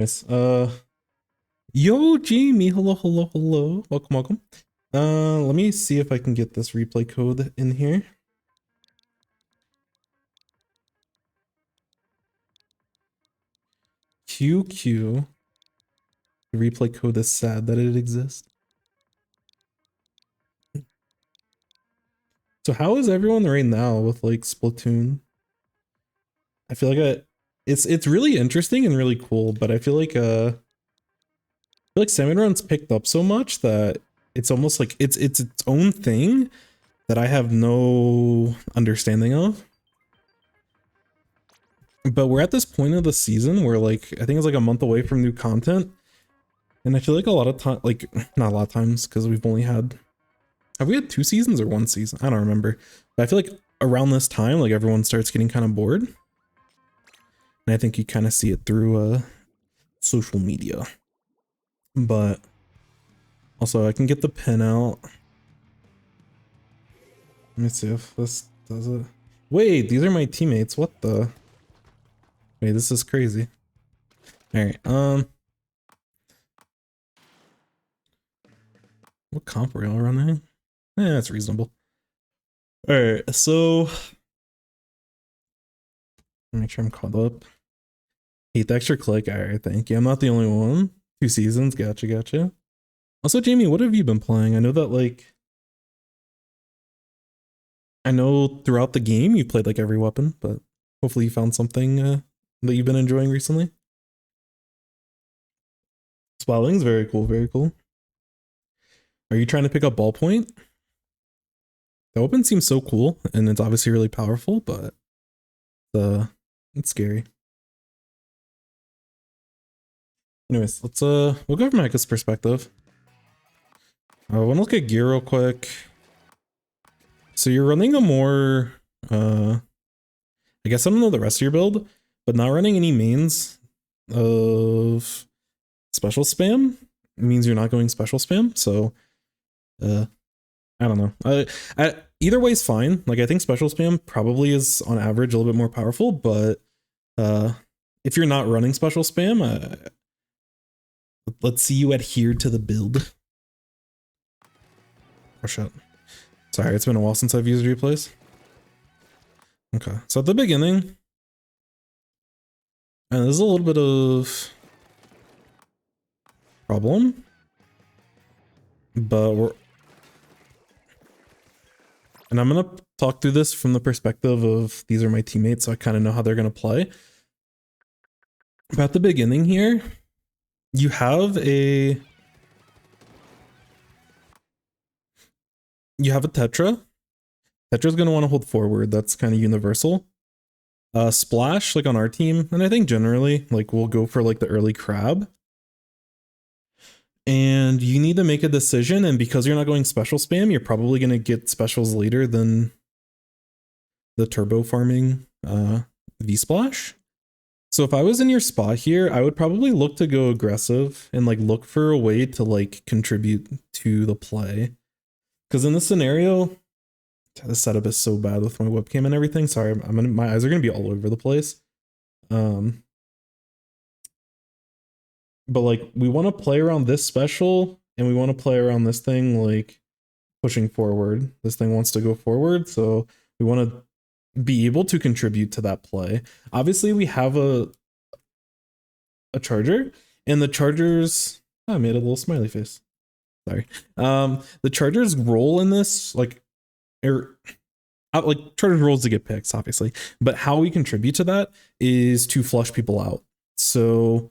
Yes. Yo, Jamie. Hello, hello, hello. Welcome, welcome. Let me see if I can get this replay code in here. QQ. The replay code is sad that it exists. So how is everyone right now with like Splatoon? I feel like it's really interesting and really cool, but I feel like Salmon Run's picked up so much that it's almost like it's its own thing that I have no understanding of. But we're at this point of the season where like I think it's like a month away from new content, and I feel like a lot of time, like not a lot of times, because we've only had, have we had 2 seasons or 1 season? I don't remember. But I feel like around this time, like everyone starts getting kind of bored, and I think you kind of see it through social media. But also, I can get the pin out. Let me see if this does it. Wait, these are my teammates. What the? Wait, this is crazy. All right. What comp are y'all running? That's reasonable. All right, so make sure I'm caught up. Hate the extra click. All right, thank you. I'm not the only one. 2 seasons. Gotcha, gotcha. Also, Jamie, what have you been playing? I know that like, I know throughout the game you played like every weapon, but hopefully you found something that you've been enjoying recently. Splatwing's very cool, very cool. Are you trying to pick up ballpoint? The weapon seems so cool, and it's obviously really powerful, but it's scary. Anyways, let's we'll go from Micah's perspective. I want to look at gear real quick. So you're running a more I guess I don't know the rest of your build, but not running any mains of special spam means you're not going special spam. So I don't know. Either way is fine. Like I think special spam probably is on average a little bit more powerful, but if you're not running special spam, let's see you adhere to the build. Oh shit. Sorry, it's been a while since I've used replays. Okay, so at the beginning, and there's a little bit of problem, but and I'm gonna talk through this from the perspective of these are my teammates, so I kind of know how they're gonna play. But at the beginning here, you have a Tetra. Tetra's gonna want to hold forward. That's kind of universal. Splash, like on our team, and I think generally, like we'll go for like the early crab. And you need to make a decision, and because you're not going special spam, you're probably gonna get specials later than the turbo farming V-Splash. So if I was in your spot here, I would probably look to go aggressive and like look for a way to like contribute to the play. Because in this scenario, the setup is so bad with my webcam and everything. Sorry, my eyes are gonna be all over the place. But like we want to play around this special, and we want to play around this thing like pushing forward. This thing wants to go forward, so we want to be able to contribute to that play. Obviously, we have a charger, and the chargers. I made a little smiley face. Sorry. The charger's role in this, like charger's roles to get picks, obviously, but how we contribute to that is to flush people out. So,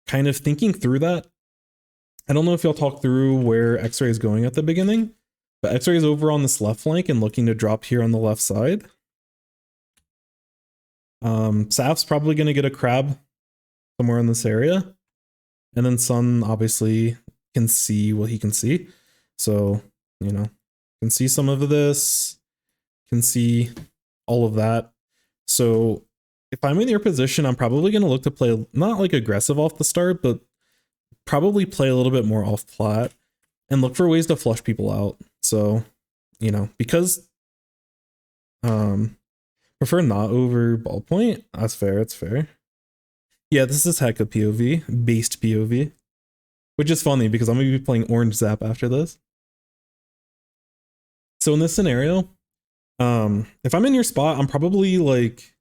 kind of thinking through that. I don't know if y'all talk through where X-Ray is going at the beginning, but X-Ray is over on this left flank and looking to drop here on the left side. Saf's probably going to get a crab somewhere in this area. And then Sun obviously can see what he can see. So, you know, can see some of this, can see all of that. So if I'm in your position, I'm probably going to look to play not like aggressive off the start, but probably play a little bit more off flat and look for ways to flush people out. So, you know, because prefer not over ballpoint. That's fair. It's fair. Yeah, this is Heka POV, based POV, which is funny because I'm gonna be playing Orange Zap after this. So in this scenario, if I'm in your spot, I'm probably like,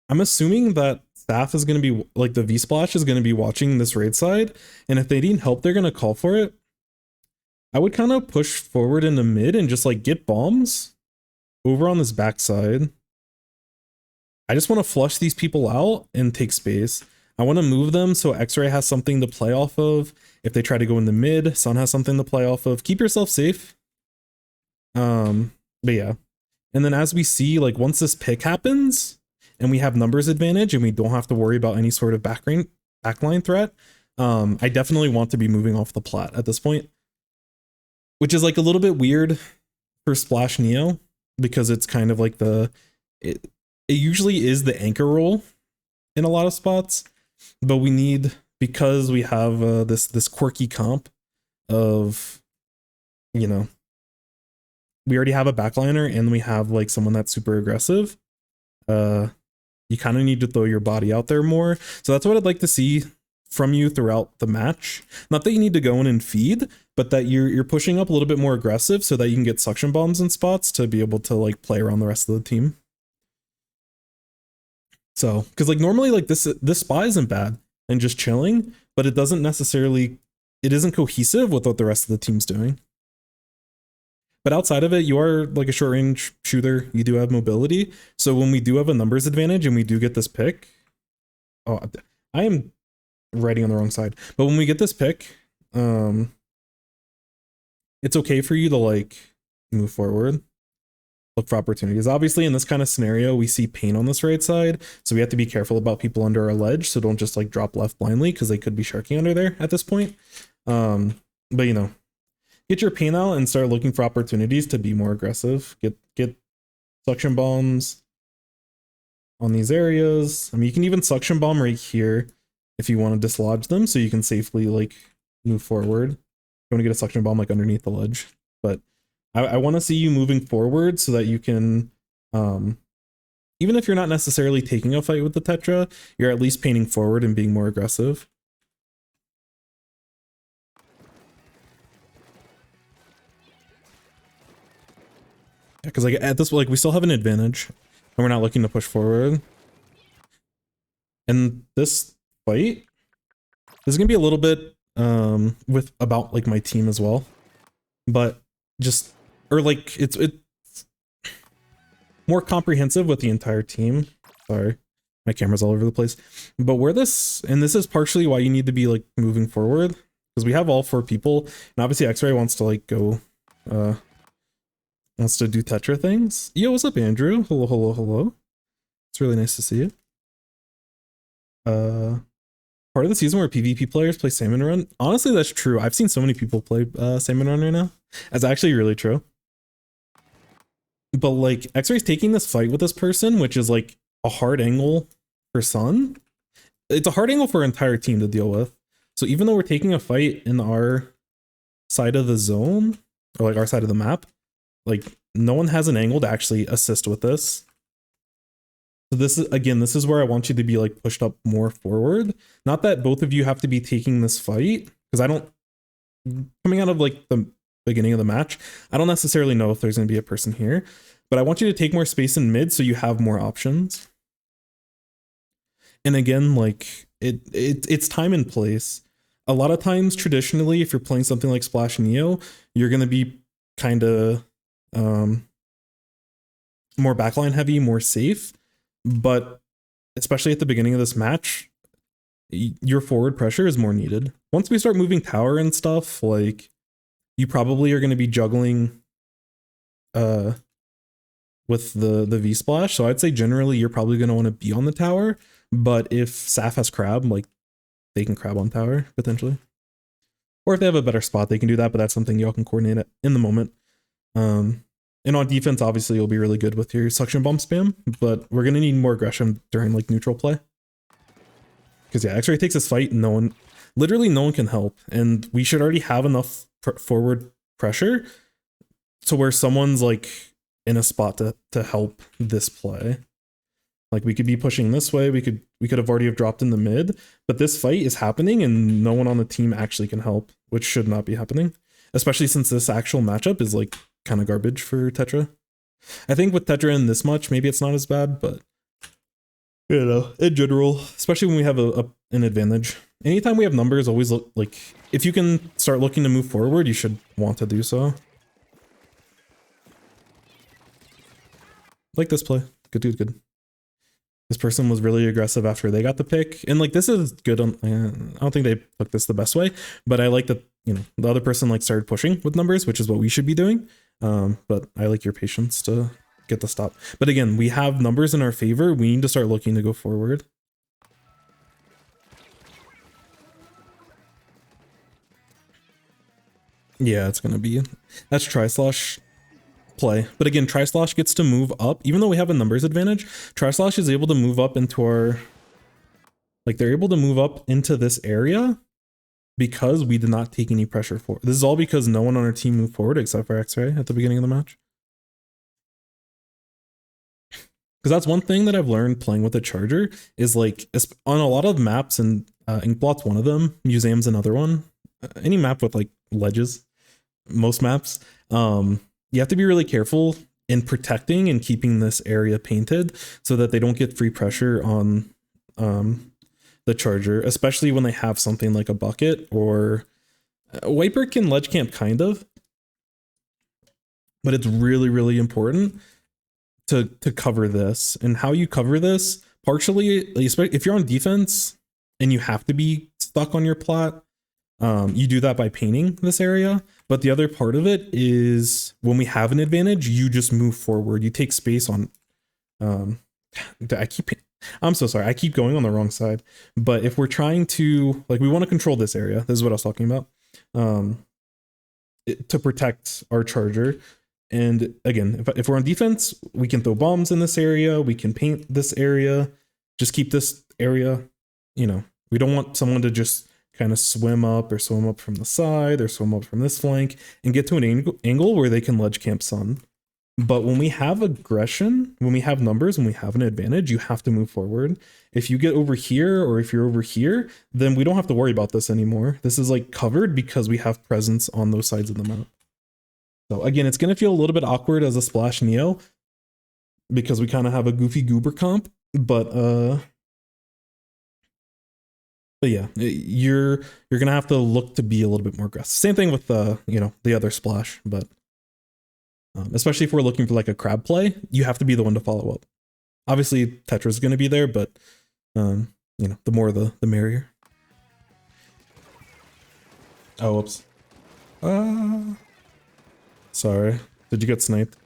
I'm assuming that Staff is gonna be like the V Splash is gonna be watching this raid side, and if they need help, they're gonna call for it. I would kind of push forward into mid and just like get bombs over on this backside. I just want to flush these people out and take space. I want to move them so X-Ray has something to play off of. If they try to go in the mid, Sun has something to play off of. Keep yourself safe. But yeah. And then as we see, like once this pick happens and we have numbers advantage and we don't have to worry about any sort of backline threat, I definitely want to be moving off the plat at this point. Which is like a little bit weird for Splash Neo because it's kind of like it usually is the anchor role in a lot of spots, but we need, because we have this quirky comp of, you know, we already have a backliner and we have like someone that's super aggressive. You kind of need to throw your body out there more. So that's what I'd like to see from you throughout the match. Not that you need to go in and feed, but that you're pushing up a little bit more aggressive so that you can get suction bombs in spots to be able to like play around the rest of the team. So, because like normally like this spot isn't bad and just chilling, but it doesn't necessarily, it isn't cohesive with what the rest of the team's doing. But outside of it, you are like a short range shooter. You do have mobility. So when we do have a numbers advantage and we do get this pick, oh, I am writing on the wrong side. But when we get this pick, it's okay for you to like move forward, look for opportunities. Obviously, in this kind of scenario, we see pain on this right side, so we have to be careful about people under our ledge. So don't just like drop left blindly because they could be sharking under there at this point. But you know, get your pain out and start looking for opportunities to be more aggressive. Get suction bombs on these areas. I mean, you can even suction bomb right here if you want to dislodge them, so you can safely like move forward. You want to get a suction bomb like underneath the ledge, but I want to see you moving forward so that you can, even if you're not necessarily taking a fight with the Tetra, you're at least painting forward and being more aggressive. Yeah, because like at this, like we still have an advantage, and we're not looking to push forward. And this fight is gonna be a little bit with about like my team as well, but just, or like it's more comprehensive with the entire team. Sorry, my camera's all over the place. But where this, and this is partially why you need to be like moving forward, because we have all 4 people, and obviously X-Ray wants to like go, wants to do Tetra things. Yo, what's up, Andrew? Hello, hello, hello. It's really nice to see you. Part of the season where PvP players play Salmon Run. Honestly, that's true. I've seen so many people play Salmon Run right now. That's actually really true. But like X-Ray's taking this fight with this person, which is like a hard angle for Sun. It's a hard angle for our entire team to deal with. So even though we're taking a fight in our side of the zone, or like our side of the map, like no one has an angle to actually assist with this. So this is, again, this is where I want you to be like pushed up more forward. Not that both of you have to be taking this fight, because I don't, coming out of like the beginning of the match, I don't necessarily know if there's going to be a person here, but I want you to take more space in mid so you have more options. And again, like it's time and place. A lot of times, traditionally, if you're playing something like Splash Neo, you're going to be kind of more backline heavy, more safe. But especially at the beginning of this match, your forward pressure is more needed. Once we start moving tower and stuff, like you probably are going to be juggling with the V splash. So I'd say generally you're probably going to want to be on the tower. But if Saf has crab, like they can crab on tower potentially. Or if they have a better spot, they can do that. But that's something y'all can coordinate in the moment. And on defense, obviously, you'll be really good with your suction bomb spam, but we're going to need more aggression during like neutral play. Because yeah, X-Ray takes this fight and literally no one can help. And we should already have enough forward pressure to where someone's like in a spot to help this play. Like we could be pushing this way. We could have already have dropped in the mid, but this fight is happening and no one on the team actually can help, which should not be happening, especially since this actual matchup is like kind of garbage for Tetra. I think with Tetra in this much, maybe it's not as bad, but you know, in general, especially when we have an advantage. Anytime we have numbers, always look like if you can start looking to move forward, you should want to do so. Like this play. Good dude, good. This person was really aggressive after they got the pick. And like this is good on I don't think they took this the best way, but I like that, you know, the other person like started pushing with numbers, which is what we should be doing. But I like your patience to get the stop. But again, we have numbers in our favor. We need to start looking to go forward. Yeah, it's gonna be that's Tri-Slosh play. But again, Tri-Slosh gets to move up. Even though we have a numbers advantage, Tri-Slosh is able to move up into our like they're able to move up into this area because we did not take any pressure forward. This is all because no one on our team moved forward except for X-Ray at the beginning of the match. Because that's one thing that I've learned playing with the Charger is like on a lot of maps, and Inkblot's one of them, Museum's another one. Any map with like ledges, most maps, you have to be really careful in protecting and keeping this area painted so that they don't get free pressure on the Charger, especially when they have something like a bucket or Wiper can ledge camp kind of, but it's really, really important to cover this. And how you cover this, partially, if you're on defense and you have to be stuck on your plat, you do that by painting this area. But the other part of it is when we have an advantage, you just move forward. You take space on. I'm so sorry. I keep going on the wrong side. But if we're trying to, like, we want to control this area. This is what I was talking about. To protect our Charger. And again, if we're on defense, we can throw bombs in this area. We can paint this area. Just keep this area, you know, we don't want someone to just kind of swim up from the side or swim up from this flank and get to an angle where they can ledge camp Sun. But when we have aggression, when we have numbers, when we have an advantage, you have to move forward. If you get over here or if you're over here, then we don't have to worry about this anymore. This is like covered because we have presence on those sides of the map. So again, it's going to feel a little bit awkward as a Splash Neo because we kind of have a goofy goober comp, but yeah, you're going to have to look to be a little bit more aggressive. Same thing with you know, the other Splash, but especially if we're looking for like a crab play, you have to be the one to follow up. Obviously Tetra's going to be there, but you know, the more the merrier. Oh, whoops. Sorry. Did you get sniped?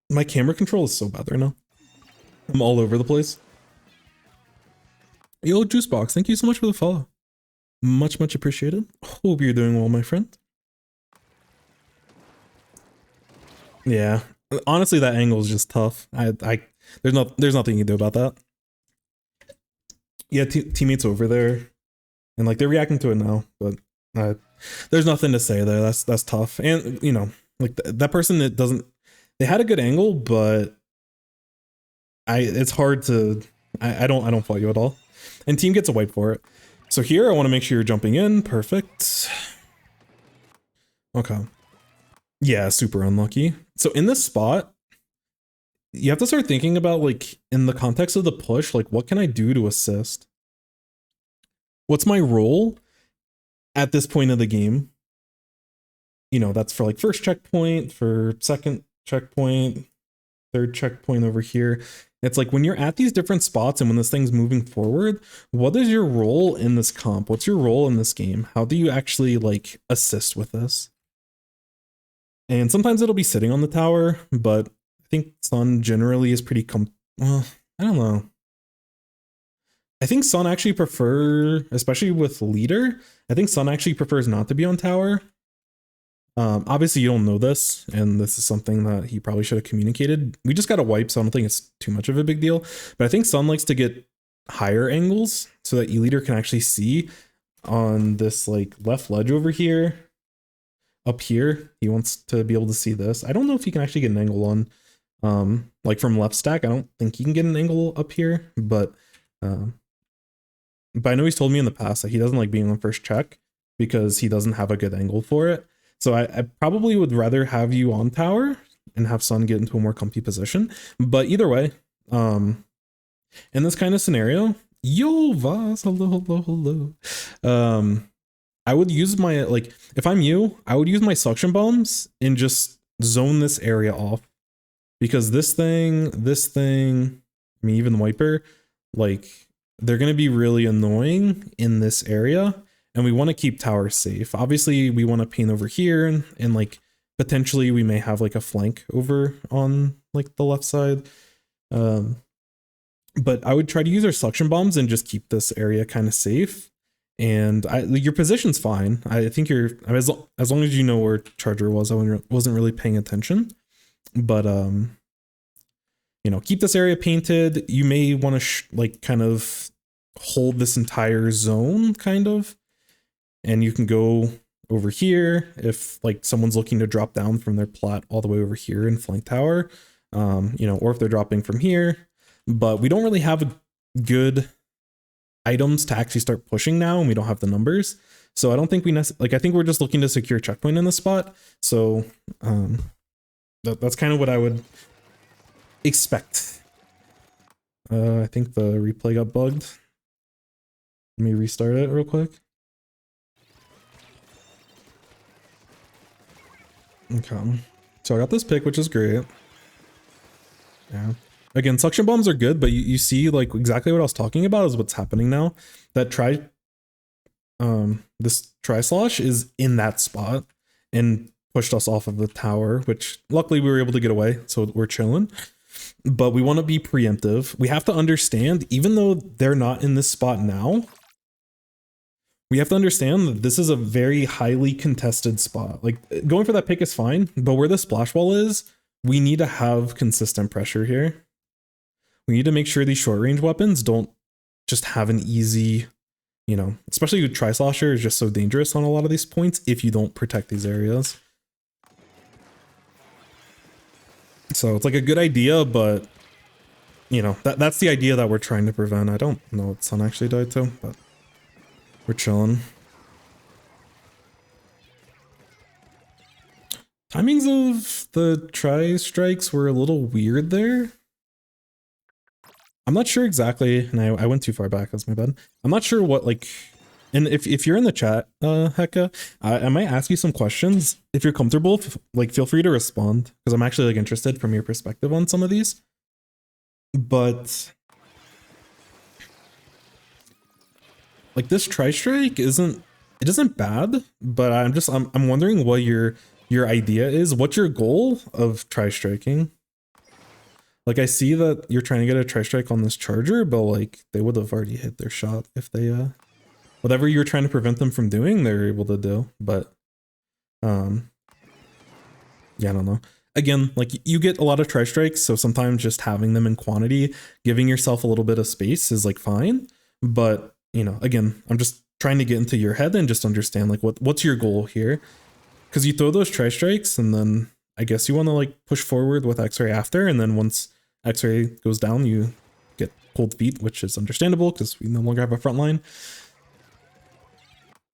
My camera control is so bad right now. I'm all over the place. Yo, Juicebox, thank you so much for the follow. Much, much appreciated. Hope you're doing well, my friend. Yeah. Honestly, that angle is just tough. There's nothing you can do about that. Yeah, teammates over there. And like they're reacting to it now, but there's nothing to say there. That's tough. And you know, like that person that doesn't, they had a good angle, but it's hard to, I don't fault you at all. And team gets a wipe for it. So here I want to make sure you're jumping in. Perfect. Okay. Yeah, super unlucky. So in this spot, you have to start thinking about like in the context of the push, like what can I do to assist? What's my role at this point of the game? You know, that's for like first checkpoint, for second checkpoint, third checkpoint over here. It's like when you're at these different spots and when this thing's moving forward, what is your role in this comp? What's your role in this game? How do you actually like assist with this? And sometimes it'll be sitting on the tower, but I think Sun generally is pretty well, I don't know. I think Sun actually especially with leader, I think Sun actually prefers not to be on tower. Obviously you don't know this, and this is something that he probably should have communicated. We just got a wipe, so I don't think it's too much of a big deal. But I think Sun likes to get higher angles so that E-leader can actually see on this like left ledge over here. Up here, he wants to be able to see this. I don't know if he can actually get an angle on Like from left stack, I don't think he can get an angle up here, but I know he's told me in the past that he doesn't like being on first check because he doesn't have a good angle for it. So I probably would rather have you on tower and have Sun get into a more comfy position. But either way, in this kind of scenario, yo Vaz, hello. I would use my, like, if I'm you, I would use my suction bombs and just zone this area off. Because this thing, I mean, even the wiper, like, they're going to be really annoying in this area. And we want to keep towers safe. Obviously, we want to paint over here and like, potentially we may have like a flank over on like the left side. But I would try to use our suction bombs and just keep this area kind of safe. And your position's fine. I think you're, as long as you know where Charger was, I wasn't really paying attention. But you know, keep this area painted. You may want to like kind of hold this entire zone kind of, and you can go over here if like someone's looking to drop down from their plot all the way over here in flank tower, you know, or if they're dropping from here. But we don't really have good items to actually start pushing now, and we don't have the numbers. So I don't think we like, I think we're just looking to secure checkpoint in this spot. So that's kind of what I would expect. I think the replay got bugged. Let me restart it real quick. Okay. So I got this pick, which is great. Yeah. Again, suction bombs are good, but you see like exactly what I was talking about is what's happening now. That this tri-slosh is in that spot and pushed us off of the tower, which luckily we were able to get away, so we're chilling. But we want to be preemptive. We have to understand, even though they're not in this spot now, we have to understand that this is a very highly contested spot. Like, going for that pick is fine, but where the splash wall is, we need to have consistent pressure here. We need to make sure these short range weapons don't just have an easy, you know, especially with Tri-Slosher is just so dangerous on a lot of these points if you don't protect these areas. So it's like a good idea, but you know, that's the idea that we're trying to prevent. I don't know what Sun actually died to, but we're chilling. Timings of the tri-strikes were a little weird there. I'm not sure exactly, and I went too far back, that's my bad. I'm not sure what, like, and if you're in the chat, Heka, I might ask you some questions. If you're comfortable, like, feel free to respond, because I'm actually, like, interested from your perspective on some of these. But like, this tri-strike isn't bad, but I'm wondering what your idea is. What's your goal of tri-striking? Like, I see that you're trying to get a tri-strike on this Charger, but like, they would have already hit their shot if they whatever you're trying to prevent them from doing, they're able to do. But yeah, I don't know. Again, like, you get a lot of tri-strikes, so sometimes just having them in quantity, giving yourself a little bit of space is like fine. But you know, again, I'm just trying to get into your head and just understand like what's your goal here, because you throw those tri-strikes and then I guess you want to like push forward with X-ray after, and then once X-ray goes down, you get cold feet, which is understandable because we no longer have a front line.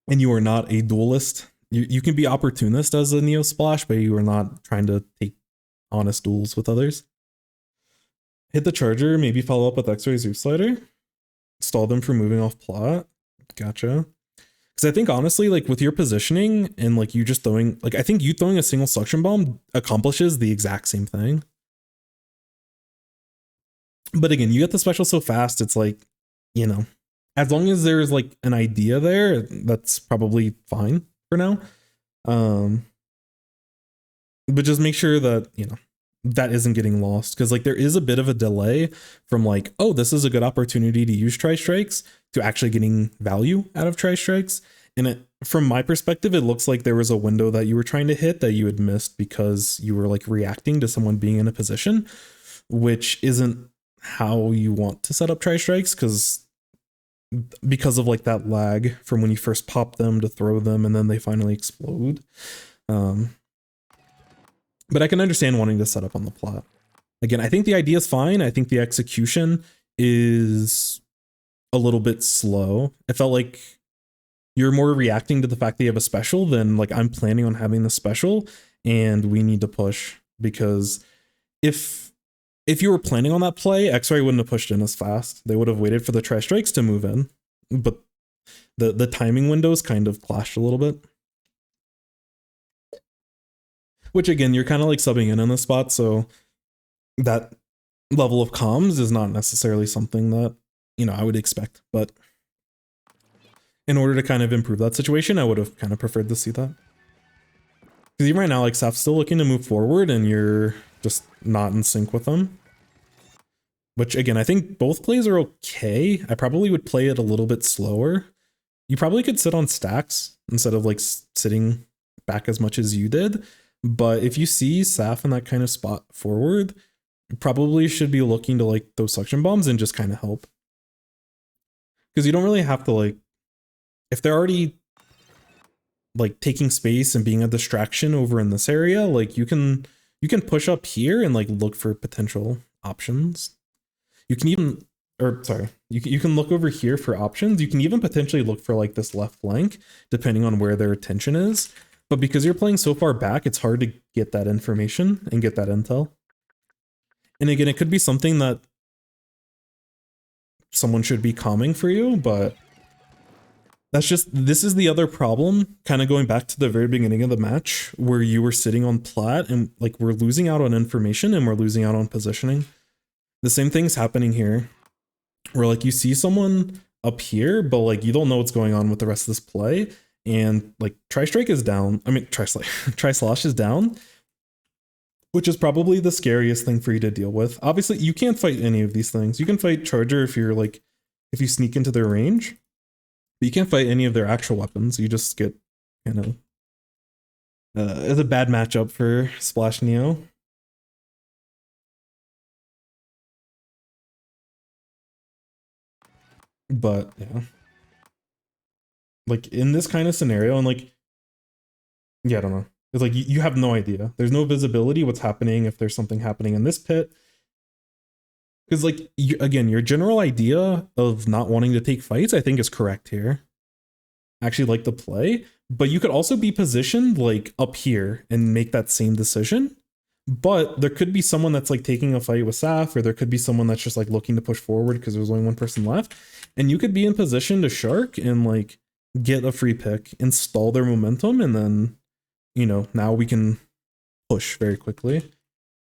And you are not a duelist. You can be opportunist as a Neo Splash, but you are not trying to take honest duels with others. Hit the Charger, maybe follow up with X-ray Zeus Slider. Stall them from moving off plot. Gotcha. Because I think honestly, like, with your positioning and like you just throwing, like, I think you throwing a single suction bomb accomplishes the exact same thing. But again, you get the special so fast, it's like, you know, as long as there's like an idea there, that's probably fine for now. But just make sure that, you know, that isn't getting lost, because like there is a bit of a delay from like, oh, this is a good opportunity to use tri-strikes to actually getting value out of tri-strikes. And it, from my perspective, it looks like there was a window that you were trying to hit that you had missed because you were like reacting to someone being in a position, which isn't how you want to set up tri-strikes, because of like that lag from when you first pop them to throw them and then they finally explode. But I can understand wanting to set up on the plot. Again, I think the idea is fine. I think the execution is a little bit slow. It felt like you're more reacting to the fact that you have a special than like I'm planning on having the special and we need to push, because if you were planning on that play, X-Ray wouldn't have pushed in as fast. They would have waited for the Tri-Strikes to move in, but the timing windows kind of clashed a little bit. Which again, you're kind of like subbing in this spot, so that level of comms is not necessarily something that, you know, I would expect, but in order to kind of improve that situation, I would have kind of preferred to see that. Because even right now, like, Saf's still looking to move forward and you're just not in sync with them. Which again, I think both plays are okay. I probably would play it a little bit slower. You probably could sit on stacks instead of like sitting back as much as you did. But if you see Saf in that kind of spot forward, you probably should be looking to like those suction bombs and just kind of help. Because you don't really have to like, if they're already like taking space and being a distraction over in this area, like you can push up here and like look for potential options. You can even, or sorry, you can look over here for options. You can even potentially look for like this left flank, depending on where their attention is. But because you're playing so far back, it's hard to get that information and get that intel. And again, it could be something that someone should be calming for you, but that's just, this is the other problem, kind of going back to the very beginning of the match, where you were sitting on plat and like we're losing out on information and we're losing out on positioning. The same thing's happening here, where like you see someone up here, but like you don't know what's going on with the rest of this play. And like Tri-Strike is down. I mean, Tri-Slosh is down, which is probably the scariest thing for you to deal with. Obviously, you can't fight any of these things. You can fight Charger if you're like, if you sneak into their range, but you can't fight any of their actual weapons. You just get, you know, it's a bad matchup for Splash Neo. But yeah, like in this kind of scenario, and like, yeah, I don't know. It's like you have no idea. There's no visibility what's happening if there's something happening in this pit. Because like, again, your general idea of not wanting to take fights, I think is correct here. I actually like the play, but you could also be positioned like up here and make that same decision. But there could be someone that's like taking a fight with Saf, or there could be someone that's just like looking to push forward because there's only one person left. And you could be in position to shark and like get a free pick, install their momentum, and then, you know, now we can push very quickly.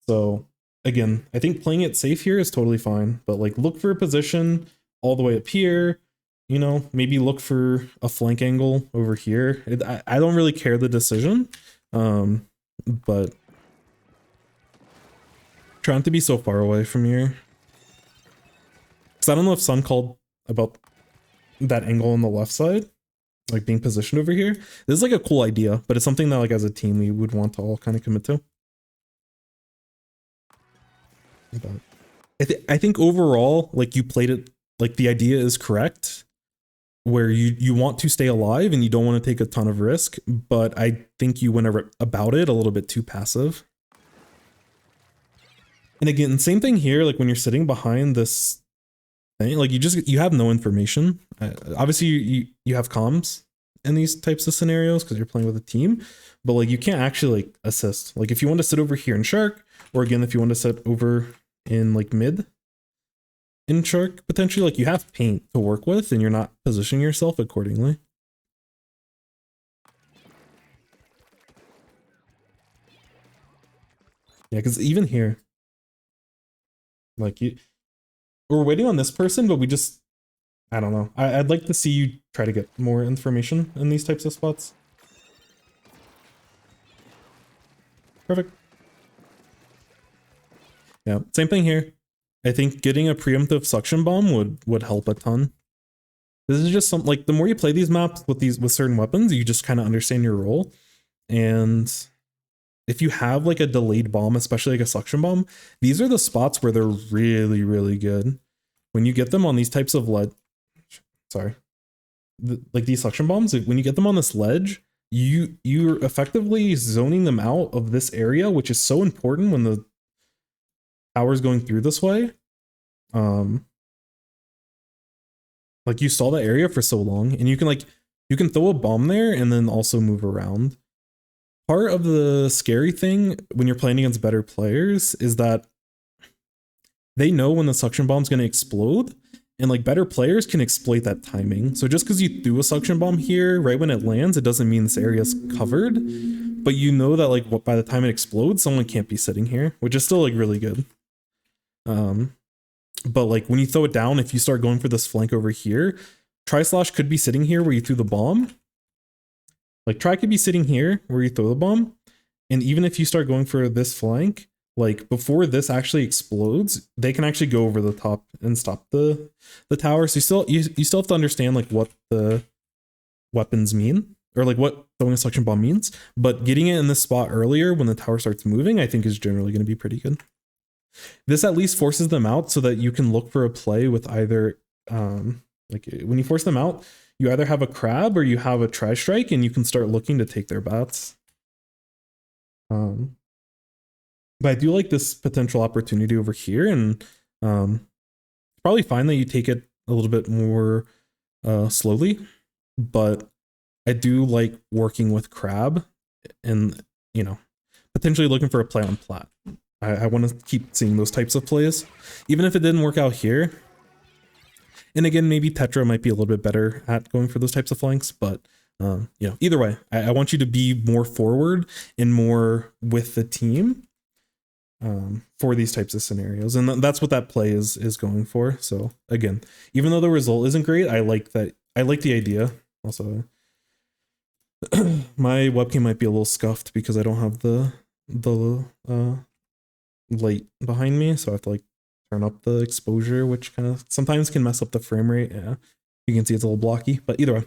So again, I think playing it safe here is totally fine, but like look for a position all the way up here, you know, maybe look for a flank angle over here. I don't really care the decision, but trying to be so far away from here. Because I don't know if Sun called about that angle on the left side, like being positioned over here. This is like a cool idea, but it's something that like as a team we would want to all kind of commit to. But I think overall, like you played it, like the idea is correct, where you want to stay alive and you don't want to take a ton of risk, but I think you went about it a little bit too passive. And again, same thing here, like when you're sitting behind this thing, like you have no information. Obviously you have comms in these types of scenarios because you're playing with a team, but like you can't actually like assist. Like if you want to sit over here in Shark, or again, if you want to sit over in like mid in Shark, potentially, like you have paint to work with and you're not positioning yourself accordingly. Yeah, because even here, like we're waiting on this person, but we just, I don't know. I'd like to see you try to get more information in these types of spots. Perfect. Yeah, same thing here. I think getting a preemptive suction bomb would help a ton. This is just like the more you play these maps with certain weapons, you just kind of understand your role. And if you have like a delayed bomb, especially like a suction bomb, these are the spots where they're really, really good. When you get them on these types of like these suction bombs, when you get them on this ledge, you're effectively zoning them out of this area, which is so important when the towers going through this way, like you stall that area for so long, and you can throw a bomb there and then also move around. Part of the scary thing when you're playing against better players is that they know when the suction bomb's going to explode, and like better players can exploit that timing. So just because you threw a suction bomb here right when it lands, it doesn't mean this area's covered, but you know that like by the time it explodes, someone can't be sitting here, which is still like really good. But like when you throw it down, if you start going for this flank over here, Tri-Slosh could be sitting here where you threw the bomb. Like Tri could be sitting here where you throw the bomb, and even if you start going for this flank, like before this actually explodes, they can actually go over the top and stop the tower. So you still have to understand like what the weapons mean, or like what throwing a suction bomb means. But getting it in this spot earlier when the tower starts moving, I think is generally going to be pretty good. This at least forces them out so that you can look for a play with either like when you force them out, you either have a crab or you have a tri-strike, and you can start looking to take their bats. But I do like this potential opportunity over here, and probably fine that you take it a little bit more slowly, but I do like working with crab and, you know, potentially looking for a play on plat. I want to keep seeing those types of plays, even if it didn't work out here. And again, maybe Tetra might be a little bit better at going for those types of flanks, but you know, either way, I want you to be more forward and more with the team for these types of scenarios, and that's what that play is going for. So again, even though the result isn't great, I like that. I like the idea. Also, my webcam might be a little scuffed because I don't have the light behind me, so I have to like turn up the exposure, which kind of sometimes can mess up the frame rate. Yeah, you can see it's a little blocky, but either way,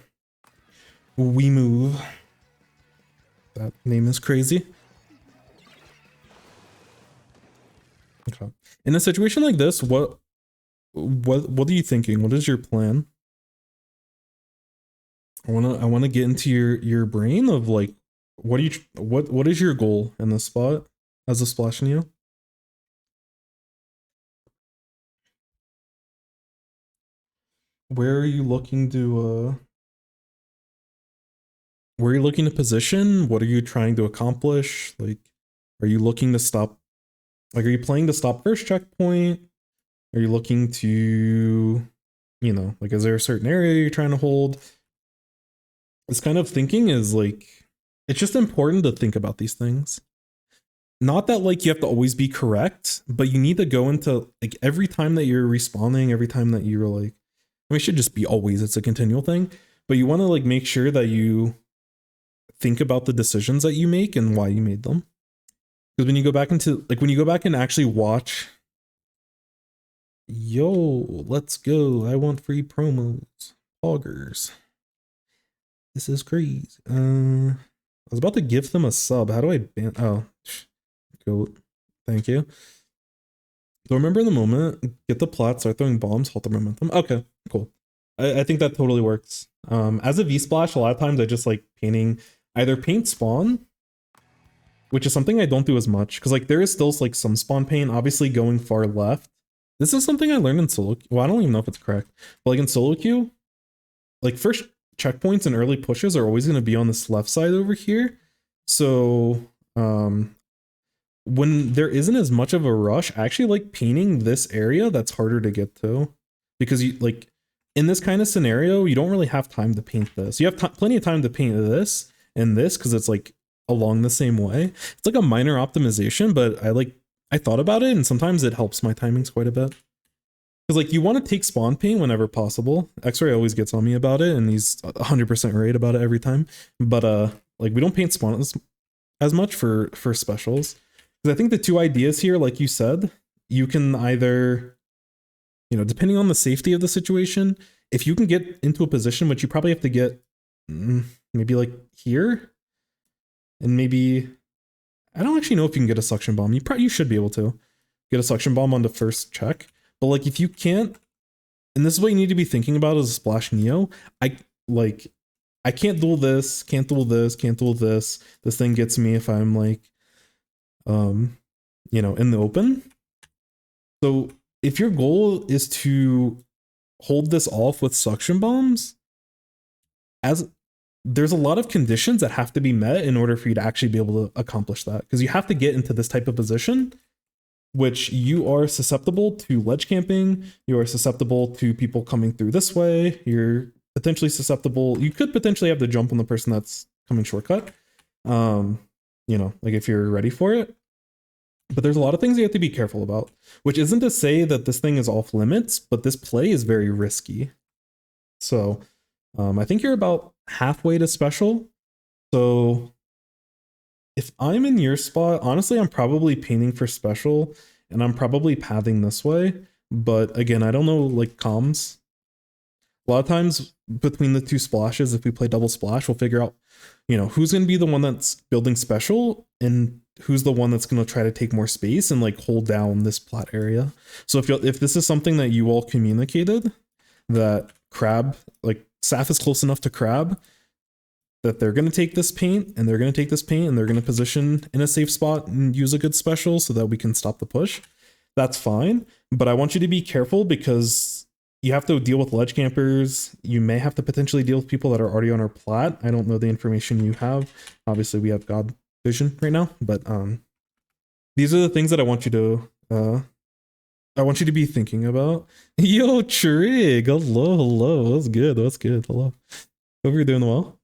we move. That name is crazy. Okay. In a situation like this, what are you thinking? What is your plan? I wanna get into your brain of like, what is your goal in this spot as a Splash Neo? Where are you looking to where are you looking to position? What are you trying to accomplish? Like, are you looking to stop? Like, are you playing to stop first checkpoint? Are you looking to, you know, like, is there a certain area you're trying to hold? This kind of thinking is like, it's just important to think about these things. Not that like you have to always be correct, but you need to go into like every time that you're responding, every time that you're like, I mean, it should just be always, it's a continual thing, but you want to like make sure that you think about the decisions that you make and why you made them. Because when you go back into like, when you go back and actually watch, yo, let's go. I want free promos. Poggers. This is crazy. I was about to give them a sub. How do I ban? Oh, goat. Thank you. So remember in the moment, get the plot, start throwing bombs, halt the momentum. Okay, cool. I think that totally works. As a V-Splash, a lot of times I just like painting, either paint spawn, which is something I don't do as much, because like there is still like some spawn paint, obviously going far left. This is something I learned in solo. Well, I don't even know if it's correct, but like in solo queue, like first checkpoints and early pushes are always going to be on this left side over here. So when there isn't as much of a rush, I actually like painting this area that's harder to get to, because you like in this kind of scenario, you don't really have time to paint this. You have plenty of time to paint this and this because it's like along the same way. It's like a minor optimization, but I thought about it, and sometimes it helps my timings quite a bit. Because like you want to take spawn paint whenever possible. X-Ray always gets on me about it, and he's 100% right about it every time. But like we don't paint spawn as much for specials. Because I think the two ideas here, like you said, you can either, you know, depending on the safety of the situation, if you can get into a position which you probably have to get maybe like here, and maybe I don't actually know if you can get a suction bomb. You should be able to get a suction bomb on the first check. But like if you can't, and this is what you need to be thinking about as a Splash Neo, I can't duel this, can't duel this, can't duel this. This thing gets me if I'm like you know, in the open. So if your goal is to hold this off with suction bombs, as there's a lot of conditions that have to be met in order for you to actually be able to accomplish that, because you have to get into this type of position, which you are susceptible to ledge camping, you are susceptible to people coming through this way, you're potentially susceptible, you could potentially have to jump on the person that's coming shortcut, you know, like if you're ready for it. But there's a lot of things you have to be careful about, which isn't to say that this thing is off limits, but this play is very risky. So I think you're about halfway to special. So if I'm in your spot, honestly, I'm probably painting for special and I'm probably pathing this way. But again, I don't know like comms. A lot of times between the two splashes, if we play double splash, we'll figure out, you know, who's going to be the one that's building special and who's the one that's going to try to take more space and like hold down this plot area. So if this is something that you all communicated, that Crab, like Saf is close enough to Crab that they're going to take this paint and they're going to take this paint and they're going to position in a safe spot and use a good special so that we can stop the push, that's fine. But I want you to be careful because you have to deal with ledge campers. You may have to potentially deal with people that are already on our plat. I don't know the information you have. Obviously, we have God vision right now, but these are the things that I want you to be thinking about. Yo, Trig, hello. That's good. Hello. Hope you're doing well.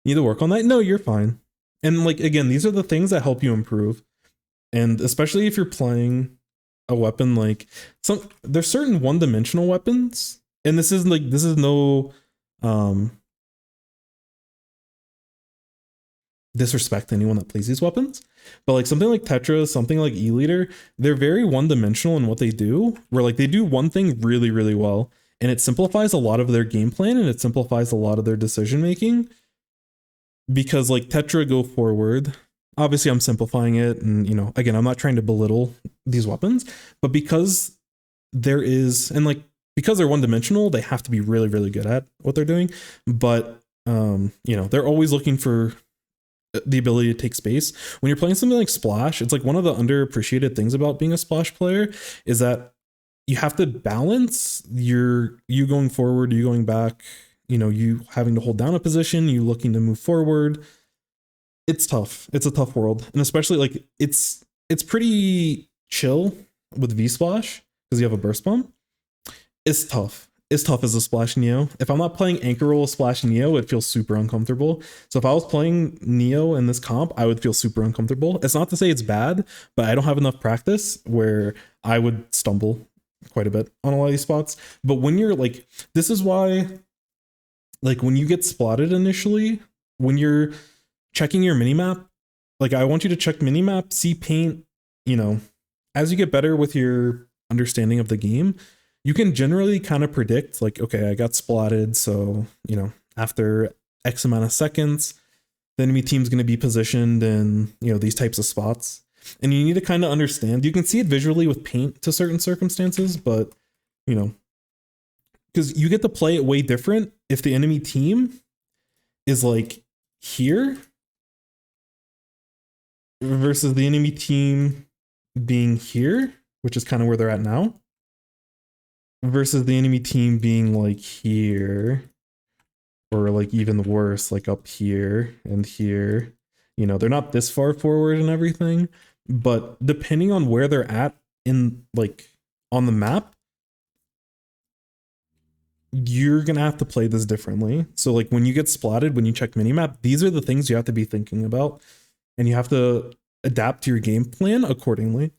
Need to work on that? No, you're fine. And like again, these are the things that help you improve. And especially if you're playing a weapon like there's certain one-dimensional weapons, and this is no disrespect to anyone that plays these weapons, but like something like Tetra, something like E-Liter, they're very one-dimensional in what they do, where like they do one thing really, really well, and it simplifies a lot of their game plan and it simplifies a lot of their decision making. Because like Tetra go forward, obviously I'm simplifying it, and you know, again, I'm not trying to belittle these weapons, but because they're one-dimensional, they have to be really, really good at what they're doing. But you know, they're always looking for the ability to take space. When you're playing something like Splash, it's like one of the underappreciated things about being a Splash player is that you have to balance you going forward, you going back, you know, you having to hold down a position, you looking to move forward. It's tough. It's a tough world. And especially like it's pretty chill with V-Splash because you have a burst bomb. It's tough. It's tough as a Splash Neo. If I'm not playing Anchor Roll Splash Neo, it feels super uncomfortable. So if I was playing Neo in this comp, I would feel super uncomfortable. It's not to say it's bad, but I don't have enough practice where I would stumble quite a bit on a lot of these spots. But when you're like, this is why, like when you get spotted initially, when you're checking your minimap, like I want you to check minimap, see paint, you know, as you get better with your understanding of the game, you can generally kind of predict like, okay, I got spotted. So, you know, after X amount of seconds, the enemy team's going to be positioned in, you know, these types of spots. And you need to kind of understand, you can see it visually with paint to certain circumstances, but you know, because you get to play it way different if the enemy team is like here versus the enemy team being here, which is kind of where they're at now, versus the enemy team being like here, or like even worse, like up here and here. You know, they're not this far forward and everything, but depending on where they're at in like on the map, you're gonna have to play this differently. So like when you get splatted, when you check minimap, these are the things you have to be thinking about, and you have to adapt your game plan accordingly.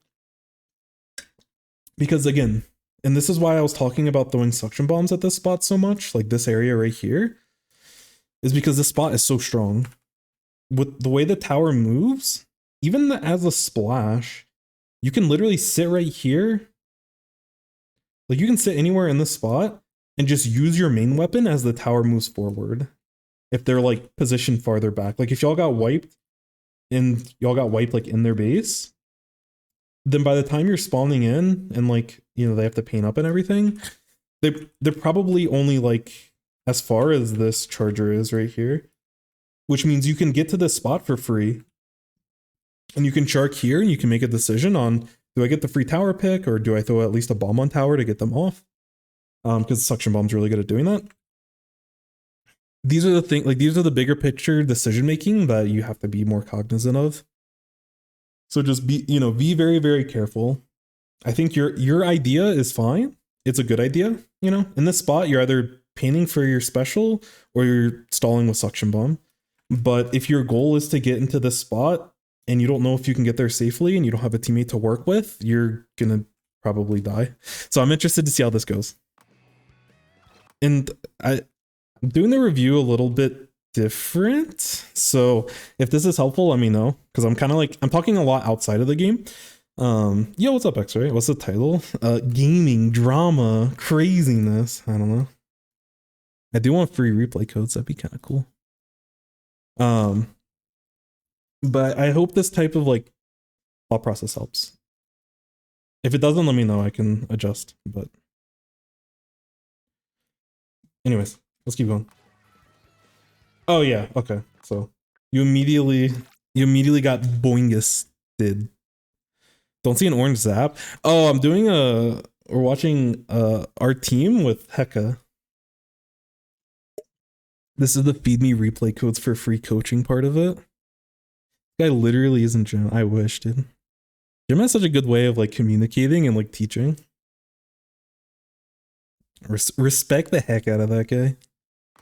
Because again, and this is why I was talking about throwing suction bombs at this spot so much, like this area right here, is because this spot is so strong. With the way the tower moves, even as a splash, you can literally sit right here. Like you can sit anywhere in this spot and just use your main weapon as the tower moves forward. If they're like positioned farther back, like if y'all got wiped like in their base, then by the time you're spawning in and like, you know, they have to paint up and everything, they're probably only like as far as this charger is right here, which means you can get to this spot for free and you can shark here and you can make a decision on Do I get the free tower pick, or do I throw at least a bomb on tower to get them off? Because suction bomb's really good at doing that. These are the things, like these are the bigger picture decision making that you have to be more cognizant of. So just be, you know, be very, very careful. I think your idea is fine. It's a good idea, you know. In this spot, you're either painting for your special or you're stalling with suction bomb. But if your goal is to get into this spot and you don't know if you can get there safely and you don't have a teammate to work with, you're gonna probably die. So I'm interested to see how this goes. And I'm doing the review a little bit different. So if this is helpful, let me know. Because I'm kind of like, I'm talking a lot outside of the game. Yo, what's up, X-Ray? What's the title? Gaming, drama, craziness. I don't know. I do want free replay codes. That'd be kind of cool. But I hope this type of like thought process helps. If it doesn't, let me know. I can adjust. But anyways, let's keep going. Oh yeah, okay. So you immediately got boingisted. Don't see an orange zap. Oh, I'm doing we're watching our team with Heka. This is the feed me replay codes for free coaching part of it. This guy literally isn't Jim. I wish, dude. Jim has such a good way of like communicating and like teaching. Respect the heck out of that guy.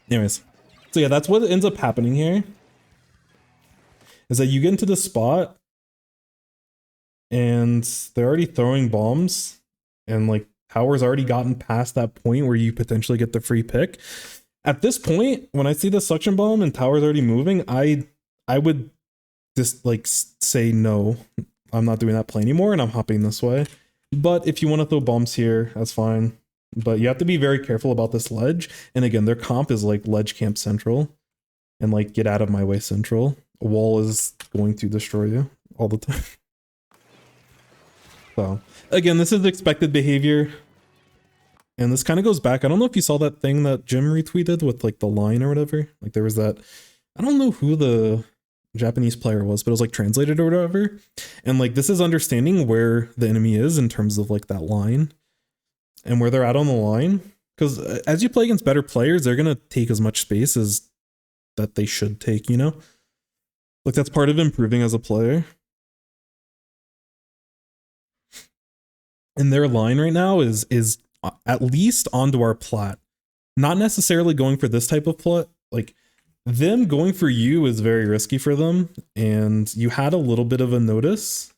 Anyways, so yeah, that's what ends up happening here. Is that you get into the spot and they're already throwing bombs and like tower's already gotten past that point where you potentially get the free pick. At this point, when I see the suction bomb and tower's already moving, I would just like say no, I'm not doing that play anymore and I'm hopping this way. But if you want to throw bombs here, that's fine. But you have to be very careful about this ledge. And again, their comp is like ledge camp central and like get out of my way central. A wall is going to destroy you all the time. So again, this is expected behavior. And this kind of goes back. I don't know if you saw that thing that Jim retweeted with like the line or whatever. Like there was that, I don't know who the Japanese player was, but it was like translated or whatever. And like this is understanding where the enemy is in terms of like that line and where they're at on the line. Because as you play against better players, they're going to take as much space as that they should take, you know? Like that's part of improving as a player. And their line right now is at least onto our plat. Not necessarily going for this type of plat. Like them going for you is very risky for them. And you had a little bit of a notice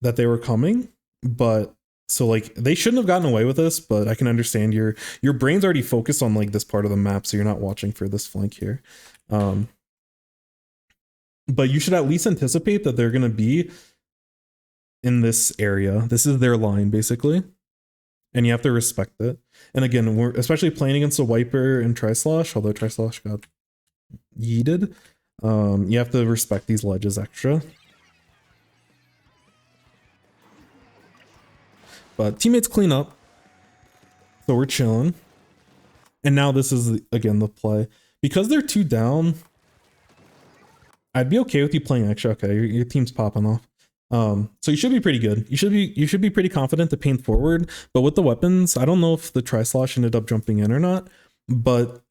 that they were coming, but so like they shouldn't have gotten away with this, but I can understand your brain's already focused on like this part of the map. So you're not watching for this flank here. But you should at least anticipate that they're going to be in this area. This is their line basically. And you have to respect it. And again, we're especially playing against a Wiper and Tri-Slosh, although Tri-Slosh got yeeted. You have to respect these ledges extra. But teammates clean up. So we're chilling. And now this is, again, the play. Because they're 2 down, I'd be okay with you playing extra. Okay, your team's popping off. So you should be pretty good. You should be pretty confident to paint forward. But with the weapons, I don't know if the Tri-Slosh ended up jumping in or not. But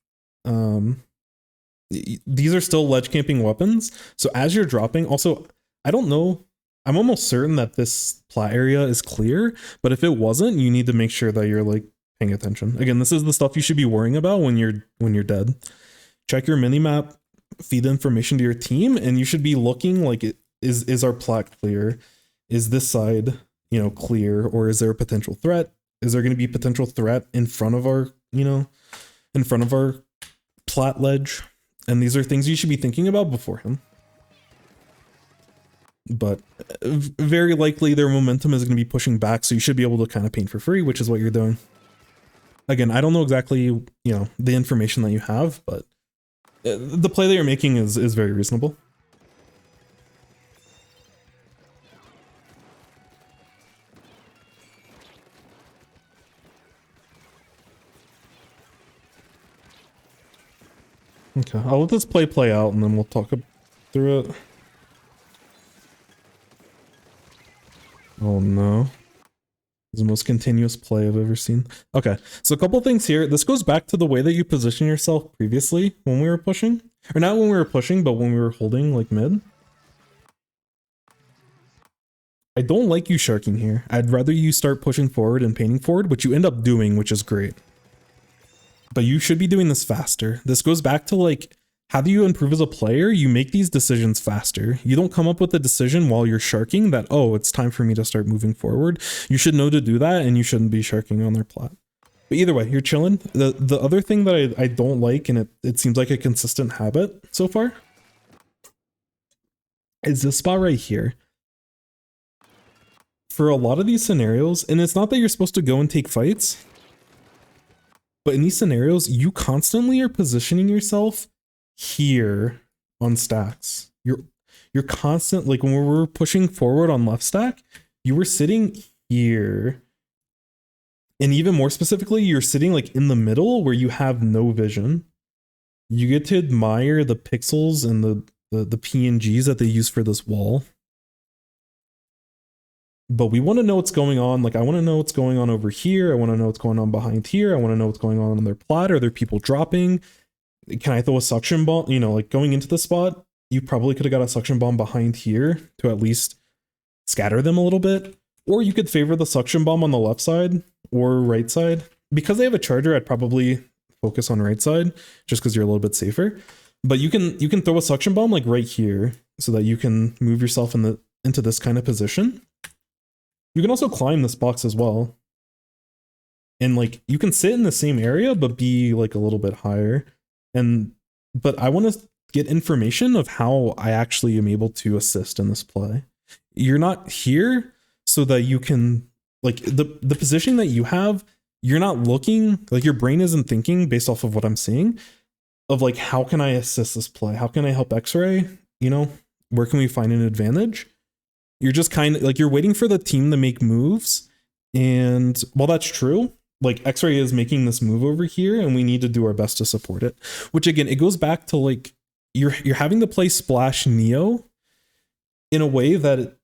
these are still ledge camping weapons. So as you're dropping, also, I don't know. I'm almost certain that this plat area is clear. But if it wasn't, you need to make sure that you're like paying attention. Again, this is the stuff you should be worrying about when you're dead. Check your minimap, feed the information to your team, and you should be looking like it. Is our plat clear? Is this side, you know, clear? Or is there a potential threat? Is there going to be potential threat in front of our, you know, in front of our plat ledge? And these are things you should be thinking about beforehand. But very likely their momentum is going to be pushing back, so you should be able to kind of paint for free, which is what you're doing. Again, I don't know exactly, you know, the information that you have, but the play that you're making is very reasonable. Okay, I'll let this play out and then we'll talk through it. Oh no. It's the most continuous play I've ever seen. Okay, so a couple things here. This goes back to the way that you position yourself previously when we were pushing. Or not when we were pushing, but when we were holding like mid. I don't like you sharking here. I'd rather you start pushing forward and painting forward, which you end up doing, which is great. But you should be doing this faster. This goes back to like, how do you improve as a player? You make these decisions faster. You don't come up with a decision while you're sharking that, oh, it's time for me to start moving forward. You should know to do that, and you shouldn't be sharking on their plat. But either way, you're chilling. The other thing that I don't like, and it seems like a consistent habit so far, is this spot right here. For a lot of these scenarios, and it's not that you're supposed to go and take fights, but in these scenarios, you constantly are positioning yourself here on stacks. You're constant, like when we were pushing forward on left stack, you were sitting here. And even more specifically, you're sitting like in the middle where you have no vision. You get to admire the pixels and the PNGs that they use for this wall. But we want to know what's going on. Like, I want to know what's going on over here. I want to know what's going on behind here. I want to know what's going on their plat. Are there people dropping? Can I throw a suction bomb? You know, like going into the spot, you probably could have got a suction bomb behind here to at least scatter them a little bit. Or you could favor the suction bomb on the left side or right side. Because they have a charger, I'd probably focus on right side just because you're a little bit safer. But you can throw a suction bomb like right here so that you can move yourself into this kind of position. You can also climb this box as well. And like you can sit in the same area but be like a little bit higher. But I want to get information of how I actually am able to assist in this play. You're not here so that you can, like, the position that you have, you're not looking, like your brain isn't thinking based off of what I'm seeing of like, how can I assist this play? How can I help X-Ray? You know, where can we find an advantage? You're just kind of like, you're waiting for the team to make moves. And while that's true, like X-Ray is making this move over here and we need to do our best to support it. Which again, it goes back to like, you're having to play Splash Neo in a way that it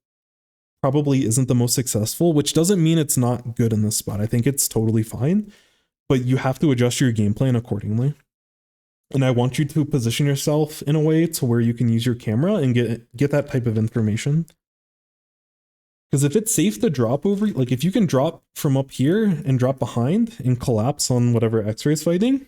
probably isn't the most successful, which doesn't mean it's not good in this spot. I think it's totally fine, but you have to adjust your game plan accordingly. And I want you to position yourself in a way to where you can use your camera and get that type of information. Because if it's safe to drop over, like if you can drop from up here and drop behind and collapse on whatever X-Ray's fighting,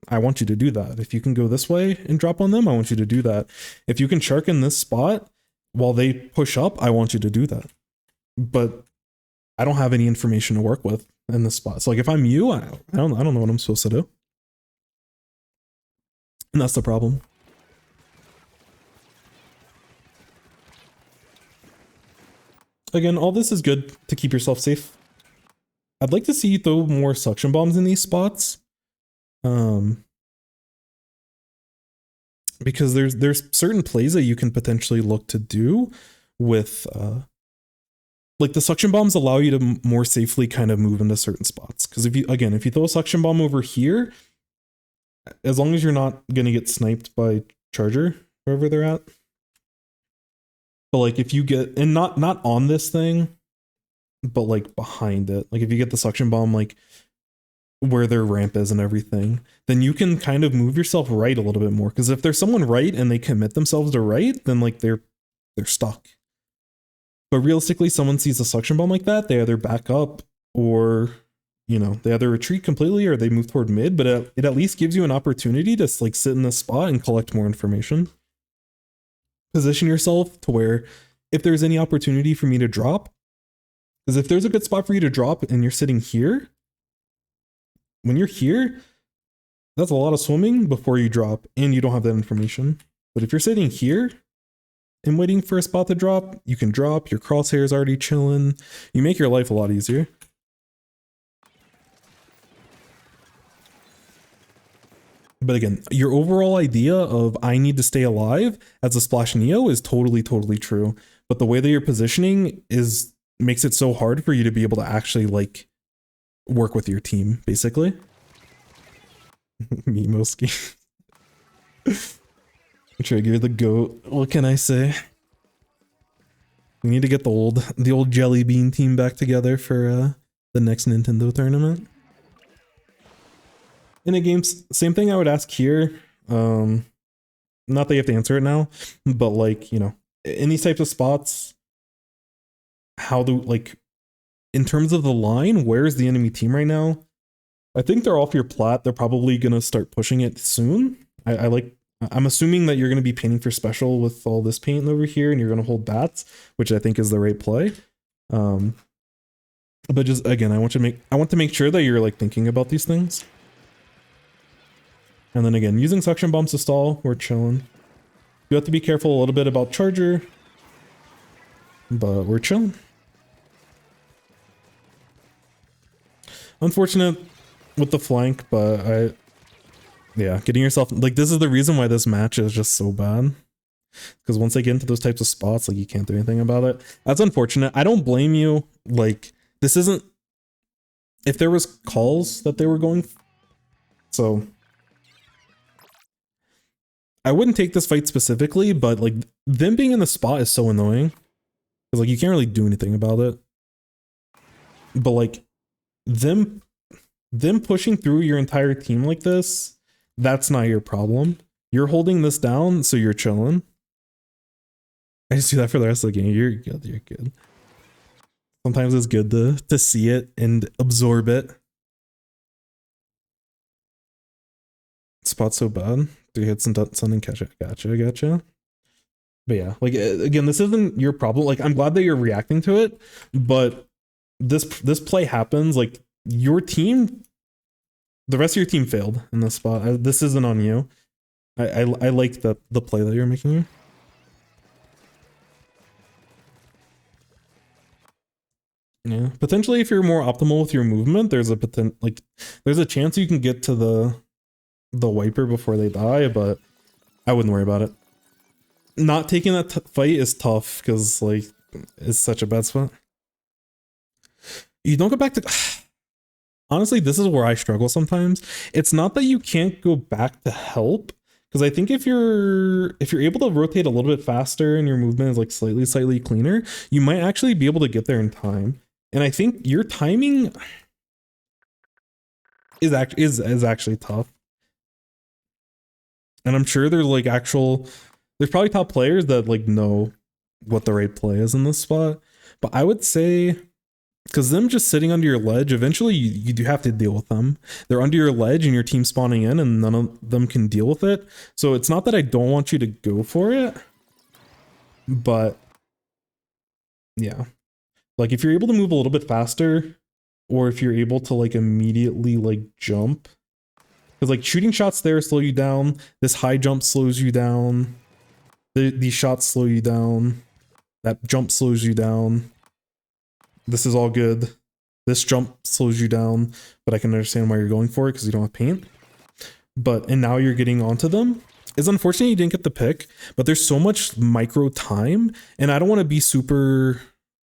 I want you to do that. If you can go this way and drop on them, I want you to do that. If you can shark in this spot while they push up, I want you to do that. But I don't have any information to work with in this spot. So like if I'm you, I don't know what I'm supposed to do. And that's the problem. Again, all this is good to keep yourself safe. I'd like to see you throw more suction bombs in these spots. Because there's certain plays that you can potentially look to do with like the suction bombs allow you to more safely kind of move into certain spots. Because if you throw a suction bomb over here, as long as you're not gonna get sniped by charger wherever they're at. But like if you get, and not on this thing, but like behind it, like if you get the suction bomb like where their ramp is and everything, then you can kind of move yourself right a little bit more. Because if there's someone right and they commit themselves to right, then like they're stuck. But realistically, someone sees a suction bomb like that, they either back up or, you know, they either retreat completely or they move toward mid, but it at least gives you an opportunity to like sit in this spot and collect more information. Position yourself to where if there's any opportunity for me to drop, because if there's a good spot for you to drop and you're sitting here, when you're here, that's a lot of swimming before you drop and you don't have that information. But if you're sitting here and waiting for a spot to drop, you can drop, your crosshair's already chilling. You make your life a lot easier. But again, your overall idea of I need to stay alive as a Splash Neo is totally true. But the way that you're positioning makes it so hard for you to be able to actually like work with your team, basically. Memoski. Trigger the goat. What can I say? We need to get the old Jelly Bean team back together for the next Nintendo tournament. In a game, same thing I would ask here. Not that you have to answer it now, but like, you know, in these types of spots, how do, like, in terms of the line, where's the enemy team right now? I think they're off your plat. They're probably gonna start pushing it soon. I'm assuming that you're gonna be painting for special with all this paint over here, and you're gonna hold bats, which I think is the right play. But just again, I want to make sure that you're like thinking about these things. And then again, using suction bombs to stall, we're chilling. You have to be careful a little bit about charger, but we're chilling. Unfortunate with the flank, but yeah, getting yourself, like, this is the reason why this match is just so bad. Because once they get into those types of spots, like, you can't do anything about it. That's unfortunate. I don't blame you. Like, this isn't, if there was calls that they were going, so I wouldn't take this fight specifically, but like them being in the spot is so annoying. Because like you can't really do anything about it. But like them pushing through your entire team like this, that's not your problem. You're holding this down, so you're chilling. I just do that for the rest of the game. You're good, you're good. Sometimes it's good to see it and absorb it. Spot's so bad. 3 hits and sun and catch it. Gotcha. But yeah, like again, this isn't your problem. Like I'm glad that you're reacting to it, but this play happens. Like your team, the rest of your team failed in this spot. This isn't on you. I like the play that you're making here. Yeah, potentially if you're more optimal with your movement, there's a chance you can get to the wiper before they die, but I wouldn't worry about it. Not taking that fight is tough because like it's such a bad spot. You don't go back to honestly, this is where I struggle sometimes. It's not that you can't go back to help, because I think if you're able to rotate a little bit faster and your movement is like slightly cleaner, you might actually be able to get there in time. And I think your timing is actually tough. And I'm sure there's like there's probably top players that like know what the right play is in this spot. But I would say, because them just sitting under your ledge, eventually you do have to deal with them. They're under your ledge and your team spawning in and none of them can deal with it. So it's not that I don't want you to go for it, but yeah. Like if you're able to move a little bit faster, or if you're able to like immediately like jump, because like shooting shots there slow you down. This high jump slows you down. These shots slow you down. That jump slows you down. This is all good. This jump slows you down, but I can understand why you're going for it because you don't have paint. And now you're getting onto them. It's unfortunate you didn't get the pick, but there's so much micro time, and I don't want to be super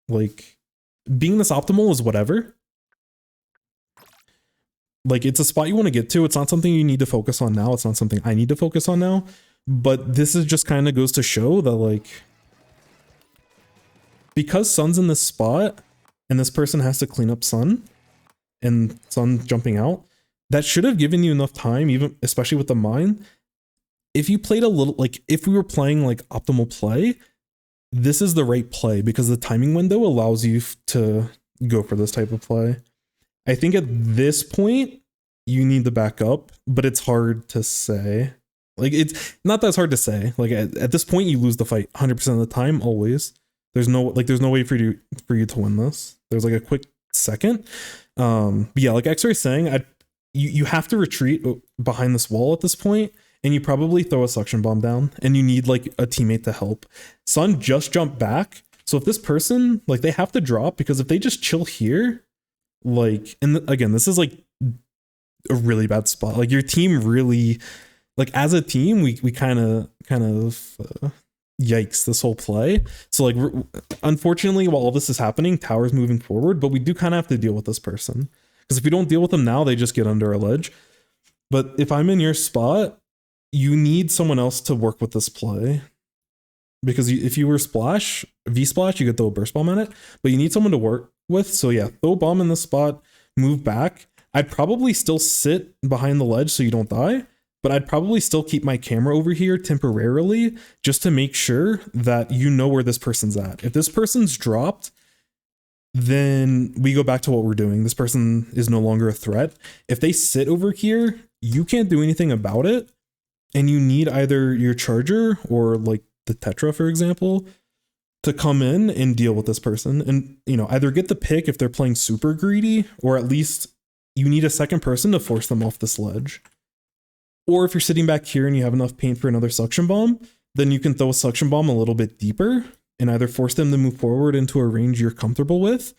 like being this optimal is whatever. Like it's a spot you want to get to. It's not something you need to focus on now. It's not something I need to focus on now. But this is just kind of goes to show that like, because Sun's in this spot and this person has to clean up Sun and Sun jumping out, that should have given you enough time, even especially with the mine. If you played a little, like if we were playing like optimal play, this is the right play because the timing window allows you to go for this type of play. I think at this point you need to back up, but it's hard to say. Like it's not that it's hard to say. Like at this point you lose the fight 100% of the time, always. There's no way for you to win this. There's like a quick second. But yeah, like X-Ray saying, you have to retreat behind this wall at this point, and you probably throw a suction bomb down, and you need like a teammate to help. Sun just jumped back, so if this person, like, they have to drop, because if they just chill here, like, and again, this is like a really bad spot. Like your team really, like as a team, we kind of yikes this whole play. So like unfortunately, while all this is happening, tower's moving forward, but we do kind of have to deal with this person, because if we don't deal with them now, they just get under a ledge. But if I'm in your spot, you need someone else to work with this play. because if you were splash, V-splash, you could throw a burst bomb at it, but you need someone to work with. So yeah, throw a bomb in this spot, move back. I'd probably still sit behind the ledge so you don't die, but I'd probably still keep my camera over here temporarily just to make sure that you know where this person's at. If this person's dropped, then we go back to what we're doing. This person is no longer a threat. If they sit over here, you can't do anything about it. And you need either your charger or like the Tetra, for example, to come in and deal with this person. And, you know, either get the pick if they're playing super greedy, or at least you need a second person to force them off this ledge. Or if you're sitting back here and you have enough paint for another suction bomb, then you can throw a suction bomb a little bit deeper and either force them to move forward into a range you're comfortable with,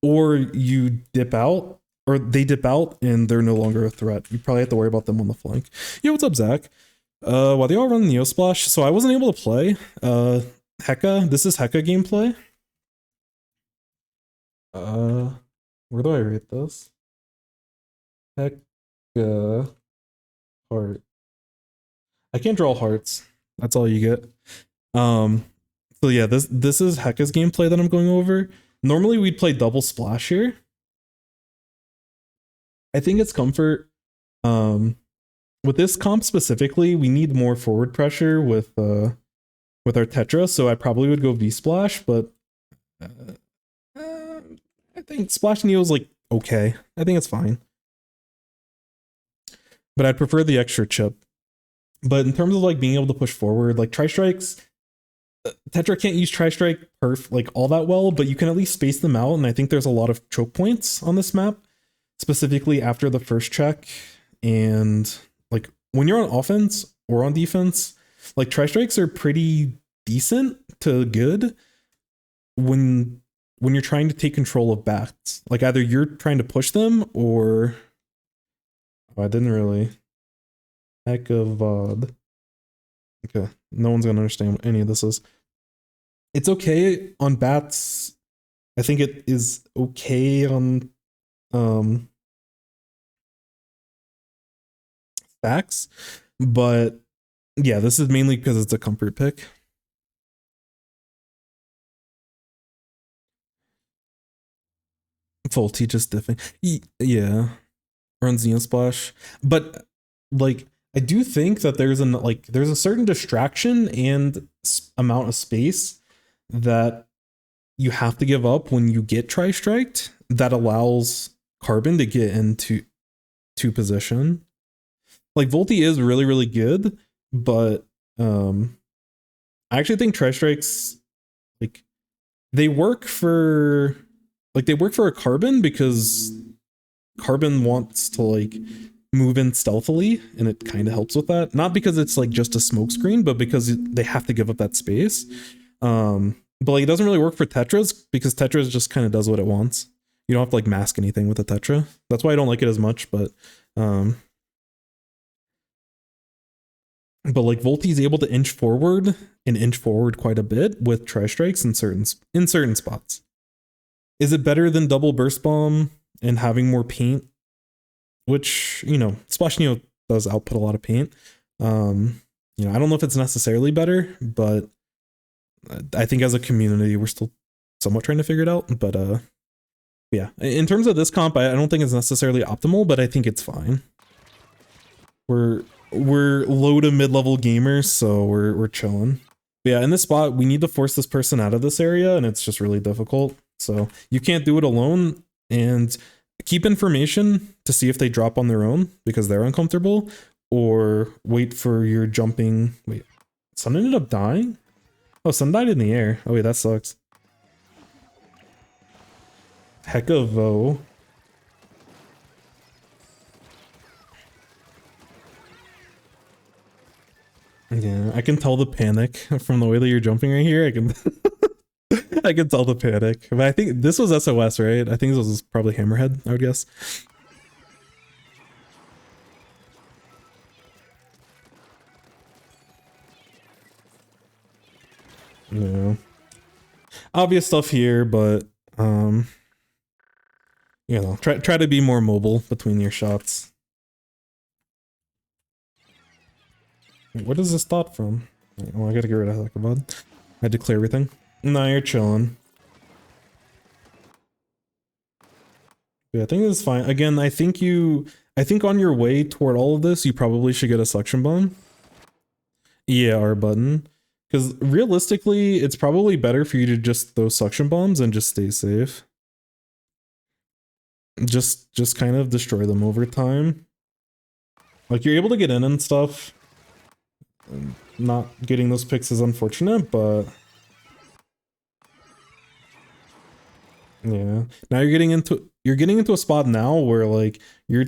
or you dip out, or they dip out and they're no longer a threat. You probably have to worry about them on the flank. Yeah, what's up, Zach? While they all run Neo Splash, so I wasn't able to play Heka. This is Heka gameplay. Where do I rate this? Heka heart. I can't draw hearts. That's all you get. So yeah, this is Heka's gameplay that I'm going over. Normally we'd play double splash here. I think it's comfort. With this comp specifically, we need more forward pressure with our Tetra, so I probably would go V Splash, but I think Splash Neo is like okay. I think it's fine. But I'd prefer the extra chip. But in terms of like being able to push forward, like Tri-Strikes, Tetra can't use Tri-Strike like all that well, but you can at least space them out, and I think there's a lot of choke points on this map, specifically after the first check. And like when you're on offense or on defense, like Tri-Strikes are pretty decent to good when you're trying to take control of bats. Like either you're trying to push them or I didn't really. Heck of VOD. Okay, no one's gonna understand what any of this is. It's okay on bats. I think it is okay on stacks, but yeah, this is mainly because it's a comfort pick. Faulty just diffing. Yeah, runs Neo Splash, but like I do think that there's a certain distraction and amount of space that you have to give up when you get Tri-Striked that allows Carbon to get into position. Like Volty is really, really good, but I actually think Tri-Strikes like they work for a Carbon because Carbon wants to like move in stealthily, and it kind of helps with that. Not because it's like just a smoke screen, but because they have to give up that space. But like it doesn't really work for Tetras because Tetras just kind of does what it wants. You don't have to like mask anything with a Tetra. That's why I don't like it as much, but like Volty's able to inch forward quite a bit with Tri-Strikes in certain spots. Is it better than double burst bomb and having more paint? Which, you know, Splash Neo does output a lot of paint. You know, I don't know if it's necessarily better, but I think as a community, we're still somewhat trying to figure it out. But yeah, in terms of this comp, I don't think it's necessarily optimal, but I think it's fine. We're low to mid-level gamers, so we're chilling. But yeah, in this spot, we need to force this person out of this area, and it's just really difficult. So you can't do it alone, and keep information to see if they drop on their own because they're uncomfortable, or wait for your jumping. Wait, Sun ended up dying? Oh, Sun died in the air. Oh wait, that sucks. Heck of Vo. Yeah, I can tell the panic from the way that you're jumping right here. I can I can tell the panic. But I think this was SOS, right? I think this was probably Hammerhead, I would guess. Yeah. Obvious stuff here, but you know, try to be more mobile between your shots. What is this thought from? Oh, I gotta get rid of Hekabod. I declare everything. Nah, you're chilling. Yeah, I think this is fine. Again, I think on your way toward all of this, you probably should get a suction bomb. Yeah, R button. Because realistically, it's probably better for you to just throw suction bombs and just stay safe. Just kind of destroy them over time. Like, you're able to get in and stuff. Not getting those picks is unfortunate, but yeah. Now you're getting into a spot now where like you're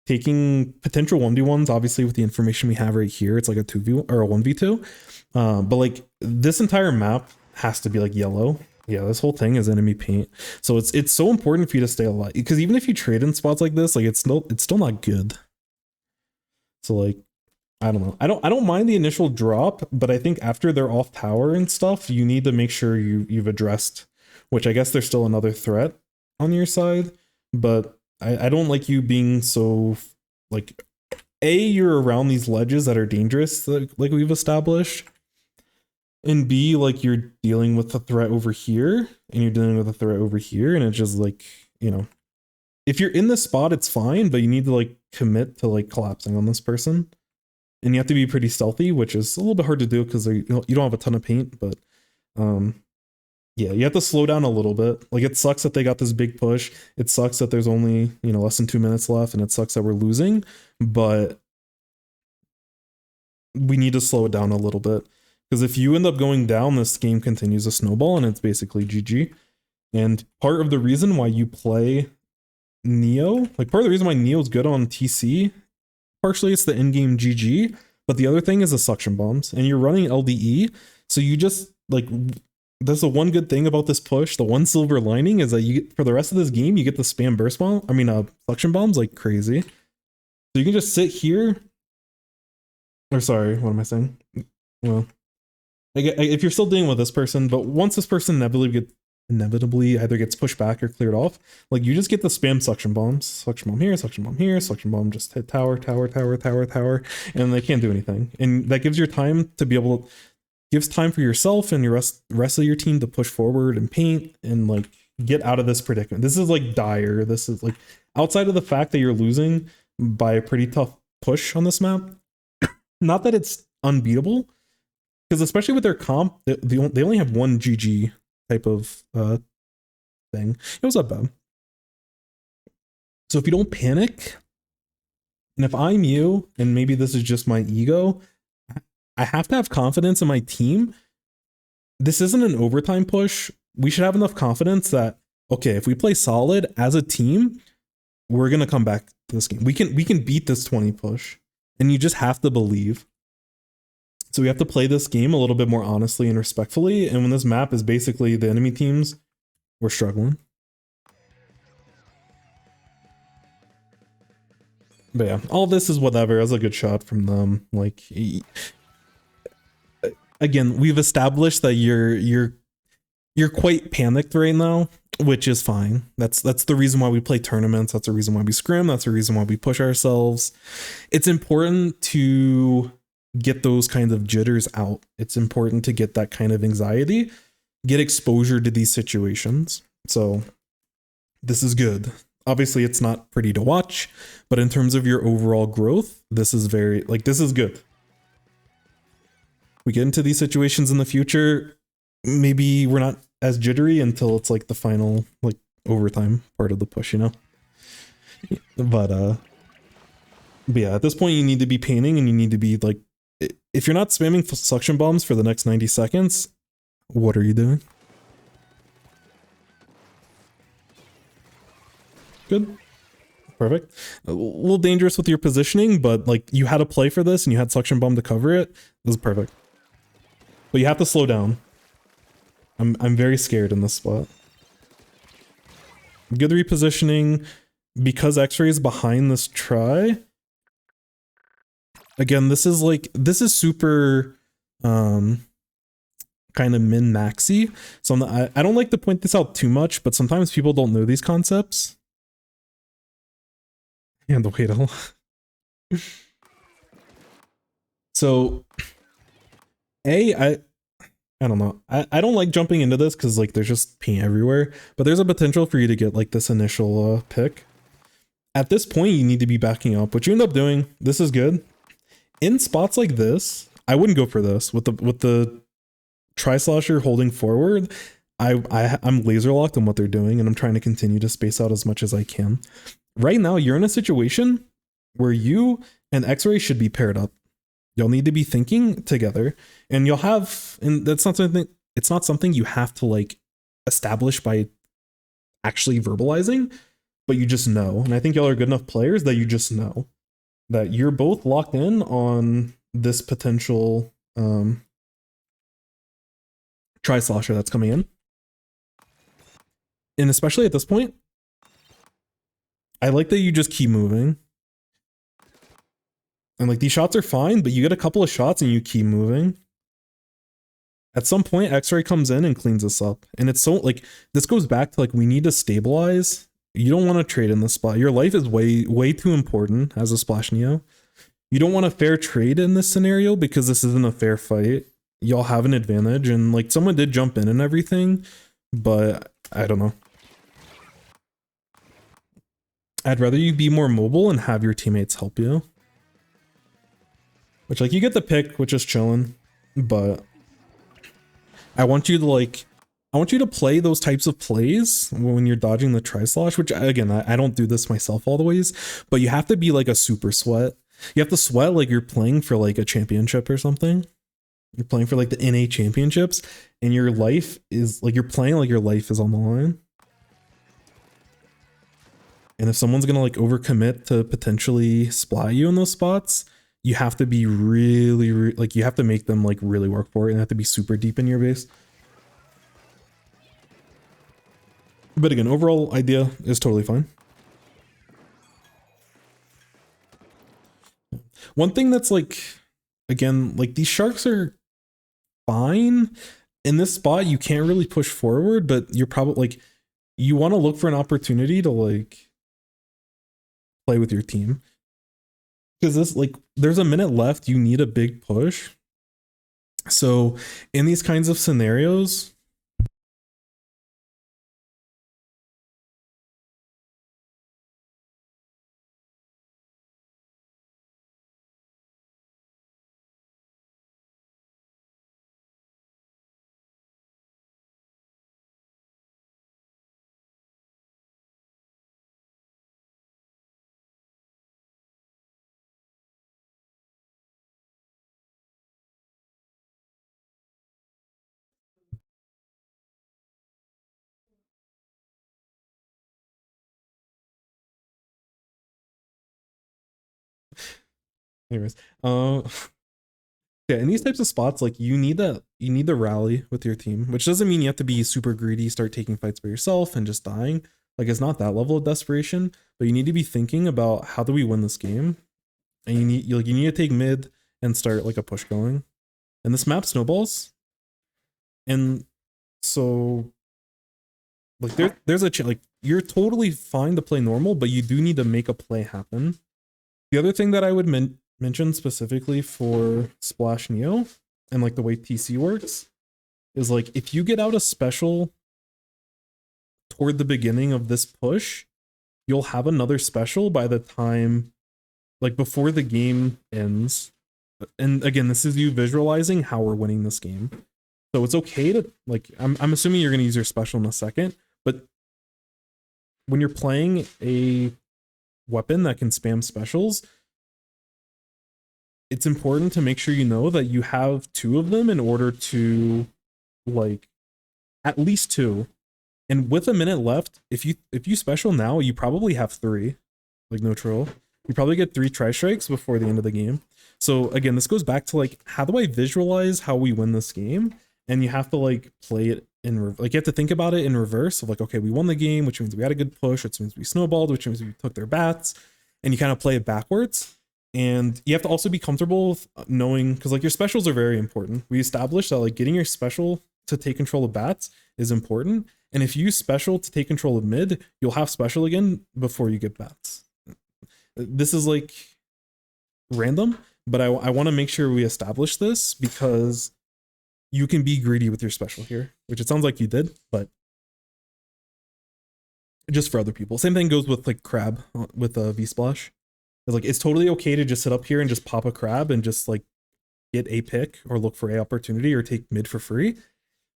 taking potential 1v1s, obviously with the information we have right here. It's like a 2v or a 1v2. But like this entire map has to be like yellow. Yeah, this whole thing is enemy paint. So it's so important for you to stay alive. Because even if you trade in spots like this, like it's still not good. So like I don't know. I don't mind the initial drop, but I think after they're off tower and stuff, you need to make sure you've addressed, which I guess there's still another threat on your side, but I don't like you being so like you're around these ledges that are dangerous like we've established, and B, like you're dealing with a threat over here and you're dealing with a threat over here, and it's just like, you know, if you're in this spot it's fine, but you need to like commit to like collapsing on this person. And you have to be pretty stealthy, which is a little bit hard to do because you don't have a ton of paint, but yeah, you have to slow down a little bit. Like it sucks that they got this big push. It sucks that there's only, you know, less than 2 minutes left, and it sucks that we're losing, but we need to slow it down a little bit. Because if you end up going down, this game continues to snowball and it's basically GG. And part of the reason why you play Neo, like part of the reason why Neo's good on TC, partially it's the in-game GG, but the other thing is the suction bombs, and you're running LDE, so you just like, that's the one good thing about this push. The one silver lining is that you get, for the rest of this game, you get the spam burst bomb. I mean, suction bombs like crazy. So you can just sit here. Or sorry, what am I saying? Well, if you're still dealing with this person, but once this person inevitably either gets pushed back or cleared off, like you just get the spam suction bombs. Suction bomb here, suction bomb here, suction bomb just hit tower, and they can't do anything. And that gives your time to be able to, gives time for yourself and your rest of your team to push forward and paint and like get out of this predicament. This is like dire. This is like, outside of the fact that you're losing by a pretty tough push on this map, not that it's unbeatable, because especially with their comp, they only have one GG type of thing. It was not bad. So if you don't panic, and if I'm you, and maybe this is just my ego, I have to have confidence in my team. This isn't an overtime push. We should have enough confidence that, okay, if we play solid as a team, we're gonna come back to this game. We can beat this 20 push, and you just have to believe. So we have to play this game a little bit more honestly and respectfully. And when this map is basically the enemy teams, we're struggling. But yeah, all this is whatever. It was a good shot from them. Like, again, we've established that you're quite panicked right now, which is fine. That's the reason why we play tournaments. That's the reason why we scrim. That's the reason why we push ourselves. It's important to get those kind of jitters out. It's important to get that kind of anxiety, get exposure to these situations. So this is good. Obviously it's not pretty to watch, but in terms of your overall growth, this is this is good. We get into these situations in the future, maybe we're not as jittery until it's like the final like overtime part of the push, you know? But yeah, at this point you need to be painting, and you need to be like, if you're not spamming suction bombs for the next 90 seconds, what are you doing? Good. Perfect. A little dangerous with your positioning, but like you had a play for this and you had suction bomb to cover it. This is perfect. But you have to slow down. I'm very scared in this spot. Good repositioning. Because X-ray is behind this try. Again, this is super kind of min-maxy. So I don't like to point this out too much, but sometimes people don't know these concepts. And the wait a lot. So I don't know. I don't like jumping into this because like there's just paint everywhere, but there's a potential for you to get like this initial pick. At this point, you need to be backing up. What you end up doing, this is good. In spots like this, I wouldn't go for this with the Tri-Slosher holding forward. I'm laser locked on what they're doing, and I'm trying to continue to space out as much as I can. Right now, you're in a situation where you and X-Ray should be paired up. You'll need to be thinking together, and you'll have, and that's not something, it's not something you have to like establish by actually verbalizing, but you just know. And I think y'all are good enough players that you just know that you're both locked in on this potential Tri-Slosher that's coming in. And especially at this point, I like that you just keep moving. And like these shots are fine, but you get a couple of shots and you keep moving. At some point, X-Ray comes in and cleans us up. And it's so like, this goes back to like, we need to stabilize. You don't want to trade in this spot. Your life is way too important as a Splash Neo. You don't want a fair trade in this scenario because this isn't a fair fight. Y'all have an advantage, and like someone did jump in and everything, but I don't know. I'd rather you be more mobile and have your teammates help you. Which like you get the pick, which is chilling, but I want you to like, I want you to play those types of plays when you're dodging the Tri-Slosh, which again, I don't do this myself all the ways, but you have to be like a super sweat. You have to sweat like you're playing for like a championship or something. You're playing for like the NA championships, and your life is like, you're playing like your life is on the line. And if someone's gonna like overcommit to potentially splat you in those spots, you have to be really like, you have to make them like really work for it, and have to be super deep in your base. But again, overall idea is totally fine. One thing that's like, again, like these sharks are fine. In this spot, you can't really push forward, but you're probably like, you want to look for an opportunity to like play with your team. Because this, like, there's a minute left, you need a big push. So in these kinds of scenarios, anyways, yeah, in these types of spots, like you need the rally with your team, which doesn't mean you have to be super greedy, start taking fights by yourself and just dying. Like it's not that level of desperation, but you need to be thinking about how do we win this game, and you need to take mid and start like a push going. And this map snowballs, and so like there's a like you're totally fine to play normal, but you do need to make a play happen. The other thing that I would mention specifically for Splash Neo and like the way TC works is like if you get out a special toward the beginning of this push, you'll have another special by the time like before the game ends. And again, this is you visualizing how we're winning this game. So it's okay to like, I'm assuming you're going to use your special in a second, but when you're playing a weapon that can spam specials, it's important to make sure you know that you have two of them in order to like at least two. And with a minute left, if you special now, you probably have three, like no troll. You probably get 3 tri-strikes before the end of the game. So again, this goes back to like, how do I visualize how we win this game? And you have to like play it in like, you have to think about it in reverse of like, okay, we won the game, which means we had a good push, which means we snowballed, which means we took their bats, and you kind of play it backwards. And you have to also be comfortable with knowing, because like your specials are very important. We established that like getting your special to take control of bats is important. And if you use special to take control of mid, you'll have special again before you get bats. This is like random, but I want to make sure we establish this because you can be greedy with your special here, which it sounds like you did, but just for other people. Same thing goes with like crab with a V-Splash. It's like it's totally okay to just sit up here and just pop a crab and just like get a pick or look for a opportunity or take mid for free,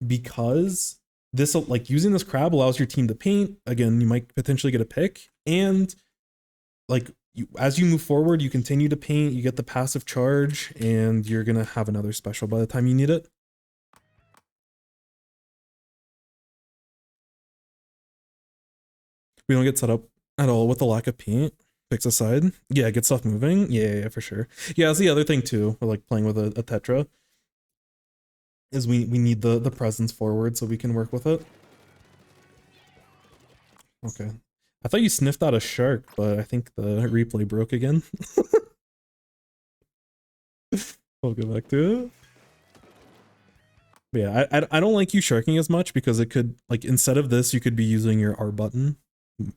because this like using this crab allows your team to paint. Again, you might potentially get a pick, and like as you move forward, you continue to paint, you get the passive charge, and you're gonna have another special by the time you need it. We don't get set up at all with the lack of paint. Picks aside, yeah, get stuff moving. Yeah, for sure. Yeah, that's the other thing too. Like playing with a Tetra is we need the presence forward so we can work with it. Okay, I thought you sniffed out a shark, but I think the replay broke again. I'll go back to it. But yeah, I don't like you sharking as much because it could, like, instead of this, you could be using your R button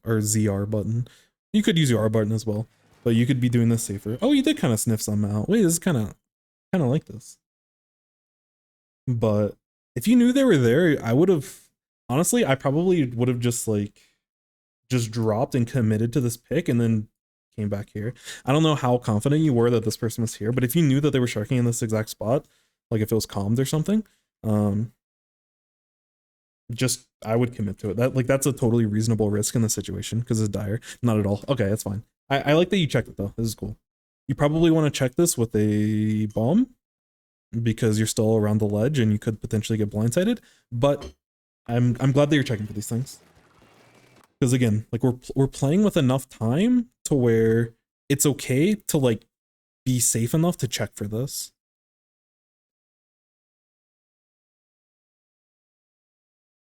or ZR button. You could use your R button as well, but you could be doing this safer. Oh, you did kind of sniff some out. Wait, this is kind of like this. But if you knew they were there, I would have, honestly, I probably would have just dropped and committed to this pick and then came back here. I don't know how confident you were that this person was here, but if you knew that they were sharking in this exact spot, like if it was calmed or something, just I would commit to it. That's a totally reasonable risk in the situation because it's dire. Not at all. Okay, that's fine. I like that you checked it though. This is cool. You probably want to check this with a bomb because you're still around the ledge and you could potentially get blindsided. But I'm glad that you're checking for these things. Because again, like we're playing with enough time to where it's okay to like be safe enough to check for this.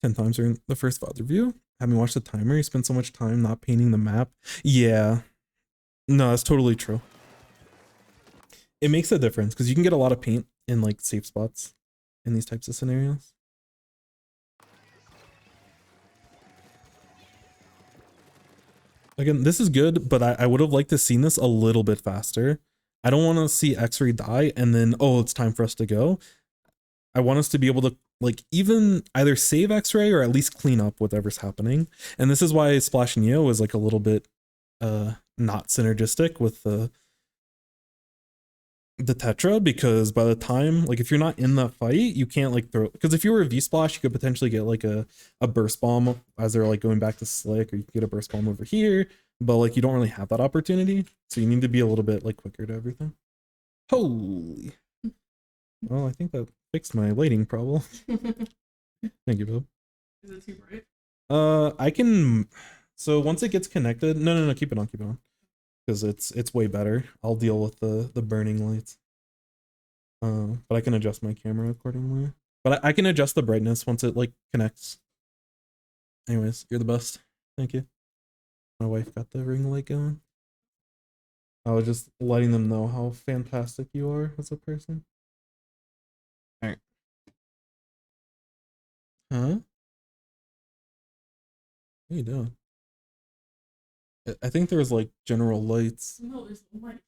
10 times during the first VOD review. Having watched the timer, you spend so much time not painting the map. Yeah. No, that's totally true. It makes a difference because you can get a lot of paint in like safe spots in these types of scenarios. Again, this is good, but I would have liked to seen this a little bit faster. I don't want to see X-Ray die and then, oh, it's time for us to go. I want us to be able to like even either save X-Ray or at least clean up whatever's happening. And this is why Splash Neo is like a little bit not synergistic with the Tetra, because by the time, like if you're not in that fight, you can't like throw, because if you were a V-Splash, you could potentially get like a burst bomb as they're like going back to Slick, or you could get a burst bomb over here, but like you don't really have that opportunity. So you need to be a little bit like quicker to everything. Holy. Well, I think that fixed my lighting problem. Thank you, Bob. Is it too bright? I can, so once it gets connected, no, keep it on. Because it's way better. I'll deal with the burning lights. But I can adjust my camera accordingly. But I can adjust the brightness once it like connects. Anyways, you're the best. Thank you. My wife got the ring light going. I was just letting them know how fantastic you are as a person. Alright. Huh? What are you doing? I think there's like general lights. No, there's no light.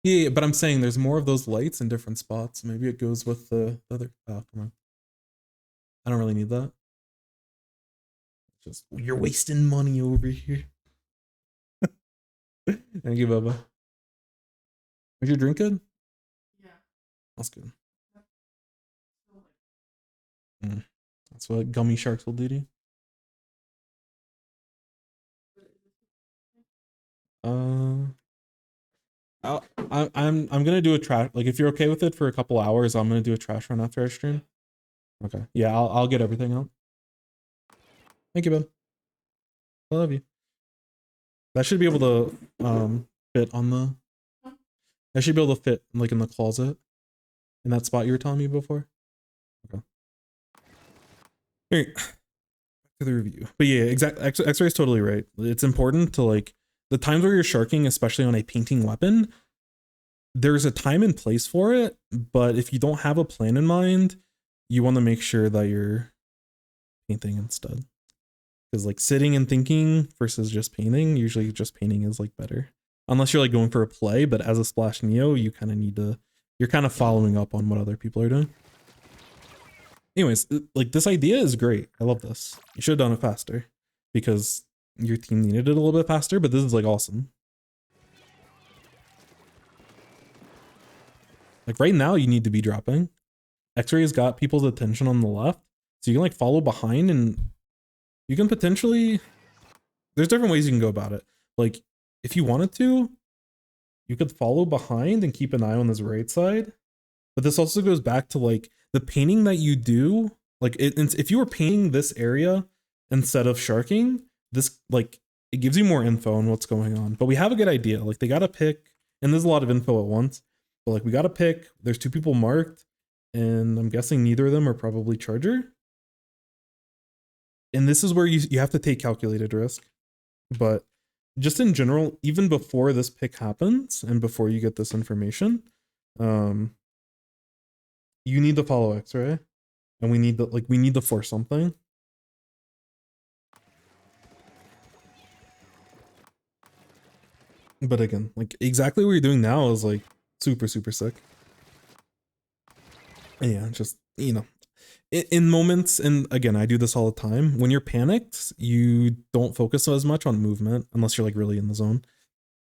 Yeah, but I'm saying there's more of those lights in different spots. Maybe it goes with the other. Oh, come on. I don't really need that. Just you're wasting money over here. Thank you, Bubba. Was your drink good? Yeah. That's good. That's what gummy sharks will do to you. I'm gonna do a trash, like if you're okay with it for a couple hours, I'm gonna do a trash run after our stream. Okay. Yeah, I'll get everything out. Thank you, bud. I love you. That should be able to fit on the. I should be able to fit like in the closet, in that spot you were telling me before. Okay. All right. Back to the review. But yeah, exactly. X-Ray is totally right. It's important to like the times where you're sharking, especially on a painting weapon. There's a time and place for it, but if you don't have a plan in mind, you want to make sure that you're painting instead. Because like sitting and thinking versus just painting, usually just painting is like better. Unless you're like going for a play, but as a Splash Neo, you kind of need to You're kind of following up on what other people are doing. Anyways, like this idea is great. I love this. You should have done it faster because your team needed it a little bit faster, but this is like awesome. Like right now you need to be dropping. X-Ray's got people's attention on the left. So you can like follow behind and you can potentially, there's different ways you can go about it. Like if you wanted to, you could follow behind and keep an eye on this right side. But this also goes back to like the painting that you do. Like if you were painting this area instead of sharking, this like it gives you more info on what's going on. But we have a good idea. Like they gotta pick, and there's a lot of info at once. But like we gotta pick. There's 2 people marked, and I'm guessing neither of them are probably Charger. And this is where you have to take calculated risk. But just in general, even before this pick happens and before you get this information, you need to follow X-Ray, and we need to force something. But again, like exactly what you're doing now is like super sick. And yeah, just, you know, in moments, and again, I do this all the time, when you're panicked, you don't focus as much on movement unless you're like really in the zone.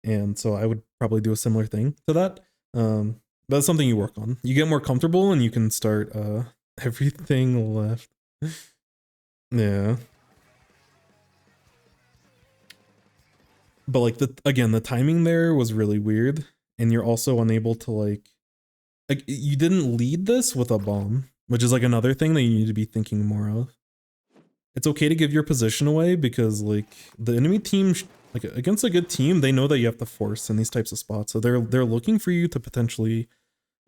And so I would probably do a similar thing to that. But that's something you work on. You get more comfortable and you can start everything left. Yeah. But like the timing there was really weird, and you're also unable to like you didn't lead this with a bomb, which is like another thing that you need to be thinking more of. It's okay to give your position away because like the enemy team, like against a good team, they know that you have to force in these types of spots. So they're looking for you to potentially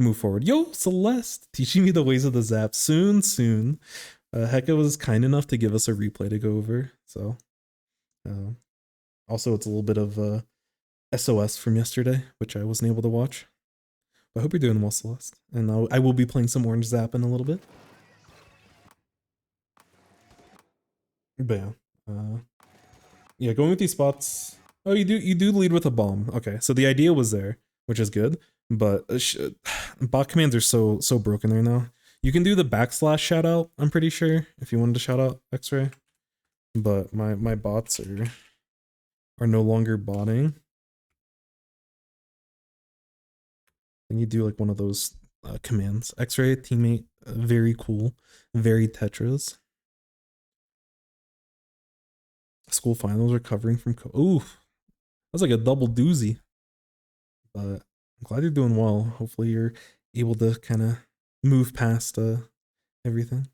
move forward. Yo, Celeste, teaching me the ways of the Zap soon. Hecka was kind enough to give us a replay to go over. So also it's a little bit of SOS from yesterday, which I wasn't able to watch. I hope you're doing well, Celeste. And I will be playing some Orange Zap in a little bit. But yeah. Yeah, going with these spots. Oh, you do lead with a bomb. Okay, so the idea was there, which is good. But bot commands are so broken there now. You can do the / shout out, I'm pretty sure, if you wanted to shout out X-Ray. But my bots are no longer botting. And you do like one of those commands. X-Ray teammate, very cool, very Tetris. School finals recovering from ooh, that was like a double doozy. But I'm glad you're doing well. Hopefully you're able to kind of move past everything.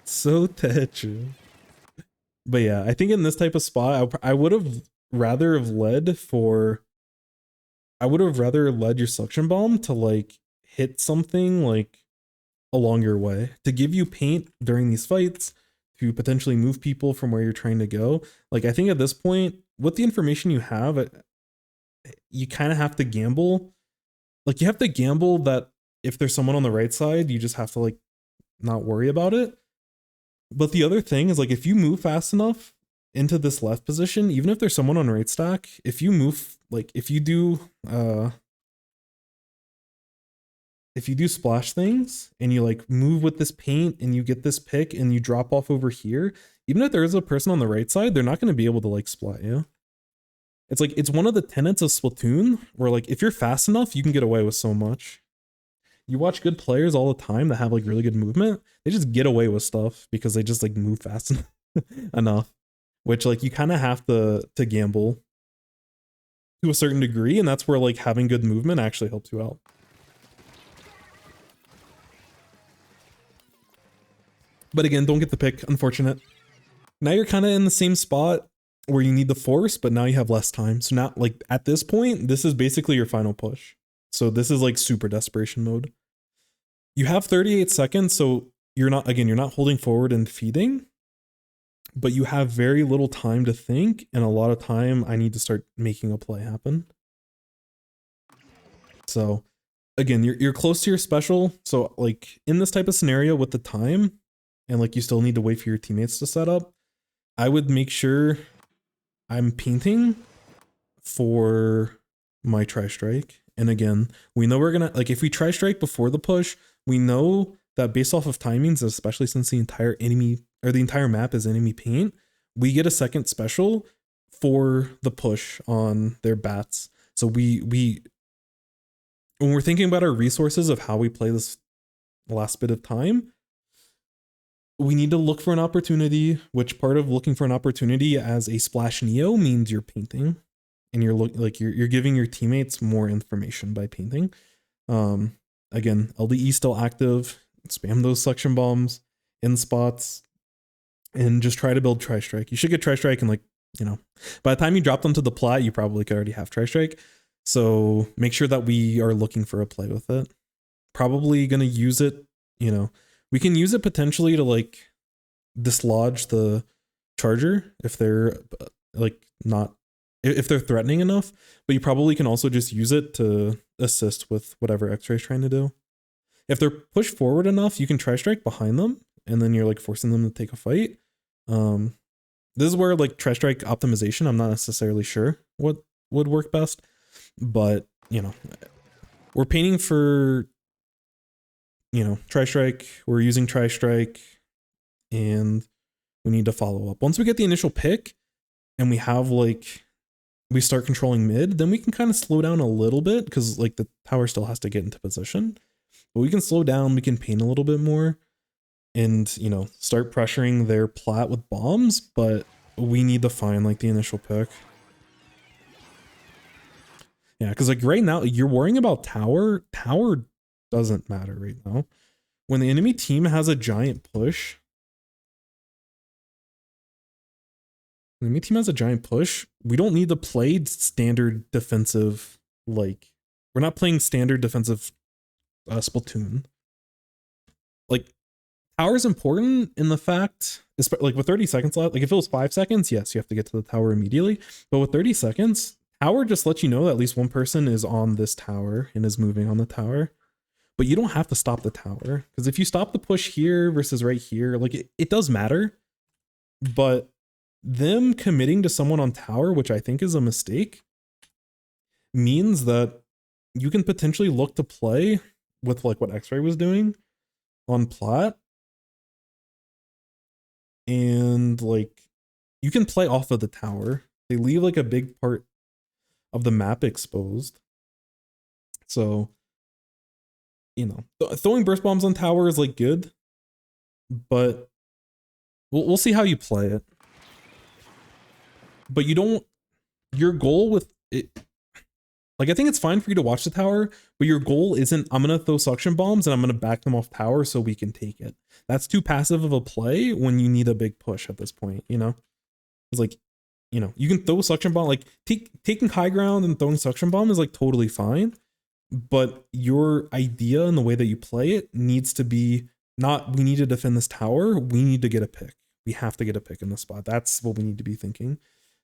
So Tetris. But yeah, I think in this type of spot, I would have rather led your suction bomb to like hit something like along your way to give you paint during these fights, to potentially move people from where you're trying to go. Like I think at this point, with the information you have, you kind of have to gamble. Like you have to gamble that if there's someone on the right side, you just have to like not worry about it. But the other thing is like if you move fast enough into this left position, even if there's someone on right stack, if you move, like if you do splash things and you like move with this paint and you get this pick and you drop off over here, even if there is a person on the right side, they're not going to be able to like splat you. It's like, it's one of the tenets of Splatoon where like if you're fast enough, you can get away with so much. You watch good players all the time that have like really good movement, they just get away with stuff because they just like move fast enough, which like you kind of have to gamble to a certain degree, and that's where like having good movement actually helps you out. But again, don't get the pick, unfortunate. Now you're kind of in the same spot where you need the force, but now you have less time. So now like at this point, this is basically your final push. So this is like super desperation mode. You have 38 seconds, so you're not holding forward and feeding, but you have very little time to think, and a lot of time I need to start making a play happen. So again, you're close to your special. So like in this type of scenario with the time, and like you still need to wait for your teammates to set up, I would make sure I'm painting for my tri-strike And again, we know we're gonna, like, if we try strike before the push, we know that based off of timings, especially since the entire enemy or the entire map is enemy paint, we get a second special for the push on their bats. So we when we're thinking about our resources of how we play this last bit of time, we need to look for an opportunity, which part of looking for an opportunity as a Splash Neo means you're painting and you're giving your teammates more information by painting. Again, LDE still active, spam those suction bombs in spots and just try to build Tri-Strike. You should get Tri-Strike and, like, you know, by the time you drop them to the plat, you probably could already have Tri-Strike. So make sure that we are looking for a play with it. Probably going to use it, you know, we can use it potentially to, like, dislodge the charger if they're like not, if they're threatening enough, but you probably can also just use it to assist with whatever X-Ray is trying to do. If they're pushed forward enough, you can Tri-Strike behind them and then you're, like, forcing them to take a fight. This is where, like, Tri-Strike optimization, I'm not necessarily sure what would work best, but, you know, we're painting for, you know, Tri-Strike, we're using Tri-Strike, and we need to follow up. Once we get the initial pick and we have, like, we start controlling mid, then we can kind of slow down a little bit because, like, the tower still has to get into position. But we can slow down, we can paint a little bit more and, you know, start pressuring their plat with bombs, but we need to find, like, the initial pick. Yeah, because, like, right now, you're worrying about tower. Tower doesn't matter right now. When the enemy team has a giant push, we don't need to play standard defensive, like, we're not playing standard defensive Splatoon. Like, tower is important in the fact, like, with 30 seconds left, like, if it was 5 seconds, yes, you have to get to the tower immediately. But with 30 seconds, tower just lets you know that at least one person is on this tower and is moving on the tower. But you don't have to stop the tower, because if you stop the push here versus right here, like, it does matter. But them committing to someone on tower, which I think is a mistake, means that you can potentially look to play with, like, what X-Ray was doing on plat. And, like, you can play off of the tower. They leave, like, a big part of the map exposed. So, you know, throwing burst bombs on tower is, like, good, but we'll see how you play it. But you don't, your goal with it, like, I think it's fine for you to watch the tower, but your goal isn't, I'm going to throw suction bombs and I'm going to back them off tower so we can take it. That's too passive of a play when you need a big push at this point, you know? It's like, you know, you can throw suction bomb, like, taking high ground and throwing suction bomb is, like, totally fine. But your idea and the way that you play it needs to be not, we need to defend this tower, we need to get a pick. We have to get a pick in this spot. That's what we need to be thinking.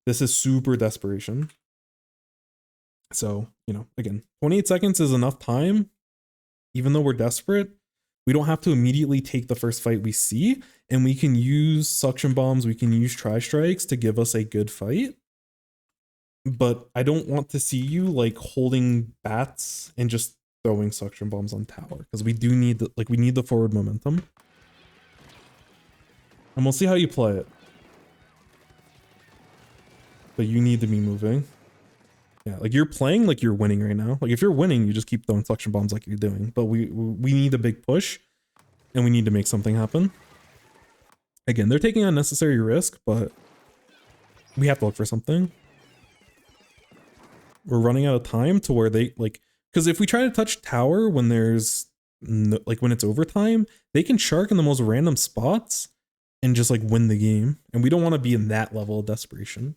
This is super desperation. So, you know, again, 28 seconds is enough time. Even though we're desperate, we don't have to immediately take the first fight we see, and we can use suction bombs, we can use Tri-Strikes to give us a good fight. But I don't want to see you, like, holding bats and just throwing suction bombs on tower, because we do need the, like, we need the forward momentum. And we'll see how you play it. But you need to be moving. Yeah, like, you're playing like you're winning right now. Like, if you're winning, you just keep throwing suction bombs like you're doing. But we need a big push, and we need to make something happen. Again, they're taking unnecessary risk, but we have to look for something. We're running out of time to where they, like, because if we try to touch tower when there's no, like, when it's overtime, they can shark in the most random spots and just, like, win the game. And we don't want to be in that level of desperation.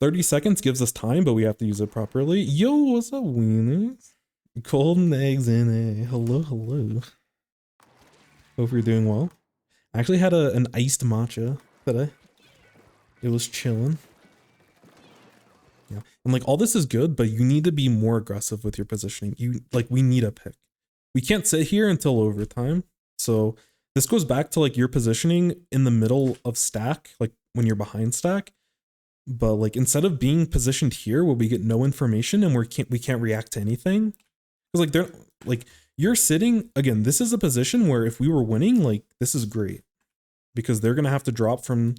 30 seconds gives us time, but we have to use it properly. Yo, what's up, wieners? Golden eggs in a hello. Hope you're doing well. I actually had an iced matcha today. It was chilling. Yeah. And, like, all this is good, but you need to be more aggressive with your positioning. We need a pick. We can't sit here until overtime. So this goes back to, like, your positioning in the middle of stack, like when you're behind stack. But like instead of being positioned here where we get no information and we can't react to anything, because like they're like you're sitting again. This is a position where if we were winning, like this is great because they're gonna have to drop from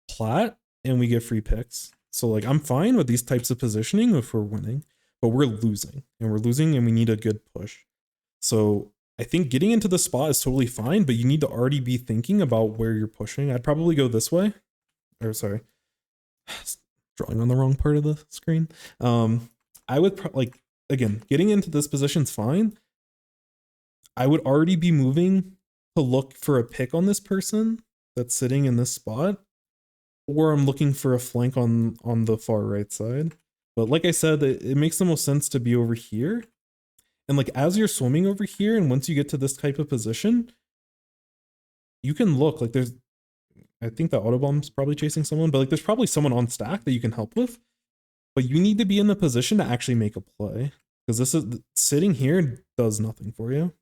plat and we get free picks. So like I'm fine with these types of positioning if we're winning, but we're losing and we need a good push. So I think getting into the spot is totally fine, but you need to already be thinking about where you're pushing. I'd probably go this way. Or sorry, drawing on the wrong part of the screen. I would like, again, getting into this position's fine. I would already be moving to look for a pick on this person that's sitting in this spot, or I'm looking for a flank on the far right side. But like I said, it makes the most sense to be over here. And like as you're swimming over here, and once you get to this type of position, you can look like there's, I think the autobomb's probably chasing someone, but like there's probably someone on stack that you can help with. But you need to be in the position to actually make a play, because this is sitting here does nothing for you.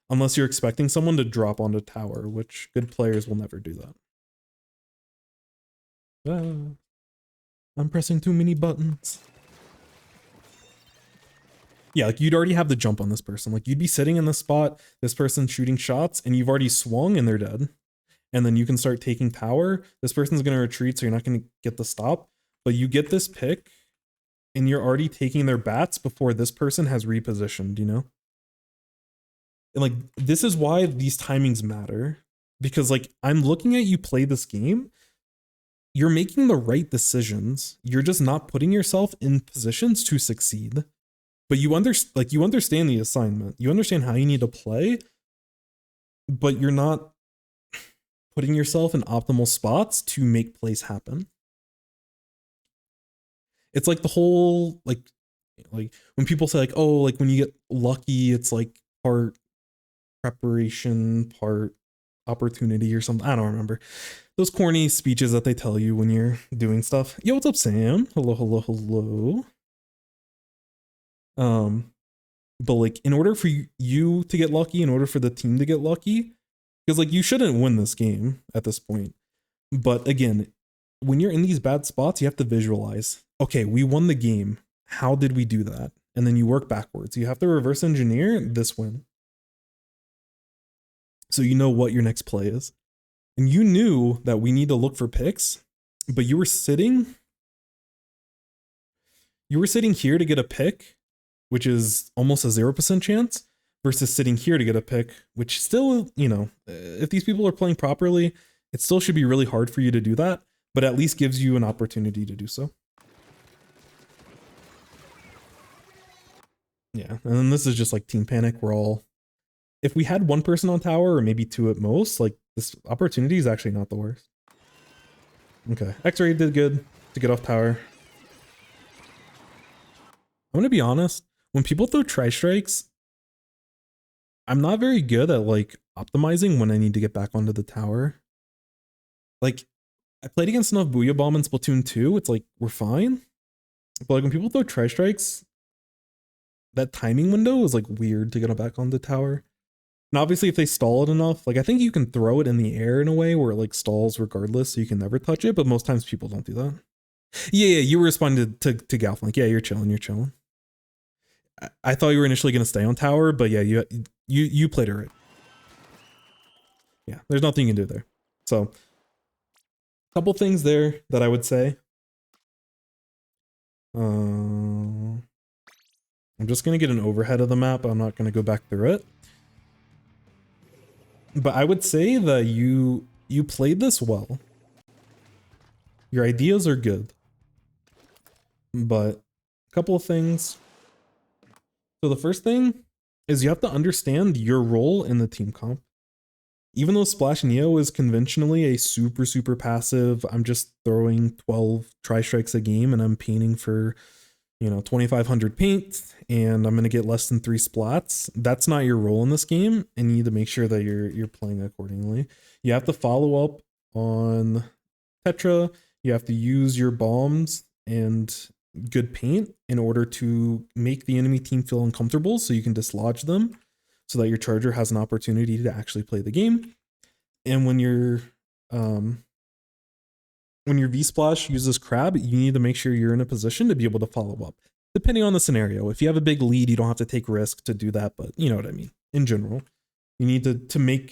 Unless you're expecting someone to drop onto tower, which good players will never do that. I'm pressing too many buttons. Yeah, like you'd already have the jump on this person. Like you'd be sitting in the spot, this person's shooting shots, and you've already swung and they're dead. And then you can start taking tower. This person's going to retreat, so you're not going to get the stop. But you get this pick, and you're already taking their bats before this person has repositioned, you know? And like, this is why these timings matter. Because like, I'm looking at you play this game. You're making the right decisions. You're just not putting yourself in positions to succeed. But you understand the assignment. You understand how you need to play, but you're not putting yourself in optimal spots to make plays happen. It's like the whole like when people say like, oh, like when you get lucky, it's like part preparation, part opportunity or something. I don't remember. Those corny speeches that they tell you when you're doing stuff. Yo, what's up, Sam? Hello, hello, hello. But like in order for you to get lucky, in order for the team to get lucky, because like you shouldn't win this game at this point. But again, when you're in these bad spots, you have to visualize, okay, we won the game. How did we do that? And then you work backwards. You have to reverse engineer this win. So you know what your next play is. And you knew that we need to look for picks, but you were sitting here to get a pick, which is almost a 0% chance, versus sitting here to get a pick, which still, you know, if these people are playing properly, it still should be really hard for you to do that, but at least gives you an opportunity to do so. Yeah, and then this is just like team panic. We're all, if we had one person on tower or maybe two at most, like this opportunity is actually not the worst. Okay, X-Ray did good to get off tower. I'm gonna be honest, when people throw tri-strikes, I'm not very good at like optimizing when I need to get back onto the tower. Like, I played against enough Booyah Bomb in Splatoon 2, it's like, we're fine. But like when people throw tri-strikes, that timing window is like weird to get back on the tower. And obviously if they stall it enough, like I think you can throw it in the air in a way where it like stalls regardless, so you can never touch it, but most times people don't do that. Yeah, you were responding to Galflink. Yeah, you're chilling. I thought you were initially gonna stay on tower, but yeah, you played it right. Yeah, there's nothing you can do there. So a couple things there that I would say. I'm just gonna get an overhead of the map. I'm not gonna go back through it. But I would say that you played this well. Your ideas are good. But a couple of things. So the first thing is you have to understand your role in the team comp. Even though Splash Neo is conventionally a super passive, I'm just throwing 12 tri-strikes a game and I'm painting for, you know, 2,500 paint and I'm gonna get less than 3 splats. That's not your role in this game, and you need to make sure that you're playing accordingly. You have to follow up on Tetra. You have to use your bombs and good paint in order to make the enemy team feel uncomfortable so you can dislodge them so that your charger has an opportunity to actually play the game. And when you're when your V-Splash uses crab, you need to make sure you're in a position to be able to follow up. Depending on the scenario. If you have a big lead, you don't have to take risk to do that, but you know what I mean. In general, you need to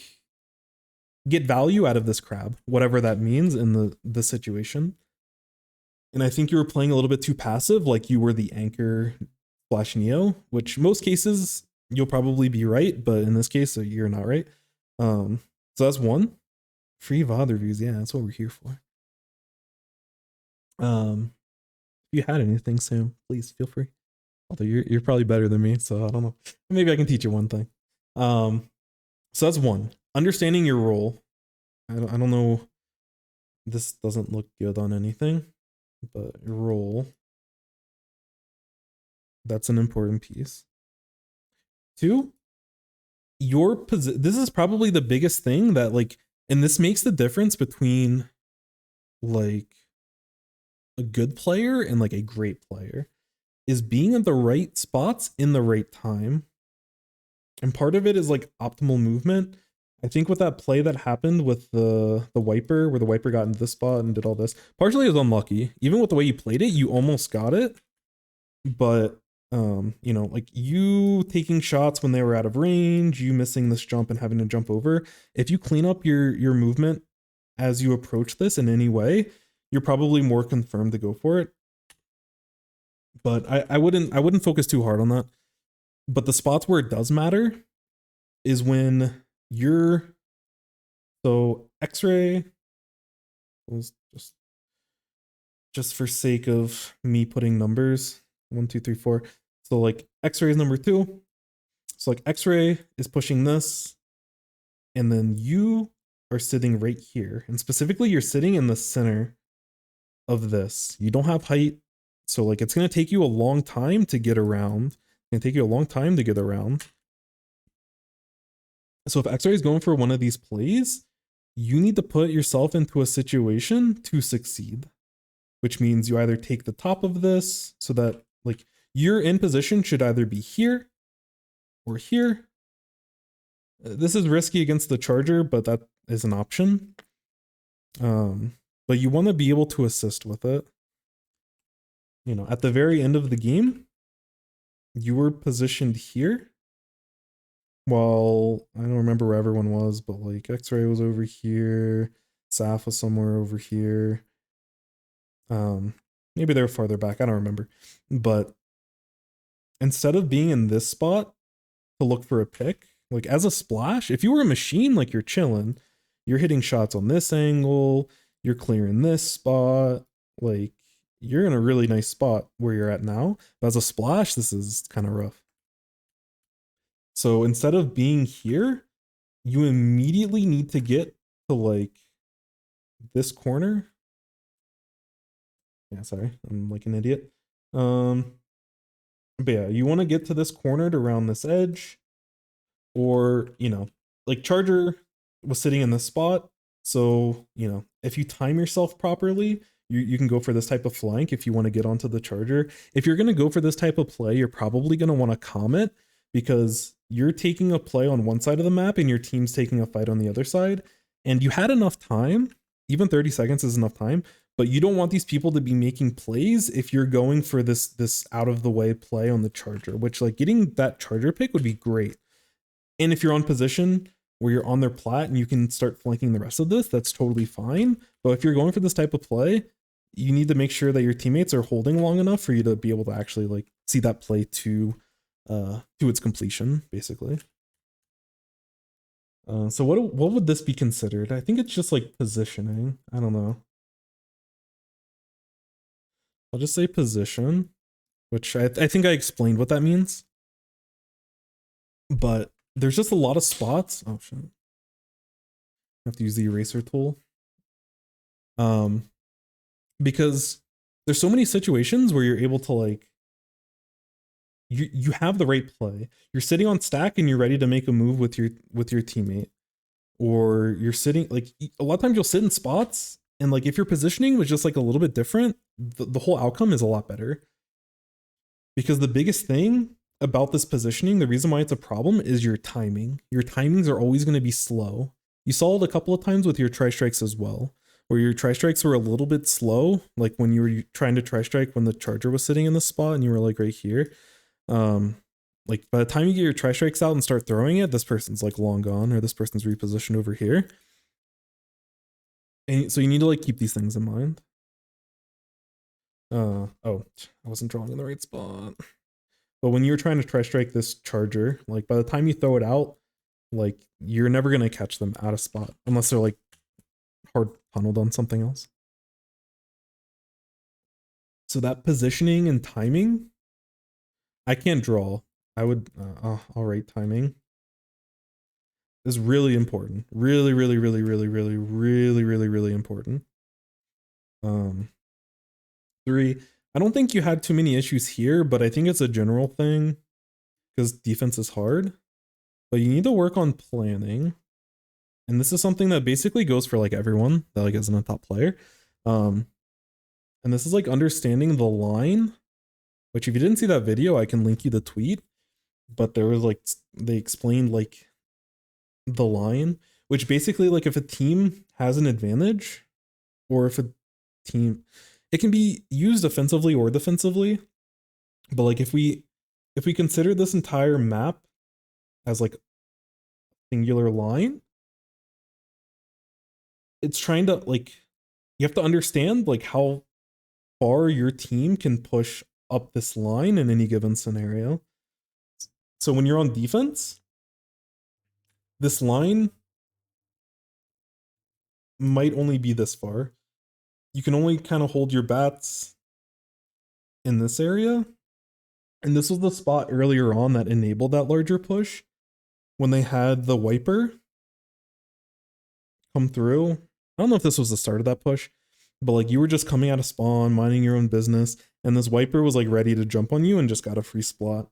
get value out of this crab, whatever that means in the situation. And I think you were playing a little bit too passive, like you were the anchor / Neo, which most cases you'll probably be right, but in this case you're not right. So that's one. Free VOD reviews, yeah, that's what we're here for. If you had anything, Sam, please feel free. Although you're probably better than me, so I don't know. Maybe I can teach you one thing. So that's one. Understanding your role. I don't know. This doesn't look good on anything, but your role. That's an important piece. Two, your position. This is probably the biggest thing that like, and this makes the difference between like a good player and like a great player, is being at the right spots in the right time. And part of it is like optimal movement. I think with that play that happened with the wiper, where the wiper got into this spot and did all this, partially it was unlucky. Even with the way you played it, you almost got it. But you know, like you taking shots when they were out of range, you missing this jump and having to jump over. If you clean up your movement as you approach this in any way, you're probably more confirmed to go for it. But I wouldn't focus too hard on that. But the spots where it does matter is when you're, so X-ray was just for sake of me putting numbers, 1, 2, 3, 4. So like X-ray is number 2. So like X-ray is pushing this, and then you are sitting right here, and specifically you're sitting in the center of this. You don't have height, so like it's gonna take you a long time to get around. So if X-ray is going for one of these plays, you need to put yourself into a situation to succeed, which means you either take the top of this so that like your in position should either be here or here. This is risky against the charger, but that is an option. But you want to be able to assist with it. You know, at the very end of the game, you were positioned here. Well, I don't remember where everyone was, but like X-ray was over here, Saf was somewhere over here. Maybe they were farther back, I don't remember. But instead of being in this spot to look for a pick, like as a splash, if you were a machine, like you're chilling, you're hitting shots on this angle, you're clearing this spot, like you're in a really nice spot where you're at now. But as a splash, this is kind of rough. So instead of being here, you immediately need to get to like this corner. Yeah, sorry, I'm like an idiot. But yeah, you want to get to this corner to round this edge, or you know, like Charger was sitting in this spot. So you know, if you time yourself properly, you can go for this type of flank if you want to get onto the Charger. If you're going to go for this type of play, you're probably going to want to comment, because you're taking a play on one side of the map and your team's taking a fight on the other side. And you had enough time, even 30 seconds is enough time, but you don't want these people to be making plays if you're going for this out of the way play on the Charger, which like getting that Charger pick would be great. And if you're on position where you're on their plat and you can start flanking the rest of this, that's totally fine. But if you're going for this type of play, you need to make sure that your teammates are holding long enough for you to be able to actually like see that play to its completion, basically. So what would this be considered? I think it's just like positioning. I don't know. I'll just say position, which I think I explained what that means. But there's just a lot of spots. Oh shit. I have to use the eraser tool. Because there's so many situations where you're able to like, you have the right play. You're sitting on stack and you're ready to make a move with your teammate, or you're sitting like a lot of times you'll sit in spots and like if your positioning was just like a little bit different, the whole outcome is a lot better. Because the biggest thing about this positioning, the reason why it's a problem is your timing. Your timings are always going to be slow. You saw it a couple of times with your tri-strikes as well, where your tri-strikes were a little bit slow, like when you were trying to tri-strike when the charger was sitting in the spot and you were like right here. Like by the time you get your tri-strikes out and start throwing it, this person's like long gone, or this person's repositioned over here. And so you need to like keep these things in mind. Oh, I wasn't drawing in the right spot. But when you're trying to tri-strike this charger, like by the time you throw it out, like you're never gonna catch them out of spot unless they're like hard tunneled on something else. So that positioning and timing, I can't draw. I would, all right, timing is really important. Really, really, really, really, really, really, really, really important. 3, I don't think you had too many issues here, but I think it's a general thing because defense is hard. But you need to work on planning. And this is something that basically goes for like everyone that like isn't a top player. And this is like understanding the line, which if you didn't see that video, I can link you the tweet. But there was like, they explained like the line, which basically like if a team has an advantage or if a team, it can be used offensively or defensively. But like if we consider this entire map as like a singular line, it's trying to like, you have to understand like how far your team can push up this line in any given scenario. So when you're on defense, this line might only be this far. You can only kind of hold your bats in this area. And this was the spot earlier on that enabled that larger push when they had the wiper come through. I don't know if this was the start of that push, but like you were just coming out of spawn, minding your own business, and this wiper was like ready to jump on you and just got a free splat.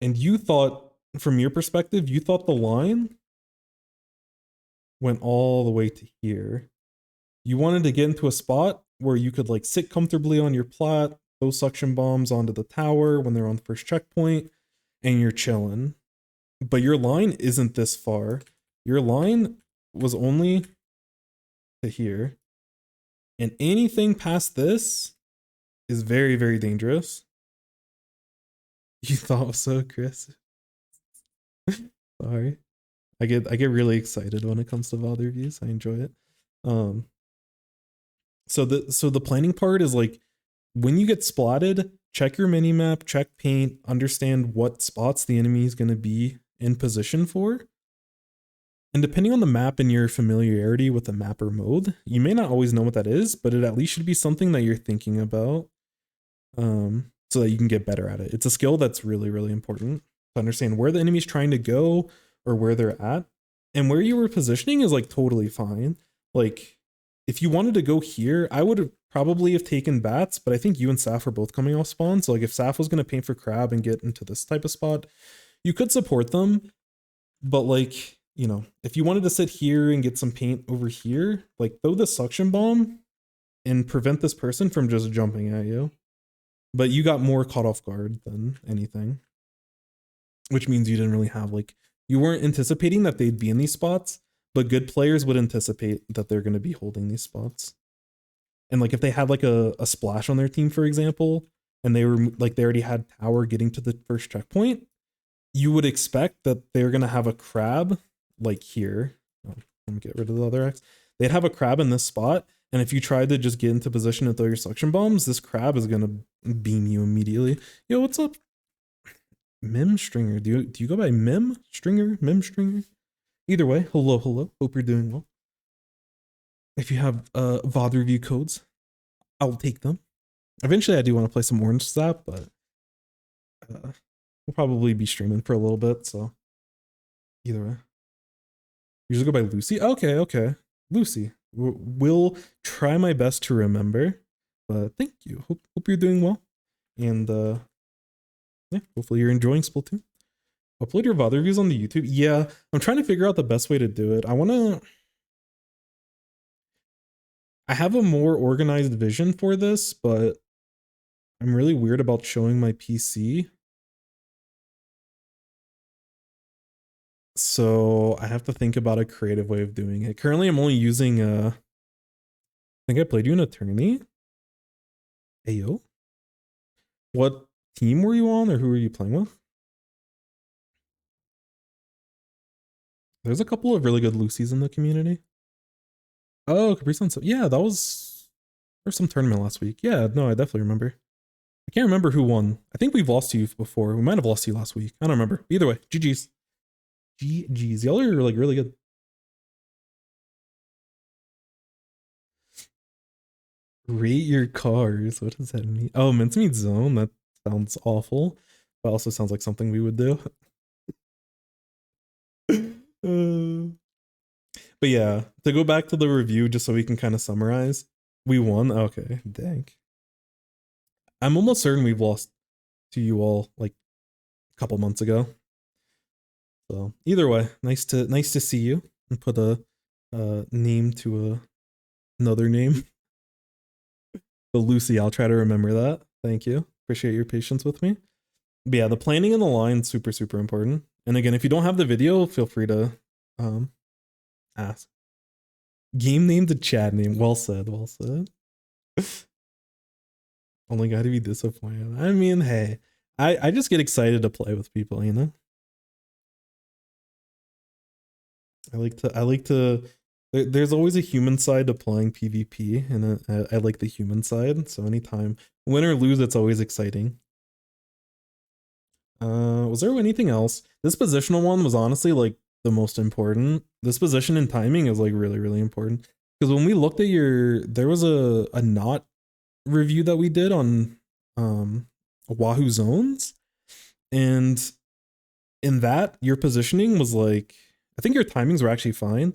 And you thought, from your perspective, you thought the line went all the way to here. You wanted to get into a spot where you could like sit comfortably on your plat, throw suction bombs onto the tower when they're on the first checkpoint, and you're chilling. But your line isn't this far. Your line was only to here. And anything past this is very, very dangerous. You thought so, Chris? Sorry. I get really excited when it comes to VOD reviews. I enjoy it. So the planning part is like when you get splatted, check your minimap, check paint, understand what spots the enemy is going to be in position for. And depending on the map and your familiarity with the map or mode, you may not always know what that is, but it at least should be something that you're thinking about, so that you can get better at it. It's a skill that's really, really important to understand where the enemy's trying to go or where they're at. And where you were positioning is like totally fine. Like if you wanted to go here, I would have probably have taken bats, but I think you and Saf are both coming off spawn. So like if Saf was going to paint for crab and get into this type of spot, you could support them. But like, you know, if you wanted to sit here and get some paint over here, like throw the suction bomb and prevent this person from just jumping at you. But you got more caught off guard than anything, which means you didn't really have like, you weren't anticipating that they'd be in these spots, but good players would anticipate that they're going to be holding these spots. And like if they had like a splash on their team, for example, and they were like, they already had tower getting to the first checkpoint, you would expect that they're going to have a crab like here. Oh, let me get rid of the other X. They'd have a crab in this spot. And if you tried to just get into position and throw your suction bombs, this crab is going to beam you immediately. Yo, what's up? Mim Stringer. Do you go by Mim Stringer? Mim Stringer? Either way, hello. Hope you're doing well. If you have VOD review codes, I'll take them. Eventually, I do want to play some Orange Zap, but we'll probably be streaming for a little bit, so either way. You usually go by Lucy? Okay. Lucy. Will try my best to remember, but thank you. Hope you're doing well. And yeah, hopefully you're enjoying Splatoon. Upload your VOD reviews on the YouTube. Yeah, I'm trying to figure out the best way to do it. I have a more organized vision for this, but I'm really weird about showing my PC. So I have to think about a creative way of doing it. Currently, I'm only using I think I played you an attorney. Ayo. What team were you on, or who were you playing with? There's a couple of really good Lucy's in the community. Oh, Capri Sun. So yeah, that was there's some tournament last week. Yeah, no, I definitely remember. I can't remember who won. I think we've lost to you before. We might have lost to you last week. I don't remember. Either way, GG's. GG's. Y'all are like really good. Rate your cars. What does that mean? Oh, mincemeat zone. That sounds awful. But also sounds like something we would do. But yeah, to go back to the review, just so we can kind of summarize, we won. Okay, dang. I'm almost certain we've lost to you all like a couple months ago. So either way, nice to see you and put a name to another name. The Lucy, I'll try to remember that. Thank you. Appreciate your patience with me. But yeah, the planning in the line super important. And again, if you don't have the video, feel free to ask. Game name to chat name. Well said. Well said. Only got to be disappointed. I mean, hey, I just get excited to play with people, you know. I like to. There's always a human side to playing PvP, and I like the human side. So anytime win or lose, it's always exciting. Was there anything else? This positional one was honestly like the most important. This position and timing is like really important, because when we looked at there was a knot review that we did on Wahoo zones, and in that your positioning was like, I think your timings were actually fine.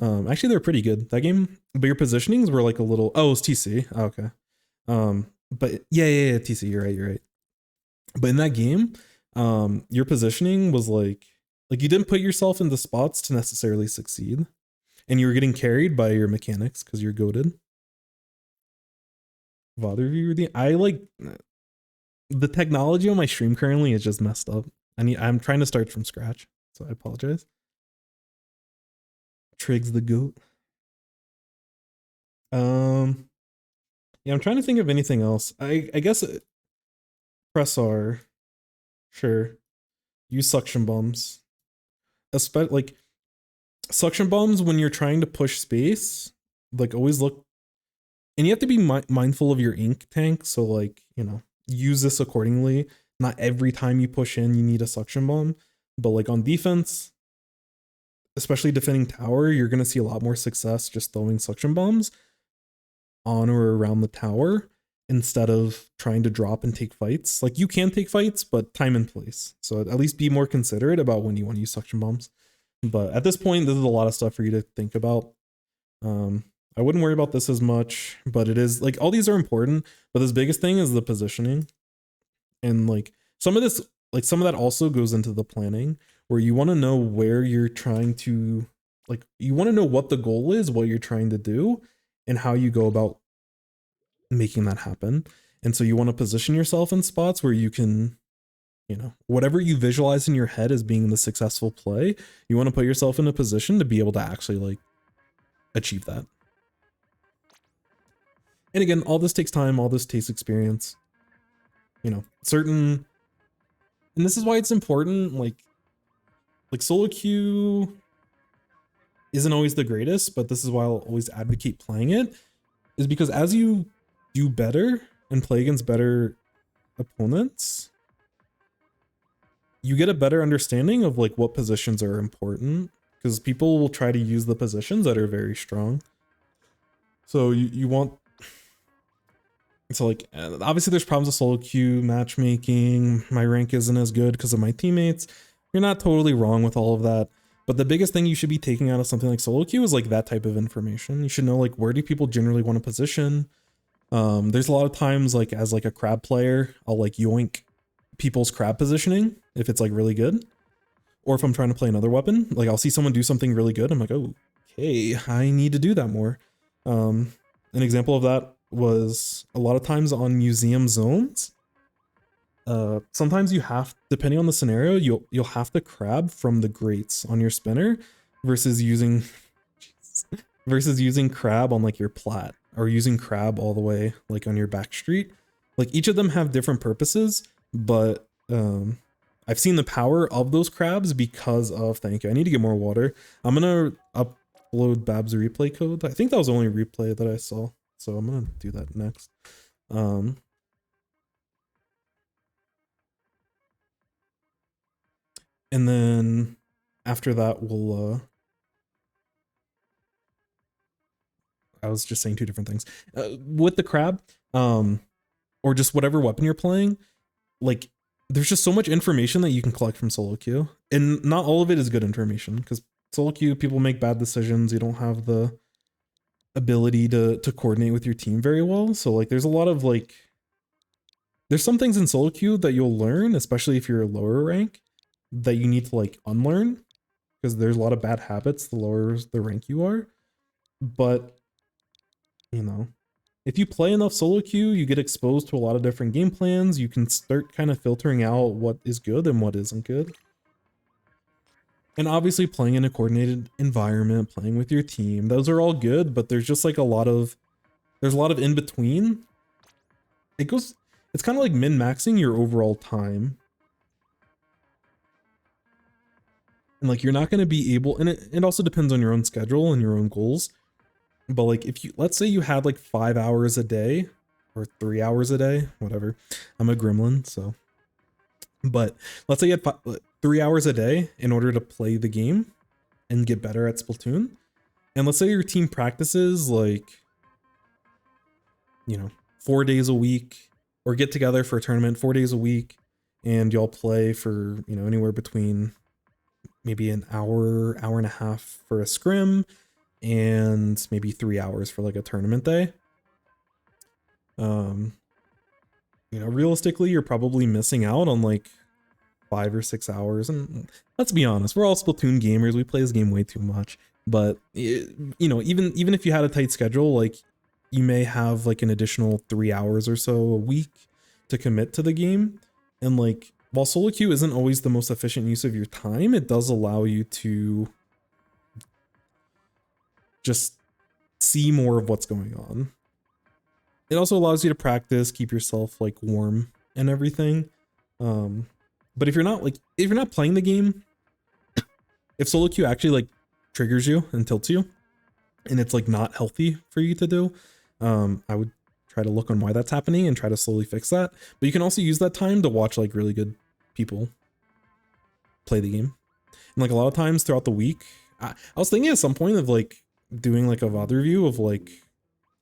Actually they're pretty good that game, but your positionings were like a little, oh, it's TC. Oh, okay. But yeah, TC, you're right. But in that game, your positioning was like you didn't put yourself in the spots to necessarily succeed, and you were getting carried by your mechanics because you're goated. VOD review, I like the technology on my stream currently is just messed up. I'm trying to start from scratch, so I apologize. Triggs the goat. Yeah, I'm trying to think of anything else. I guess press R. Sure. Use suction bombs. Especially like suction bombs when you're trying to push space, like always look, and you have to be mindful of your ink tank, so like, you know, use this accordingly. Not every time you push in you need a suction bomb, but like on defense, especially defending tower, you're going to see a lot more success just throwing suction bombs on or around the tower instead of trying to drop and take fights. Like you can take fights, but time and place. So at least be more considerate about when you want to use suction bombs. But at this point, this is a lot of stuff for you to think about. I wouldn't worry about this as much, but it is like all these are important, but this biggest thing is the positioning. And like some of that also goes into the planning, where you want to know where you're trying to, like, you want to know what the goal is, what you're trying to do, and how you go about making that happen. And so you want to position yourself in spots where you can, you know, whatever you visualize in your head as being the successful play, you want to put yourself in a position to be able to actually like achieve that. And again, all this takes time, all this takes experience. You know, and this is why it's important, like solo queue isn't always the greatest, but this is why I'll always advocate playing it, is because as you do better and play against better opponents, you get a better understanding of like what positions are important, because people will try to use the positions that are very strong. So you want, so like obviously there's problems with solo queue matchmaking. My rank isn't as good because of my teammates. You're not totally wrong with all of that, but the biggest thing you should be taking out of something like solo queue is like that type of information. You should know like where do people generally want to position. There's a lot of times like as like a crab player, I'll like yoink people's crab positioning if it's like really good, or if I'm trying to play another weapon, like I'll see someone do something really good, I'm like, oh, okay, I need to do that more. An example of that was a lot of times on museum zones, sometimes you have, depending on the scenario, you'll have to crab from the grates on your spinner versus using versus using crab on like your plat, or using crab all the way like on your back street. Like each of them have different purposes, but I've seen the power of those crabs because of, thank you, I need to get more water. I'm gonna upload Bab's replay code. I think that was the only replay that I saw, so I'm gonna do that next. And then after that, we'll I was just saying two different things. With the crab, or just whatever weapon you're playing, like there's just so much information that you can collect from solo queue, and not all of it is good information, because solo queue people make bad decisions. You don't have the ability to coordinate with your team very well. So like there's a lot of like, there's some things in solo queue that you'll learn, especially if you're a lower rank, that you need to like unlearn, because there's a lot of bad habits the lower the rank you are. But you know, if you play enough solo queue, you get exposed to a lot of different game plans. You can start kind of filtering out what is good and what isn't good. And obviously playing in a coordinated environment, playing with your team, those are all good, but there's just like there's a lot of in between. It's kind of like min-maxing your overall time. And like, you're not going to be able, and it also depends on your own schedule and your own goals. But like, if you, let's say you had like 5 hours a day or 3 hours a day, whatever. I'm a gremlin, so. But let's say you had 3 hours a day in order to play the game and get better at Splatoon. And let's say your team practices like, 4 days a week, or get together for a tournament 4 days a week, and y'all play for, anywhere between maybe an hour, hour and a half for a scrim, and maybe 3 hours for like a tournament day. Realistically, you're probably missing out on like 5 or 6 hours. And let's be honest, we're all Splatoon gamers. We play this game way too much. But even if you had a tight schedule, like you may have like an additional 3 hours or so a week to commit to the game. And like, while solo queue isn't always the most efficient use of your time, it does allow you to just see more of what's going on. It also allows you to practice, keep yourself like warm and everything. But if you're not playing the game, if solo queue actually like triggers you and tilts you, and it's like not healthy for you to do, I would try to look on why that's happening and try to slowly fix that. But you can also use that time to watch like really good people play the game. And like a lot of times throughout the week, I was thinking at some point of like doing like a VOD review of like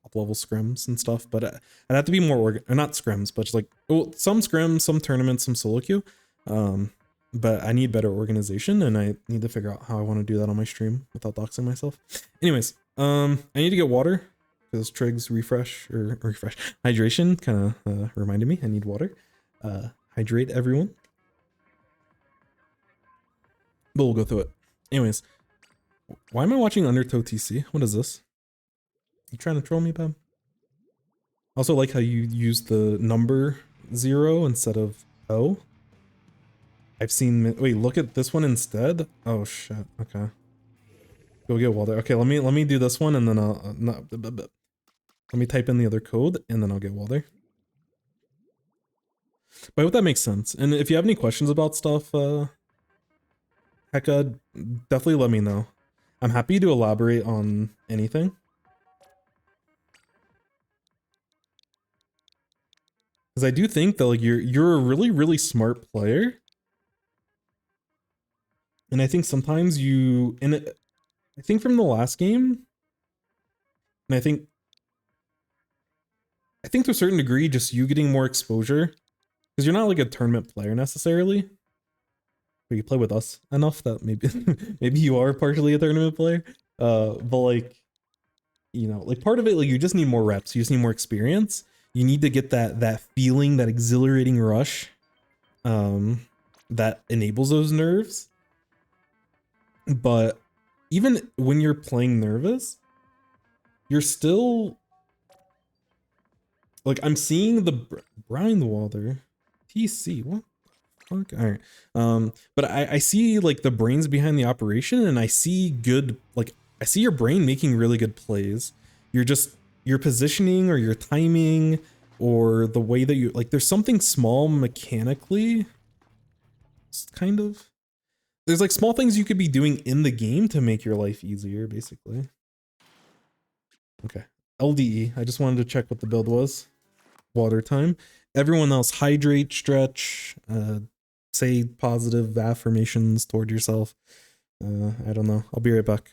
up level scrims and stuff, but I'd have to be more not scrims, but just like, well, some scrims, some tournaments, some solo queue. But I need better organization, and I need to figure out how I want to do that on my stream without doxing myself. Anyways, I need to get water because Trig's hydration kind of reminded me I need water. Hydrate everyone. But we'll go through it. Anyways, why am I watching Undertow TC? What is this? You trying to troll me, Bab? Also like how you use the number 0 instead of O. I've seen, wait, look at this one instead. Oh shit. Okay. Go get water. Okay, let me do this one, and then I'll let me type in the other code, and then I'll get water. But I hope that makes sense. And if you have any questions about stuff, Hecka, definitely let me know. I'm happy to elaborate on anything. Because I do think that like you're a really, really smart player. And I think sometimes I think from the last game, and I think to a certain degree, just you getting more exposure, because you're not like a tournament player necessarily, but you play with us enough that maybe maybe you are partially a tournament player. But like, like part of it, like you just need more reps, you just need more experience. You need to get that feeling, that exhilarating rush, that enables those nerves. But even when you're playing nervous, you're still like, I'm seeing the Brian Walder PC. What? Fuck. All right. But I see like the brains behind the operation, and I see good, like I see your brain making really good plays. You're just your positioning or your timing or the way that you like. There's something small mechanically, kind of. There's like small things you could be doing in the game to make your life easier, basically. Okay. LDE. I just wanted to check what the build was. Water time. Everyone else, hydrate, stretch, say positive affirmations toward yourself. I don't know. I'll be right back.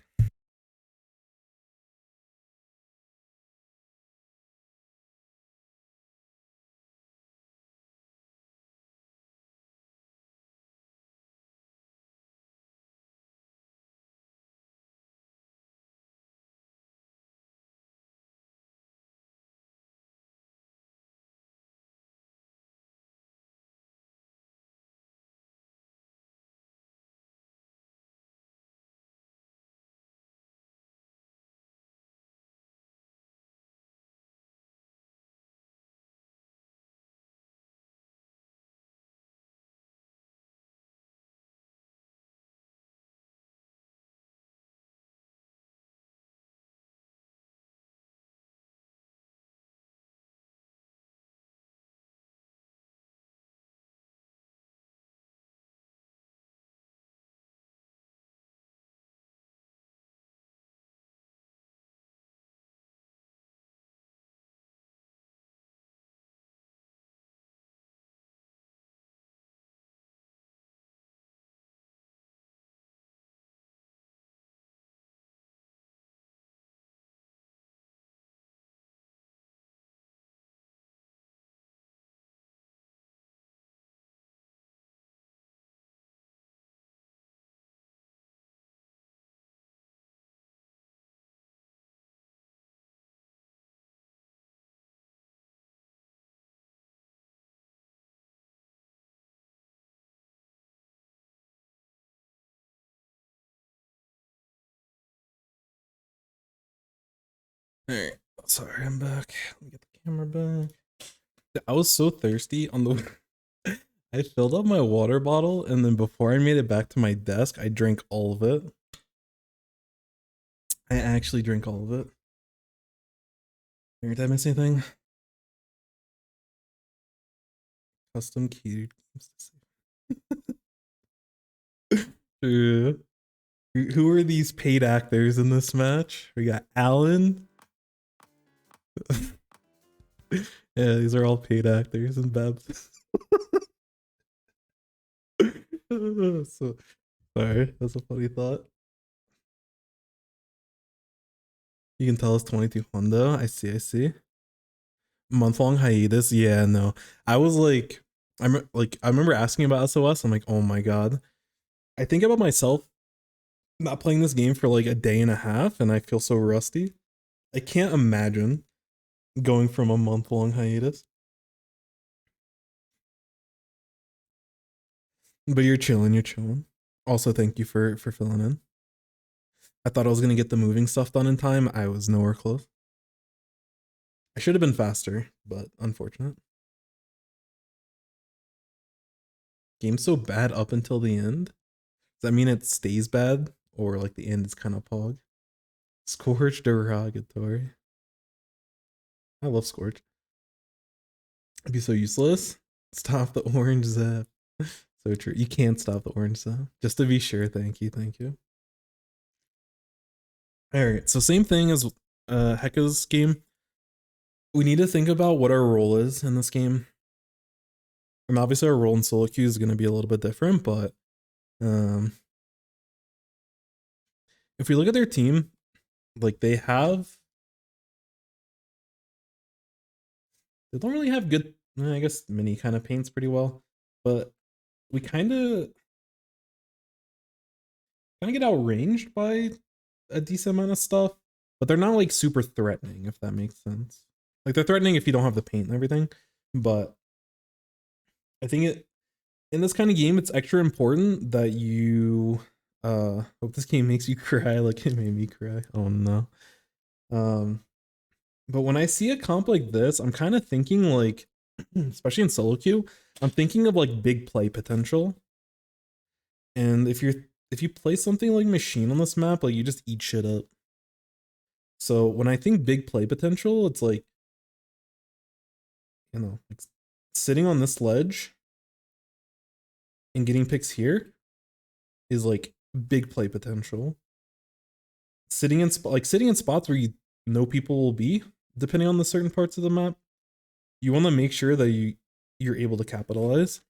All right. Sorry, I'm back. Let me get the camera back. I was so thirsty on the. I filled up my water bottle, and then before I made it back to my desk, I drank all of it. I actually drank all of it. Did I miss anything? Custom key games. Who are these paid actors in this match? We got Alan. Yeah, these are all paid actors and Babs. So sorry, that's a funny thought. You can tell us 22 Honda. I see. Month-long hiatus. Yeah, no. I was like, I remember asking about SOS. I'm like, oh my god. I think about myself not playing this game for like a day and a half, and I feel so rusty. I can't imagine going from a month-long hiatus. But you're chilling. Also, thank you for filling in. I thought I was gonna get the moving stuff done in time. I was nowhere close. I should have been faster, but unfortunate. Game's so bad up until the end. Does that mean it stays bad? Or like the end is kind of pog? Scorch derogatory. I love Scorch. It'd be so useless. Stop the orange zap. So true. You can't stop the orange zap. Just to be sure, thank you. Alright, so same thing as Heka's game. We need to think about what our role is in this game. And obviously our role in solo queue is going to be a little bit different, but if we look at their team, like they don't really have good, I guess Mini kind of paints pretty well, but we kind of get outranged by a decent amount of stuff, but they're not like super threatening, if that makes sense. Like they're threatening if you don't have the paint and everything, but I think in this kind of game, it's extra important that you hope this game makes you cry like it made me cry. Oh no. But when I see a comp like this, I'm kind of thinking like especially in solo queue, I'm thinking of like big play potential. And if you play something like machine on this map, like you just eat shit up. So when I think big play potential, it's like, you know, like sitting on this ledge and getting picks here is like big play potential. Sitting in spots where you know people will be, depending on the certain parts of the map, you want to make sure that you're able to capitalize.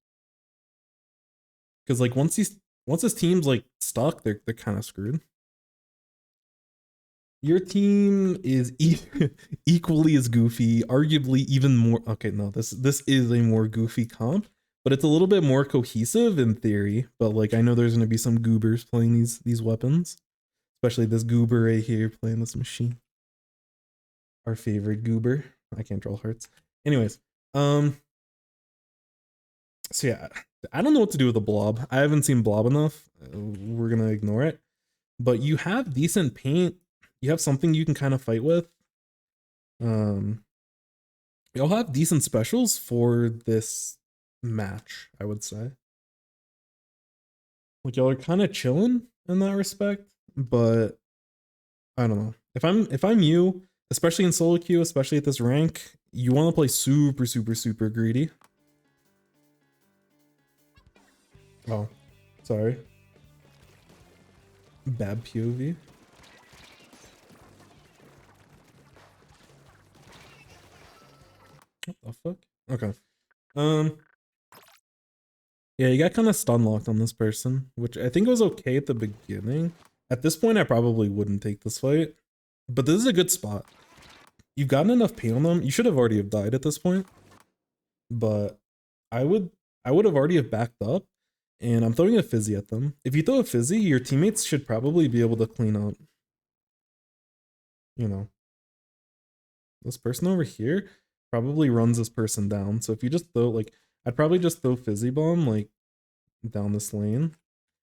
Because like once this team's like stuck, they're kind of screwed. Your team is equally as goofy, arguably even more. Okay, no, this is a more goofy comp, but it's a little bit more cohesive in theory. But like I know there's gonna be some goobers playing these weapons, especially this goober right here playing this machine. Our favorite goober. I can't draw hearts. Anyways, so yeah, I don't know what to do with the blob. I haven't seen blob enough. We're gonna ignore it. But you have decent paint. You have something you can kind of fight with. You'll have decent specials for this match, I would say. Like y'all are kind of chilling in that respect, but I don't know. If I'm you, especially in solo queue, especially at this rank, you want to play super, super, super greedy. Oh, sorry. Bad POV. What the fuck? Okay. Yeah, you got kind of stun locked on this person, which I think was okay at the beginning. At this point, I probably wouldn't take this fight, but this is a good spot. You've gotten enough pain on them. You should have already have died at this point, but I would have already have backed up, and I'm throwing a fizzy at them. If you throw a fizzy, your teammates should probably be able to clean up. You know, this person over here probably runs this person down. So if you just throw like, I'd probably just throw fizzy bomb like down this lane.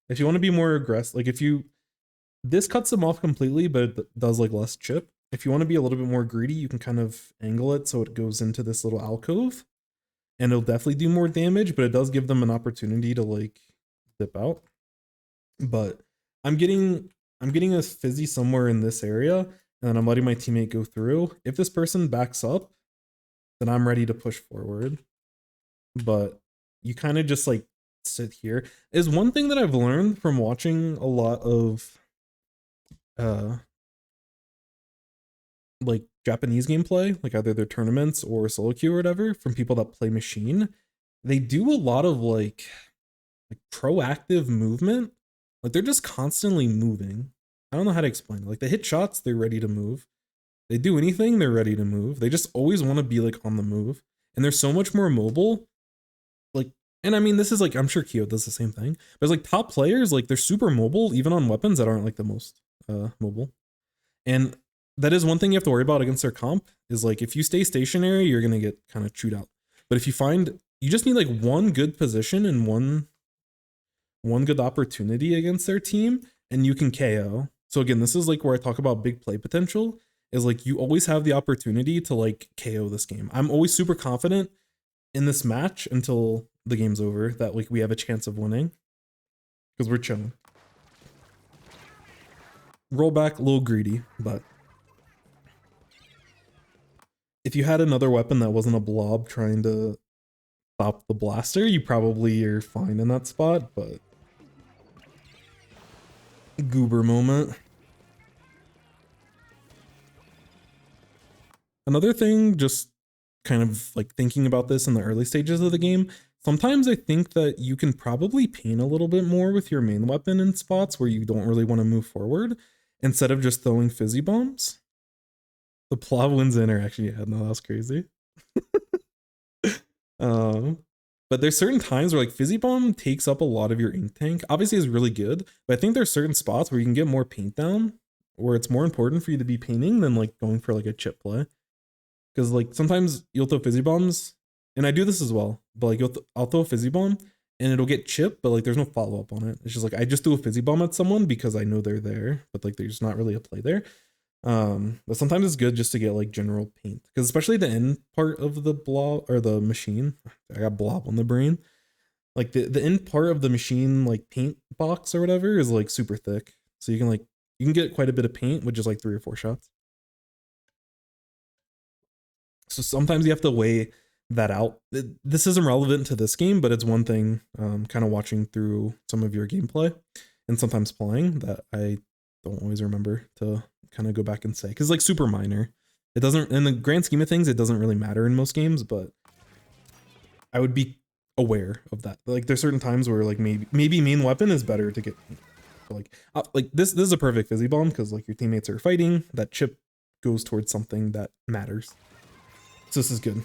If you want to be more aggressive, like this cuts them off completely, but it does like less chip. If you want to be a little bit more greedy, you can kind of angle it so it goes into this little alcove, and it'll definitely do more damage, but it does give them an opportunity to like dip out. But I'm getting a fizzy somewhere in this area, and I'm letting my teammate go through. If this person backs up, then I'm ready to push forward. But you kind of just like sit here. Is one thing that I've learned from watching a lot of like Japanese gameplay, like either their tournaments or solo queue or whatever, from people that play machine. They do a lot of like proactive movement. Like they're just constantly moving. I don't know how to explain it. Like they hit shots, they're ready to move. They do anything, they're ready to move. They just always want to be like on the move. And they're so much more mobile. Like, and I mean, this is like, I'm sure Kyo does the same thing. But it's like top players, like they're super mobile, even on weapons that aren't like the most mobile. And that is one thing you have to worry about against their comp, is like if you stay stationary, you're gonna get kind of chewed out. But if you find, you just need like one good position and one good opportunity against their team, and you can KO. So again, this is like where I talk about big play potential, is like you always have the opportunity to like KO this game. I'm always super confident in this match until the game's over that like we have a chance of winning, because we're chilling. Roll back, a little greedy, but if you had another weapon that wasn't a blob trying to stop the blaster, you probably are fine in that spot, but goober moment. Another thing, just kind of like thinking about this in the early stages of the game, sometimes I think that you can probably paint a little bit more with your main weapon in spots where you don't really want to move forward, instead of just throwing fizzy bombs. The Plav wins interaction. Yeah, no, that was crazy. But there's certain times where like fizzy bomb takes up a lot of your ink tank. Obviously it's really good, but I think there's certain spots where you can get more paint down, where it's more important for you to be painting than like going for like a chip play. Because like sometimes you'll throw fizzy bombs, and I do this as well, but like I'll throw a fizzy bomb and it'll get chipped, but like there's no follow up on it. It's just like I just threw a fizzy bomb at someone because I know they're there, but like there's not really a play there. But sometimes it's good just to get like general paint, because especially the end part of the blob or the machine, I got blob on the brain. Like the end part of the machine, like paint box or whatever, is like super thick, so you can get quite a bit of paint with just like 3 or 4 shots. So sometimes you have to weigh that out. This isn't relevant to this game, but it's one thing kind of watching through some of your gameplay and sometimes playing that I don't always remember to kind of go back and say, because like super minor. It doesn't, in the grand scheme of things, it doesn't really matter in most games, but I would be aware of that. Like there's certain times where like maybe main weapon is better to get, like this is a perfect fizzy bomb because like your teammates are fighting, that chip goes towards something that matters. So this is good.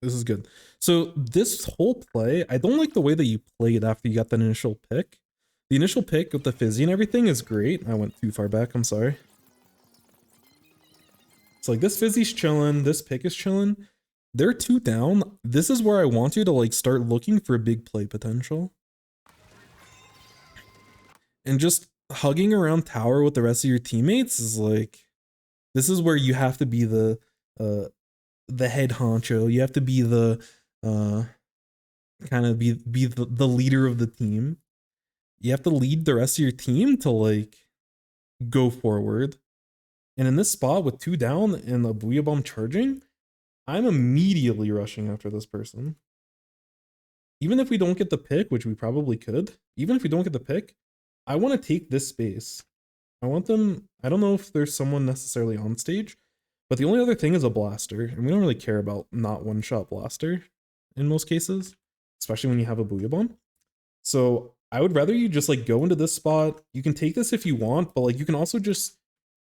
This is good. So this whole play, I don't like the way that you played after you got that initial pick. The initial pick with the fizzy and everything is great. I went too far back, I'm sorry. It's like this fizzy's chilling, this pick is chilling. They're 2 down. This is where I want you to like start looking for big play potential. And just hugging around tower with the rest of your teammates is like, this is where you have to be the head honcho. You have to be the kind of be the leader of the team. You have to lead the rest of your team to like go forward. And in this spot with 2 down and the Booyah Bomb charging, I'm immediately rushing after this person. Even if we don't get the pick, which we probably could, even if we don't get the pick, I want to take this space. I want them, I don't know if there's someone necessarily on stage, but the only other thing is a blaster, and we don't really care about not one-shot blaster in most cases, especially when you have a Booyah Bomb. So I would rather you just like go into this spot. You can take this if you want, but like you can also just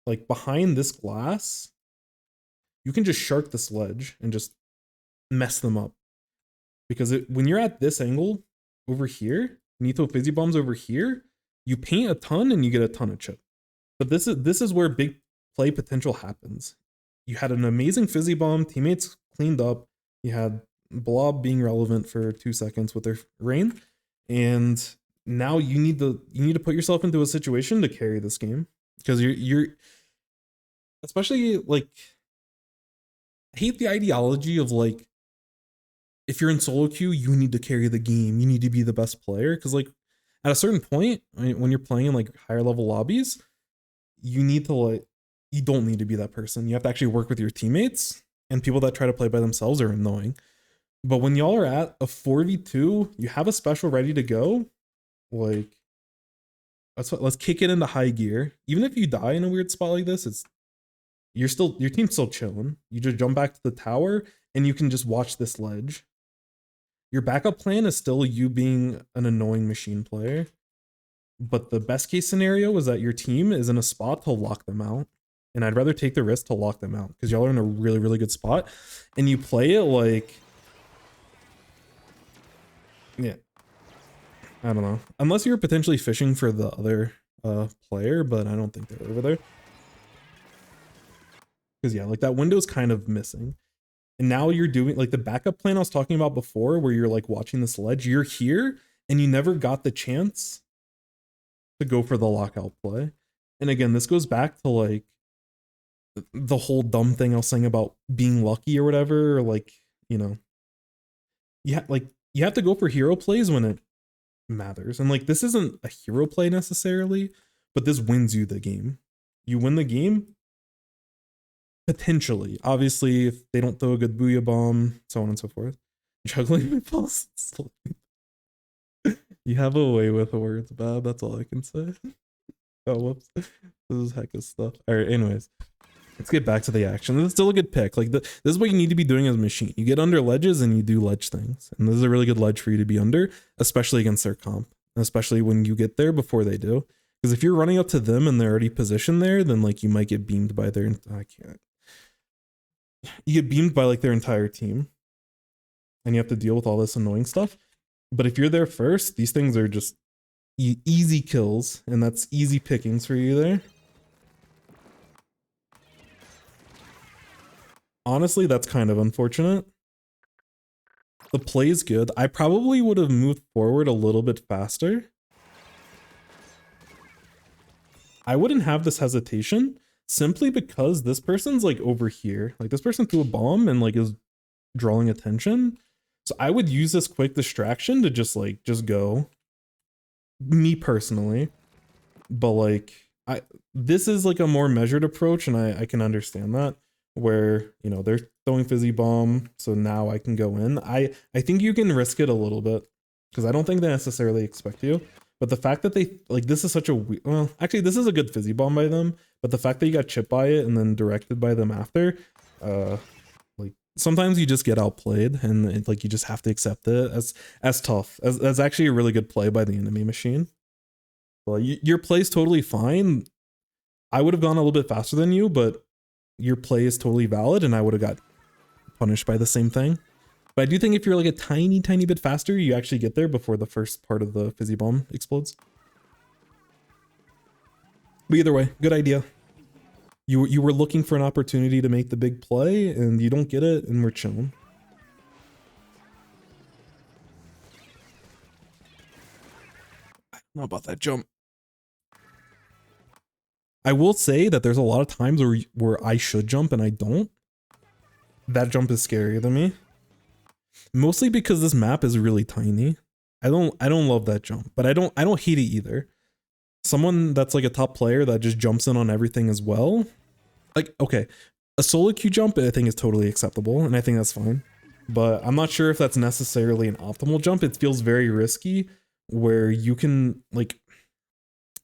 like behind this glass, you can just shark this ledge and just mess them up. Because when you're at this angle over here, Nito Fizzy Bombs over here, you paint a ton and you get a ton of chip. But this is where big play potential happens. You had an amazing Fizzy Bomb, teammates cleaned up, you had Blob being relevant for 2 seconds with their rain, and now you need to put yourself into a situation to carry this game. Because you're especially like, I hate the ideology of like, if you're in solo queue, you need to carry the game. You need to be the best player. Because like at a certain point, when you're playing in like higher level lobbies, you need to like, you don't need to be that person. You have to actually work with your teammates, and people that try to play by themselves are annoying. But when y'all are at a 4v2, you have a special ready to go. Like, let's kick it into high gear. Even if you die in a weird spot like this, your team's still chilling. You just jump back to the tower and you can just watch this ledge. Your backup plan is still you being an annoying machine player. But the best case scenario is that your team is in a spot to lock them out. And I'd rather take the risk to lock them out because y'all are in a really, really good spot. And you play it like, yeah, I don't know. Unless you're potentially fishing for the other player, but I don't think they're over there. Because yeah, like that window's kind of missing. And now you're doing like the backup plan I was talking about before, where you're like watching this ledge, you're here and you never got the chance to go for the lockout play. And again, this goes back to like the whole dumb thing I was saying about being lucky or whatever, or like, you know, you have to go for hero plays when it matters. And like this isn't a hero play necessarily, but this wins you the game. You win the game potentially. Obviously, if they don't throw a good Booyah Bomb, so on and so forth. Juggling meatballs. You have a way with words, Bob. That's all I can say. Oh, whoops. This is heck of stuff. All right, anyways. Let's get back to the action. This is still a good pick. Like this is what you need to be doing as a machine. You get under ledges and you do ledge things. And this is a really good ledge for you to be under, especially against their comp. Especially when you get there before they do. Because if you're running up to them and they're already positioned there, then like you might get beamed by their, I can't. You get beamed by like their entire team. And you have to deal with all this annoying stuff. But if you're there first, these things are just easy kills. And that's easy pickings for you there. Honestly, that's kind of unfortunate. The play is good. I probably would have moved forward a little bit faster. I wouldn't have this hesitation simply because this person's like over here. Like this person threw a bomb and like is drawing attention. So I would use this quick distraction to just go. Me personally. But like this is like a more measured approach, and I can understand that, where, you know, they're throwing fizzy bomb, so now I can go in. I think you can risk it a little bit because I don't think they necessarily expect you. But the fact that they like this is such a well, actually this is a good fizzy bomb by them, but the fact that you got chipped by it and then directed by them after, like sometimes you just get outplayed, and like you just have to accept it as tough. As actually a really good play by the enemy machine. Well, your play's totally fine. I would have gone a little bit faster than you, but your play is totally valid, and I would have got punished by the same thing. But I do think if you're like a tiny bit faster, you actually get there before the first part of the fizzy bomb explodes. But either way, good idea. You were looking for an opportunity to make the big play, and you don't get it, and we're chilling. I don't know about that jump. I will say that there's a lot of times where I should jump and I don't. That jump is scarier than me. Mostly because this map is really tiny. I don't love that jump, but I don't hate it either. Someone that's like a top player that just jumps in on everything as well. Like, okay, a solo queue jump I think is totally acceptable, and I think that's fine. But I'm not sure if that's necessarily an optimal jump. It feels very risky where you can, like,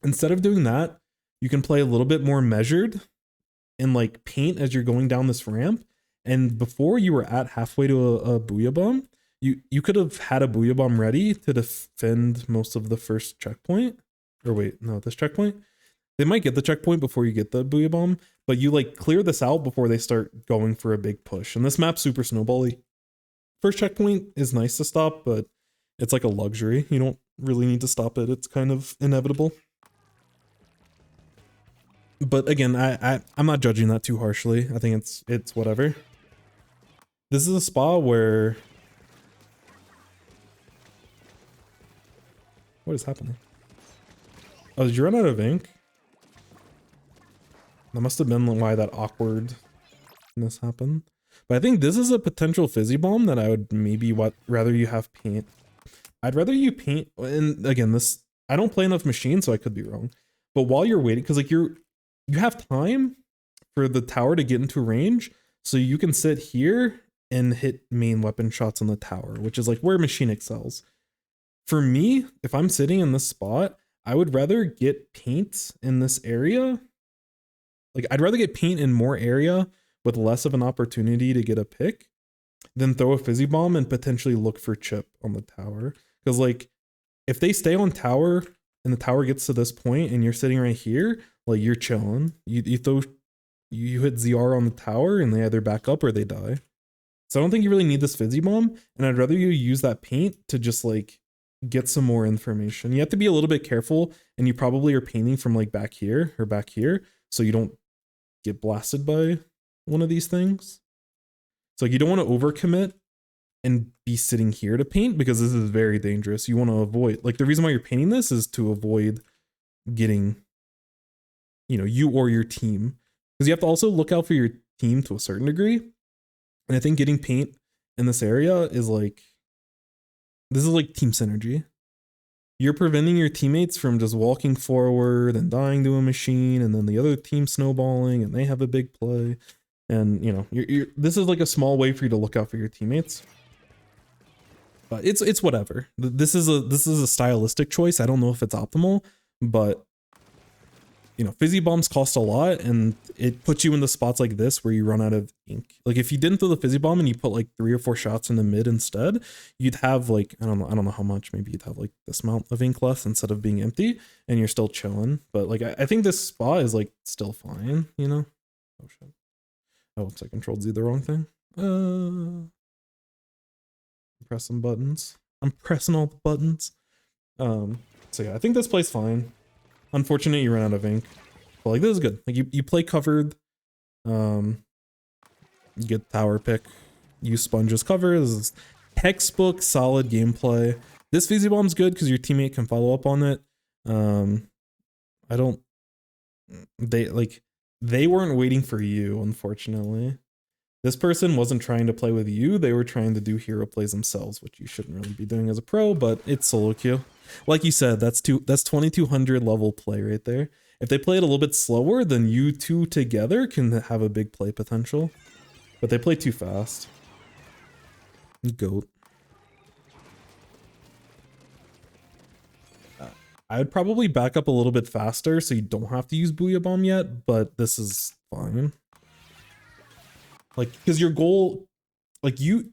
instead of doing that, you can play a little bit more measured and like paint as you're going down this ramp. And before you were at halfway to a booyah bomb, you could have had a booyah bomb ready to defend most of the first checkpoint. Or wait, no, this checkpoint. They might get the checkpoint before you get the booyah bomb, but you like clear this out before they start going for a big push. And this map's super snowbally. First checkpoint is nice to stop, but it's like a luxury. You don't really need to stop it. It's kind of inevitable. But again, I'm not judging that too harshly. I think it's whatever. This is a spot where... What is happening? Oh, did you run out of ink? That must have been why that awkwardness happened. But I think this is a potential fizzy bomb that I would maybe rather you have paint. I'd rather you paint, and again, this, I don't play enough machines, so I could be wrong. But while you're waiting, because like you have time for the tower to get into range, so you can sit here and hit main weapon shots on the tower, which is like where machine excels. For me, if I'm sitting in this spot, I would rather get paint in this area. Like I'd rather get paint in more area with less of an opportunity to get a pick than throw a fizzy bomb and potentially look for chip on the tower. Because like if they stay on tower and the tower gets to this point and you're sitting right here, like you're chilling. You hit ZR on the tower and they either back up or they die. So I don't think you really need this fizzy bomb, and I'd rather you use that paint to just like get some more information. You have to be a little bit careful, and you probably are painting from like back here or back here, so you don't get blasted by one of these things. So you don't want to overcommit and be sitting here to paint, because this is very dangerous. You want to avoid, like the reason why you're painting this is to avoid getting, you know, you or your team, because you have to also look out for your team to a certain degree. And I think getting paint in this area is like, this is like team synergy. You're preventing your teammates from just walking forward and dying to a machine, and then the other team snowballing and they have a big play. And you know, this is like a small way for you to look out for your teammates. But it's whatever. This is a stylistic choice. I don't know if it's optimal, but you know, fizzy bombs cost a lot, and it puts you in the spots like this where you run out of ink. Like if you didn't throw the fizzy bomb and you put like 3 or 4 shots in the mid instead, you'd have like, I don't know how much, maybe you'd have like this amount of ink left instead of being empty, and you're still chilling. But like I think this spot is like still fine, you know? Oh shit. Oh, I controlled Z the wrong thing. Press some buttons. I'm pressing all the buttons. So yeah, I think this plays fine. Unfortunate you ran out of ink, but like this is good. Like you play covered, you get tower pick, use sponge as cover. This is textbook solid gameplay. This Fizzy Bomb's good because your teammate can follow up on it. I don't. They weren't waiting for you, unfortunately. This person wasn't trying to play with you. They were trying to do hero plays themselves, which you shouldn't really be doing as a pro, but it's solo queue. Like you said, that's 2200 level play right there. If they play it a little bit slower, then you two together can have a big play potential. But they play too fast. Goat. I'd probably back up a little bit faster so you don't have to use Booyah Bomb yet, but this is fine. Like, because your goal, like you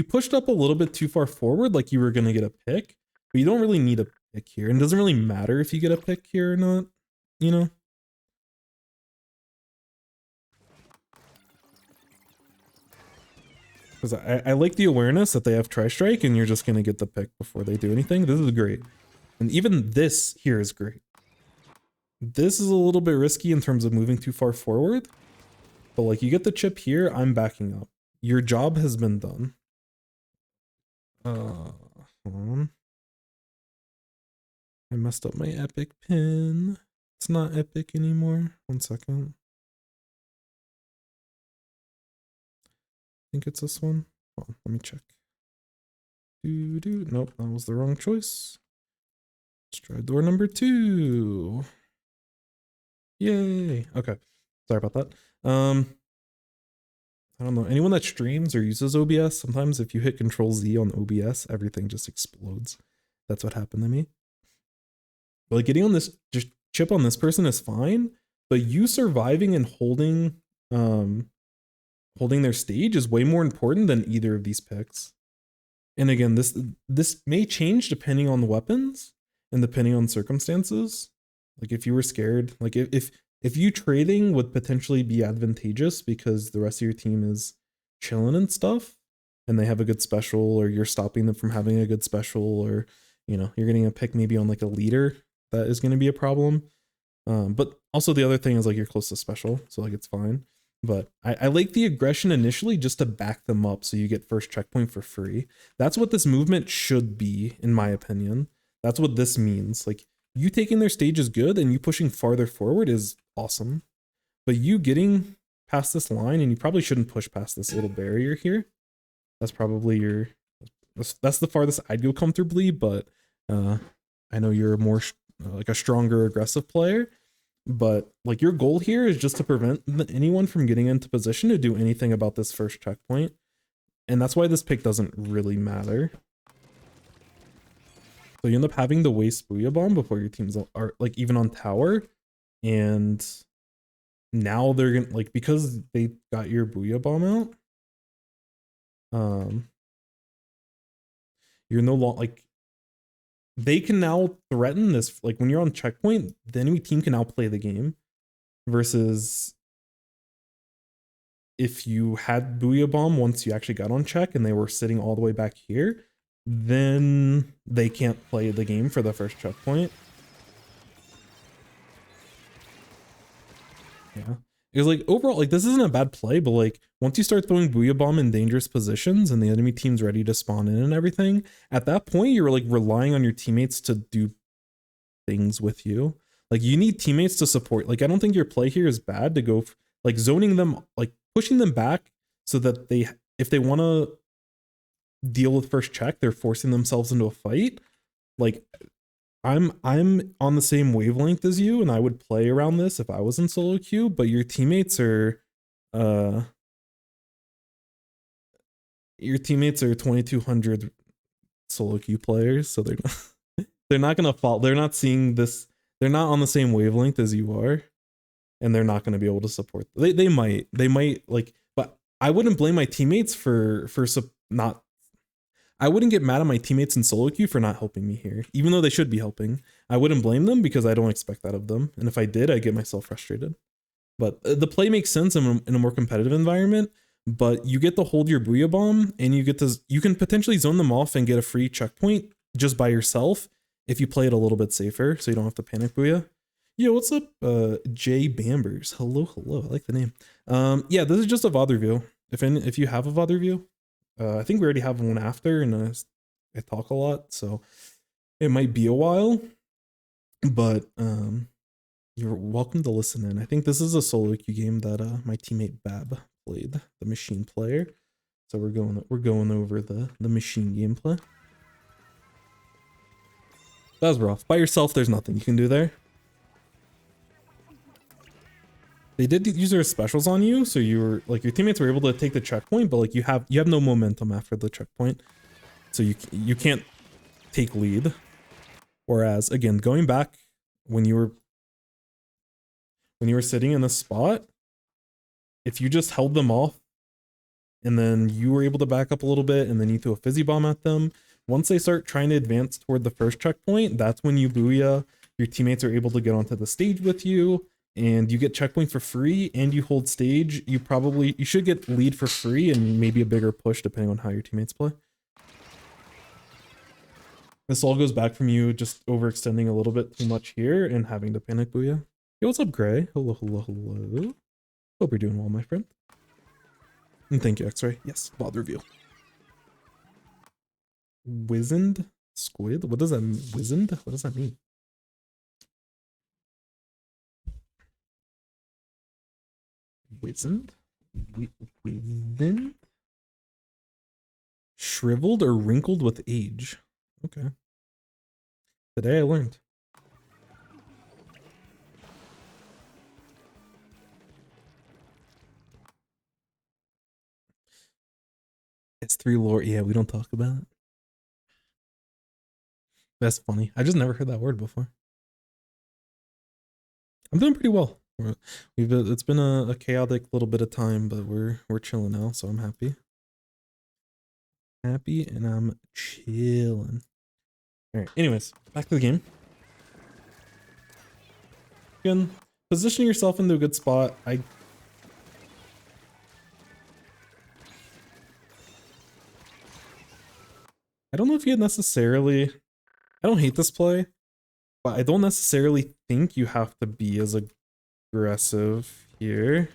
pushed up a little bit too far forward, like you were going to get a pick, but you don't really need a pick here. And it doesn't really matter if you get a pick here or not, you know? Because I like the awareness that they have Tri-Strike and you're just going to get the pick before they do anything. This is great. And even this here is great. This is a little bit risky in terms of moving too far forward. But like you get the chip here, I'm backing up. Your job has been done. Hold on. I messed up my epic pin. It's not epic anymore. 1 second. I think it's this one. Hold on, let me check. Nope, that was the wrong choice. Let's try door number 2. Yay. Okay. Sorry about that. I don't know. Anyone that streams or uses OBS, sometimes if you hit Control Z on OBS, everything just explodes. That's what happened to me. But like getting on this just chip on this person is fine, but you surviving and holding their stage is way more important than either of these picks. And again, this may change depending on the weapons and depending on circumstances. Like if you were scared, like if you trading would potentially be advantageous because the rest of your team is chilling and stuff and they have a good special, or you're stopping them from having a good special, or you know, you're getting a pick maybe on like a leader, that is going to be a problem. But also the other thing is like you're close to special, so like it's fine. But I like the aggression initially just to back them up so you get first checkpoint for free. That's what this movement should be, in my opinion. That's what this means. Like you taking their stage is good and you pushing farther forward is awesome. But you getting past this line, and you probably shouldn't push past this little barrier here. That's probably that's the farthest I'd go comfortably, but I know you're a more like a stronger aggressive player. But like your goal here is just to prevent anyone from getting into position to do anything about this first checkpoint. And that's why this pick doesn't really matter. So you end up having to waste Booyah Bomb before your teams are like even on tower. And now they're gonna like, because they got your Booyah Bomb out, you're no longer like, they can now threaten this. Like when you're on checkpoint, the enemy team can now play the game, versus if you had Booyah Bomb once you actually got on check and they were sitting all the way back here, then they can't play the game for the first checkpoint. Yeah. Because like overall, like this isn't a bad play, but like once you start throwing Booyah Bomb in dangerous positions and the enemy team's ready to spawn in and everything, at that point you're like relying on your teammates to do things with you. Like you need teammates to support. Like I don't think your play here is bad to go like zoning them, like pushing them back so that they, if they want to deal with first check, they're forcing themselves into a fight. Like I'm on the same wavelength as you, and I would play around this if I was in solo queue, but your teammates are 2200 solo queue players, so they're not gonna fall. They're not seeing this. They're not on the same wavelength as you are, and they're not gonna be able to support. They might like, but I wouldn't blame my teammates for not. I wouldn't get mad at my teammates in solo queue for not helping me here, even though they should be helping. I wouldn't blame them because I don't expect that of them. And if I did, I'd get myself frustrated. But the play makes sense in a more competitive environment, but you get to hold your Booyah Bomb, and you can potentially zone them off and get a free checkpoint just by yourself if you play it a little bit safer, so you don't have to panic Booyah. Yo, what's up, Jay Bambers? Hello, I like the name. Yeah, this is just a VOD review. If you have a VOD review, I think we already have one after, and I talk a lot, so it might be a while. But you're welcome to listen in. I think this is a solo queue game that my teammate Bab played, the machine player. So we're going over the machine gameplay. That was rough. By yourself, there's nothing you can do there. They did use their specials on you, so you were like your teammates were able to take the checkpoint, but like you have no momentum after the checkpoint, so you can't take lead. Whereas again, going back when you were sitting in the spot, if you just held them off and then you were able to back up a little bit and then you threw a fizzy bomb at them, once they start trying to advance toward the first checkpoint, that's when you booyah. Your teammates are able to get onto the stage with you and you get checkpoint for free and you hold stage. You should get lead for free and maybe a bigger push depending on how your teammates play. This all goes back from you just overextending a little bit too much here and having to panic booyah. Yo, what's up, Gray? Hello, hello, hello. Hope you're doing well, my friend. And thank you, X-Ray. Yes, VOD review. Wizened squid? What does that mean? Wizened? What does that mean? Wizened? Wizened? Shriveled or wrinkled with age? Okay. Today I learned. S3 lore. Yeah, we don't talk about it. That's funny. I just never heard that word before. I'm doing pretty well. It's been a chaotic little bit of time, but we're chilling now, so I'm happy. Happy and I'm chilling. All right. Anyways, back to the game. Again, positioning yourself into a good spot. I don't know if you necessarily. I don't hate this play, but I don't necessarily think you have to be as aggressive here.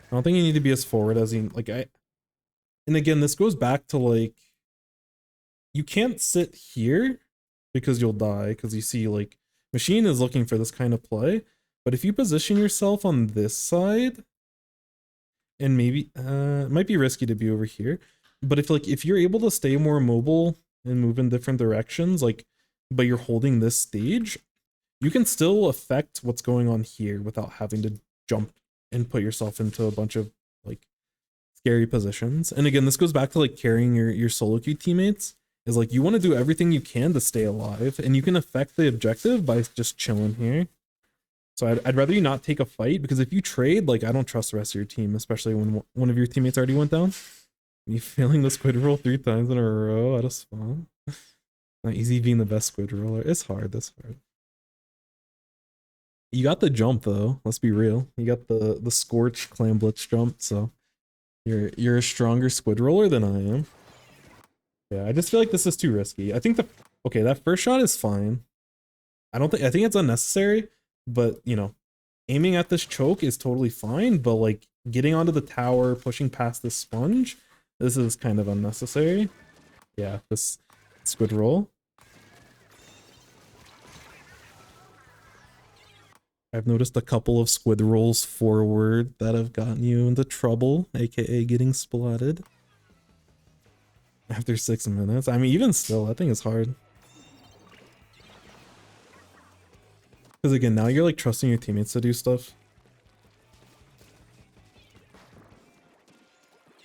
I don't think you need to be as forward as you like. And again, this goes back to like, you can't sit here because you'll die. Because you see, like, machine is looking for this kind of play. But if you position yourself on this side, and maybe it might be risky to be over here. But if you're able to stay more mobile and move in different directions, like, but you're holding this stage, you can still affect what's going on here without having to jump and put yourself into a bunch of like scary positions. And again, this goes back to like carrying your solo queue teammates, is like you want to do everything you can to stay alive, and you can affect the objective by just chilling here. So I'd rather you not take a fight, because if you trade, like, I don't trust the rest of your team, especially when one of your teammates already went down. You failing the squid roll 3 times in a row out of spawn. Not easy being the best squid roller. It's hard. That's hard. You got the jump though. Let's be real. You got the scorch clam blitz jump. So you're a stronger squid roller than I am. Yeah, I just feel like this is too risky. I think okay, that first shot is fine. I think it's unnecessary, but you know, aiming at this choke is totally fine. But like getting onto the tower, pushing past the sponge, this is kind of unnecessary. Yeah, this squid roll. I've noticed a couple of squid rolls forward that have gotten you into trouble, aka getting splatted. After 6 minutes. I mean, even still, I think it's hard. Because again, now you're like trusting your teammates to do stuff.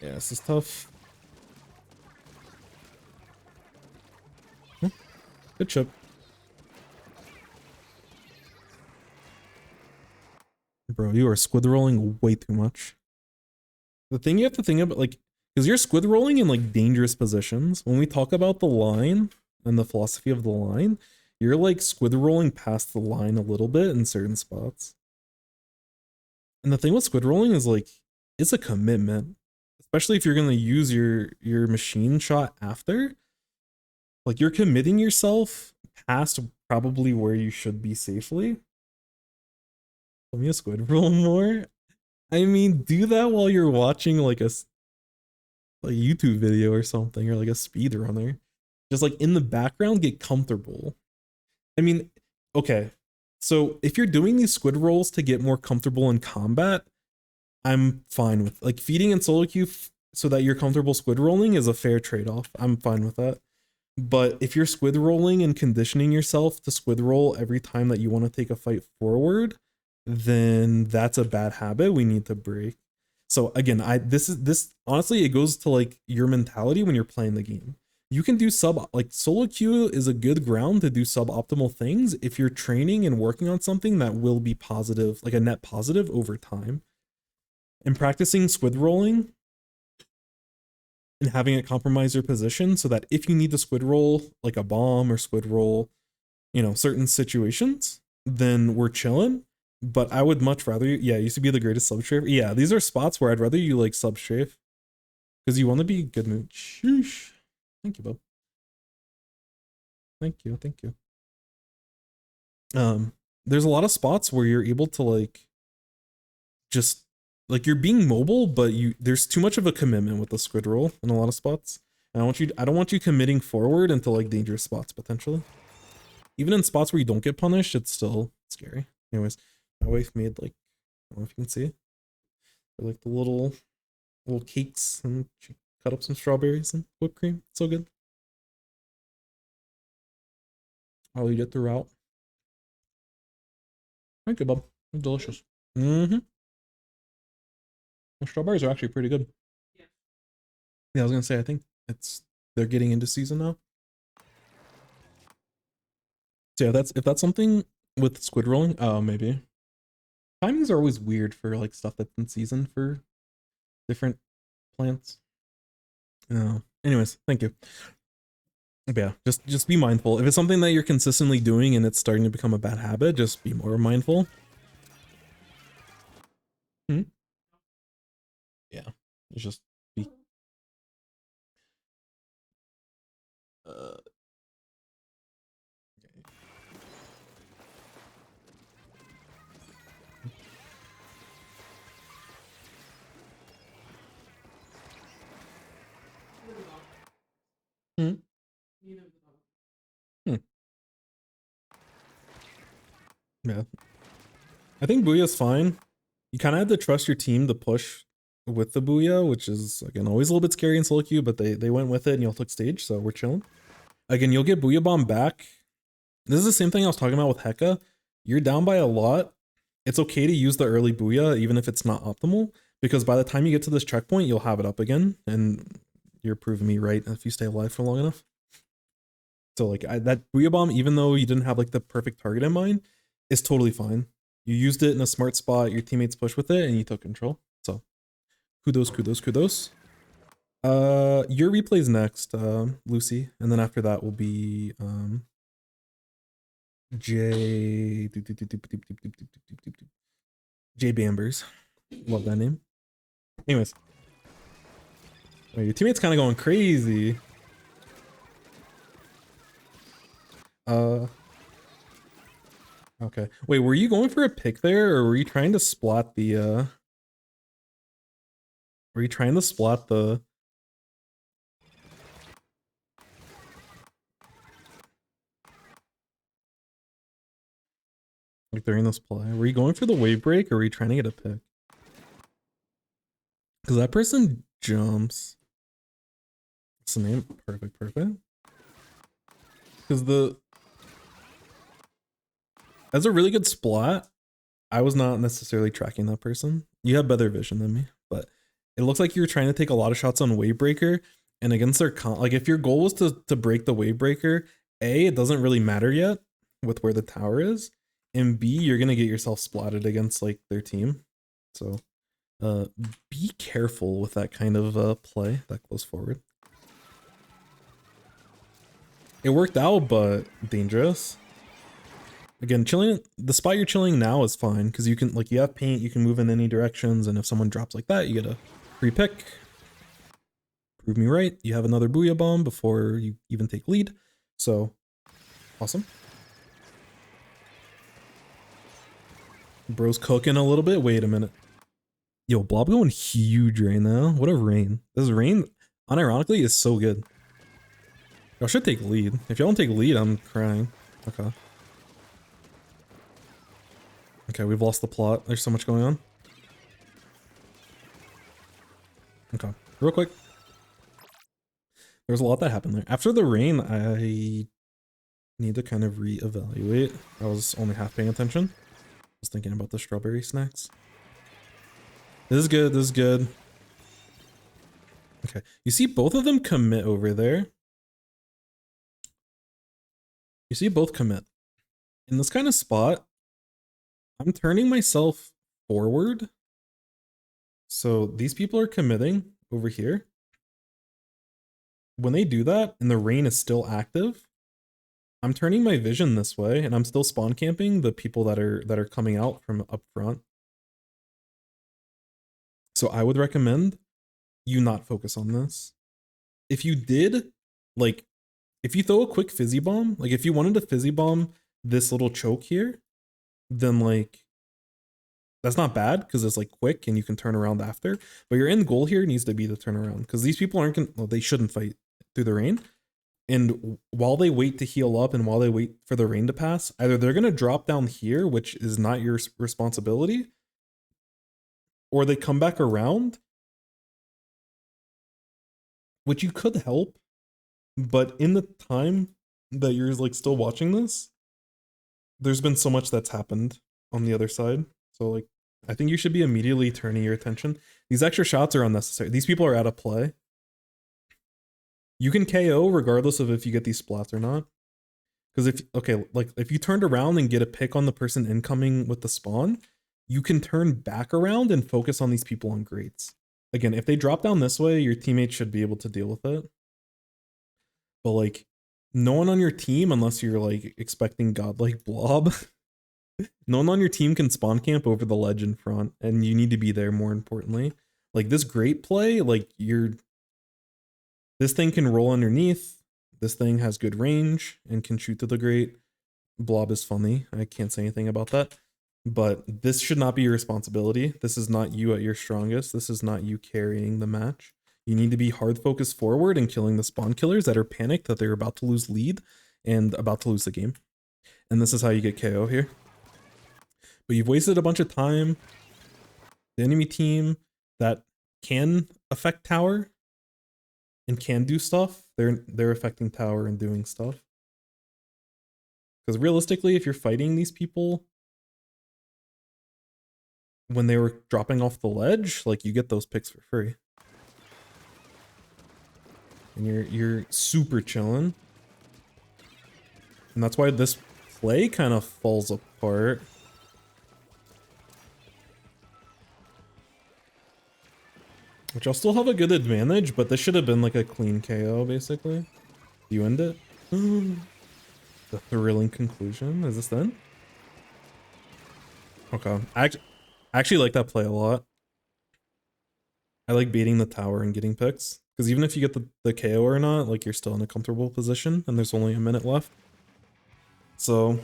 Yeah, this is tough. Good chip. Bro, you are squid rolling way too much. The thing you have to think about, like, because you're squid rolling in like dangerous positions. When we talk about the line and the philosophy of the line, you're like squid rolling past the line a little bit in certain spots. And the thing with squid rolling is like, it's a commitment, especially if you're going to use your machine shot after. Like, you're committing yourself past probably where you should be safely. Let me a squid roll more. I mean, do that while you're watching like like a YouTube video or something, or like a speed runner. Just like in the background, get comfortable. I mean, okay. So if you're doing these squid rolls to get more comfortable in combat, I'm fine with like feeding in solo queue so that you're comfortable squid rolling is a fair trade-off. I'm fine with that. But if you're squid rolling and conditioning yourself to squid roll every time that you want to take a fight forward, then that's a bad habit we need to break. So again, this honestly, it goes to like your mentality when you're playing the game. You can do like solo queue is a good ground to do suboptimal things if you're training and working on something that will be positive, like a net positive over time. And practicing squid rolling and having it compromise your position so that if you need to squid roll like a bomb or squid roll, you know, certain situations, then we're chilling. But I would much rather, yeah, used to be the greatest sub strafe. Yeah, these are spots where I'd rather you like sub strafe because you want to be good mood. Sheesh. Thank you, bub. Thank you, thank you. There's a lot of spots where you're able to like just like you're being mobile, but there's too much of a commitment with the squid roll in a lot of spots. And I don't want you committing forward into like dangerous spots potentially. Even in spots where you don't get punished, it's still scary. Anyways, my wife made like, I don't know if you can see, like the little cakes, and she cut up some strawberries and whipped cream. It's so good. I'll eat it throughout. Thank you, Bob. It's delicious. Mm-hmm. The strawberries are actually pretty good. Yeah, I was gonna say, I think they're getting into season now. So yeah, if that's something with squid rolling, maybe. Timings are always weird for like stuff that's in season for different plants. Anyways, thank you. But yeah, just be mindful. If it's something that you're consistently doing and it's starting to become a bad habit, just be more mindful. Yeah, it's just be. Hmm. Yeah, I think Booyah's fine. You kind of have to trust your team to push with the Booyah, which is again always a little bit scary in solo queue, but they went with it and y'all took stage, so we're chilling. Again, you'll get Booyah Bomb back. This is the same thing I was talking about with Heka. You're down by a lot. It's okay to use the early Booyah even if it's not optimal, because by the time you get to this checkpoint, you'll have it up again, and you're proving me right if you stay alive for long enough. So like that Booyah Bomb, even though you didn't have like the perfect target in mind, is totally fine. You used it in a smart spot, your teammates pushed with it, and you took control. So kudos, kudos, kudos. Your replay's next, Lucy, and then after that will be J Bambers. Love that name. Anyways. Oh, your teammate's kind of going crazy. Okay. Wait, were you going for a pick there, or were you trying to splat the were you trying to splat the like during this play? Were you going for the wave break, or were you trying to get a pick? Because that person jumps. What's the name? Perfect, perfect. Because that's a really good splat. I was not necessarily tracking that person. You have better vision than me, but it looks like you were trying to take a lot of shots on wave breaker, and against their like if your goal was to break the wave breaker, A, it doesn't really matter yet with where the tower is, and B, you're gonna get yourself splatted against like their team. So be careful with that kind of play that close forward. It worked out, but dangerous. Again, chilling, the spot you're chilling now is fine because you can, like, you have paint, you can move in any directions, and if someone drops like that, you get a free pick. Prove me right. You have another Booyah Bomb before you even take lead. So, awesome. Bro's cooking a little bit. Wait a minute. Yo, Blob going huge right now. What a rain. This rain, unironically is so good. Y'all should take lead. If y'all don't take lead, I'm crying. Okay. Okay, we've lost the plot. There's so much going on. Okay, real quick. There's a lot that happened there. After the rain, I need to kind of reevaluate. I was only half paying attention. I was thinking about the strawberry snacks. This is good, this is good. Okay, you see both of them commit over there. You see both commit. In this kind of spot, I'm turning myself forward. So these people are committing over here. When they do that and the rain is still active, I'm turning my vision this way and I'm still spawn camping the people that are coming out from up front. So I would recommend you not focus on this. If you did, like, if you throw a quick fizzy bomb, like if you wanted to fizzy bomb this little choke here, then like, that's not bad because it's like quick and you can turn around after. But your end goal here needs to be to turn around because these people aren't gonna, well, they shouldn't fight through the rain. And while they wait to heal up and while they wait for the rain to pass, either they're going to drop down here, which is not your responsibility, or they come back around, which you could help. But in the time that you're like still watching this, there's been so much that's happened on the other side. So like, I think you should be immediately turning your attention. These extra shots are unnecessary. These people are out of play. You can KO regardless of if you get these splats or not. Because if, okay, like if you turned around and get a pick on the person incoming with the spawn, you can turn back around and focus on these people on grates. Again, if they drop down this way, your teammates should be able to deal with it. But like, no one on your team, unless you're like expecting godlike blob, no one on your team can spawn camp over the ledge in front, and you need to be there more importantly. Like this great play, like this thing can roll underneath. This thing has good range and can shoot to the grate. Blob is funny. I can't say anything about that. But this should not be your responsibility. This is not you at your strongest. This is not you carrying the match. You need to be hard focused forward and killing the spawn killers that are panicked that they're about to lose lead and about to lose the game. And this is how you get KO here. But you've wasted a bunch of time. The enemy team that can affect tower and can do stuff, they're affecting tower and doing stuff. Because realistically, if you're fighting these people when they were dropping off the ledge, like you get those picks for free. And you're super chilling. And that's why this play kind of falls apart. Which I'll still have a good advantage, but this should have been like a clean KO, basically. You end it. The thrilling conclusion. Is this then? Okay. I actually like that play a lot. I like baiting the tower and getting picks. Because even if you get the KO or not, like you're still in a comfortable position and there's only a minute left. So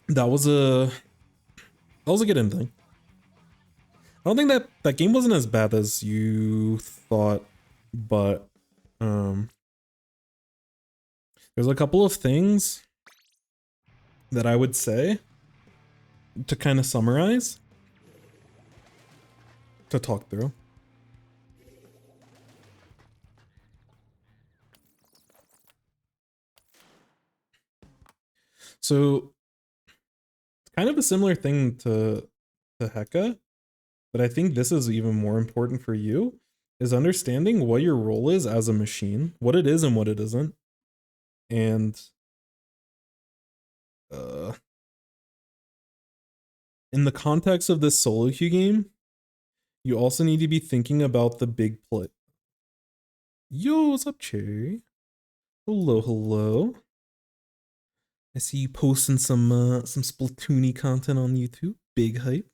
that was a good ending. I don't think that game wasn't as bad as you thought, but there's a couple of things that I would say to kind of summarize, to talk through. So it's kind of a similar thing to Heka, but I think this is even more important for you, is understanding what your role is as a machine, what it is and what it isn't. And in the context of this solo queue game, you also need to be thinking about the big play. Yo, what's up, Cherry? Hello, hello. I see you posting some Splatoony content on YouTube. Big hype.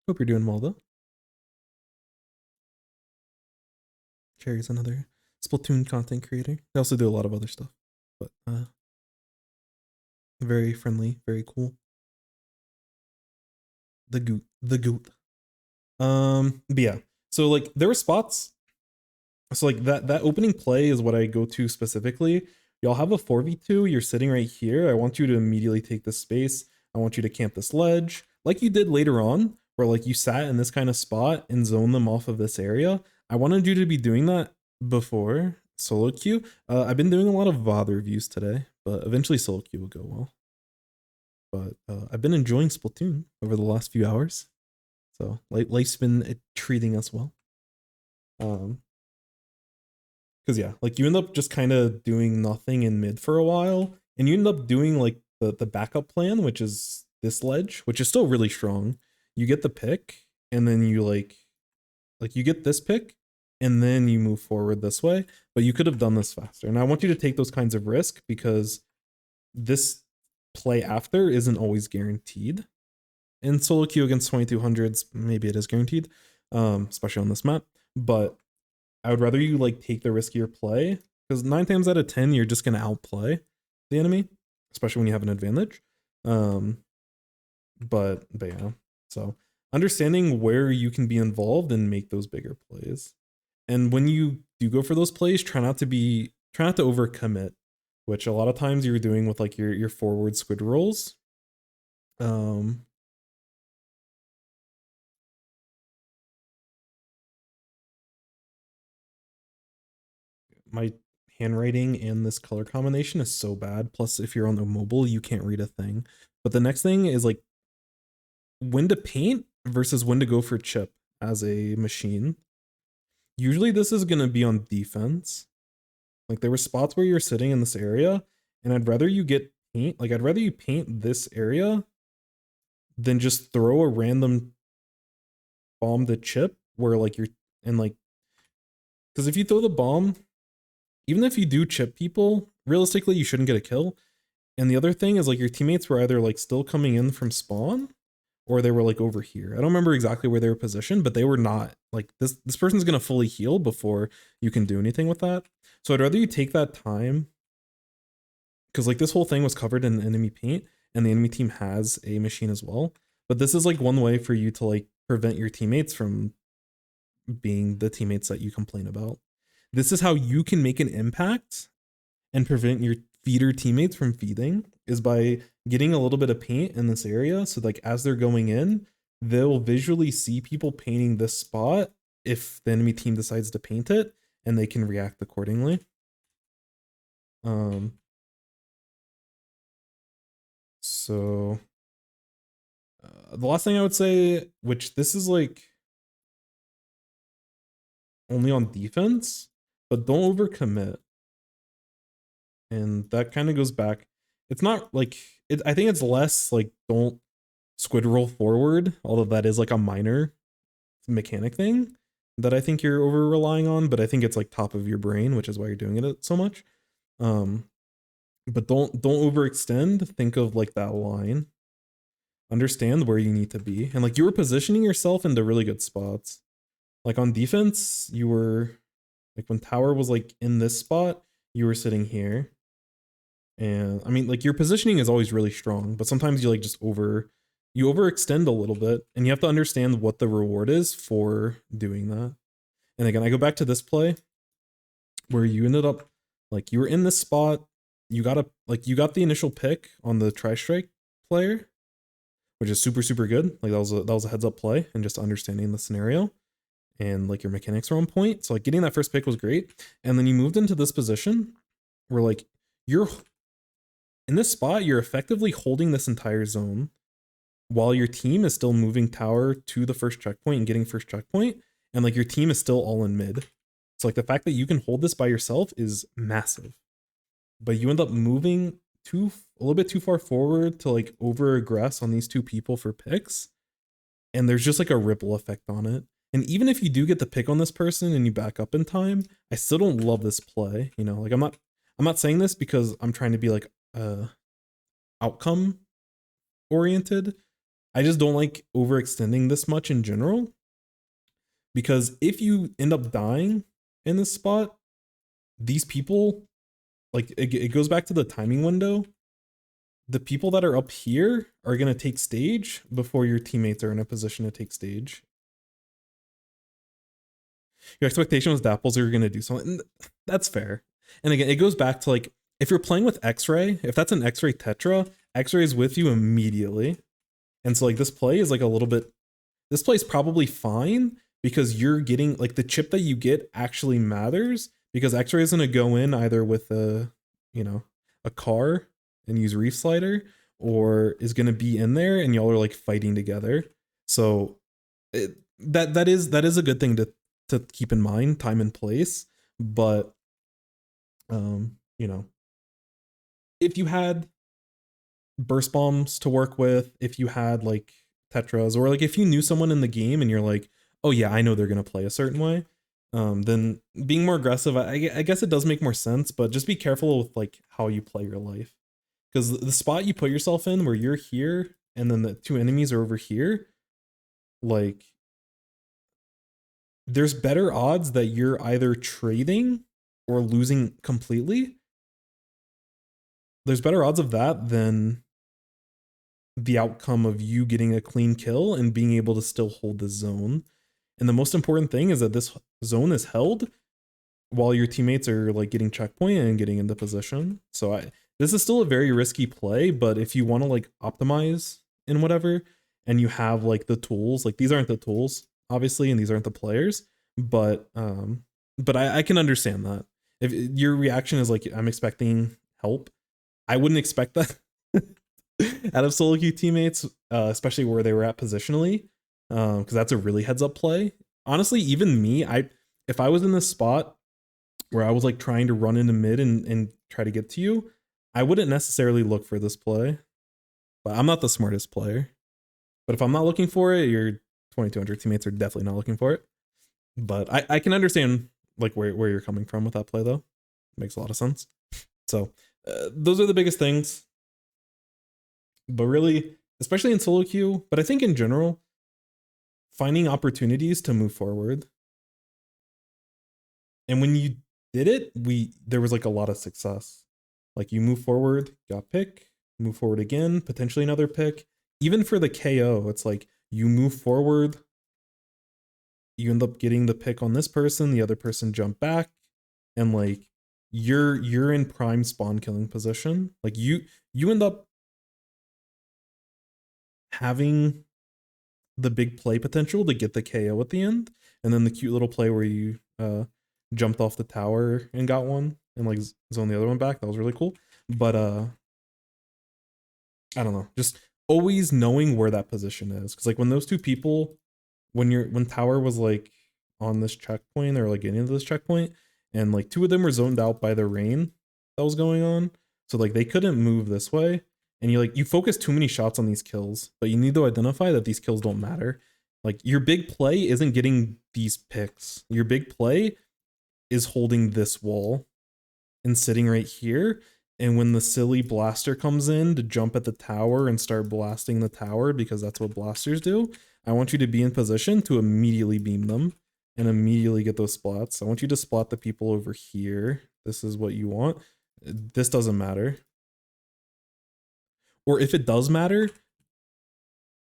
Hope you're doing well though. Cherry's another Splatoon content creator. They also do a lot of other stuff, but very friendly, very cool. The goat. But yeah. So like there were spots So like that opening play is what I go to specifically. Y'all have a 4v2, you're sitting right here. I want you to immediately take this space. I want you to camp this ledge like you did later on, where like you sat in this kind of spot and zone them off of this area. I wanted you to be doing that before solo queue. I've been doing a lot of VOD reviews today, but eventually solo queue will go well. But I've been enjoying Splatoon over the last few hours. So life's been treating us well. Because yeah, like you end up just kind of doing nothing in mid for a while, and you end up doing like the backup plan, which is this ledge, which is still really strong. You get the pick, and then you like you get this pick, and then you move forward this way. But you could have done this faster, and I want you to take those kinds of risk because this play after isn't always guaranteed. In solo queue against 2200s, maybe it is guaranteed, especially on this map. But I would rather you like take the riskier play because 9 times out of 10 you're just gonna outplay the enemy, especially when you have an advantage. But yeah, so understanding where you can be involved and make those bigger plays, and when you do go for those plays, try not to overcommit, which a lot of times you're doing with like your forward squid rolls. My handwriting and this color combination is so bad. Plus, if you're on the mobile, you can't read a thing. But the next thing is like when to paint versus when to go for chip as a machine. Usually this is going to be on defense. Like there were spots where you're sitting in this area, and I'd rather you get paint. Like I'd rather you paint this area than just throw a random bomb to chip where like you're and like, because if you throw the bomb, even if you do chip people, realistically you shouldn't get a kill. And the other thing is like your teammates were either like still coming in from spawn or they were like over here. I don't remember exactly where they were positioned, but they were not like this person's going to fully heal before you can do anything with that. So I'd rather you take that time, because like this whole thing was covered in enemy paint and the enemy team has a machine as well. But this is like one way for you to like prevent your teammates from being the teammates that you complain about. This is how you can make an impact and prevent your feeder teammates from feeding, is by getting a little bit of paint in this area. So like as they're going in, they'll visually see people painting this spot if the enemy team decides to paint it, and they can react accordingly. So the last thing I would say, which this is like only on defense, but don't overcommit. And that kind of goes back. It's not like it. I think it's less like don't squid roll forward, although that is like a minor mechanic thing that I think you're over relying on. But I think it's like top of your brain, which is why you're doing it so much. But don't overextend. Think of like that line. Understand where you need to be, and like you were positioning yourself into really good spots. Like on defense, you were like when tower was like in this spot, you were sitting here. And I mean, like your positioning is always really strong, but sometimes you like just overextend a little bit, and you have to understand what the reward is for doing that. And again, I go back to this play where you ended up like you were in this spot, you got the initial pick on the Tri-Strike player, which is super good. Like that was a heads up play and just understanding the scenario, and like your mechanics are on point. So like getting that first pick was great. And then you moved into this position where like you're in this spot, you're effectively holding this entire zone while your team is still moving tower to the first checkpoint and getting first checkpoint. And like your team is still all in mid. So like the fact that you can hold this by yourself is massive, but you end up moving a little bit too far forward to like over aggress on these two people for picks. And there's just like a ripple effect on it. And even if you do get the pick on this person and you back up in time, I still don't love this play. You know, like I'm not saying this because I'm trying to be like outcome oriented. I just don't like overextending this much in general, because if you end up dying in this spot, these people, like it goes back to the timing window. The people that are up here are going to take stage before your teammates are in a position to take stage. Your expectation was Dapples are going to do something. That's fair. And again, it goes back to like, if you're playing with X-Ray, if that's an X-Ray Tetra, X-Ray is with you immediately. And so like this play is like a little bit, this play is probably fine because you're getting like the chip that you get actually matters because X-Ray is going to go in either with a, you know, a car and use Reef Slider, or is going to be in there and y'all are like fighting together. So that is a good thing to keep in mind, time and place. But you know, if you had burst bombs to work with, if you had like Tetras, or like if you knew someone in the game and you're like, oh yeah, I know they're gonna play a certain way, then being more aggressive, I guess it does make more sense. But just be careful with like how you play your life, because the spot you put yourself in where you're here and then the two enemies are over here, like there's better odds that you're either trading or losing completely. There's better odds of that than the outcome of you getting a clean kill and being able to still hold the zone. And the most important thing is that this zone is held while your teammates are like getting checkpoint and getting into position. So this is still a very risky play, but if you want to like optimize in whatever, and you have like the tools, like these aren't the tools obviously, and these aren't the players, but I can understand that. If your reaction is like, I'm expecting help, I wouldn't expect that out of solo queue teammates, especially where they were at positionally, because that's a really heads up play. Honestly, even me, if I was in this spot where I was like trying to run into mid and try to get to you, I wouldn't necessarily look for this play. But I'm not the smartest player. But if I'm not looking for it, your 2200 teammates are definitely not looking for it. But I can understand like where you're coming from with that play though. It makes a lot of sense. So those are the biggest things. But really, especially in solo queue, but I think in general, finding opportunities to move forward. And when you did it, there was like a lot of success. Like you move forward, got pick, move forward again, potentially another pick. Even for the KO, it's like you move forward, you end up getting the pick on this person, the other person jump back, and like you're in prime spawn killing position. Like you end up having the big play potential to get the KO at the end, and then the cute little play where you jumped off the tower and got one and like zone the other one back. That was really cool. But I don't know, just always knowing where that position is, because like when those two people, when tower was like on this checkpoint or like getting into this checkpoint, and like two of them were zoned out by the rain that was going on, so like they couldn't move this way, and you focus too many shots on these kills, but you need to identify that these kills don't matter. Like your big play isn't getting these picks. Your big play is holding this wall and sitting right here. And when the silly blaster comes in to jump at the tower and start blasting the tower, because that's what blasters do, I want you to be in position to immediately beam them and immediately get those splats. I want you to splat the people over here. This is what you want. This doesn't matter. Or if it does matter,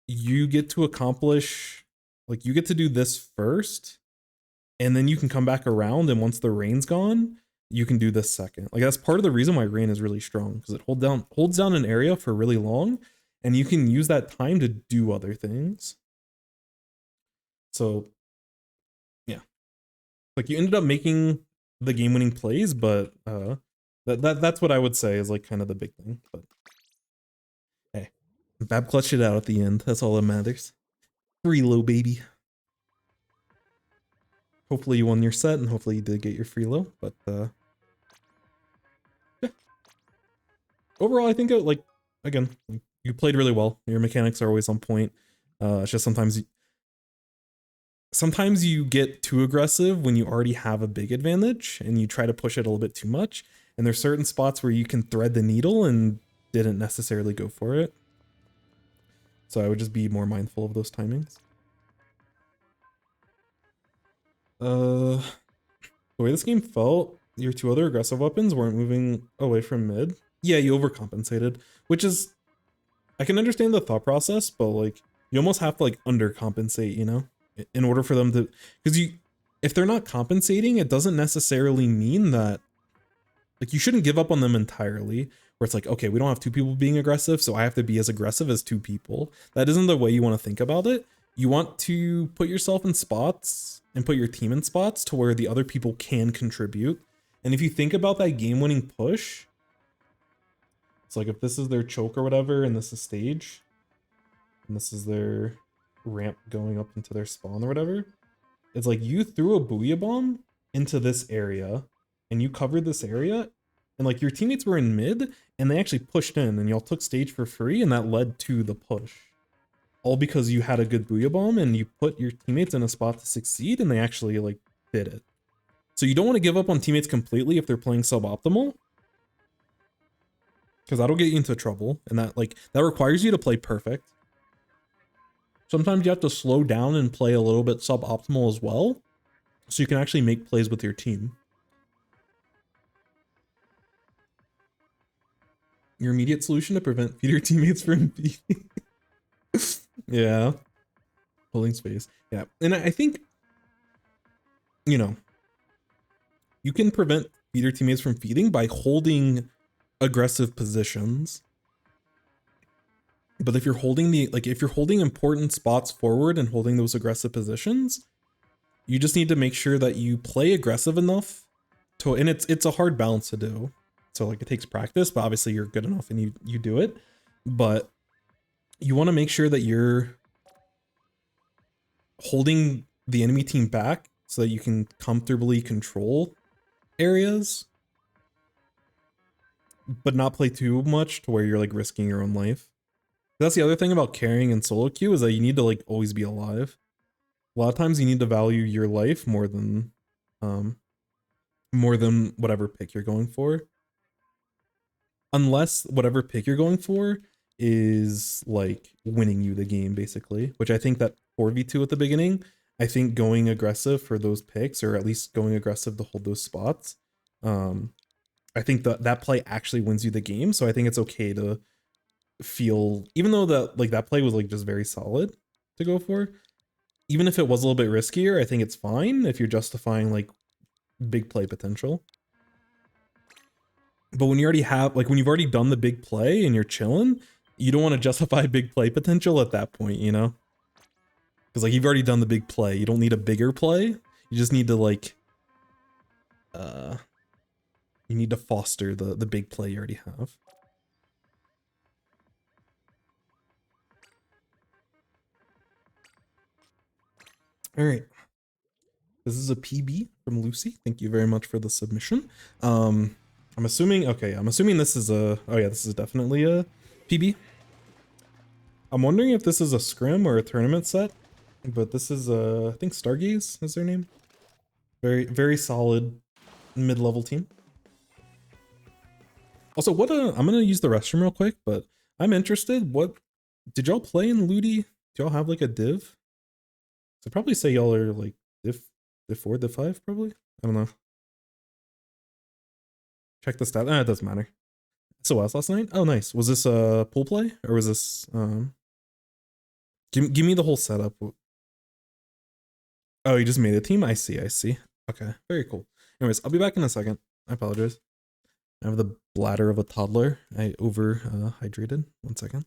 you get to accomplish, like you get to do this first, and then you can come back around, and once the rain's gone, you can do this second. Like that's part of the reason why rain is really strong, because it holds down an area for really long, and you can use that time to do other things. So yeah, like you ended up making the game-winning plays, but that's what I would say is like kind of the big thing. But hey, Bab clutched it out at the end. That's all that matters. Free low, baby. Hopefully you won your set, and hopefully you did get your free low. But yeah, overall I think like again, you played really well. Your mechanics are always on point. It's just sometimes you get too aggressive when you already have a big advantage and you try to push it a little bit too much. And there's certain spots where you can thread the needle and didn't necessarily go for it. So I would just be more mindful of those timings. The way this game felt, your two other aggressive weapons weren't moving away from mid. Yeah, you overcompensated, which is, I can understand the thought process, but like you almost have to like undercompensate, you know, in order for them to, because if they're not compensating, it doesn't necessarily mean that, like, you shouldn't give up on them entirely, where it's like, okay, we don't have two people being aggressive, so I have to be as aggressive as two people. That isn't the way you want to think about it. You want to put yourself in spots and put your team in spots to where the other people can contribute. And if you think about that game-winning push, it's like if this is their choke or whatever, and this is stage, and this is their ramp going up into their spawn or whatever, it's like you threw a Booyah Bomb into this area, and you covered this area, and like your teammates were in mid, and they actually pushed in, and y'all took stage for free, and that led to the push. All because you had a good Booyah Bomb, and you put your teammates in a spot to succeed, and they actually like did it. So you don't want to give up on teammates completely if they're playing suboptimal, because that'll get you into trouble, and that requires you to play perfect. Sometimes you have to slow down and play a little bit suboptimal as well, so you can actually make plays with your team. Your immediate solution to prevent feeder teammates from feeding. Yeah. Holding space. Yeah. And I think, you know, you can prevent feeder teammates from feeding by holding aggressive positions. But if you're holding if you're holding important spots forward and holding those aggressive positions, you just need to make sure that you play aggressive enough to, and it's a hard balance to do. So like it takes practice, but obviously you're good enough and you do it. But you want to make sure that you're holding the enemy team back so that you can comfortably control areas, but not play too much to where you're like risking your own life. That's the other thing about carrying in solo queue, is that you need to like always be alive. A lot of times you need to value your life more than whatever pick you're going for. Unless whatever pick you're going for is like winning you the game, basically, which I think that 4v2 at the beginning, I think going aggressive for those picks, or at least going aggressive to hold those spots, I think that play actually wins you the game. So I think it's okay to feel, even though that play was like just very solid to go for, even if it was a little bit riskier, I think it's fine if you're justifying like big play potential. But when you already have, like when you've already done the big play and you're chilling, you don't want to justify big play potential at that point, you know? Because like you've already done the big play. You don't need a bigger play. You just need to like, you need to foster the big play you already have. All right. This is a PB from Lucy. Thank you very much for the submission. I'm assuming this is a, oh yeah, this is definitely a PB. I'm wondering if this is a scrim or a tournament set, but this is I think Stargaze is their name. Very, very solid mid-level team. Also, I'm gonna use the restroom real quick, but I'm interested. What did y'all play in Ludi? Do y'all have like a div? So I'd probably say y'all are like div 4, div 5, probably. I don't know. Check the stat. It doesn't matter. SOS last night. Oh, nice. Was this a pool play or was this Give me the whole setup. Oh, you just made a team? I see. Okay, very cool. Anyways, I'll be back in a second. I apologize. I have the bladder of a toddler. I hydrated. 1 second.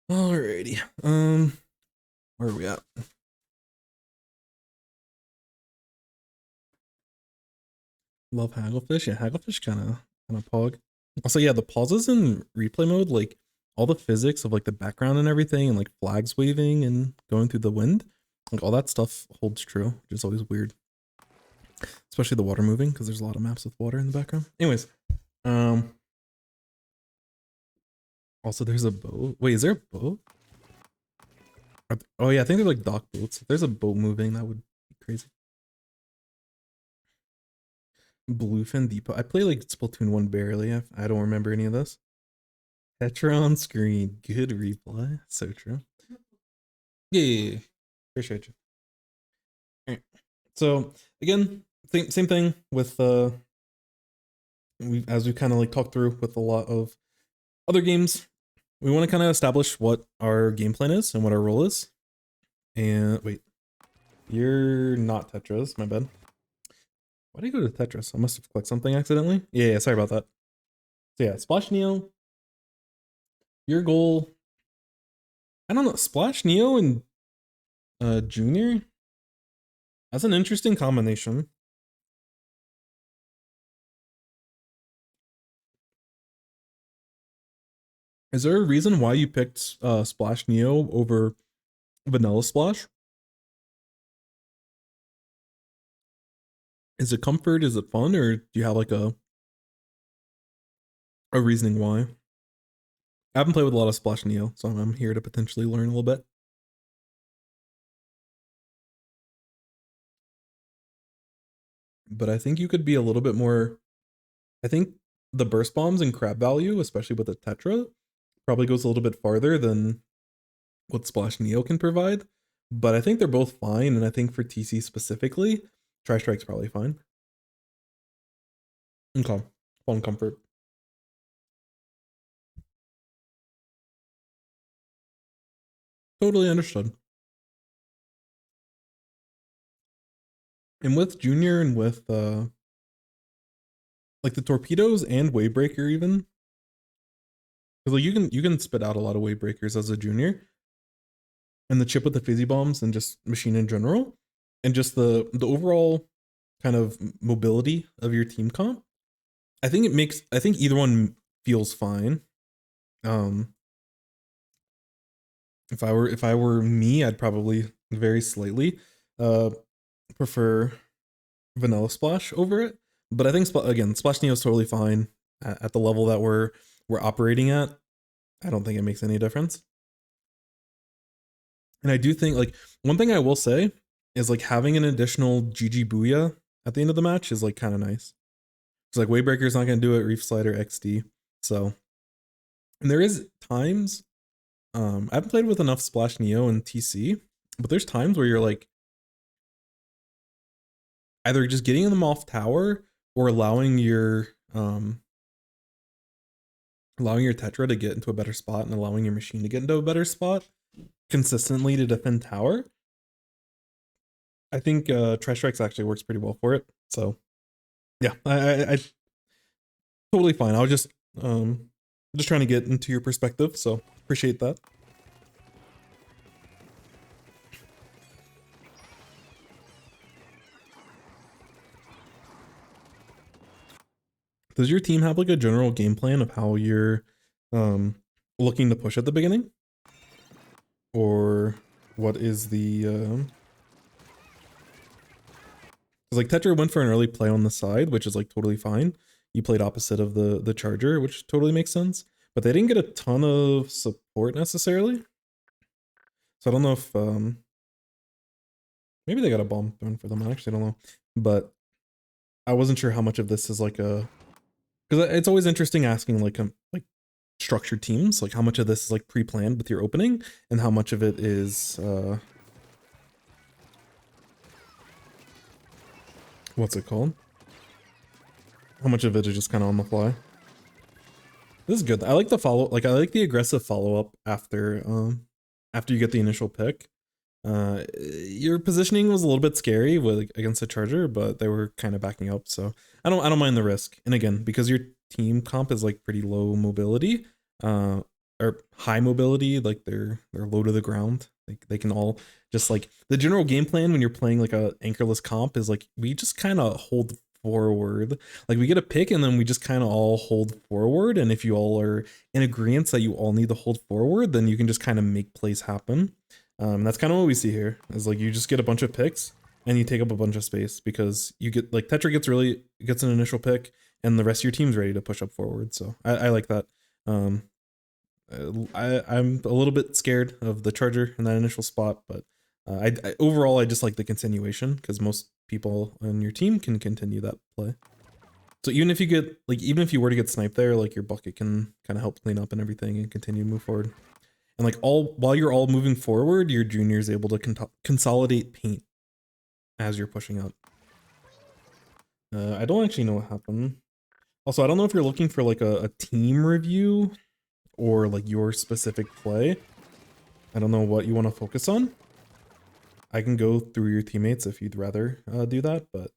Alrighty. Where are we at? Love Hagglefish. Yeah, Hagglefish kind of pog. Also, yeah, the pauses in replay mode, like all the physics of like the background and everything, and like flags waving and going through the wind, like all that stuff holds true, which is always weird. Especially the water moving, because there's a lot of maps with water in the background. Anyways, also there's a boat. Wait, is there a boat? Oh yeah, I think they're like dock boats. If there's a boat moving, that would be crazy. Bluefin Depot. I play like Splatoon 1 barely. I don't remember any of this. Tetra on screen. Good replay. So true. Yeah. Appreciate you. Alright. So again, same thing with as we kind of like talked through with a lot of other games. We want to kind of establish what our game plan is and what our role is. And wait, you're not Tetris, my bad. Why did I go to Tetris? I must have clicked something accidentally. Yeah, sorry about that. So yeah, Splash Neo. Your goal. I don't know, Splash Neo and Junior. That's an interesting combination. Is there a reason why you picked Splash Neo over Vanilla Splash? Is it comfort? Is it fun? Or do you have like a reasoning why? I haven't played with a lot of Splash Neo, so I'm here to potentially learn a little bit. But I think you could be a little bit more. I think the burst bombs and crab value, especially with the Tetra, probably goes a little bit farther than what Splash Neo can provide. But I think they're both fine, and I think for TC specifically, Tri-Strike's probably fine. Okay, fun comfort. Totally understood. And with Junior and with like the torpedoes and wave breaker even, because like you can spit out a lot of wave breakers as a junior, and the chip with the fizzy bombs and just machine in general, and just the overall kind of mobility of your team comp. I think either one feels fine. If I were me, I'd probably very slightly prefer Vanilla Splash over it. But I think again, Splash Neo is totally fine at the level that we're operating at. I don't think it makes any difference. And I do think like one thing I will say is like having an additional GG Booyah at the end of the match is like kind of nice. It's like Wavebreaker's not gonna do it, Reef Slider XD. So, and there is times I haven't played with enough Splash Neo and TC, but there's times where you're like either just getting them off tower or allowing your Tetra to get into a better spot and allowing your machine to get into a better spot consistently to defend tower. I think Tri-Strikes actually works pretty well for it. So yeah, I totally fine. I was just trying to get into your perspective, so appreciate that. Does your team have like a general game plan of how you're looking to push at the beginning? Or what is the because like Tetra went for an early play on the side, which is like totally fine. You played opposite of the charger, which totally makes sense. But they didn't get a ton of support necessarily. So I don't know if maybe they got a bomb thrown for them. I actually don't know. But I wasn't sure how much of this is like a, because it's always interesting asking like structured teams, like how much of this is like pre-planned with your opening and how much of it is what's it called? How much of it is just kind of on the fly? This is good. I like the I like the aggressive follow-up after you get the initial pick. Your positioning was a little bit scary with against the charger, but they were kind of backing up, so I don't mind the risk. And again, because your team comp is like pretty low mobility, are high mobility, like they're low to the ground. Like they can all just like the general game plan when you're playing like a anchorless comp is like we just kind of hold forward. Like we get a pick and then we just kind of all hold forward. And if you all are in agreement that you all need to hold forward, then you can just kind of make plays happen. That's kind of what we see here is like you just get a bunch of picks and you take up a bunch of space because you get like Tetra gets an initial pick and the rest of your team's ready to push up forward. So I like that. I'm a little bit scared of the charger in that initial spot, but overall I just like the continuation because most people on your team can continue that play. So even if you were to get sniped there, like your bucket can kind of help clean up and everything and continue to move forward. And like while you're all moving forward, your junior is able to consolidate paint as you're pushing up. I don't actually know what happened. Also, I don't know if you're looking for like a team review or like your specific play. I don't know what you want to focus on. I can go through your teammates if you'd rather do that, but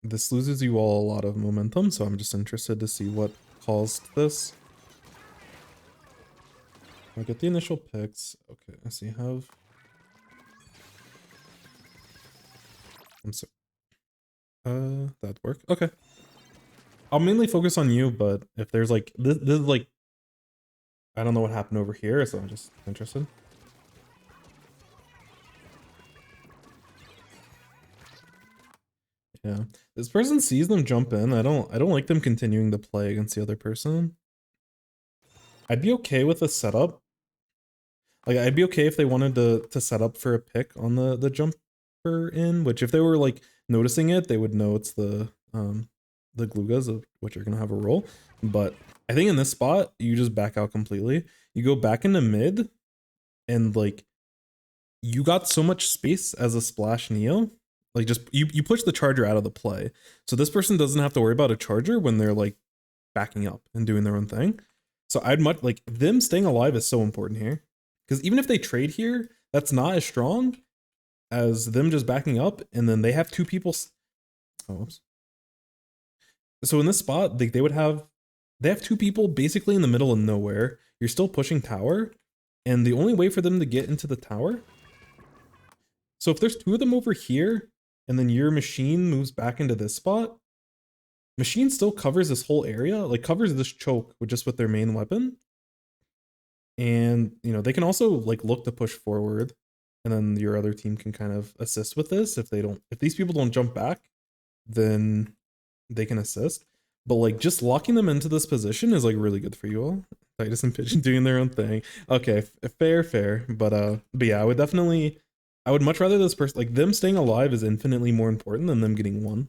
this loses you all a lot of momentum, so I'm just interested to see what caused this. I'll get the initial picks. Okay, so you have... I'm sorry. That'd work. Okay. I'll mainly focus on you, but if there's like... This is like... I don't know what happened over here, so I'm just interested. Yeah. This person sees them jump in. I don't like them continuing to play against the other person. I'd be okay with a setup. Like I'd be okay if they wanted to set up for a pick on the jumper in, which if they were like noticing it, they would know it's the Glugas of which are gonna have a role. But I think in this spot, you just back out completely. You go back into mid, and like you got so much space as a splash Neo. Like just you push the charger out of the play. So this person doesn't have to worry about a charger when they're like backing up and doing their own thing. So I'd much like them staying alive is so important here. Because even if they trade here, that's not as strong as them just backing up, and then they have two people. Oh, whoops. So in this spot, they have two people basically in the middle of nowhere. You're still pushing tower, and the only way for them to get into the tower. So if there's two of them over here, and then your machine moves back into this spot, machine still covers this whole area, like covers this choke with their main weapon. And, you know, they can also like look to push forward, and then your other team can kind of assist with this. If these people don't jump back, then they can assist. But like just locking them into this position is like really good for you all. Titus and Pigeon doing their own thing. Okay, fair. But yeah, I would much rather this person, like them staying alive is infinitely more important than them getting one.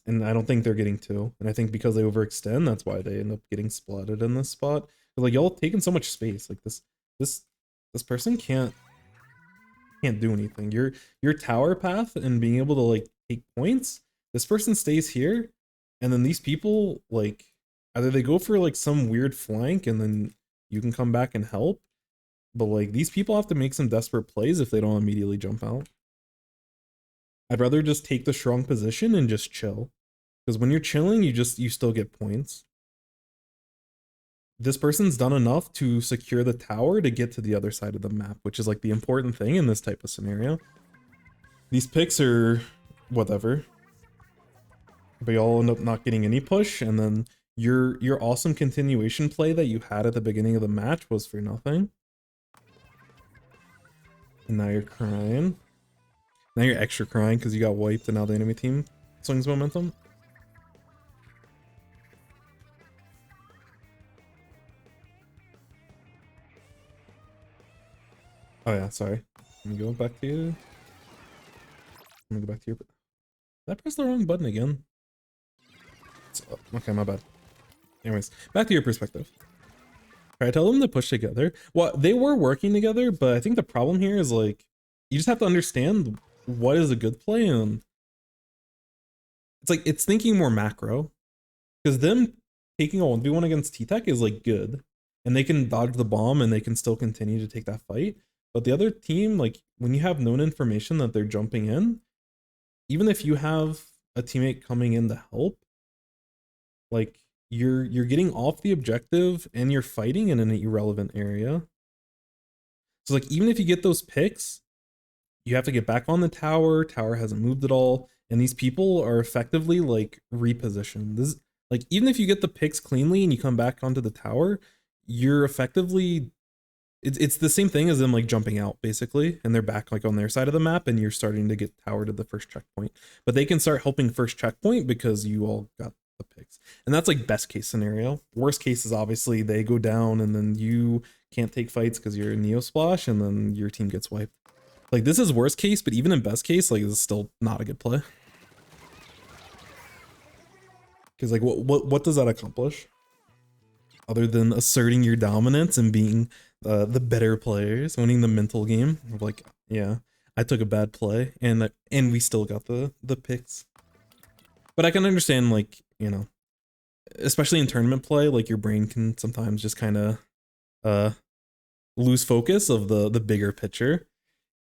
And I don't think they're getting two. And I think because they overextend, that's why they end up getting splatted in this spot. But like y'all taking so much space. Like this person can't do anything. Your tower path and being able to like take points, this person stays here, and then these people like either they go for like some weird flank and then you can come back and help. But like these people have to make some desperate plays if they don't immediately jump out. I'd rather just take the strong position and just chill. Because when you're chilling, you still get points. This person's done enough to secure the tower to get to the other side of the map, which is like the important thing in this type of scenario. These picks are whatever. But y'all end up not getting any push, and then your awesome continuation play that you had at the beginning of the match was for nothing. And now you're crying. Now you're extra crying because you got wiped and now the enemy team swings momentum. Oh yeah, sorry. Let me go back to you. Let me go back to your... Did I press the wrong button again? Okay, my bad. Anyways, back to your perspective. Alright, tell them to push together. Well, they were working together, but I think the problem here is like, you just have to understand what is a good play, and it's like, it's thinking more macro. Because them taking a 1v1 against T-Tech is like good, and they can dodge the bomb and they can still continue to take that fight. But the other team, like when you have known information that they're jumping in, even if you have a teammate coming in to help, like you're getting off the objective and you're fighting in an irrelevant area. So like even if you get those picks, you have to get back on the tower. Tower hasn't moved at all, and these people are effectively like repositioned. This like even if you get the picks cleanly and you come back onto the tower, you're effectively it's the same thing as them like jumping out basically, and they're back like on their side of the map, and you're starting to get towered at the first checkpoint. But they can start helping first checkpoint because you all got the picks, and that's like best case scenario. Worst case is obviously they go down, and then you can't take fights because you're a Neo Splash, and then your team gets wiped. Like this is worst case, but even in best case, like this is still not a good play. Because like what does that accomplish? Other than asserting your dominance and being the better players, winning the mental game of like, yeah, I took a bad play and we still got the picks. But I can understand, like, you know, especially in tournament play, like your brain can sometimes just kind of lose focus of the bigger picture.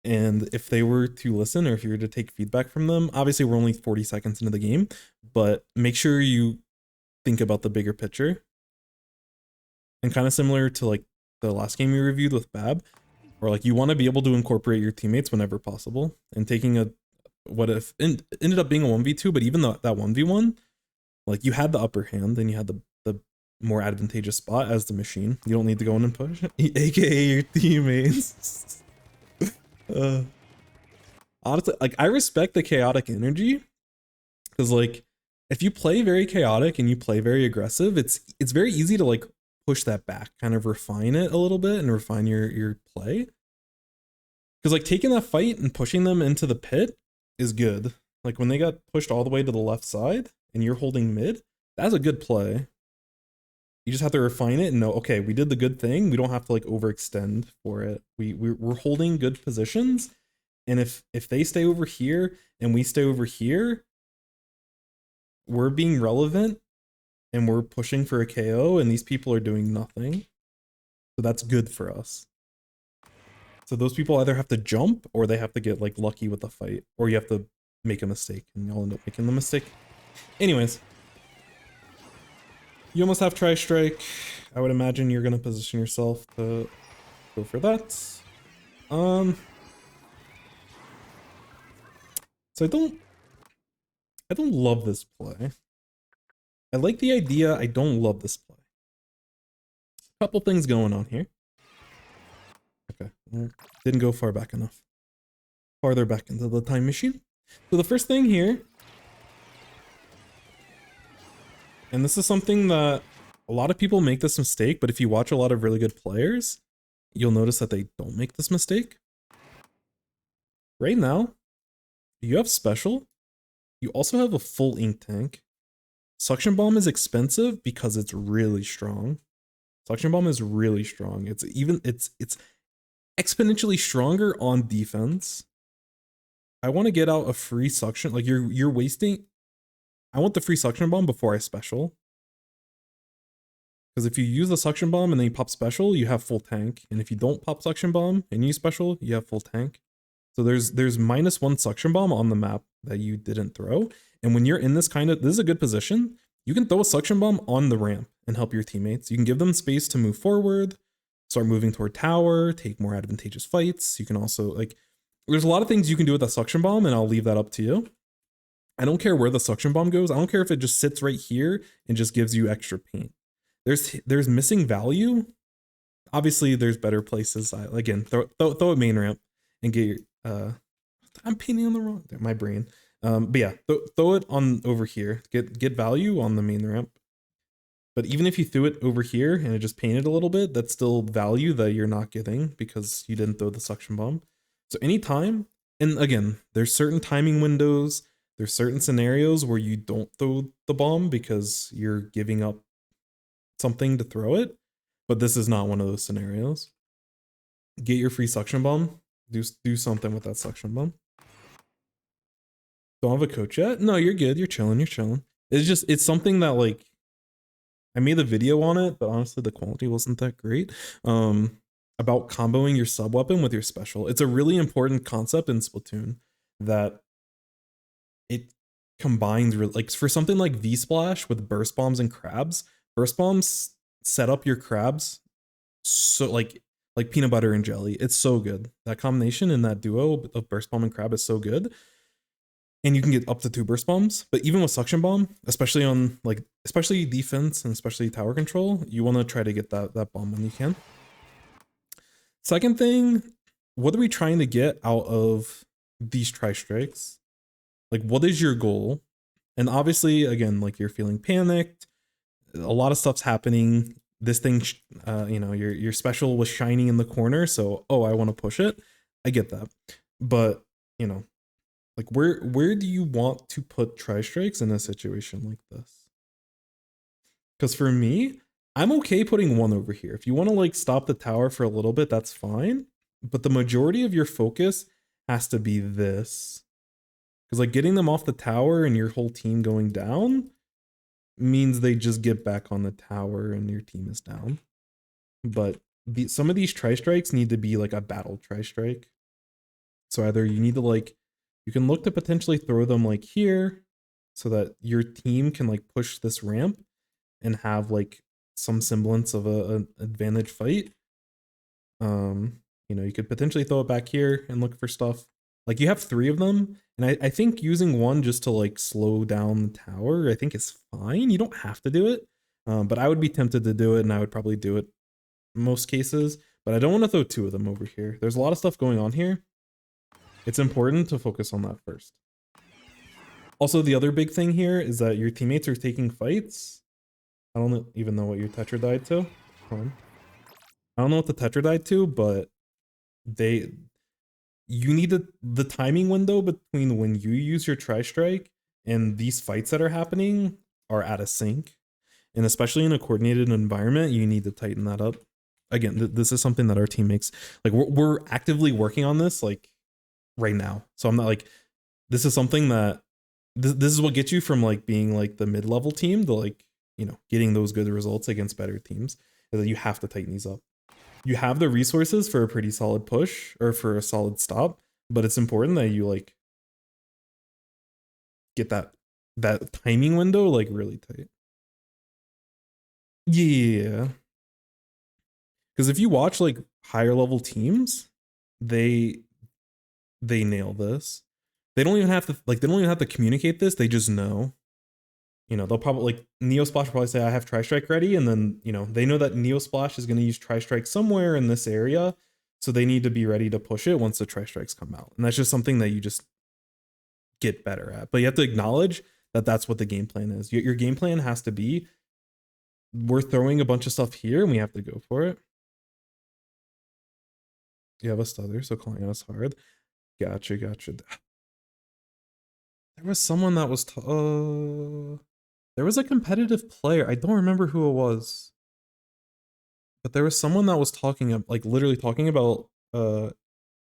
And if they were to listen, or if you were to take feedback from them, obviously we're only 40 seconds into the game, but make sure you think about the bigger picture. And kind of similar to like the last game we reviewed with Bab, or like you want to be able to incorporate your teammates whenever possible. And taking a what if ended up being a 1v2, but even that 1v1, like you had the upper hand and you had the more advantageous spot as the machine. You don't need to go in and push, aka your teammates. Honestly, like I respect the chaotic energy, because like if you play very chaotic and you play very aggressive, it's very easy to like push that back, kind of refine it a little bit and refine your play. Because like taking that fight and pushing them into the pit is good. Like when they got pushed all the way to the left side and you're holding mid, that's a good play. You just have to refine it and know, okay, we did the good thing. We don't have to like overextend for it. We're holding good positions. And if they stay over here and we stay over here, we're being relevant and we're pushing for a KO, and these people are doing nothing. So that's good for us. So those people either have to jump or they have to get like lucky with the fight, or you have to make a mistake and you'll end up making the mistake. Anyways, you almost have Tri-Strike. I would imagine you're gonna position yourself to go for that. So I don't love this play. I like the idea. I don't love this play. Couple things going on here. Okay, well, didn't go far back enough. Farther back into the time machine. So the first thing here, and this is something that a lot of people make this mistake, but if you watch a lot of really good players, you'll notice that they don't make this mistake. Right now, you have special. You also have a full ink tank. Suction Bomb is expensive because it's really strong. Suction Bomb is really strong. It's exponentially stronger on defense. I want to get out a free suction. Like you're wasting. I want the free Suction Bomb before I special. Because if you use the Suction Bomb and then you pop special, you have full tank. And if you don't pop Suction Bomb and you special, you have full tank. So there's -1 Suction Bomb on the map that you didn't throw. And when you're in this is a good position, you can throw a Suction Bomb on the ramp and help your teammates. You can give them space to move forward, start moving toward tower, take more advantageous fights. You can also like, there's a lot of things you can do with that Suction Bomb, and I'll leave that up to you. I don't care where the Suction Bomb goes. I don't care if it just sits right here and just gives you extra paint. There's missing value. Obviously, there's better places. Again, throw it main ramp and get your. I'm painting on the wrong. My brain. But yeah, throw it on over here. Get value on the main ramp. But even if you threw it over here and it just painted a little bit, that's still value that you're not getting because you didn't throw the Suction Bomb. So anytime, and again, there's certain timing windows. There's certain scenarios where you don't throw the bomb because you're giving up something to throw it, but this is not one of those scenarios. Get your free Suction Bomb. Do something with that Suction Bomb. Don't have a coach yet? No, you're good. You're chilling. It's something that like, I made a video on it, but honestly the quality wasn't that great. About comboing your sub weapon with your special. It's a really important concept in Splatoon that it combines, like for something like V-Splash with burst bombs and crabs, burst bombs set up your crabs so like peanut butter and jelly. It's so good. That combination in that duo of burst bomb and crab is so good. And you can get up to 2 burst bombs. But even with suction bomb, especially on like especially defense and especially tower control, you want to try to get that bomb when you can. Second thing, what are we trying to get out of these tri-strikes? Like, what is your goal? And obviously, again, like you're feeling panicked. A lot of stuff's happening. This thing, you know, your special was shining in the corner. So, oh, I want to push it. I get that. But, you know, like where do you want to put tri-strikes in a situation like this? Because for me, I'm okay putting 1 over here. If you want to like stop the tower for a little bit, that's fine. But the majority of your focus has to be this. Because like getting them off the tower and your whole team going down means they just get back on the tower and your team is down. But some of these tri-strikes need to be like a battle tri-strike. So either you need to like, you can look to potentially throw them like here so that your team can like push this ramp and have like some semblance of an advantage fight. You know, you could potentially throw it back here and look for stuff. Like you have 3 of them, and I think using 1 just to like slow down the tower, I think is fine. You don't have to do it, but I would be tempted to do it, and I would probably do it in most cases. But I don't want to throw 2 of them over here. There's a lot of stuff going on here. It's important to focus on that first. Also, the other big thing here is that your teammates are taking fights. I don't even know what your Tetra died to. I don't know what the Tetra died to, but you need the timing window between when you use your tri-strike and these fights that are happening are out of sync. And especially in a coordinated environment, you need to tighten that up. Again, this is something that our team makes. Like we're actively working on this like right now. So I'm not like, this is something that this is what gets you from like being like the mid-level team to like, you know, getting those good results against better teams, is that you have to tighten these up. You have the resources for a pretty solid push or for a solid stop, but it's important that you like get that timing window like really tight. Yeah. Because if you watch like higher level teams, they nail this. They don't even have to communicate this, they just know. You know, they'll probably like Neosplash will probably say I have Tri-Strike ready, and then you know they know that Neosplash is going to use Tri-Strike somewhere in this area, so they need to be ready to push it once the Tri-Strikes come out. And that's just something that you just get better at. But you have to acknowledge that that's what the game plan is. Your game plan has to be, we're throwing a bunch of stuff here and we have to go for it. You have a stutter, so calling us hard. Gotcha. There was someone that was there was a competitive player. I don't remember who it was. But there was someone that was talking, like literally talking about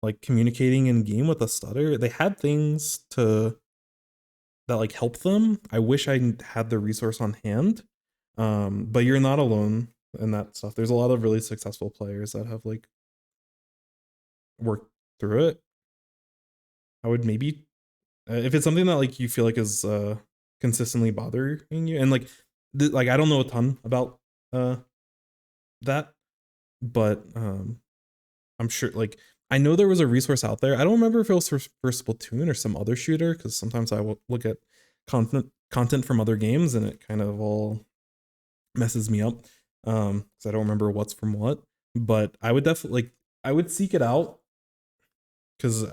like communicating in game with a stutter. They had things that like help them. I wish I had the resource on hand. But you're not alone in that stuff. There's a lot of really successful players that have like worked through it. I would maybe, if it's something that like you feel like is consistently bothering you, and like I don't know a ton about that, but I'm sure like I know there was a resource out there. I don't remember if it was for Splatoon or some other shooter, because sometimes I will look at content from other games and it kind of all messes me up because I don't remember what's from what. But I would definitely like, I would seek it out, because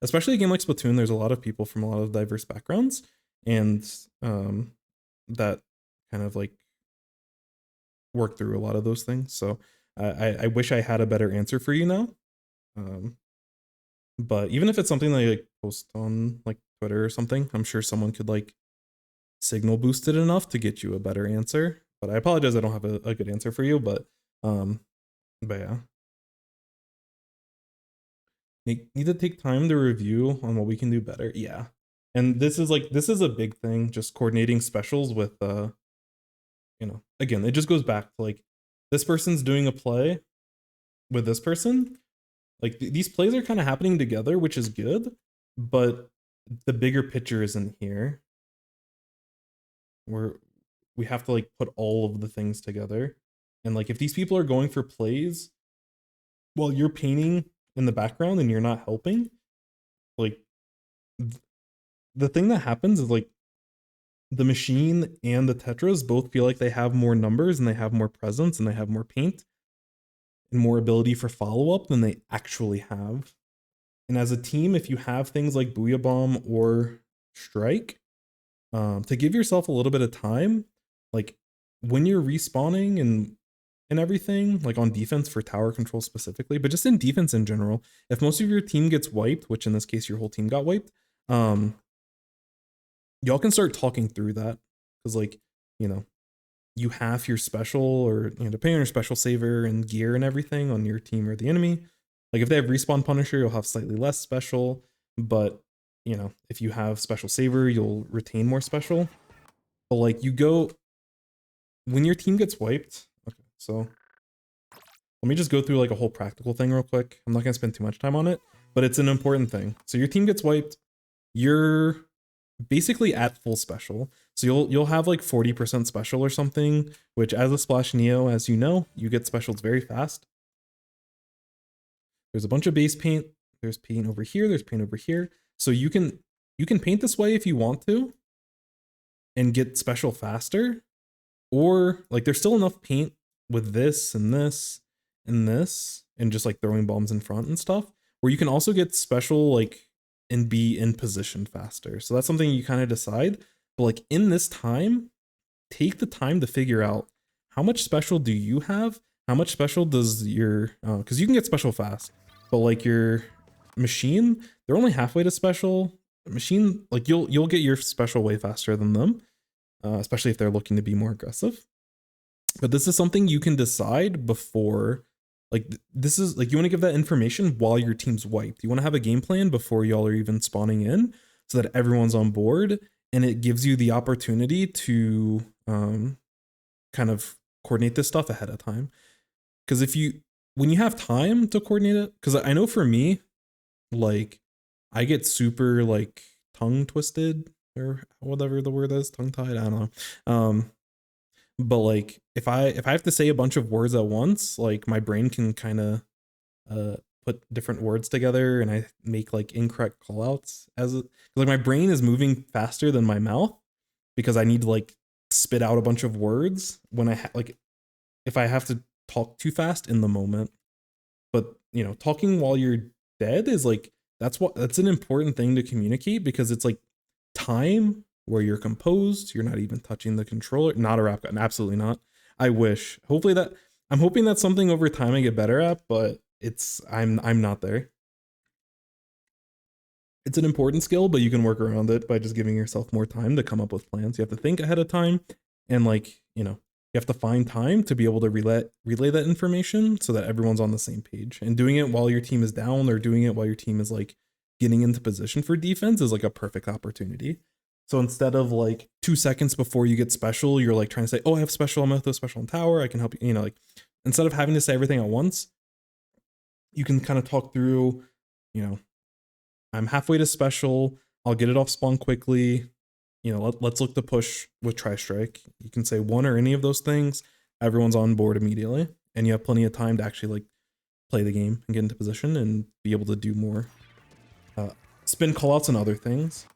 especially a game like Splatoon, there's a lot of people from a lot of diverse backgrounds, and that kind of like work through a lot of those things. So I wish I had a better answer for you now. But even if it's something that I like post on like Twitter or something, I'm sure someone could like signal boost it enough to get you a better answer. But I apologize, I don't have a good answer for you. But yeah. Need to take time to review on what we can do better. Yeah. And this is a big thing, just coordinating specials with you know, again, it just goes back to like, this person's doing a play with this person. Like these plays are kind of happening together, which is good, but the bigger picture isn't here. we have to like put all of the things together. And like if these people are going for plays while you're painting in the background and you're not helping, like the thing that happens is like the machine and the tetras both feel like they have more numbers and they have more presence and they have more paint and more ability for follow-up than they actually have. And as a team, if you have things like Booyah Bomb or Strike, to give yourself a little bit of time, like when you're respawning and everything, like on defense for tower control specifically, but just in defense in general, if most of your team gets wiped, which in this case your whole team got wiped, y'all can start talking through that. Because like, you know, you have your special, or you know, depending on your special saver and gear and everything on your team or the enemy. Like if they have respawn punisher, you'll have slightly less special, but you know, if you have special saver, you'll retain more special. But like you go, when your team gets wiped, okay, so let me just go through like a whole practical thing real quick. I'm not gonna spend too much time on it, but it's an important thing. So your team gets wiped, you're basically at full special. So you'll have like 40% special or something, which as a Splash Neo, as you know, you get specials very fast. There's a bunch of base paint. There's paint over here. There's paint over here. So you can paint this way if you want to and get special faster. Or like there's still enough paint with this and this and this and just like throwing bombs in front and stuff where you can also get special like and be in position faster. So that's something you kind of decide. But like in this time, take the time to figure out how much special do you have? How much special does your, because you can get special fast, but like your machine, they're only halfway to special. Machine, like you'll get your special way faster than them, especially if they're looking to be more aggressive. But this is something you can decide before, like this is like you want to give that information while your team's wiped. You want to have a game plan before y'all are even spawning in so that everyone's on board, and it gives you the opportunity to kind of coordinate this stuff ahead of time. Because when you have time to coordinate it, because I know for me, like I get super like tongue twisted or whatever the word is, tongue tied, I don't know. But like if I have to say a bunch of words at once, like my brain can kind of put different words together and I make like incorrect callouts like my brain is moving faster than my mouth because I need to like spit out a bunch of words when I like if I have to talk too fast in the moment. But you know, talking while you're dead is like that's an important thing to communicate, because it's like time where you're composed, you're not even touching the controller. Not a rap gun, absolutely not. I wish. I'm hoping that's something over time I get better at, but I'm not there. It's an important skill, but you can work around it by just giving yourself more time to come up with plans. You have to think ahead of time, and like, you know, you have to find time to be able to relay that information so that everyone's on the same page. And doing it while your team is down or doing it while your team is like getting into position for defense is like a perfect opportunity. So instead of like 2 seconds before you get special, you're like trying to say, oh, I have special, I'm gonna throw special in tower, I can help you, you know, like instead of having to say everything at once, you can kind of talk through, you know, I'm halfway to special, I'll get it off spawn quickly, you know, let's look to push with Tri-Strike. You can say one or any of those things, everyone's on board immediately, and you have plenty of time to actually like play the game and get into position and be able to do more spin callouts and other things.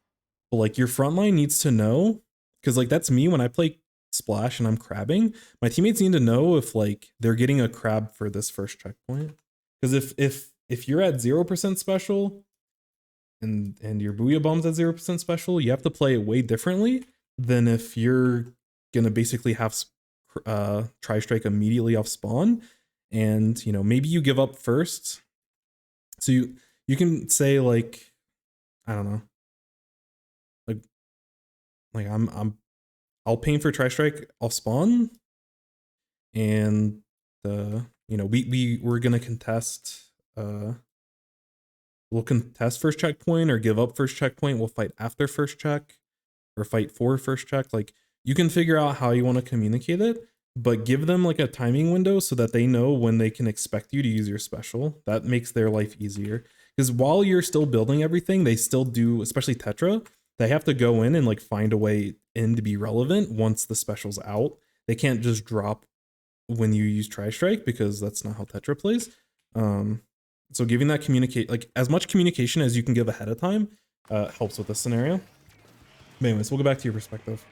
But like your front line needs to know, because like that's me when I play Splash and I'm crabbing, my teammates need to know if like they're getting a crab for this first checkpoint. Because if you're at 0% special and your Booyah Bomb's at 0% special, you have to play it way differently than if you're gonna basically have Tri-Strike immediately off spawn, and you know, maybe you give up first. So you can say like, I don't know, like I'll paint for Tri-Strike off spawn, and you know, we're gonna contest we'll contest first checkpoint or give up first checkpoint, we'll fight after first check or fight for first check. Like you can figure out how you want to communicate it, but give them like a timing window so that they know when they can expect you to use your special. That makes their life easier, because while you're still building everything, they still do, especially Tetra, they have to go in and like find a way in to be relevant once the special's out. They can't just drop when you use Tri-Strike because that's not how Tetra plays. So giving that communicate, like as much communication as you can give ahead of time helps with this scenario. But anyways, we'll go back to your perspective.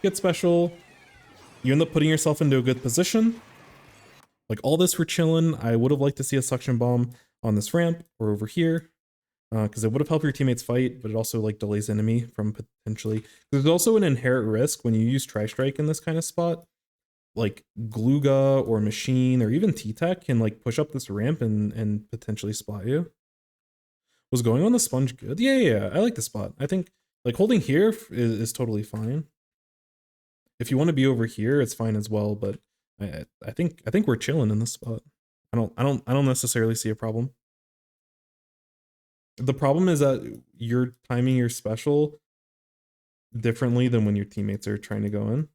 Get special. You end up putting yourself into a good position. Like all this we're chilling. I would have liked to see a suction bomb on this ramp or over here. Because it would have helped your teammates fight, but it also like delays enemy from potentially. There's also an inherent risk when you use Tri-Strike in this kind of spot. Like Gluga or Machine or even T-Tech can like push up this ramp and potentially spot you. Was going on the sponge good? Yeah, I like the spot. I think like holding here is totally fine. If you want to be over here, it's fine as well, but I think we're chilling in this spot. I don't necessarily see a problem. The problem is that you're timing your special differently than when your teammates are trying to go in.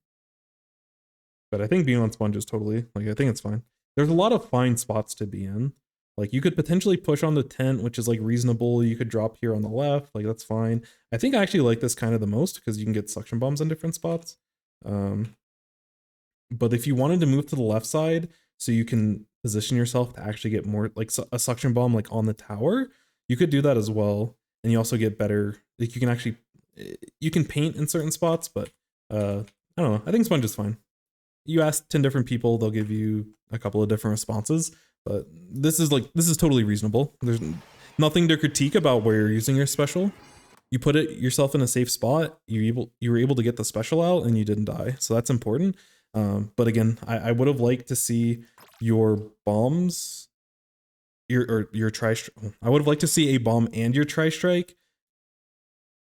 But I think being on sponge is totally, like, I think it's fine. There's a lot of fine spots to be in. Like, you could potentially push on the tent, which is, like, reasonable. You could drop here on the left. Like, that's fine. I think I actually like this kind of the most because you can get suction bombs in different spots. But if you wanted to move to the left side so you can position yourself to actually get more, like, a suction bomb, like, on the tower, you could do that as well. And you also get better, like, you can actually, you can paint in certain spots, but I don't know. I think sponge is fine. You ask 10 different people, they'll give you a couple of different responses, but this is totally reasonable. There's nothing to critique about where you're using your special. You put it yourself in a safe spot. You were able to get the special out and you didn't die. So that's important. But again, I would have liked to see your bombs, your Tri-Strike. I would have liked to see a bomb and your Tri-Strike.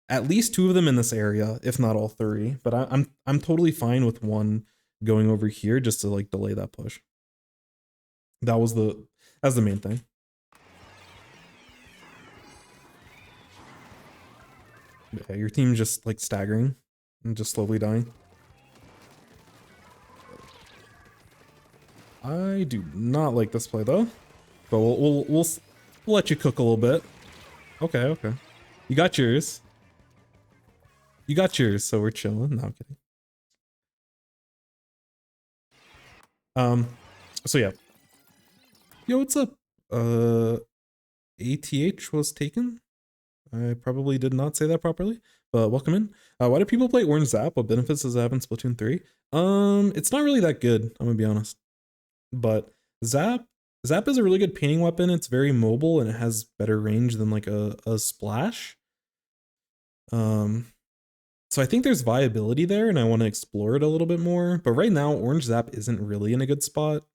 At least 2 of them in this area, if not all 3. But I'm totally fine with one going over here just to like delay that push. That's the main thing. Yeah, your team's just like staggering and just slowly dying. I do not like this play though, but we'll let you cook a little bit. Okay. You got yours. So we're chilling. No, I'm kidding. So yeah. Yo, what's up? ATH was taken. I probably did not say that properly, but welcome in. Why do people play Orange Zap? What benefits does it have in Splatoon 3? It's not really that good, I'm gonna be honest. But Zap is a really good painting weapon. It's very mobile and it has better range than like a Splash. So I think there's viability there and I want to explore it a little bit more. But right now, Orange Zap isn't really in a good spot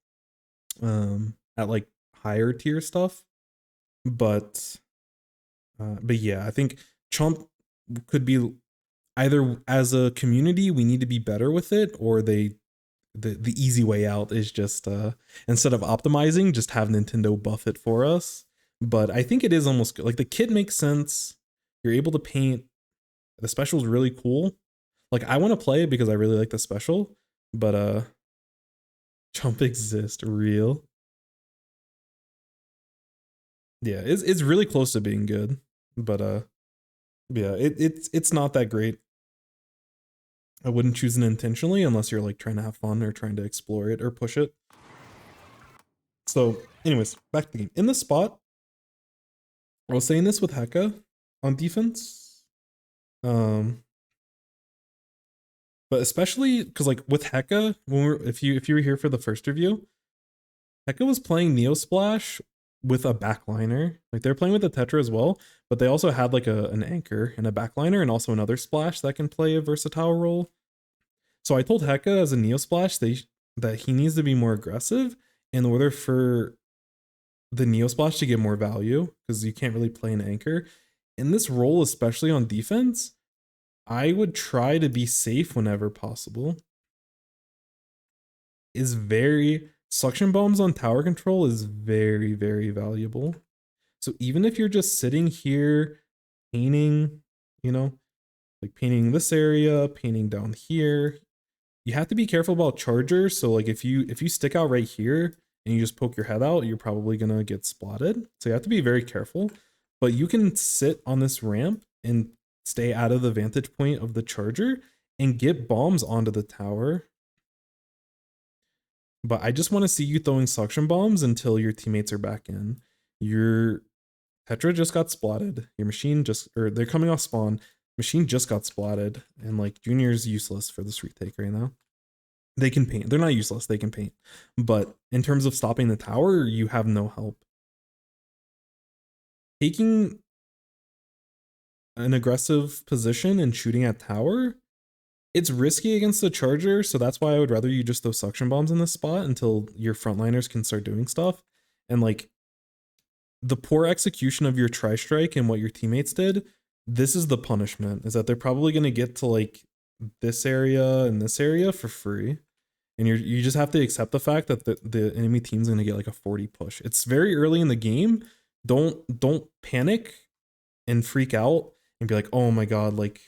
at like higher tier stuff. But yeah, I think Chomp could be either as a community, we need to be better with it, or the easy way out is just instead of optimizing, just have Nintendo buff it for us. But I think it is almost like the kit makes sense. You're able to paint. The special is really cool. Like I want to play it because I really like the special, but Chomp exist real. Yeah, it's really close to being good, but yeah, it's not that great. I wouldn't choose it intentionally unless you're like trying to have fun or trying to explore it or push it. So anyways, back to the game. In this spot, I was saying this with Heka on defense. But especially because like with Heka, if you were here for the first review, Heka was playing Neo Splash with a backliner. Like they're playing with the Tetra as well, but they also had like an anchor and a backliner and also another splash that can play a versatile role. So I told Heka as a Neo Splash that he needs to be more aggressive in order for the Neo Splash to get more value, because you can't really play an anchor. In this role, especially on defense, I would try to be safe whenever possible. Suction bombs on tower control is very, very valuable. So even if you're just sitting here painting, you know, like painting this area, painting down here, you have to be careful about chargers. So like if you stick out right here and you just poke your head out, you're probably gonna get spotted. So you have to be very careful. But you can sit on this ramp and stay out of the vantage point of the charger and get bombs onto the tower. But I just want to see you throwing suction bombs until your teammates are back in. Your Tetra just got splatted. Your machine just, or they're coming off spawn. Machine just got splatted, and like Junior's useless for this retake right now. They can paint. They're not useless. They can paint. But in terms of stopping the tower, you have no help. Taking an aggressive position and shooting at tower, it's risky against the charger, so that's why I would rather you just throw suction bombs in this spot until your frontliners can start doing stuff. And like the poor execution of your tri-strike and what your teammates did, this is the punishment, is that they're probably going to get to like this area and this area for free. And you just have to accept the fact that the enemy team's going to get like a 40 push. It's very early in the game. Don't panic and freak out and be like, oh my god, like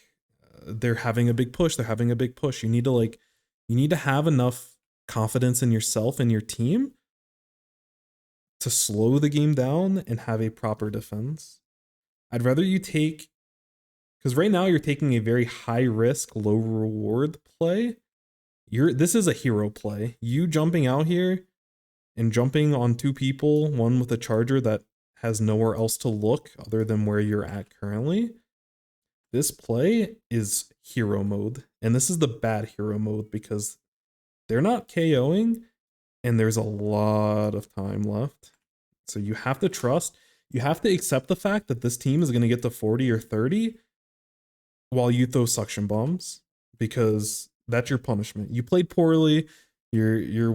they're having a big push. They're having a big push. You need to have enough confidence in yourself and your team to slow the game down and have a proper defense. I'd rather you take, because right now you're taking a very high risk, low reward play. This is a hero play. You jumping out here and jumping on two people, one with a charger that has nowhere else to look other than where you're at currently. This play is hero mode, and this is the bad hero mode because they're not KOing and there's a lot of time left. So you have to trust, you have to accept the fact that this team is going to get to 40 or 30 while you throw suction bombs, because that's your punishment. You played poorly. Your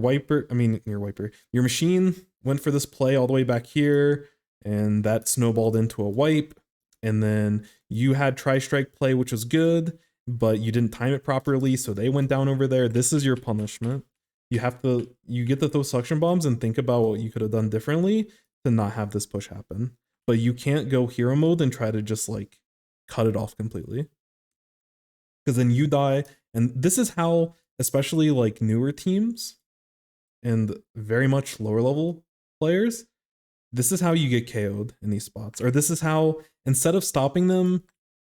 machine went for this play all the way back here, and that snowballed into a wipe. And then you had tri-strike play, which was good, but you didn't time it properly, so they went down over there. This is your punishment. You get to throw suction bombs and think about what you could have done differently to not have this push happen. But you can't go hero mode and try to just like cut it off completely, because then you die. And this is how, especially like newer teams and very much lower level players, this is how you get KO'd in these spots. Or this is how, instead of stopping them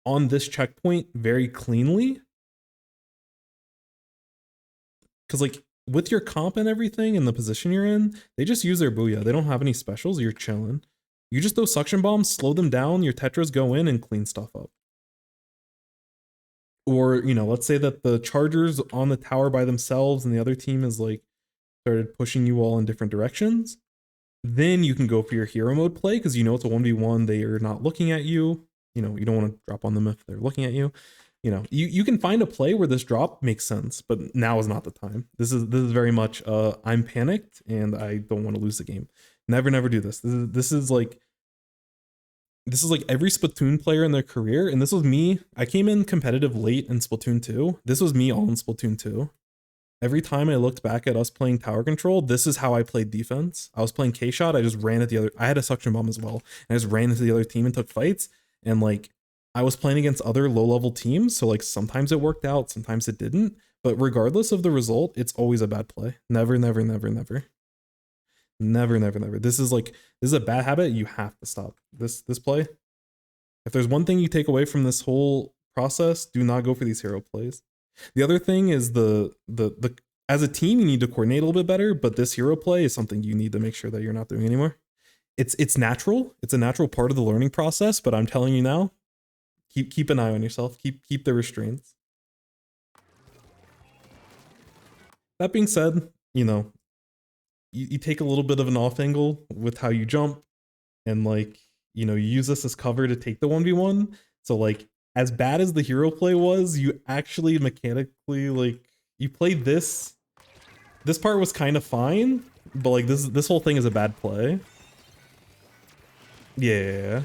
on this checkpoint very cleanly, because like with your comp and everything and the position you're in, they just use their booyah. They don't have any specials. You're chilling. You just throw suction bombs, slow them down, your Tetras go in and clean stuff up. Or, you know, let's say that the chargers on the tower by themselves and the other team is like started pushing you all in different directions. Then you can go for your hero mode play, because you know it's a 1v1. They are not looking at you. You know, you don't want to drop on them if they're looking at you. You know, you can find a play where this drop makes sense, but now is not the time. This is very much I'm panicked and I don't want to lose the game. Never do this. This is like every Splatoon player in their career, and this was me. I came in competitive late in Splatoon 2. This was me all in Splatoon 2. Every time I looked back at us playing tower control, this is how I played defense. I was playing K-Shot, I just ran at the other, I had a suction bomb as well. And I just ran into the other team and took fights. And like, I was playing against other low-level teams, so like sometimes it worked out, sometimes it didn't. But regardless of the result, it's always a bad play. Never. This is a bad habit. You have to stop this play. If there's one thing you take away from this whole process, do not go for these hero plays. The other thing is the as a team, you need to coordinate a little bit better, but this hero play is something you need to make sure that you're not doing anymore. It's natural. It's a natural part of the learning process, but I'm telling you now, keep an eye on yourself. Keep the restraints. That being said, you know, you take a little bit of an off angle with how you jump, and like, you know, you use this as cover to take the 1v1. So like, as bad as the hero play was, you actually mechanically, like, you played this. This part was kind of fine, but like this whole thing is a bad play. Yeah.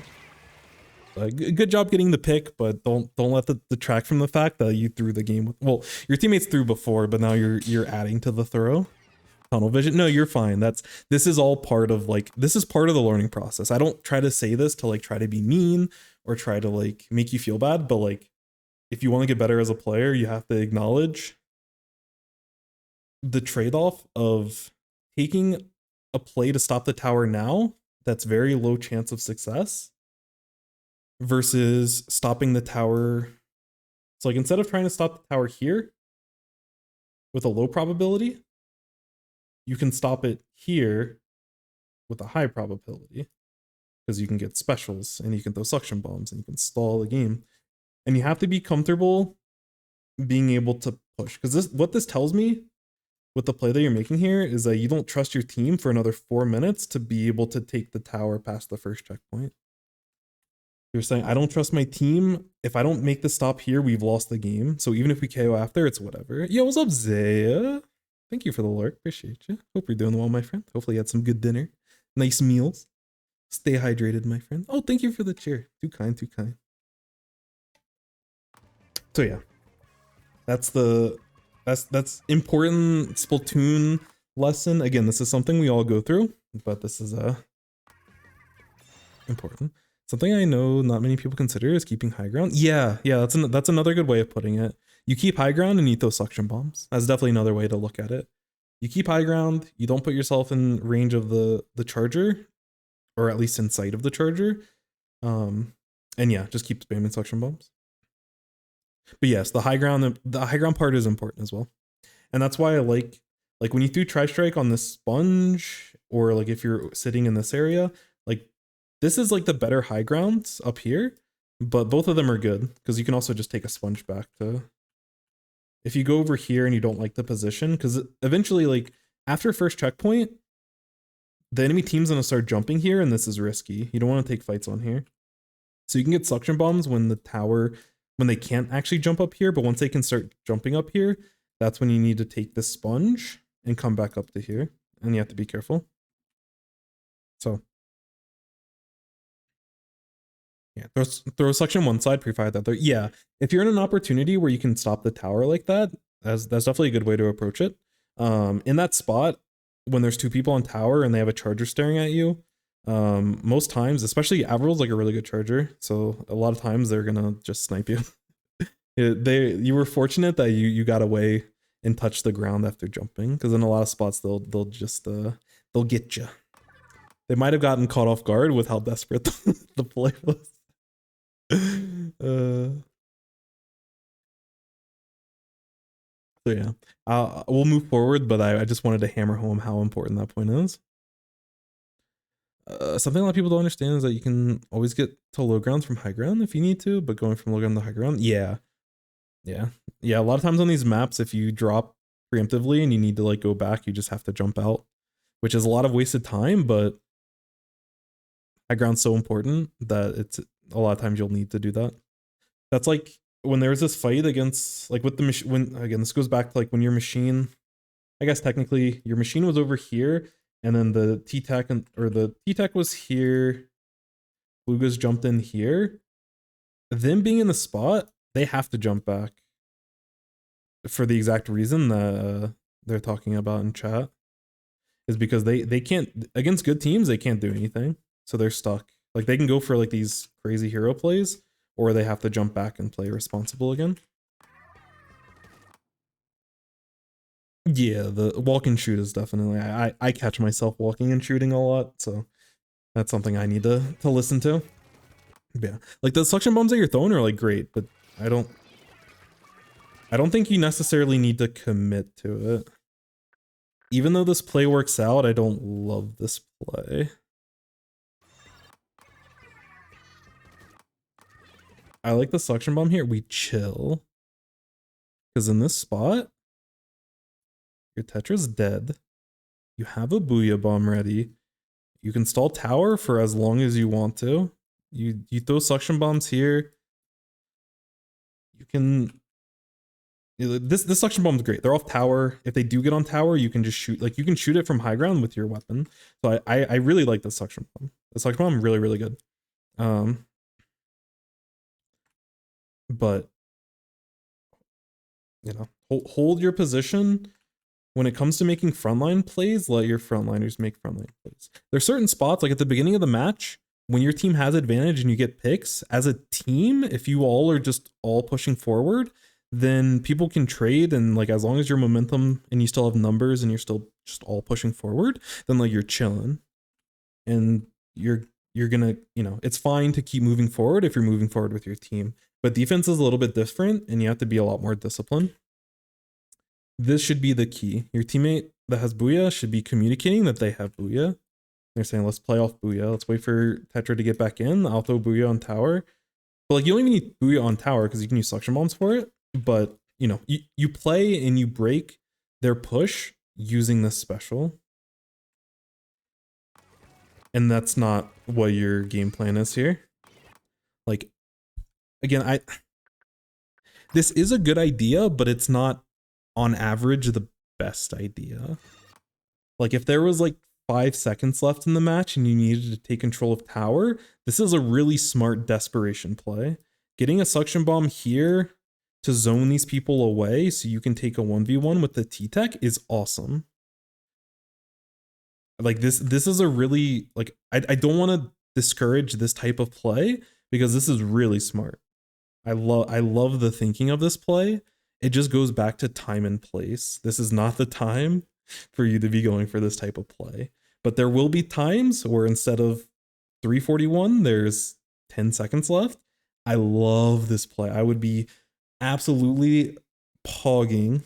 Good job getting the pick, but don't let that detract from the fact that you threw the game. Well, your teammates threw before, but now you're adding to the throw. Tunnel vision. No, you're fine. This is all part of like, this is part of the learning process. I don't try to say this to like try to be mean or try to like make you feel bad, but like, if you want to get better as a player, you have to acknowledge the trade-off of taking a play to stop the tower now that's very low chance of success, versus stopping the tower. So like instead of trying to stop the tower here with a low probability, you can stop it here with a high probability because you can get specials and you can throw suction bombs and you can stall the game. And you have to be comfortable being able to push, because what this tells me with the play that you're making here is that you don't trust your team for another 4 minutes to be able to take the tower past the first checkpoint. You're saying, I don't trust my team. If I don't make the stop here, we've lost the game. So even if we KO after, it's whatever. Yo, what's up, Zaya? Thank you for the lurk. Appreciate you. Hope you're doing well, my friend. Hopefully you had some good dinner. Nice meals. Stay hydrated, my friend. Oh, thank you for the cheer. Too kind, too kind. So yeah. That's important Splatoon lesson. Again, this is something we all go through, but this is important. Something I know not many people consider is keeping high ground. Yeah, that's another good way of putting it. You keep high ground and you throw suction bombs. That's definitely another way to look at it. You keep high ground, you don't put yourself in range of the charger, or at least in sight of the charger. And yeah, just keep spamming suction bombs. But yes, the high ground part is important as well. And that's why I like when you do Tri-Strike on this sponge, or like if you're sitting in this area, like this is like the better high grounds up here, but both of them are good because you can also just take a sponge back to, if you go over here and you don't like the position, because eventually like after first checkpoint, the enemy team's gonna start jumping here and this is risky. You don't want to take fights on here. So you can get suction bombs when they can't actually jump up here, but once they can start jumping up here, that's when you need to take the sponge and come back up to here. And you have to be careful. So yeah, throw suction one side, pre-fire the other. Yeah, if you're in an opportunity where you can stop the tower like that, that's definitely a good way to approach it. In that spot, when there's two people on tower and they have a charger staring at you, most times, especially Avril's like a really good charger, so a lot of times they're gonna just snipe you. You were fortunate that you got away and touched the ground after jumping, because in a lot of spots they'll get you. They might have gotten caught off guard with how desperate the play was. So yeah, we'll move forward, but I just wanted to hammer home how important that point is. Something a lot of people don't understand is that you can always get to low grounds from high ground if you need to, but going from low ground to high ground, yeah. A lot of times on these maps, if you drop preemptively and you need to like go back, you just have to jump out, which is a lot of wasted time, but high ground's so important that it's a lot of times you'll need to do that. That's like when there was this fight against, like with the machine, when again, this goes back to like when your machine, I guess technically your machine was over here, and then the T-Tech the T-Tech was here, Lugas jumped in here. Them being in the spot, they have to jump back for the exact reason that they're talking about in chat, is because they can't, against good teams, they can't do anything. So they're stuck. Like they can go for like these crazy hero plays, or they have to jump back and play responsible again. Yeah, the walk and shoot is definitely, I catch myself walking and shooting a lot, so that's something I need to listen to. Yeah, like the suction bombs that you're throwing are like great, but I don't think you necessarily need to commit to it. Even though this play works out, I don't love this play. I like the suction bomb here. We chill. Because in this spot, your Tetra's dead. You have a Booyah Bomb ready. You can stall tower for as long as you want to. You throw suction bombs here. You can... This suction bomb is great. They're off tower. If they do get on tower, you can just shoot. Like, you can shoot it from high ground with your weapon. So I really like the suction bomb. The suction bomb really, really good. But, you know, hold your position. When it comes to making frontline plays, let your frontliners make frontline plays. There's certain spots, like at the beginning of the match, when your team has advantage and you get picks, as a team, if you all are just all pushing forward, then people can trade, and like as long as your momentum and you still have numbers and you're still just all pushing forward, then like you're chilling. And you're you're gonna, you know, it's fine to keep moving forward if you're moving forward with your team. But defense is a little bit different, and you have to be a lot more disciplined. This should be the key. Your teammate that has Booyah should be communicating that they have Booyah. They're saying, let's play off Booyah. Let's wait for Tetra to get back in. I'll throw Booyah on tower. But like, you don't even need Booyah on tower because you can use suction bombs for it. But you know, you play and you break their push using this special. And that's not what your game plan is here. Like, again, this is a good idea, but it's not on average the best idea. Like, if there was like 5 seconds left in the match and you needed to take control of tower, this is a really smart desperation play. Getting a suction bomb here to zone these people away so you can take a 1v1 with the T-Tech is awesome. Like, this is a really, like, I don't want to discourage this type of play because this is really smart. I love the thinking of this play. It just goes back to time and place. This is not the time for you to be going for this type of play. But there will be times where instead of 341, there's 10 seconds left. I love this play. I would be absolutely pogging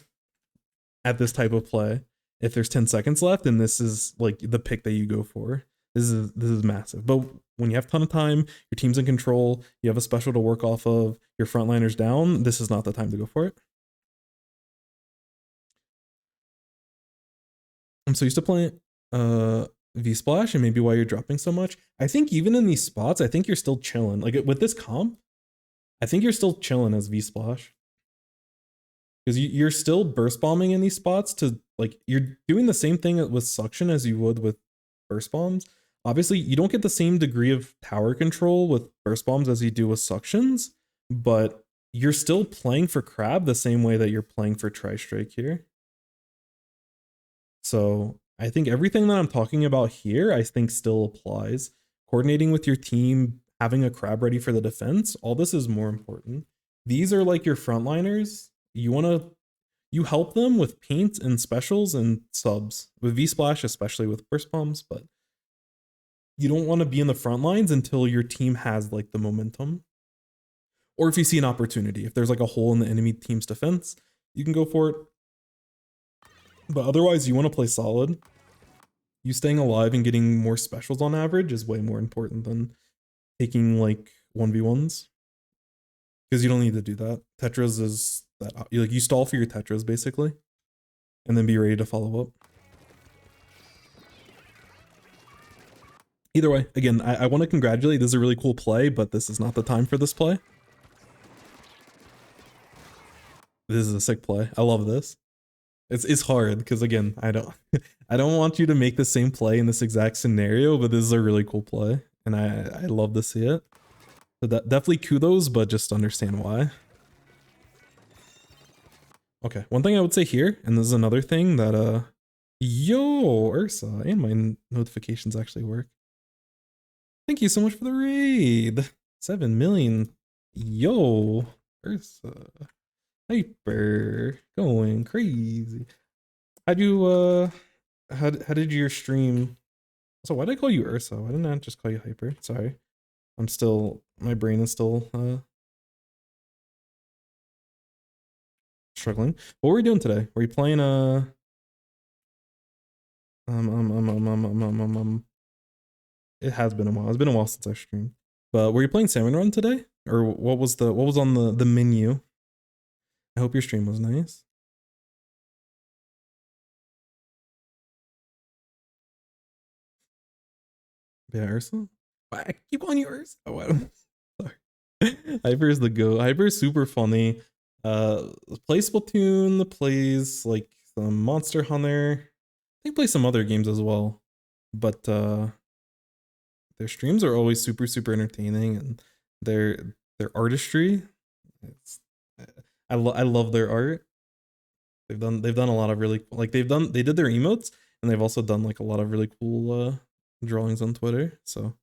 at this type of play if there's 10 seconds left, and this is like the pick that you go for. This is massive. But when you have a ton of time, your team's in control, you have a special to work off of, your frontliners down, this is not the time to go for it. I'm so used to playing V-Splash, and maybe why you're dropping so much. I think even in these spots, I think you're still chilling. Like with this comp, I think you're still chilling as V-Splash. Because you're still burst bombing in these spots to, like, you're doing the same thing with suction as you would with burst bombs. Obviously, you don't get the same degree of tower control with burst bombs as you do with suctions, but you're still playing for crab the same way that you're playing for tri-strike here. So I think everything that I'm talking about here, I think still applies. Coordinating with your team, having a crab ready for the defense, all this is more important. These are like your frontliners. You help them with paint and specials and subs. With V-Splash, especially with burst bombs, but you don't want to be in the front lines until your team has like the momentum. Or if you see an opportunity, if there's like a hole in the enemy team's defense, you can go for it. But otherwise, you want to play solid. You staying alive and getting more specials on average is way more important than taking like 1v1s. Because you don't need to do that. Tetras is that, like, you stall for your Tetras basically, and then be ready to follow up. Either way, again, I want to congratulate. This is a really cool play, but this is not the time for this play. This is a sick play. I love this. It's hard because, again, I don't want you to make the same play in this exact scenario, but this is a really cool play, and I love to see it. So that definitely kudos, but just understand why. Okay, one thing I would say here, and this is another thing that yo, Ursa, and my notifications actually work. Thank you so much for the raid. 7 million. Yo, Ursa. Hyper. Going crazy. How did your stream? So why did I call you Ursa? Why didn't I just call you Hyper? Sorry. My brain is still struggling. What were we doing today? Were you playing it has been a while. It's been a while since I streamed. But were you playing Salmon Run today? Or what was on the menu? I hope your stream was nice. Yeah, Ursa? I keep calling you Ursa. Oh, I don't, sorry. Hyper is the go. Hyper is super funny. Plays Splatoon, plays like some Monster Hunter. They play some other games as well. But their streams are always super entertaining, and their artistry, I love their art. They've done a lot of really, like, they did their emotes, and they've also done like a lot of really cool drawings on Twitter. So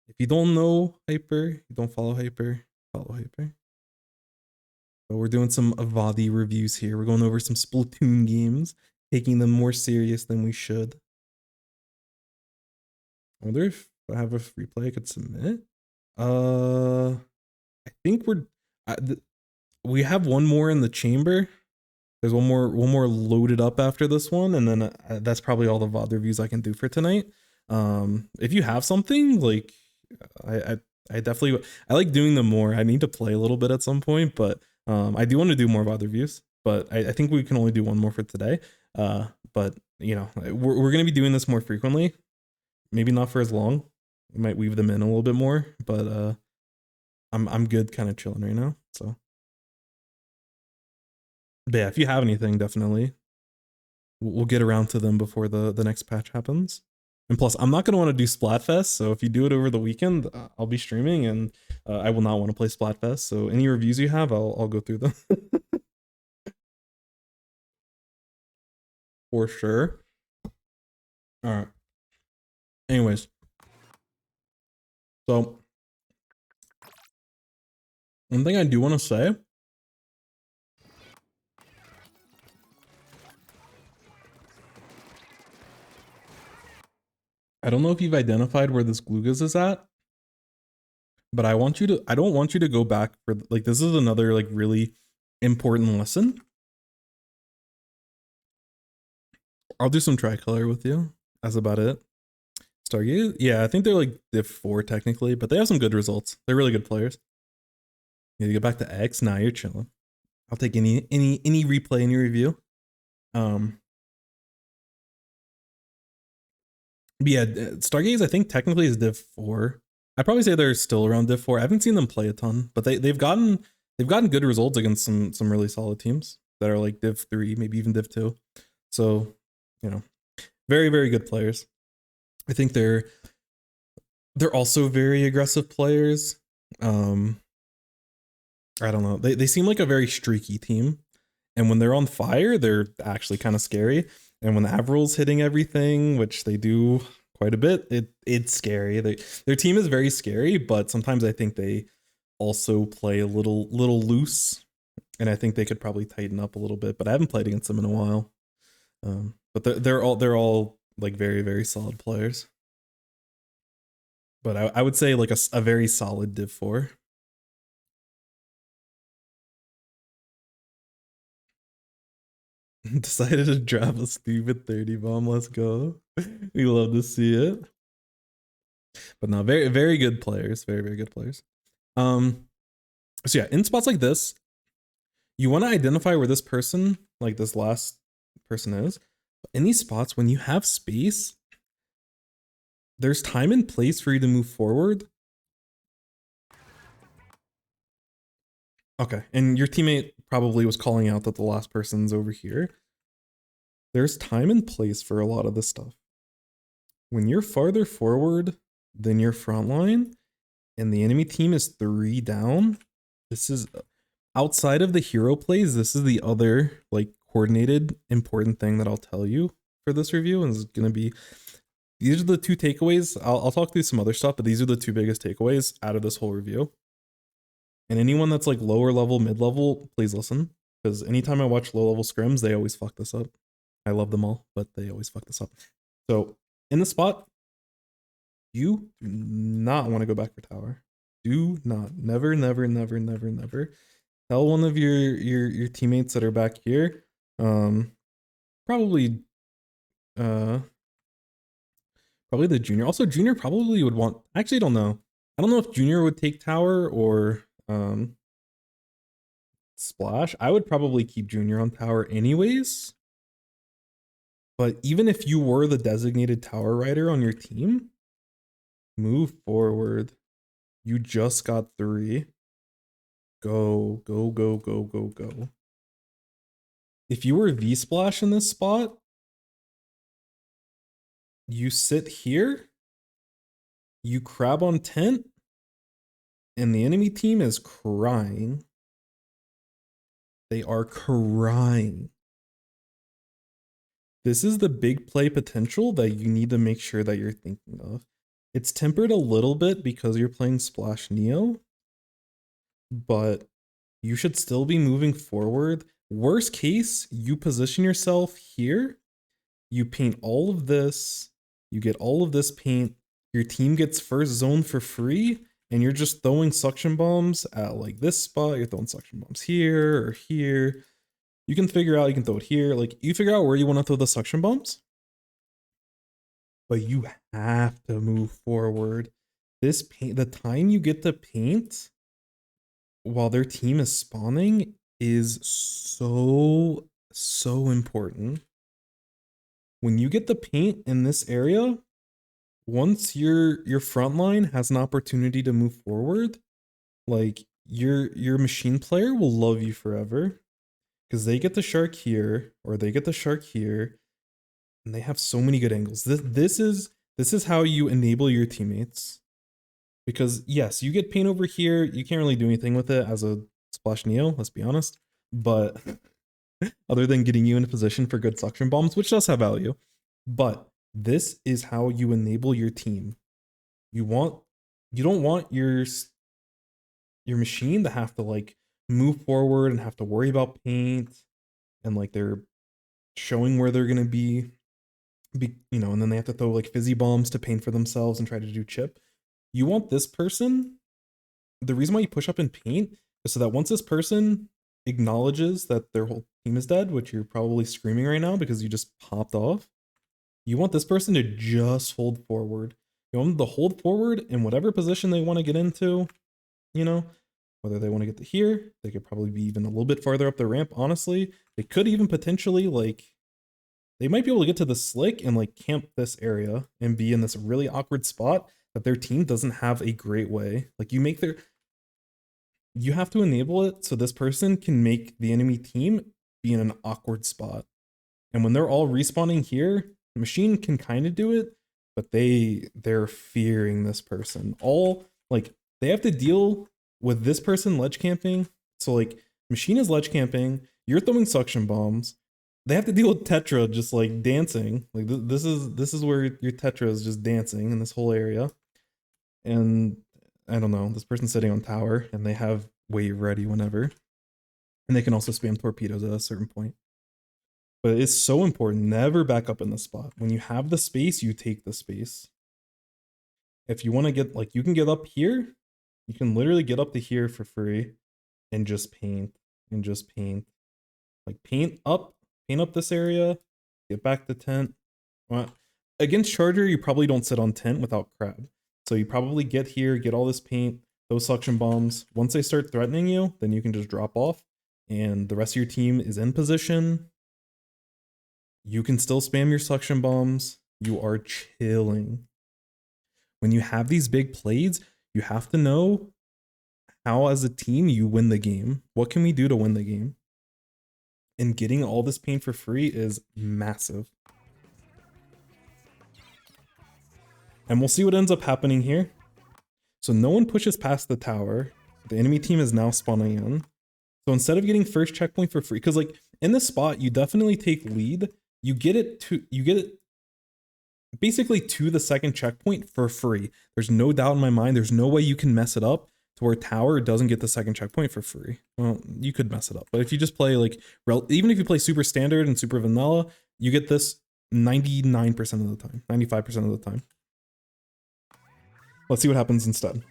if you don't know Hyper, you don't follow Hyper, follow Hyper. But we're doing some Avadi reviews here. We're going over some Splatoon games, taking them more serious than we should. I wonder if If I have a replay I could submit. I think we have one more in the chamber. There's one more loaded up after this one, and then that's probably all the VOD reviews I can do for tonight. If you have something, like I definitely I like doing them more. I need to play a little bit at some point, but I do want to do more VOD reviews. But I think we can only do one more for today. But you know, we're gonna be doing this more frequently. Maybe not for as long. We might weave them in a little bit more, but I'm good, kind of chilling right now. So. But yeah, if you have anything, definitely we'll get around to them before the next patch happens. And plus, I'm not gonna want to do Splatfest, so if you do it over the weekend, I'll be streaming, and I will not want to play Splatfest. So any reviews you have, I'll go through them for sure. All right. Anyways, so one thing I do want to say. I don't know if you've identified where this Glugas is at, but I don't want you to go back for, like, this is another like really important lesson. I'll do some tricolor with you. That's about it. Stargate, yeah, I think they're like Div 4 technically, but they have some good results. They're really good players. You get back to X, nah, you're chilling. I'll take any replay, any review. But yeah, Stargaze, I think technically is Div 4. I'd probably say they're still around Div 4. I haven't seen them play a ton, but they've gotten good results against some really solid teams that are like Div 3, maybe even Div 2. So, you know, very, very good players. I think they're also very aggressive players. I don't know. They seem like a very streaky team. And when they're on fire, they're actually kind of scary. And when Avril's hitting everything, which they do quite a bit, it's scary. Their team is very scary, but sometimes I think they also play a little loose. And I think they could probably tighten up a little bit, but I haven't played against them in a while. But they're all like very, very solid players. But I would say like a very solid Div 4. Decided to drop a stupid 30 bomb. Let's go. We love to see it. But no, very, very good players. Very, very good players. So yeah, in spots like this, you want to identify where this person, like this last person is. In these spots, when you have space, there's time and place for you to move forward. Okay, and your teammate probably was calling out that the last person's over here. There's time and place for a lot of this stuff. When you're farther forward than your front line and the enemy team is 3 down, this is outside of the hero plays. This is the other like coordinated important thing that I'll tell you for this review, and it's gonna be, these are the 2 takeaways. I'll talk through some other stuff, but these are the 2 biggest takeaways out of this whole review. And anyone that's like lower level, mid level, please listen, because anytime I watch low level scrims, they always fuck this up. I love them all, but they always fuck this up. So in the spot, you do not want to go back for tower. Do not. Never, never, never, never, never. Tell one of your teammates that are back here. Probably the junior. Also, junior probably would want. Actually, I don't know. I don't know if junior would take tower or splash. I would probably keep junior on tower anyways. But even if you were the designated tower rider on your team, move forward. You just got 3. Go, go, go, go, go, go. If you were V-Splash in this spot, you sit here, you crab on tent, and the enemy team is crying. They are crying. This is the big play potential that you need to make sure that you're thinking of. It's tempered a little bit because you're playing Splash Neo, but you should still be moving forward. Worst case, you position yourself here, you paint all of this, you get all of this paint, your team gets first zone for free, and you're just throwing suction bombs at like this spot, you're throwing suction bombs here or here. You can figure out, you can throw it here. Like you figure out where you want to throw the suction bombs, but you have to move forward. This paint, the time you get to paint while their team is spawning is so important. When you get the paint in this area, once your front line has an opportunity to move forward, like your machine player will love you forever, because they get the shark here or they get the shark here, and they have so many good angles. This is how you enable your teammates. Because yes, you get paint over here, you can't really do anything with it as a Splash Neo, let's be honest. But other than getting you in a position for good suction bombs, which does have value. But this is how you enable your team. You don't want your machine to have to like move forward and have to worry about paint and like they're showing where they're gonna be, you know, and then they have to throw like fizzy bombs to paint for themselves and try to do chip. You want this person, the reason why you push up in paint is so that once this person acknowledges that their whole team is dead, which you're probably screaming right now because you just popped off, you want this person to just hold forward. You want them to hold forward in whatever position they want to get into, you know, whether they want to get to here, they could probably be even a little bit farther up the ramp, honestly. They could even potentially, like, they might be able to get to the slick and, like, camp this area and be in this really awkward spot that their team doesn't have a great way. Like, you have to enable it so this person can make the enemy team be in an awkward spot. And when they're all respawning here, the machine can kind of do it, but they're fearing this person. Like, they have to deal with this person ledge camping. So like machine is ledge camping, you're throwing suction bombs. They have to deal with Tetra just like dancing. Like this is where your Tetra is just dancing in this whole area. And I don't know, this person's sitting on tower and they have wave ready whenever. And they can also spam torpedoes at a certain point. But it's so important, never back up in the spot. When you have the space, you take the space. If you want to get, like, you can get up here, you can literally get up to here for free and just paint and just paint. Like paint up this area, get back to tent. Well, against Charger, you probably don't sit on tent without crab. So you probably get here, get all this paint, those suction bombs. Once they start threatening you, then you can just drop off and the rest of your team is in position. You can still spam your suction bombs. You are chilling. When you have these big plays, you have to know how as a team you win the game. What can we do to win the game? And getting all this paint for free is massive. And we'll see what ends up happening here. So no one pushes past the tower. The enemy team is now spawning in. So instead of getting first checkpoint for free, because like in this spot, you definitely take lead. You get it basically to the second checkpoint for free. There's no doubt in my mind. There's no way you can mess it up to where tower doesn't get the second checkpoint for free. Well, you could mess it up, but if you just play like, even if you play super standard and super vanilla, you get this 99% of the time, 95% of the time. Let's see what happens instead.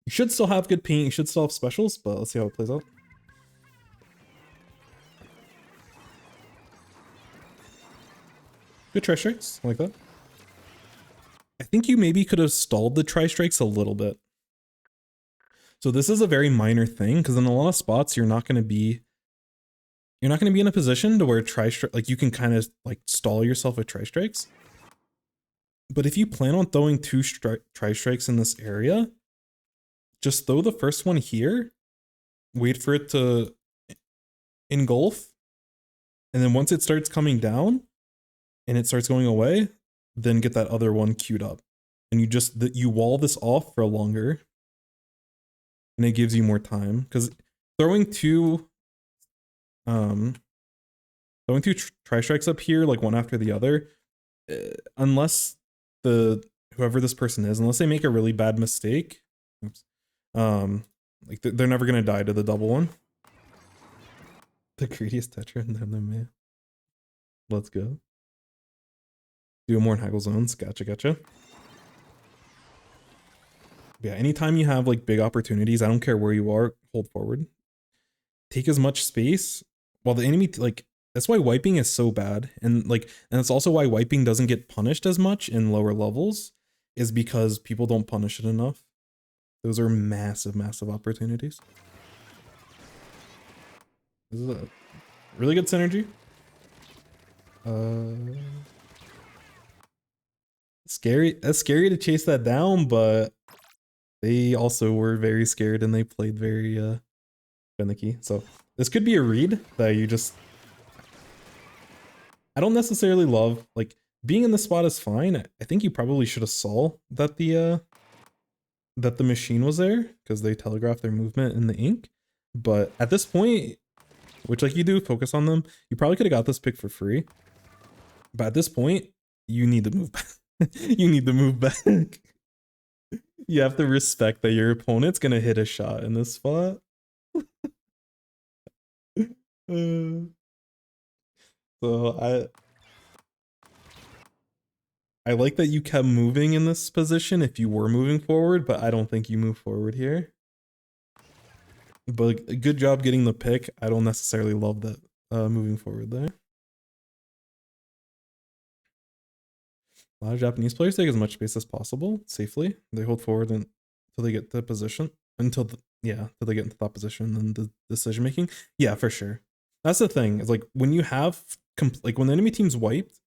You should still have good paint. You should still have specials, but let's see how it plays out. Good tri-strikes, I like that. I think you maybe could have stalled the tri-strikes a little bit. So this is a very minor thing, because in a lot of spots, you're not going to be in a position to where tri-strike, like you can kind of like stall yourself with tri-strikes. But if you plan on throwing two tri-strikes in this area, just throw the first one here, wait for it to engulf, and then once it starts coming down and it starts going away, then get that other one queued up. And you wall this off for longer, and it gives you more time, because throwing two tri-strikes up here, like one after the other, unless whoever this person is, unless they make a really bad mistake, like they're never gonna die to the double one. The greediest Tetra in the man. Let's go. Do more in Haggle zones. Gotcha. Yeah, anytime you have like big opportunities, I don't care where you are, hold forward. Take as much space while the enemy like that's why wiping is so bad. And it's also why wiping doesn't get punished as much in lower levels, is because people don't punish it enough. Those are massive, massive opportunities. This is a really good synergy. Scary. That's scary to chase that down, but they also were very scared and they played very finicky. So this could be a read that you just. I don't necessarily love, like, being in the spot is fine. I think you probably should have saw that the machine was there because they telegraphed their movement in the ink. But at this point, which like you do focus on them, you probably could have got this pick for free. But at this point, you need to move back. You need to move back. You have to respect that your opponent's gonna hit a shot in this spot. So I like that you kept moving in this position if you were moving forward, but I don't think you move forward here. But a good job getting the pick. I don't necessarily love that moving forward there. A lot of Japanese players take as much space as possible safely. They hold forward until they get to position, until they get into that position and the decision making. Yeah, for sure. That's the thing. It's like when you have when the enemy team's wiped,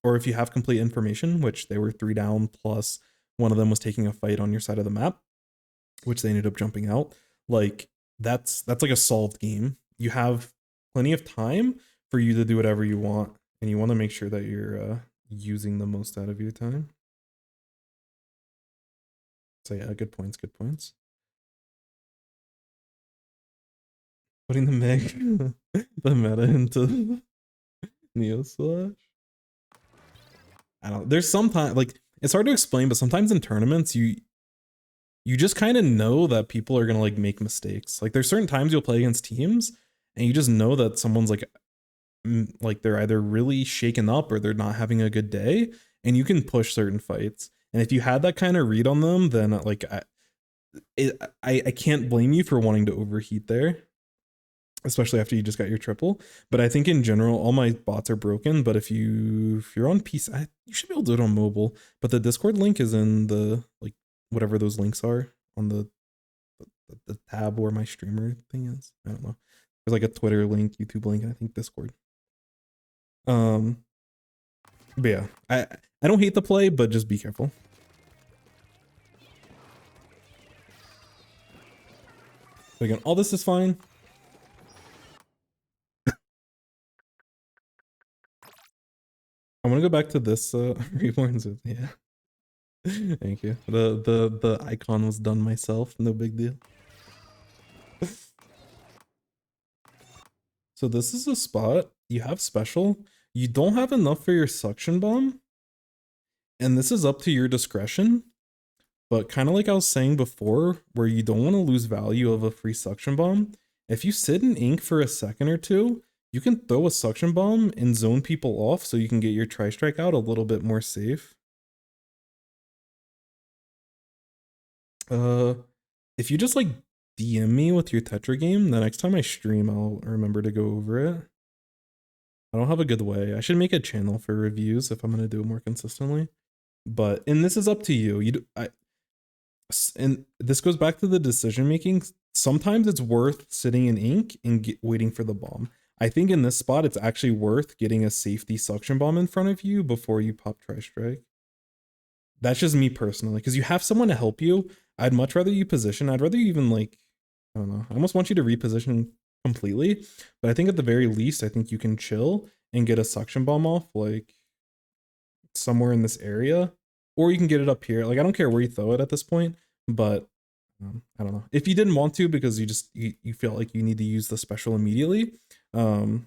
or if you have complete information, which they were 3 down plus one of them was taking a fight on your side of the map, which they ended up jumping out. Like that's like a solved game. You have plenty of time for you to do whatever you want, and you want to make sure that you're using the most out of your time. So yeah, good points, good points. Putting the Meg the meta into Neo Slash. I don't know. There's sometimes like it's hard to explain, but sometimes in tournaments you just kind of know that people are gonna like make mistakes. Like there's certain times you'll play against teams and you just know that someone's like they're either really shaken up or they're not having a good day, and you can push certain fights. And if you had that kind of read on them, then like I can't blame you for wanting to overheat there, especially after you just got your triple. But I think in general, all my bots are broken. But if you're on PC, you should be able to do it on mobile. But the Discord link is in the like whatever those links are on the tab where my streamer thing is. I don't know. There's like a Twitter link, YouTube link, and I think Discord. But yeah, I don't hate the play, but just be careful. But again, all this is fine. I want to go back to this Reborns. Yeah. Thank you. The icon was done myself. No big deal. So this is a spot. You have special. You don't have enough for your suction bomb. And this is up to your discretion. But kind of like I was saying before, where you don't want to lose value of a free suction bomb, if you sit in ink for a second or two, you can throw a suction bomb and zone people off so you can get your tri-strike out a little bit more safe. If you just like DM me with your Tetra game, the next time I stream, I'll remember to go over it. I don't have a good way. I should make a channel for reviews if I'm going to do it more consistently. But, and this is up to you. And this goes back to the decision making. Sometimes it's worth sitting in ink and waiting for the bomb. I think in this spot, it's actually worth getting a safety suction bomb in front of you before you pop tri-strike. That's just me personally, because you have someone to help you. I'd much rather you position. I'd rather you even like, I don't know. I almost want you to reposition completely. But I think at the very least, I think you can chill and get a suction bomb off like somewhere in this area. Or you can get it up here. Like, I don't care where you throw it at this point, but I don't know. If you didn't want to because you feel like you need to use the special immediately, then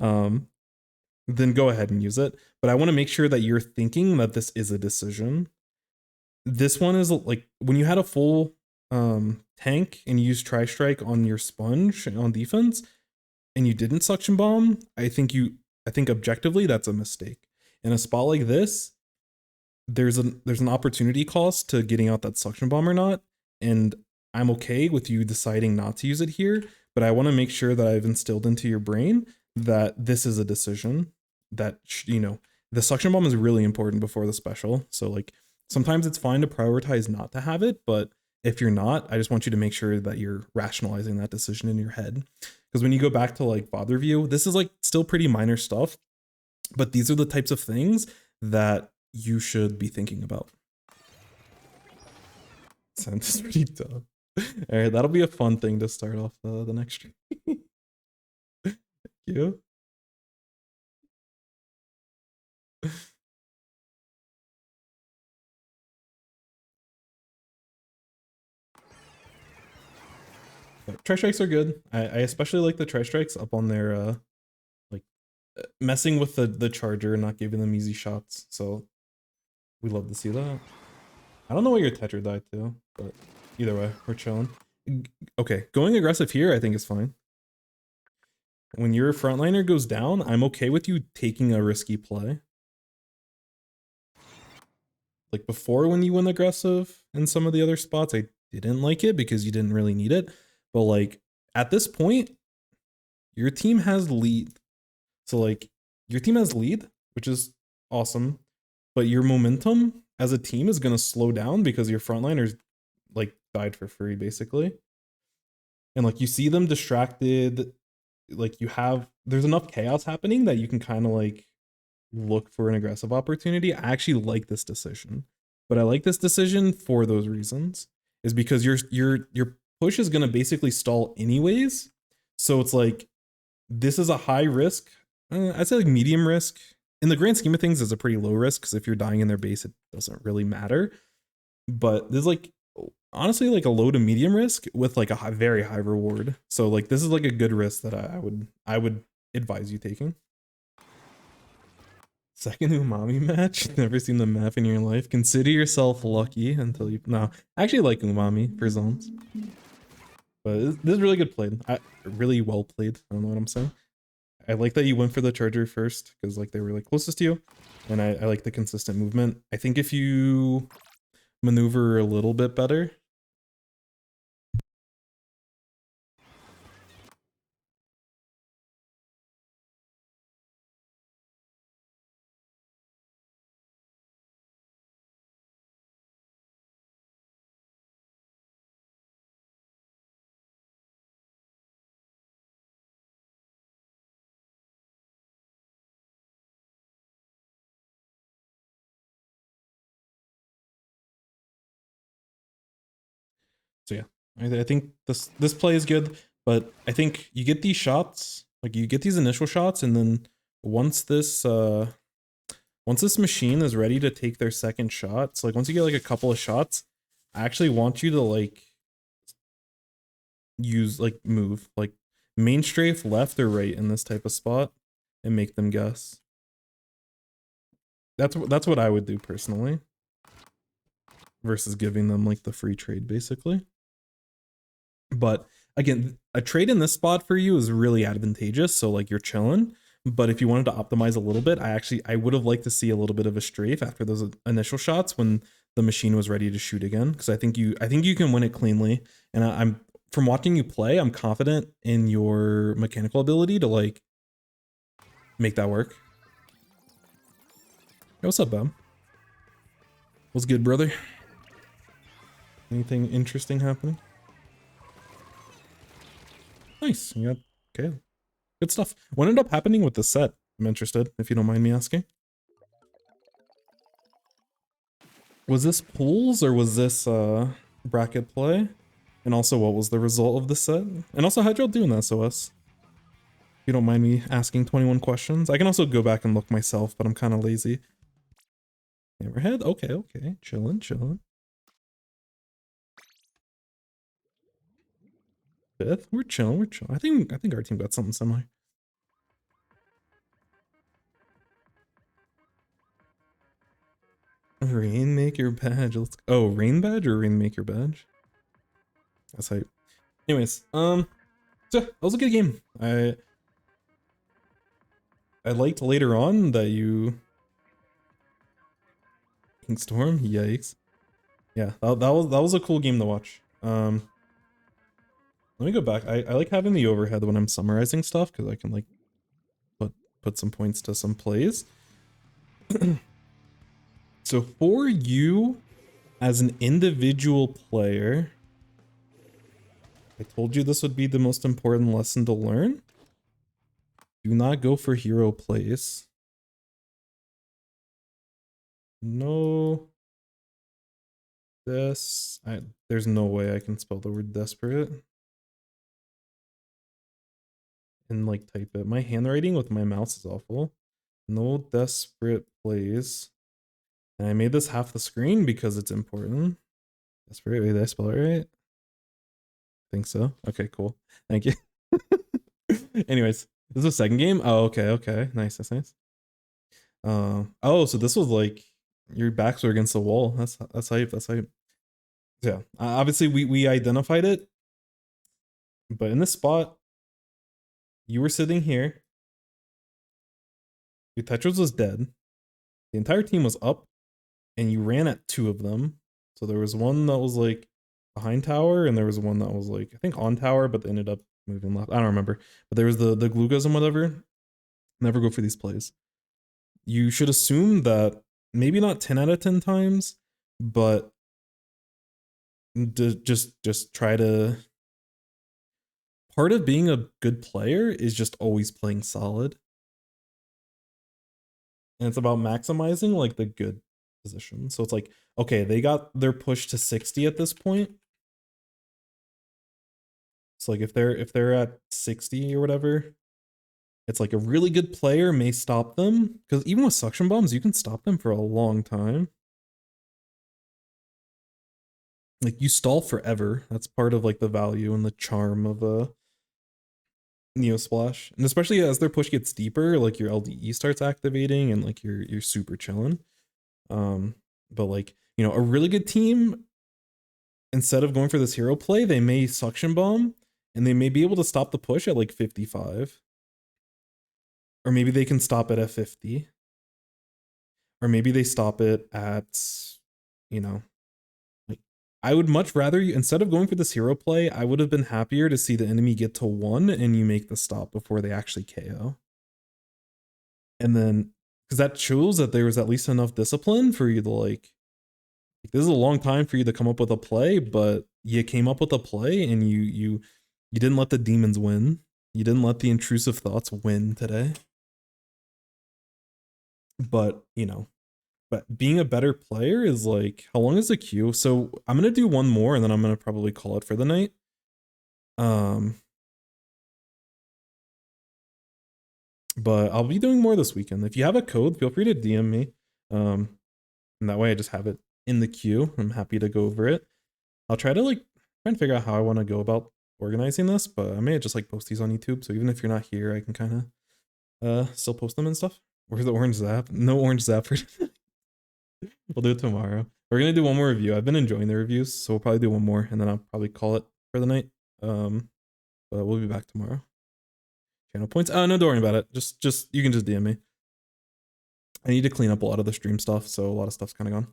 go ahead and use it. But I want to make sure that you're thinking that this is a decision. This one is like when you had a full tank and you used tri-strike on your sponge on defense and you didn't suction bomb, I think objectively that's a mistake. In a spot like this, there's an opportunity cost to getting out that suction bomb or not, and I'm okay with you deciding not to use it here, but I want to make sure that I've instilled into your brain that this is a decision that you know, the suction bomb is really important before the special. So like sometimes it's fine to prioritize not to have it, but if you're not, I just want you to make sure that you're rationalizing that decision in your head. Because when you go back to like Father View, this is like still pretty minor stuff, but these are the types of things that you should be thinking about. Sounds pretty tough. All right, that'll be a fun thing to start off the next stream. Thank you. Tri-strikes are good. I especially like the tri-strikes up on their like messing with the charger and not giving them easy shots. So we love to see that. I don't know what your Tetra died to, but either way, we're chilling. Okay, going aggressive here I think is fine. When your frontliner goes down, I'm okay with you taking a risky play. Like before when you went aggressive in some of the other spots, I didn't like it because you didn't really need it. But like at this point, your team has lead. So like your team has lead, which is awesome. But your momentum as a team is going to slow down because your frontliners like died for free basically. And like you see them distracted, like there's enough chaos happening that you can kind of like look for an aggressive opportunity. I actually like this decision, but I like this decision for those reasons, is because your push is going to basically stall anyways. So it's like, this is a high risk. I'd say like medium risk. In the grand scheme of things, it's a pretty low risk because if you're dying in their base, it doesn't really matter. But there's like honestly like a low to medium risk with like a very high reward. So like this is like a good risk that I would advise you taking. Second umami match? Never seen the map in your life? Consider yourself lucky until you... No, I actually like umami for zones. But this is really good played. Really well played. I don't know what I'm saying. I like that you went for the charger first because like they were like closest to you. And I like the consistent movement. I think if you maneuver a little bit better... So yeah, I think this play is good, but I think you get these shots, like you get these initial shots, and then once this machine is ready to take their second shot, so like once you get like a couple of shots, I actually want you to like move like main strafe left or right in this type of spot and make them guess. That's what I would do personally, versus giving them like the free trade basically. But again, a trade in this spot for you is really advantageous. So like you're chilling. But if you wanted to optimize a little bit, I would have liked to see a little bit of a strafe after those initial shots when the machine was ready to shoot again. Because I think you can win it cleanly. And I'm from watching you play, I'm confident in your mechanical ability to like make that work. Hey, what's up, Bob? What's good, brother? Anything interesting happening? Nice. You got okay. Good stuff. What ended up happening with the set? I'm interested, if you don't mind me asking. Was this pools or was this bracket play? And also, what was the result of the set? And also, how'd y'all do in the SOS? If you don't mind me asking 21 questions. I can also go back and look myself, but I'm kind of lazy. Hammerhead? Okay. Chillin'. Fifth? We're chilling. I think our team got something similar. Rainmaker badge. Oh, rain badge or rainmaker badge? That's hype. Anyways, so that was a good game. I liked later on that you Storm, yikes. Yeah, that was a cool game to watch. Let me go back. I like having the overhead when I'm summarizing stuff because I can like put some points to some plays. So for you as an individual player, I told you this would be the most important lesson to learn. Do not go for hero plays. No. There's no way I can spell the word desperate and like type it. My handwriting with my mouse is awful. No desperate plays. And I made this half the screen because it's important. Desperate, wait, did I spell it right? I think so. Okay, cool. Thank you. Anyways, this is the second game. Oh, okay. Nice, that's nice. Oh, so this was like your backs were against the wall. That's hype. That's hype. Yeah, obviously we identified it, but in this spot, you were sitting here. Your Tetris was dead. The entire team was up, and you ran at 2 of them. So there was one that was like behind tower, and there was one that was like I think on tower, but they ended up moving left. I don't remember. But there was the glucose and whatever. Never go for these plays. You should assume that maybe not 10 out of 10 times, but just try to. Part of being a good player is just always playing solid. And it's about maximizing like the good position. So it's like, okay, they got their push to 60 at this point. So like if they're at 60 or whatever, it's like a really good player may stop them. Because even with suction bombs, you can stop them for a long time. Like you stall forever. That's part of like the value and the charm of a Neo Splash. And especially as their push gets deeper, like your LDE starts activating and like you're super chilling. But like, you know, a really good team, instead of going for this hero play, they may suction bomb and they may be able to stop the push at like 55. Or maybe they can stop it at 50. Or maybe they stop it at, you know, like I would much rather you, instead of going for this hero play, I would have been happier to see the enemy get to 1 and you make the stop before they actually KO. And then, because that shows that there was at least enough discipline for you to like this is a long time for you to come up with a play, but you came up with a play and you didn't let the demons win. You didn't let the intrusive thoughts win today. But, you know, but being a better player is like, how long is the queue? So I'm going to do one more and then I'm going to probably call it for the night. But I'll be doing more this weekend. If you have a code, feel free to DM me. And that way I just have it in the queue. I'm happy to go over it. I'll try to like try and figure out how I want to go about organizing this, but I may just like post these on YouTube. So even if you're not here, I can kind of still post them and stuff. Where's the orange zap? No orange zap for we'll do it tomorrow. We're gonna do one more review. I've been enjoying the reviews, so we'll probably do one more and then I'll probably call it for the night. But we'll be back tomorrow. Channel points. Oh no, don't worry about it. Just you can just DM me. I need to clean up a lot of the stream stuff, so a lot of stuff's kind of gone.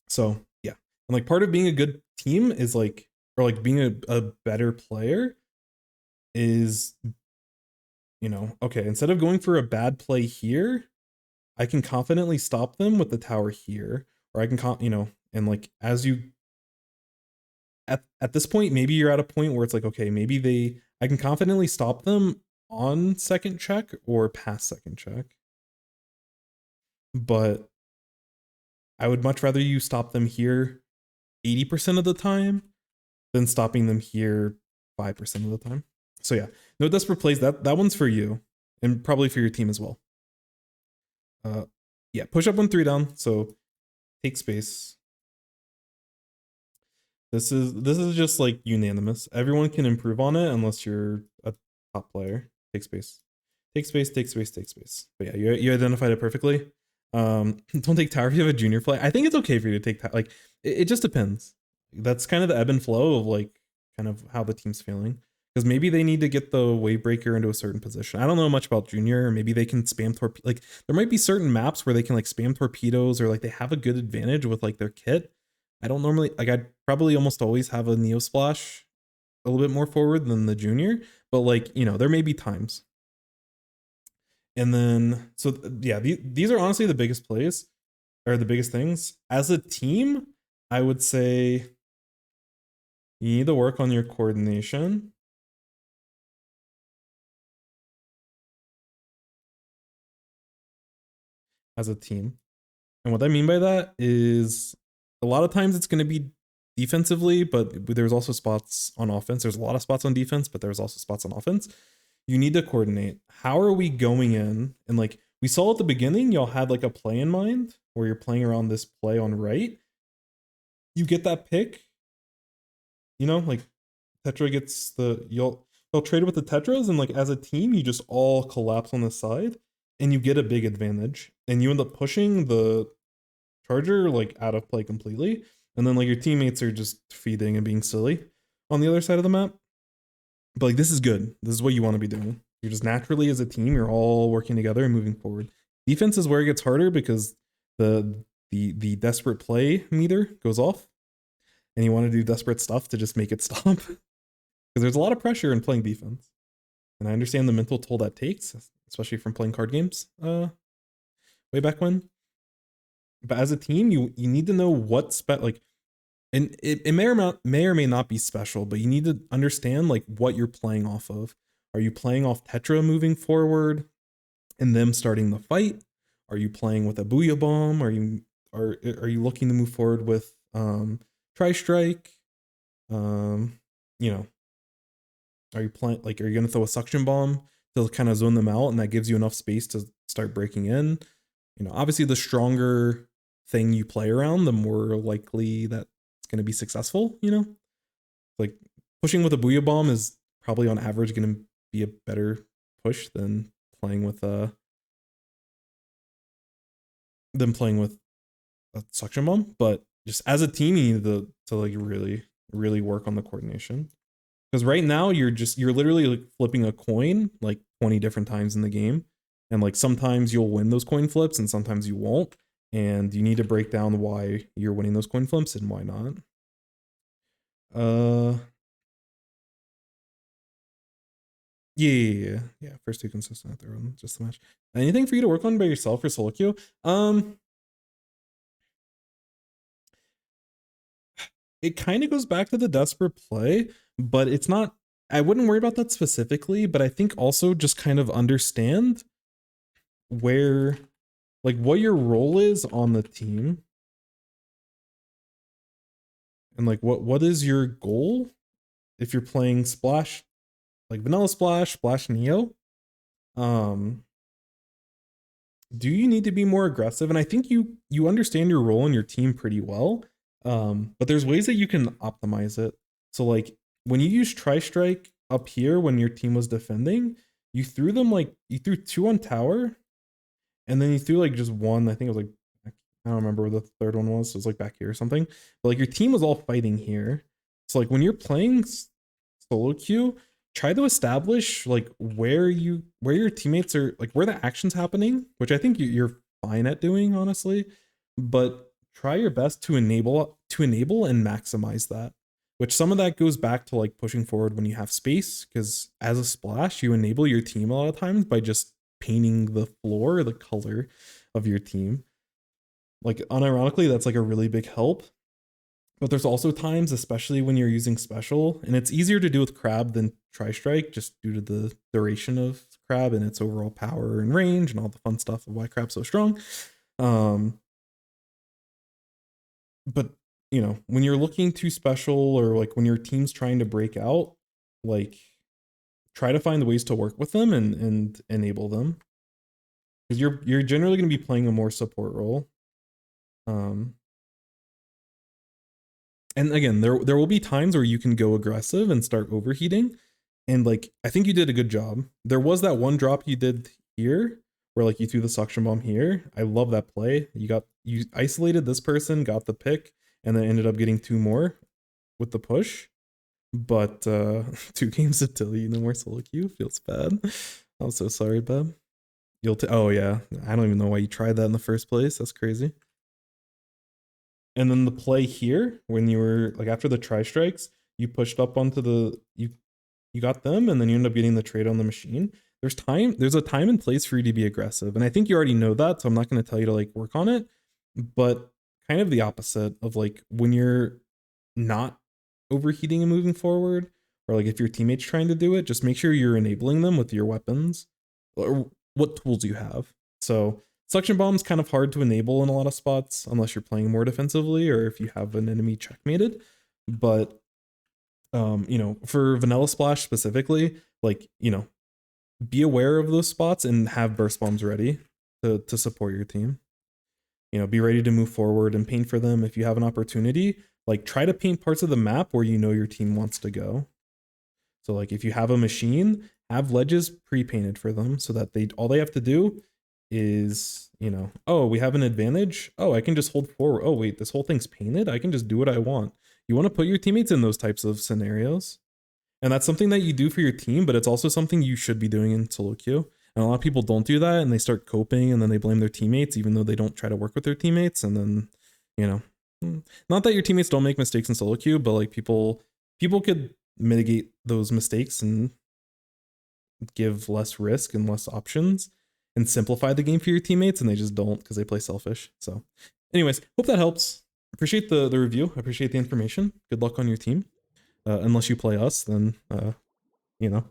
So yeah, and like part of being a good team is like, or like being a better player is, you know, okay, instead of going for a bad play here, I can confidently stop them with the tower here, or I can, you know, and like as you, at this point, maybe you're at a point where it's like, okay, maybe I can confidently stop them on second check or past second check. But I would much rather you stop them here 80% of the time than stopping them here 5% of the time. So yeah, no desperate plays. That one's for you and probably for your team as well. Yeah, push up 1-3 down. So take space. This is just like unanimous. Everyone can improve on it unless you're a top player. Take space. Take space, take space, take space. But yeah, you identified it perfectly. Don't take tower if you have a junior play. I think it's okay for you to take tower. Like it just depends. That's kind of the ebb and flow of like kind of how the team's feeling. because maybe they need to get the wave breaker into a certain position. I don't know much about Junior. Maybe they can spam like there might be certain maps where they can like spam torpedoes, or like they have a good advantage with like their kit. I don't normally like, I'd probably almost always have a Neo Splash a little bit more forward than the Junior, but like, you know, there may be times. And then, so yeah, these are honestly the biggest plays, or the biggest things. As a team, I would say you need to work on your coordination. As a team. And what I mean by that is a lot of times it's going to be defensively, but there's also spots on offense. There's a lot of spots on defense, but there's also spots on offense. You need to coordinate. How are we going in? And like we saw at the beginning, y'all had like a play in mind where you're playing around this play on right. You get that pick, you know, like Tetra gets the, you'll trade with the Tetras, and like as a team, you just all collapse on the side and you get a big advantage, and you end up pushing the Charger like out of play completely, and then like your teammates are just feeding and being silly on the other side of the map. But like this is good. This is what you want to be doing. You're just naturally as a team, you're all working together and moving forward. Defense is where it gets harder because the desperate play meter goes off, and you want to do desperate stuff to just make it stop. Because there's a lot of pressure in playing defense. And I understand the mental toll that takes, especially from playing card games way back when. But as a team, you need to know what like, and it may or may not be special, but you need to understand like what you're playing off of. Are you playing off Tetra moving forward and them starting the fight? Are you playing with a Booyah Bomb? Are you looking to move forward with Tri-Strike? You know, are you playing like, are you gonna throw a suction bomb to kind of zone them out, and that gives you enough space to start breaking in? You know, obviously the stronger thing you play around, the more likely that it's going to be successful, you know? Like pushing with a Booyah Bomb is probably on average going to be a better push than playing with a suction bomb. But just as a team, you need to like really work on the coordination. Because right now you're literally like flipping a coin like 20 different times in the game. And like sometimes you'll win those coin flips and sometimes you won't. And you need to break down why you're winning those coin flips and why not. Yeah. First two consistent at their own, just the match. Anything for you to work on by yourself for solo queue? It kind of goes back to the desperate play, but it's not. I wouldn't worry about that specifically, but I think also just kind of understand where, like, what your role is on the team, and like what is your goal if you're playing Splash, like Vanilla Splash, Splash Neo. Do you need to be more aggressive? And I think you understand your role in your team pretty well. But there's ways that you can optimize it. So like when you use Tri-Strike up here when your team was defending, you threw them like, you threw 2 on tower, and then you threw like just 1. I think it was like, I don't remember where the third one was. So it was like back here or something. But like your team was all fighting here. So like when you're playing solo queue, try to establish like where your teammates are, like where the action's happening, which I think you're fine at doing, honestly. But try your best to enable and maximize that. Which some of that goes back to like pushing forward when you have space, because as a Splash, you enable your team a lot of times by just painting the floor, the color of your team. Like unironically, that's like a really big help. But there's also times, especially when you're using special, and it's easier to do with Crab than Tri-Strike just due to the duration of Crab and its overall power and range and all the fun stuff of why Crab's so strong. But you know, when you're looking to special, or like when your team's trying to break out, like try to find ways to work with them and enable them, because you're generally going to be playing a more support role. And again, there will be times where you can go aggressive and start overheating, and like I think you did a good job. There was that one drop you did here where like you threw the suction bomb here. I love that play. You isolated this person, got the pick, and then ended up getting 2 more with the push. But 2 games of Tilly, no more solo queue, feels bad. I'm so sorry, Beb. Oh yeah, I don't even know why you tried that in the first place. That's crazy. And then the play here, when you were like after the tri strikes, you pushed up onto you got them, and then you end up getting the trade on the machine. There's a time and place for you to be aggressive, and I think you already know that, so I'm not going to tell you to like work on it. But kind of the opposite of like when you're not overheating and moving forward, or like if your teammate's trying to do it, just make sure you're enabling them with your weapons or what tools you have. So suction bomb's kind of hard to enable in a lot of spots unless you're playing more defensively or if you have an enemy checkmated. But you know, for Vanilla Splash specifically, like, you know, be aware of those spots and have burst bombs ready to support your team. You know, be ready to move forward and paint for them if you have an opportunity. Like, try to paint parts of the map where you know your team wants to go. So like if you have a machine, have ledges pre-painted for them so that all they have to do is, you know, oh, we have an advantage. Oh, I can just hold forward. Oh, wait, this whole thing's painted. I can just do what I want. You want to put your teammates in those types of scenarios. And that's something that you do for your team, but it's also something you should be doing in solo queue. And a lot of people don't do that and they start coping and then they blame their teammates, even though they don't try to work with their teammates. And then, you know, not that your teammates don't make mistakes in solo queue, but like people could mitigate those mistakes and give less risk and less options and simplify the game for your teammates, and they just don't because they play selfish. So anyways, hope that helps. Appreciate the review. Appreciate the information. Good luck on your team. Unless you play us, then you know,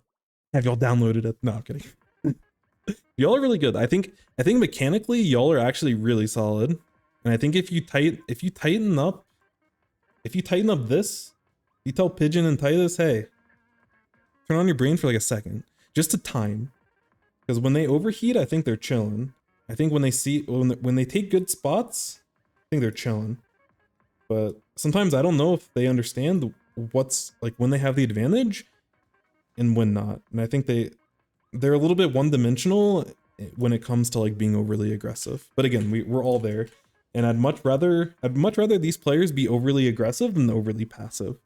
have y'all downloaded it. No, I'm kidding. Y'all are really good. I think mechanically y'all are actually really solid. And I think if you tighten up this, you tell Pigeon and Titus, hey, turn on your brain for like a second, just to time. Because when they overheat, I think they're chilling. I think when they take good spots, I think they're chilling. But sometimes I don't know if they understand what's like when they have the advantage and when not. And I think they're a little bit one-dimensional when it comes to like being overly aggressive. But again, we're all there. And I'd much rather these players be overly aggressive than overly passive.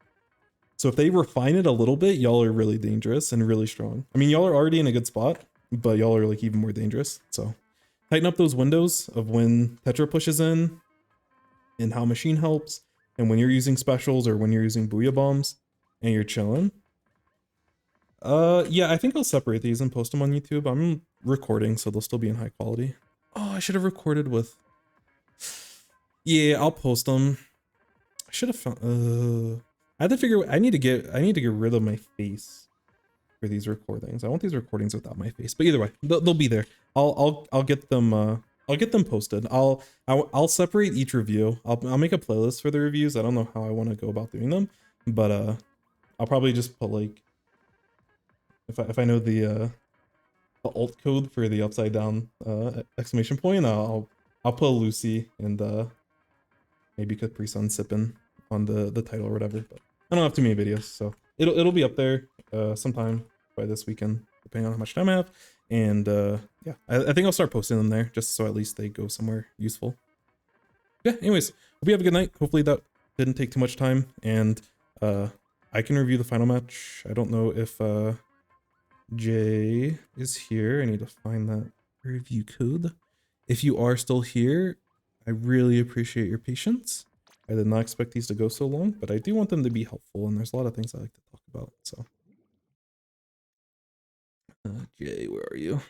So if they refine it a little bit, y'all are really dangerous and really strong. I mean, y'all are already in a good spot, but y'all are like even more dangerous. So tighten up those windows of when Tetra pushes in and how machine helps, and when you're using specials or when you're using Booyah Bombs and you're chilling. Yeah, I think I'll separate these and post them on YouTube. I'm recording, so they'll still be in high quality. Oh, I should have recorded with... Yeah, I'll post them. I should have found... I had to figure... I need to get rid of my face for these recordings. I want these recordings without my face. But either way, they'll be there. I'll get them... I'll get them posted. I'll separate each review. I'll make a playlist for the reviews. I don't know how I want to go about doing them, but I'll probably just put like if I know the alt code for the upside down exclamation point, I'll put Lucy and maybe Capri Sun sipping on the title or whatever. But I don't have too many videos, so it'll be up there sometime by this weekend, depending on how much time I have. And yeah, I think I'll start posting them there just so at least they go somewhere useful. Yeah, anyways, hope you have a good night. Hopefully that didn't take too much time, and I can review the final match. I don't know if Jay is here. I need to find that review code. If you are still here, I really appreciate your patience. I did not expect these to go so long, but I do want them to be helpful, and there's a lot of things I like to talk about, so. Jay, where are you?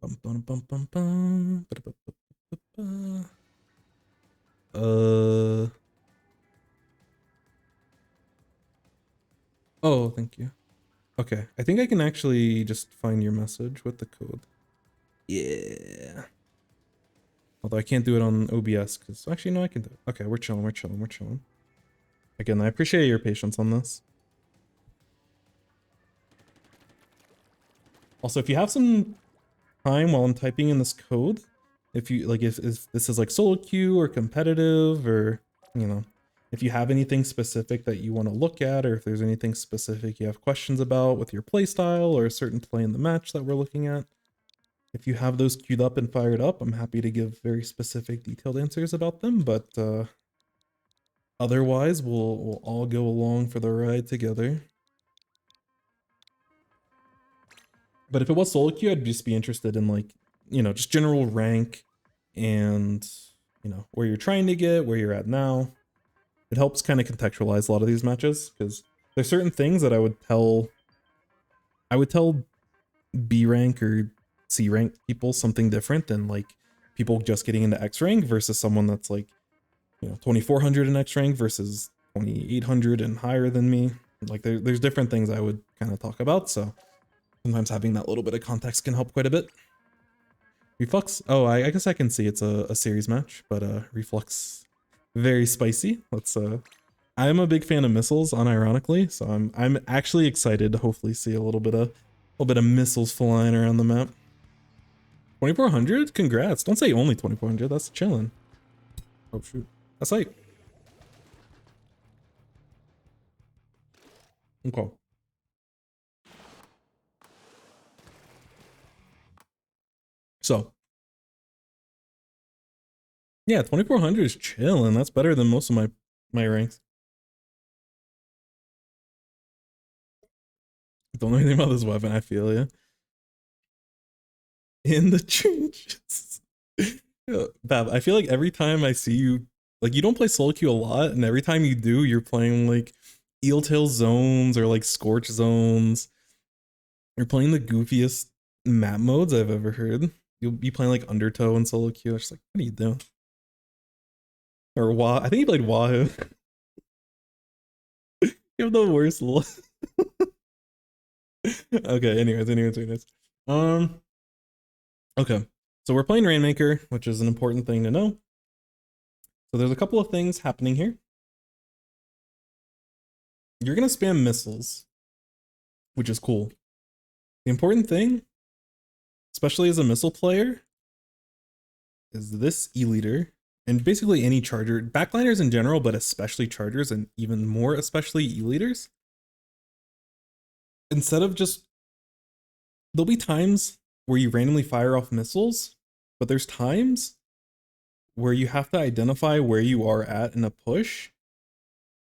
Bum, bum, bum, bum, bum. Oh, thank you. Okay, I think I can actually just find your message with the code. Yeah. Although I can't do it on OBS, because actually, no, I can do it. Okay, we're chilling. Again, I appreciate your patience on this. Also, if you have some time while I'm typing in this code, if you like, if this is like solo queue or competitive, or you know, if you have anything specific that you want to look at, or if there's anything specific you have questions about with your playstyle or a certain play in the match that we're looking at, if you have those queued up and fired up, I'm happy to give very specific, detailed answers about them. But Otherwise, we'll all go along for the ride together. But if it was solo queue, I'd just be interested in like, you know, just general rank and, you know, where you're trying to get, where you're at now. It helps kind of contextualize a lot of these matches because there's certain things that I would tell B rank or C rank people something different than like people just getting into X rank versus someone that's like, you know, 2400 in X rank versus 2800 and higher than me. Like there's different things I would kind of talk about. So sometimes having that little bit of context can help quite a bit. Reflux. Oh, I guess I can see it's a series match, but Reflux, very spicy. Let's I'm a big fan of missiles, unironically, so I'm actually excited to hopefully see a little bit of missiles flying around the map. 2400? Congrats. Don't say only 2400, that's chilling. Oh shoot. That's like okay. So yeah, 2400 is chilling. That's better than most of my ranks. Don't know anything about this weapon, I feel ya. In the trenches. Bab, I feel like every time I see you, like you don't play solo queue a lot, and every time you do, you're playing like eel tail zones or like scorch zones. You're playing the goofiest map modes I've ever heard. You'll be playing like Undertow and solo queue. It's like, what are you doing? Or I think you played Wahoo. You have the worst luck. Okay, anyways. Okay. So we're playing Rainmaker, which is an important thing to know. So there's a couple of things happening here. You're gonna spam missiles, which is cool. The important thing, especially as a missile player, is this E-liter, and basically any charger, backliners in general, but especially chargers, and even more especially E-liters. Instead of just, there'll be times where you randomly fire off missiles, but there's times where you have to identify where you are at in a push,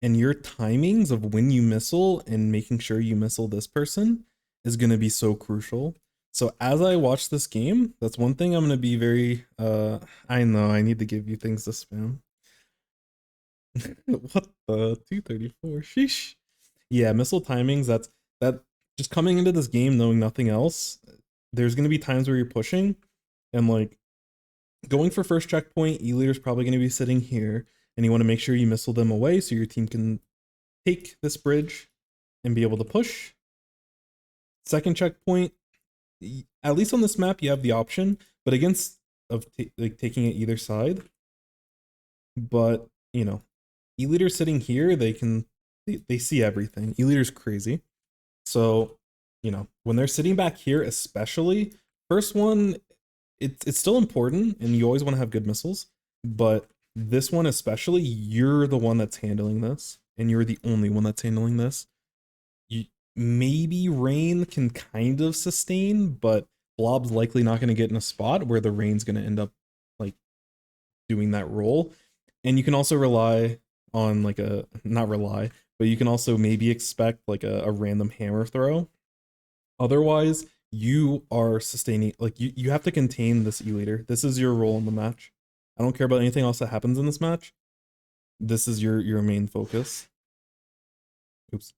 and your timings of when you missile and making sure you missile this person is going to be so crucial. So as I watch this game, that's one thing I'm going to be very, I know I need to give you things to spam. What the 234? Sheesh. Yeah, missile timings, that just coming into this game knowing nothing else, there's going to be times where you're pushing and like going for first checkpoint, E-liter's probably going to be sitting here, and you want to make sure you missile them away so your team can take this bridge and be able to push. Second checkpoint, at least on this map, you have the option, but against of like taking it either side. But you know, E-liter sitting here, they see everything. E-liter's crazy, so you know when they're sitting back here, especially first one, it's still important, and you always want to have good missiles, but this one especially, you're the one that's handling this, and you're the only one that's handling this. Maybe Rain can kind of sustain, but Blob's likely not going to get in a spot where the Rain's going to end up like doing that role. And you can also rely on like not rely, but you can also maybe expect like a random hammer throw. Otherwise, you are sustaining, like you have to contain this E-liter. This is your role in the match. I don't care about anything else that happens in this match. This is your main focus. Oops.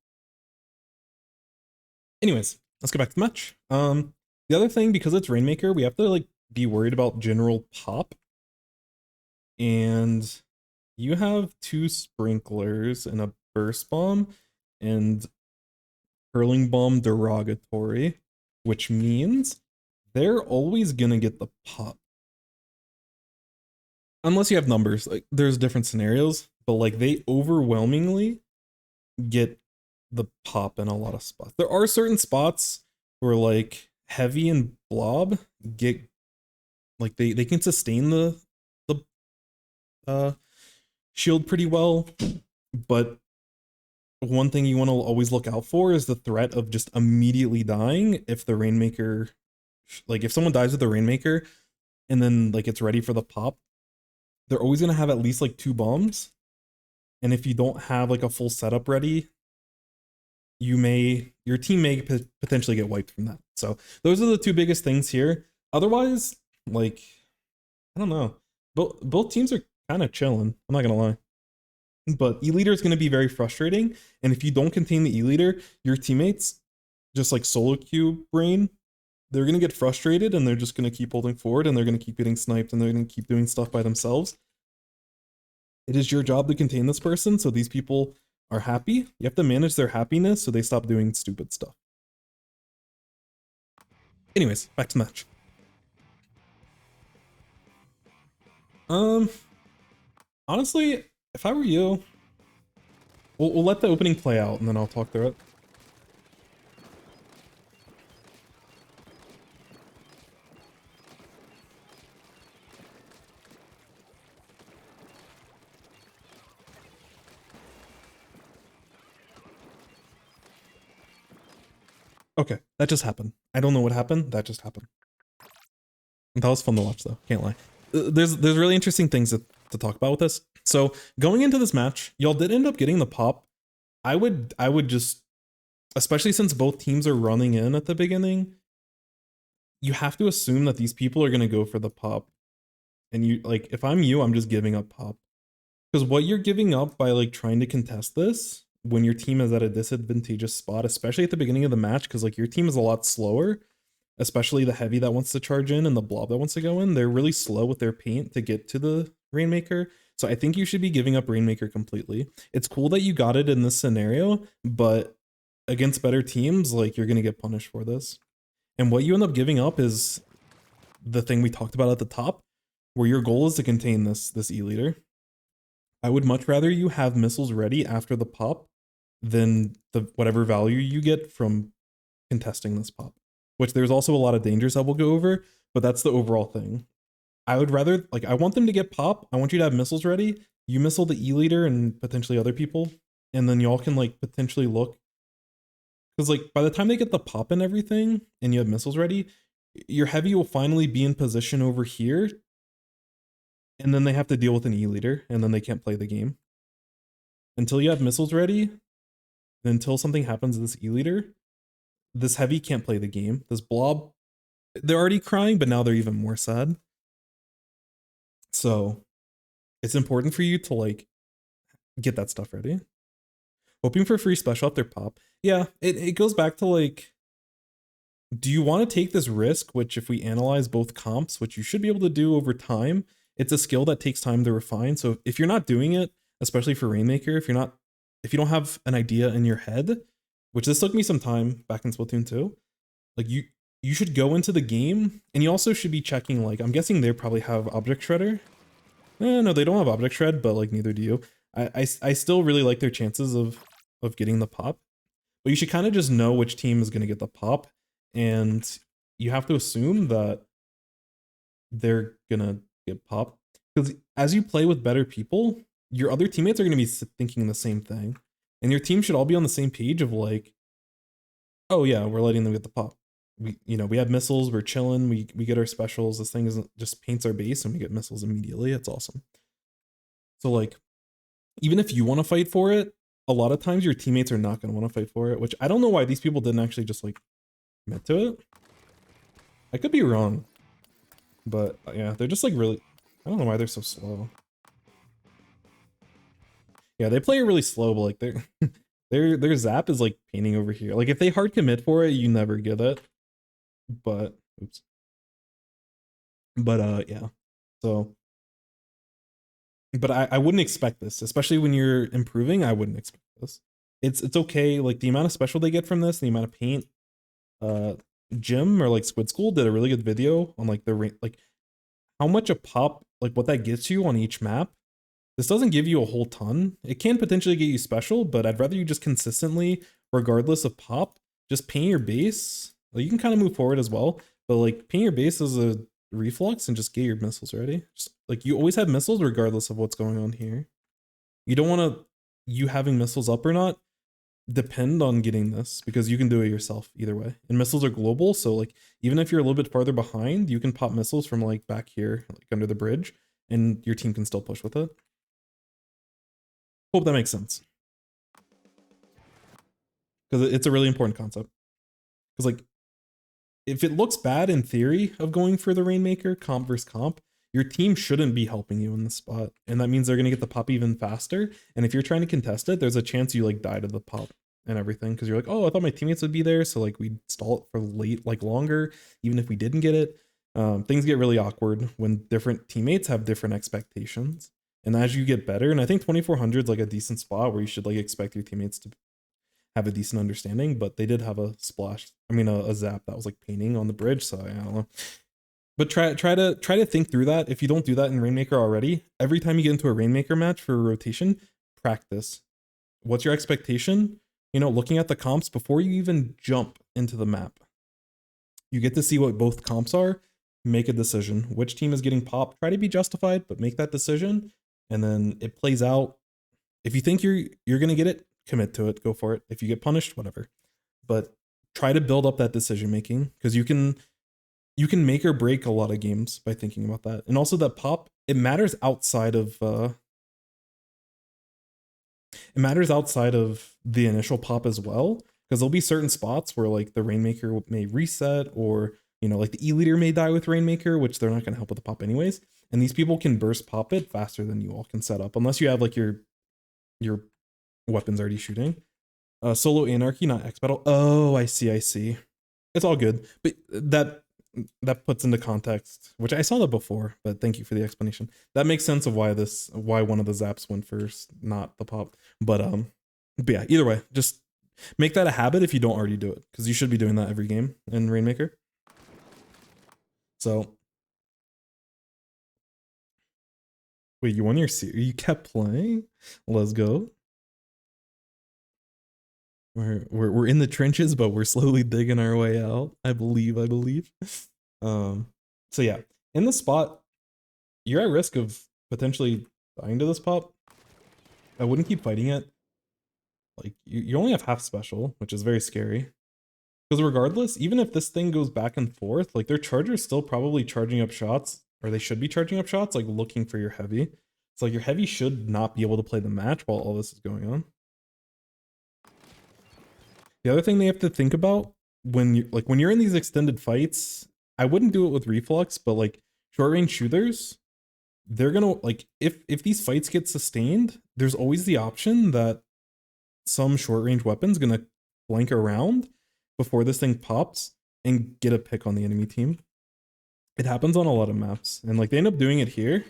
Anyways, let's get back to the match. The other thing, because it's Rainmaker, we have to like be worried about general pop. And you have 2 sprinklers and a burst bomb and hurling bomb derogatory, which means they're always gonna get the pop. Unless you have numbers, like there's different scenarios, but like they overwhelmingly get the pop in a lot of spots. There are certain spots where like Heavy and Blob get like they can sustain the shield pretty well, but one thing you want to always look out for is the threat of just immediately dying if the Rainmaker, like if someone dies with the Rainmaker and then like it's ready for the pop, they're always going to have at least like 2 bombs, and if you don't have like a full setup ready, your team may potentially get wiped from that. So those are the two biggest things here. Otherwise, like, I don't know. Both teams are kind of chilling. I'm not gonna lie. But E-Leader is gonna be very frustrating, and if you don't contain the E-Leader, your teammates, just like solo queue brain, they're gonna get frustrated and they're just gonna keep holding forward and they're gonna keep getting sniped and they're gonna keep doing stuff by themselves. It is your job to contain this person so these people are happy. You have to manage their happiness so they stop doing stupid stuff. Anyways, back to match. Honestly, if I were you, we'll let the opening play out and then I'll talk through it. Okay, that just happened. I don't know what happened. That just happened. That was fun to watch though, can't lie. There's really interesting things to talk about with this. So going into this match, y'all did end up getting the pop. I would just, especially since both teams are running in at the beginning, you have to assume that these people are gonna go for the pop. And you, like, if I'm you, I'm just giving up pop. Because what you're giving up by like trying to contest this when your team is at a disadvantageous spot, especially at the beginning of the match, because like your team is a lot slower, especially the heavy that wants to charge in and the blob that wants to go in, they're really slow with their paint to get to the Rainmaker. So I think you should be giving up Rainmaker completely. It's cool that you got it in this scenario, but against better teams, like you're going to get punished for this. And what you end up giving up is the thing we talked about at the top, where your goal is to contain this E-Leader. I would much rather you have missiles ready after the pop than the whatever value you get from contesting this pop, which there's also a lot of dangers that we'll go over, but that's the overall thing. I would rather, like, I want them to get pop. I want you to have missiles ready. You missile the E-Leader and potentially other people, and then y'all can like potentially look. Because like by the time they get the pop and everything and you have missiles ready, your heavy will finally be in position over here. And then they have to deal with an E-Leader and then they can't play the game. Until you have missiles ready, until something happens to this E-Leader, this heavy can't play the game. This blob, they're already crying, but now they're even more sad. So it's important for you to like get that stuff ready. Hoping for free special after pop. Yeah, it goes back to like, do you want to take this risk? Which if we analyze both comps, which you should be able to do over time, it's a skill that takes time to refine. So if you're not doing it, especially for Rainmaker, if you don't have an idea in your head, which this took me some time back in Splatoon 2, like you should go into the game and you also should be checking, like, I'm guessing they probably have Object Shredder. No, they don't have Object Shred, but like neither do you. I still really like their chances of getting the pop, but you should kind of just know which team is going to get the pop, and you have to assume that they're gonna get pop, because as you play with better people, your other teammates are going to be thinking the same thing, and your team should all be on the same page of like, oh yeah, we're letting them get the pop. We have missiles, we're chilling, we get our specials, this thing isn't just paints our base and we get missiles immediately. It's awesome. So like, even if you want to fight for it, a lot of times your teammates are not going to want to fight for it, which I don't know why these people didn't actually just like commit to it. I could be wrong, but yeah, they're just like really, I don't know why they're so slow. Yeah, they play it really slow, but like their zap is like painting over here. Like if they hard commit for it, you never get it. But oops. But yeah. So but I wouldn't expect this, especially when you're improving. I wouldn't expect this. It's okay. Like the amount of special they get from this, the amount of paint. Jim or like Squid School did a really good video on like like how much a pop, like what that gets you on each map. This doesn't give you a whole ton. It can potentially get you special, but I'd rather you just consistently, regardless of pop, just paint your base. Like you can kind of move forward as well, but like paint your base as a reflux and just get your missiles ready. Just, like you always have missiles regardless of what's going on here. You don't want to, you having missiles up or not, depend on getting this, because you can do it yourself either way. And missiles are global, so like even if you're a little bit farther behind, you can pop missiles from like back here, like under the bridge, and your team can still push with it. Hope that makes sense. Because it's a really important concept. Because like, if it looks bad in theory of going for the Rainmaker comp versus comp, your team shouldn't be helping you in the spot. And that means they're going to get the pop even faster. And if you're trying to contest it, there's a chance you like die to the pop and everything. Because you're like, oh, I thought my teammates would be there. So like we'd stall it for late, like longer, even if we didn't get it. Things get really awkward when different teammates have different expectations. And as you get better, and I think 2400 is like a decent spot where you should like expect your teammates to have a decent understanding, but they did have a splash. I mean, a zap that was like painting on the bridge. So I don't know. But try to think through that. If you don't do that in Rainmaker already, every time you get into a Rainmaker match for a rotation, practice. What's your expectation? You know, looking at the comps before you even jump into the map. You get to see what both comps are, make a decision. Which team is getting popped? Try to be justified, but make that decision. And then it plays out. If you think you're gonna get it, commit to it, go for it. If you get punished, whatever. But try to build up that decision making, because you can make or break a lot of games by thinking about that. And also that pop, it matters outside of the initial pop as well, because there'll be certain spots where like the Rainmaker may reset, or you know, like the E-leader may die with Rainmaker, which they're not going to help with the pop anyways. And these people can burst pop it faster than you all can set up, unless you have like your weapons already shooting. Solo Anarchy, not X Battle. Oh, I see. It's all good, but that puts into context, which I saw that before, but thank you for the explanation. That makes sense of why one of the zaps went first, not the pop. But yeah, either way, just make that a habit if you don't already do it, because you should be doing that every game in Rainmaker. So wait, you won your series? You kept playing? Let's go. We're in the trenches, but we're slowly digging our way out. I believe. So yeah, in the spot, you're at risk of potentially dying to this pop. I wouldn't keep fighting it. Like you only have half special, which is very scary. Because regardless, even if this thing goes back and forth, like their charger's still probably charging up shots, or they should be charging up shots, like looking for your heavy. So like your heavy should not be able to play the match while all this is going on. The other thing they have to think about when you're in these extended fights, I wouldn't do it with reflux, but like short range shooters, they're gonna like if these fights get sustained, there's always the option that some short range weapon's gonna flank around before this thing pops and get a pick on the enemy team. It happens on a lot of maps, and like they end up doing it here.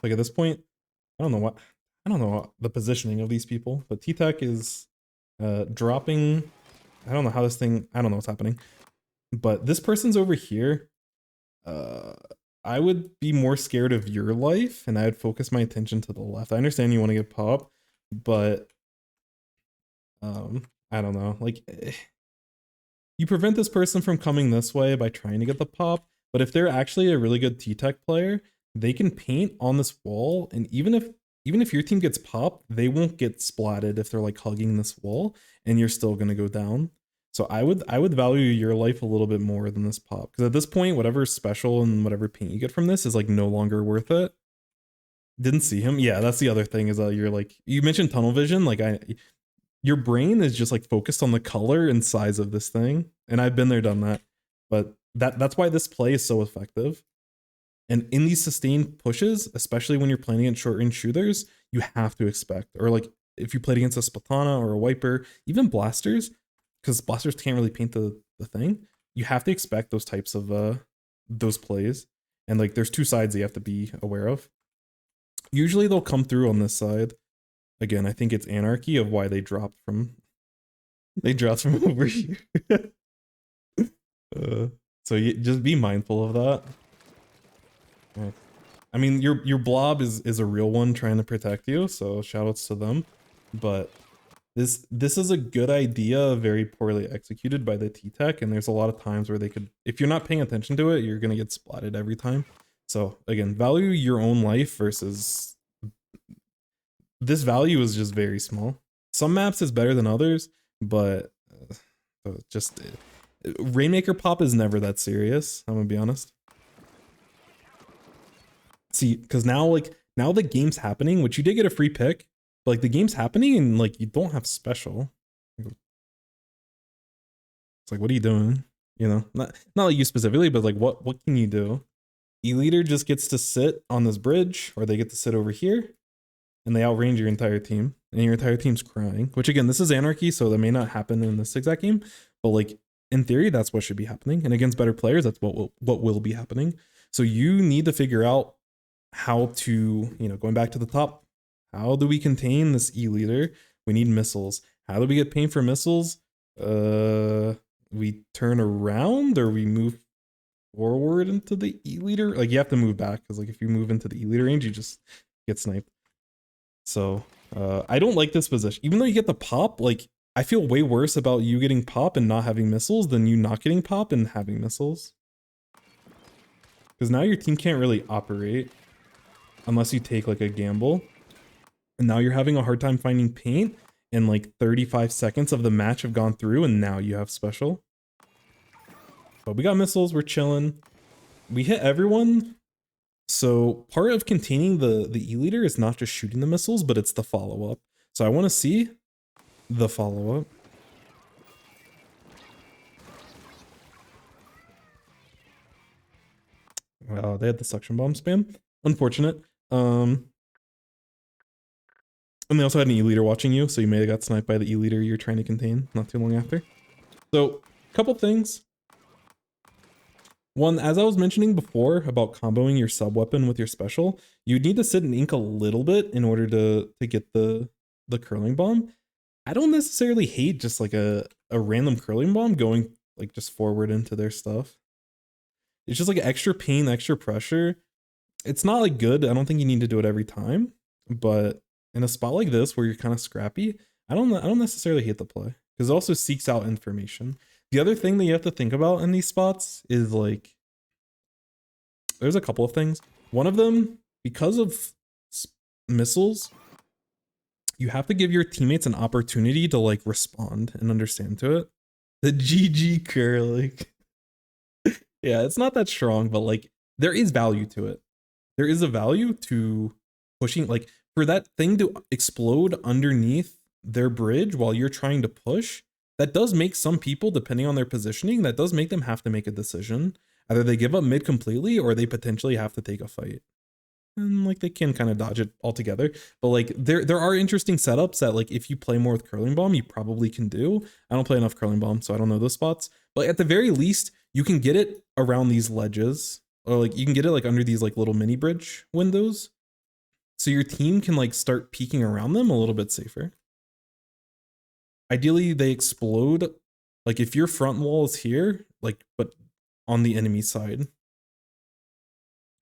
Like at this point, I don't know the positioning of these people, but T-Tech is dropping. I don't know how this thing, I don't know what's happening, but this person's over here. I would be more scared of your life, and I would focus my attention to the left. I understand you want to get pop, but I don't know, like you prevent this person from coming this way by trying to get the pop, but if they're actually a really good T-Tech player, they can paint on this wall, and even if your team gets popped, they won't get splatted if they're like hugging this wall, and you're still gonna go down. So I would value your life a little bit more than this pop, because at this point, whatever special and whatever paint you get from this is like no longer worth it. Didn't see him. Yeah, that's the other thing is you're like, you mentioned tunnel vision. Like your brain is just like focused on the color and size of this thing, and I've been there, done that. But that's why this play is so effective. And in these sustained pushes, especially when you're playing against short range shooters, you have to expect, or like if you played against a Splatana or a Wiper, even blasters, because blasters can't really paint the thing, you have to expect those types of those plays. And like there's two sides you have to be aware of. Usually they'll come through on this side. Again, I think it's Anarchy of why they dropped from over here. So you just be mindful of that. I mean, your blob is a real one trying to protect you, so shoutouts to them. But this is a good idea, very poorly executed by the T-Tech, and there's a lot of times where they could, if you're not paying attention to it, you're gonna get splatted every time. So again, value your own life versus this value is just very small. Some maps is better than others, but just Rainmaker pop is never that serious, I'm gonna be honest. See, because now now the game's happening, which you did get a free pick, but like the game's happening and like you don't have special. It's like, what are you doing? You know, not like you specifically, but like what can you do? E-Leader just gets to sit on this bridge, or they get to sit over here, and they outrange your entire team, and your entire team's crying. Which again, this is Anarchy, so that may not happen in this exact game, but like in theory, that's what should be happening. And against better players, that's what will be happening. So you need to figure out how to, you know, going back to the top, how do we contain this E-Leader? We need missiles. How do we get pain for missiles? We turn around or we move forward into the E-Leader. Like you have to move back because like if you move into the E-Leader range, you just get sniped. So I don't like this position. Even though you get the pop, like I feel way worse about you getting pop and not having missiles than you not getting pop and having missiles. Because now your team can't really operate unless you take like a gamble. And now you're having a hard time finding paint, and like 35 seconds of the match have gone through, and now you have special. But we got missiles, we're chilling. We hit everyone. So part of containing the E-Leader is not just shooting the missiles, but it's the follow-up. So I want to see the follow-up. Wow, they had the suction bomb spam. Unfortunate. And they also had an E-Leader watching you, so you may have got sniped by the E-Leader you're trying to contain not too long after. So, a couple things. One, as I was mentioning before about comboing your sub-weapon with your special, you need to sit and ink a little bit in order to get the curling bomb. I don't necessarily hate just like a random curling bomb going like just forward into their stuff. It's just like extra pain, extra pressure. It's not like good. I don't think you need to do it every time, but in a spot like this where you're kind of scrappy, I don't necessarily hate the play because it also seeks out information. The other thing that you have to think about in these spots is like, there's a couple of things. One of them, because of missiles, you have to give your teammates an opportunity to like respond and understand to it. The GG curling. Yeah, it's not that strong, but like there is value to it. There is a value to pushing, like for that thing to explode underneath their bridge while you're trying to push. That does make some people, depending on their positioning, that does make them have to make a decision. Either they give up mid completely or they potentially have to take a fight. And like they can kind of dodge it altogether. But like there are interesting setups that like if you play more with curling bomb, you probably can do. I don't play enough curling bomb, so I don't know those spots. But at the very least, you can get it around these ledges. Or like you can get it like under these like little mini bridge windows. So your team can like start peeking around them a little bit safer. Ideally, they explode. Like if your front wall is here, like but on the enemy side.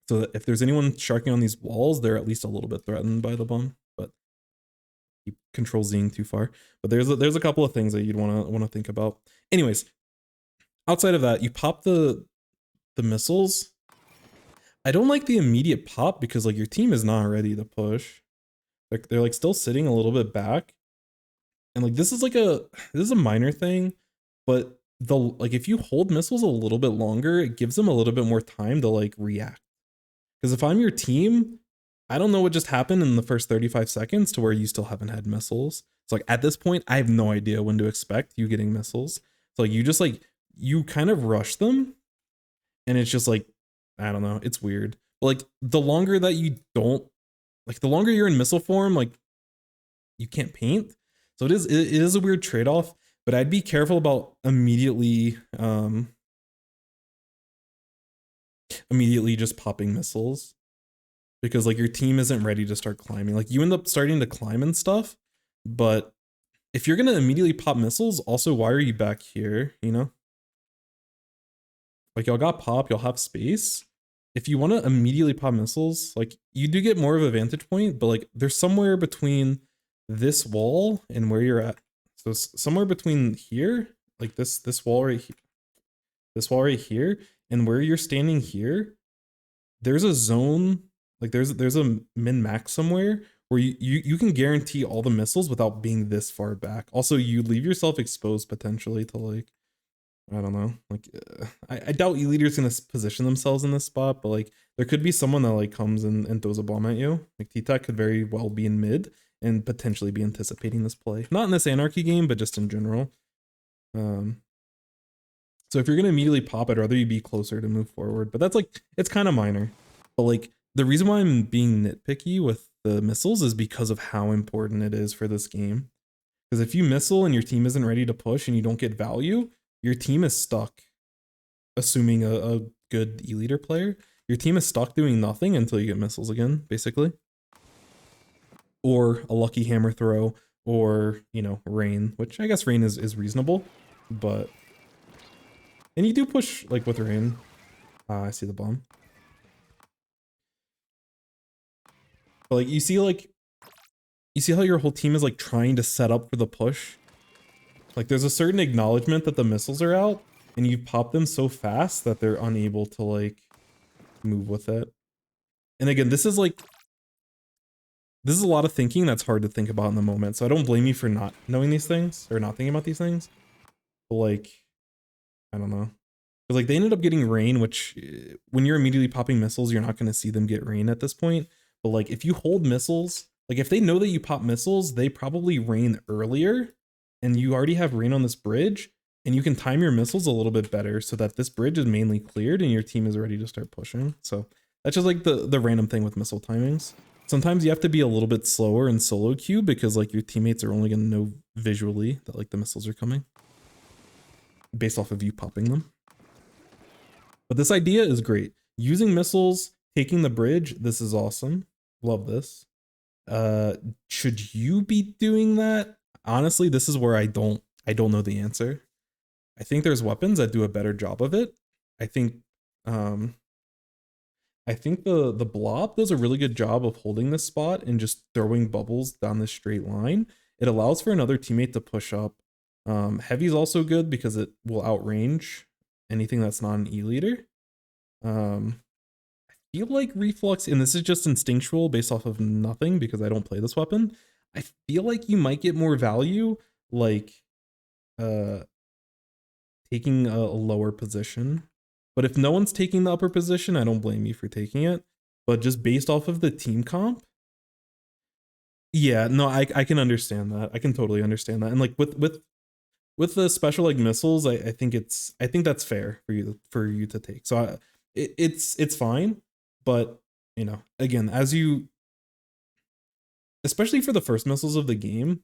So that if there's anyone sharking on these walls, they're at least a little bit threatened by the bomb. But keep control Zing too far. But there's a couple of things that you'd want to think about. Anyways, outside of that, you pop the missiles. I don't like the immediate pop because like your team is not ready to push. Like they're like still sitting a little bit back. And like this is a minor thing, but like if you hold missiles a little bit longer, it gives them a little bit more time to like react. Because if I'm your team, I don't know what just happened in the first 35 seconds to where you still haven't had missiles. So like at this point, I have no idea when to expect you getting missiles. So like you just like, you kind of rush them and it's just like, I don't know, it's weird. But like the longer that you don't, like the longer you're in missile form, like you can't paint. So it is a weird trade-off, but I'd be careful about immediately just popping missiles because like your team isn't ready to start climbing. Like you end up starting to climb and stuff, but if you're gonna immediately pop missiles, also why are you back here, you know? Like y'all got pop, y'all have space. If you want to immediately pop missiles, like you do get more of a vantage point, but like there's somewhere between this wall and where you're at. So somewhere between here, like this wall right here, this wall right here, and where you're standing here, there's a zone, like there's a min max somewhere where you can guarantee all the missiles without being this far back. Also, you leave yourself exposed potentially to like I don't know. Like, I doubt E-Leader's gonna position themselves in this spot, but like, there could be someone that like comes and throws a bomb at you. Like, T-Tech could very well be in mid and potentially be anticipating this play. Not in this Anarchy game, but just in general. So if you're gonna immediately pop, I'd rather you be closer to move forward. But that's like, it's kind of minor. But like, the reason why I'm being nitpicky with the missiles is because of how important it is for this game. Because if you missile and your team isn't ready to push and you don't get value, your team is stuck. Assuming a good E-Leader player, your team is stuck doing nothing until you get missiles again, basically. Or a lucky hammer throw, or, you know, rain, which I guess rain is reasonable, but... And you do push, like, with rain. I see the bomb. But, like, you see how your whole team is, like, trying to set up for the push? Like, there's a certain acknowledgement that the missiles are out, and you pop them so fast that they're unable to, like, move with it. And again, this is a lot of thinking that's hard to think about in the moment, so I don't blame you for not knowing these things, or not thinking about these things. But, like, I don't know. Because, like, they ended up getting rain, which, when you're immediately popping missiles, you're not going to see them get rain at this point. But, like, if you hold missiles, like, if they know that you pop missiles, they probably rain earlier, and you already have rain on this bridge, and you can time your missiles a little bit better so that this bridge is mainly cleared and your team is ready to start pushing. So that's just like the random thing with missile timings. Sometimes you have to be a little bit slower in solo queue because like your teammates are only going to know visually that like the missiles are coming based off of you popping them. But this idea is great. Using missiles, taking the bridge, this is awesome. Love this. Should you be doing that? Honestly, this is where I don't know the answer. I think there's weapons that do a better job of it. I think the blob does a really good job of holding this spot and just throwing bubbles down this straight line. It allows for another teammate to push up. Heavy's also good because it will outrange anything that's not an E-Leader. I feel like Reflux, and this is just instinctual based off of nothing because I don't play this weapon. I feel like you might get more value like taking a lower position. But if no one's taking the upper position, I don't blame you for taking it. But just based off of the team comp, yeah, no, I can understand that. I can totally understand that. And like with the special like missiles, I think that's fair for you to take. So it's fine, but you know, again, especially for the first missiles of the game,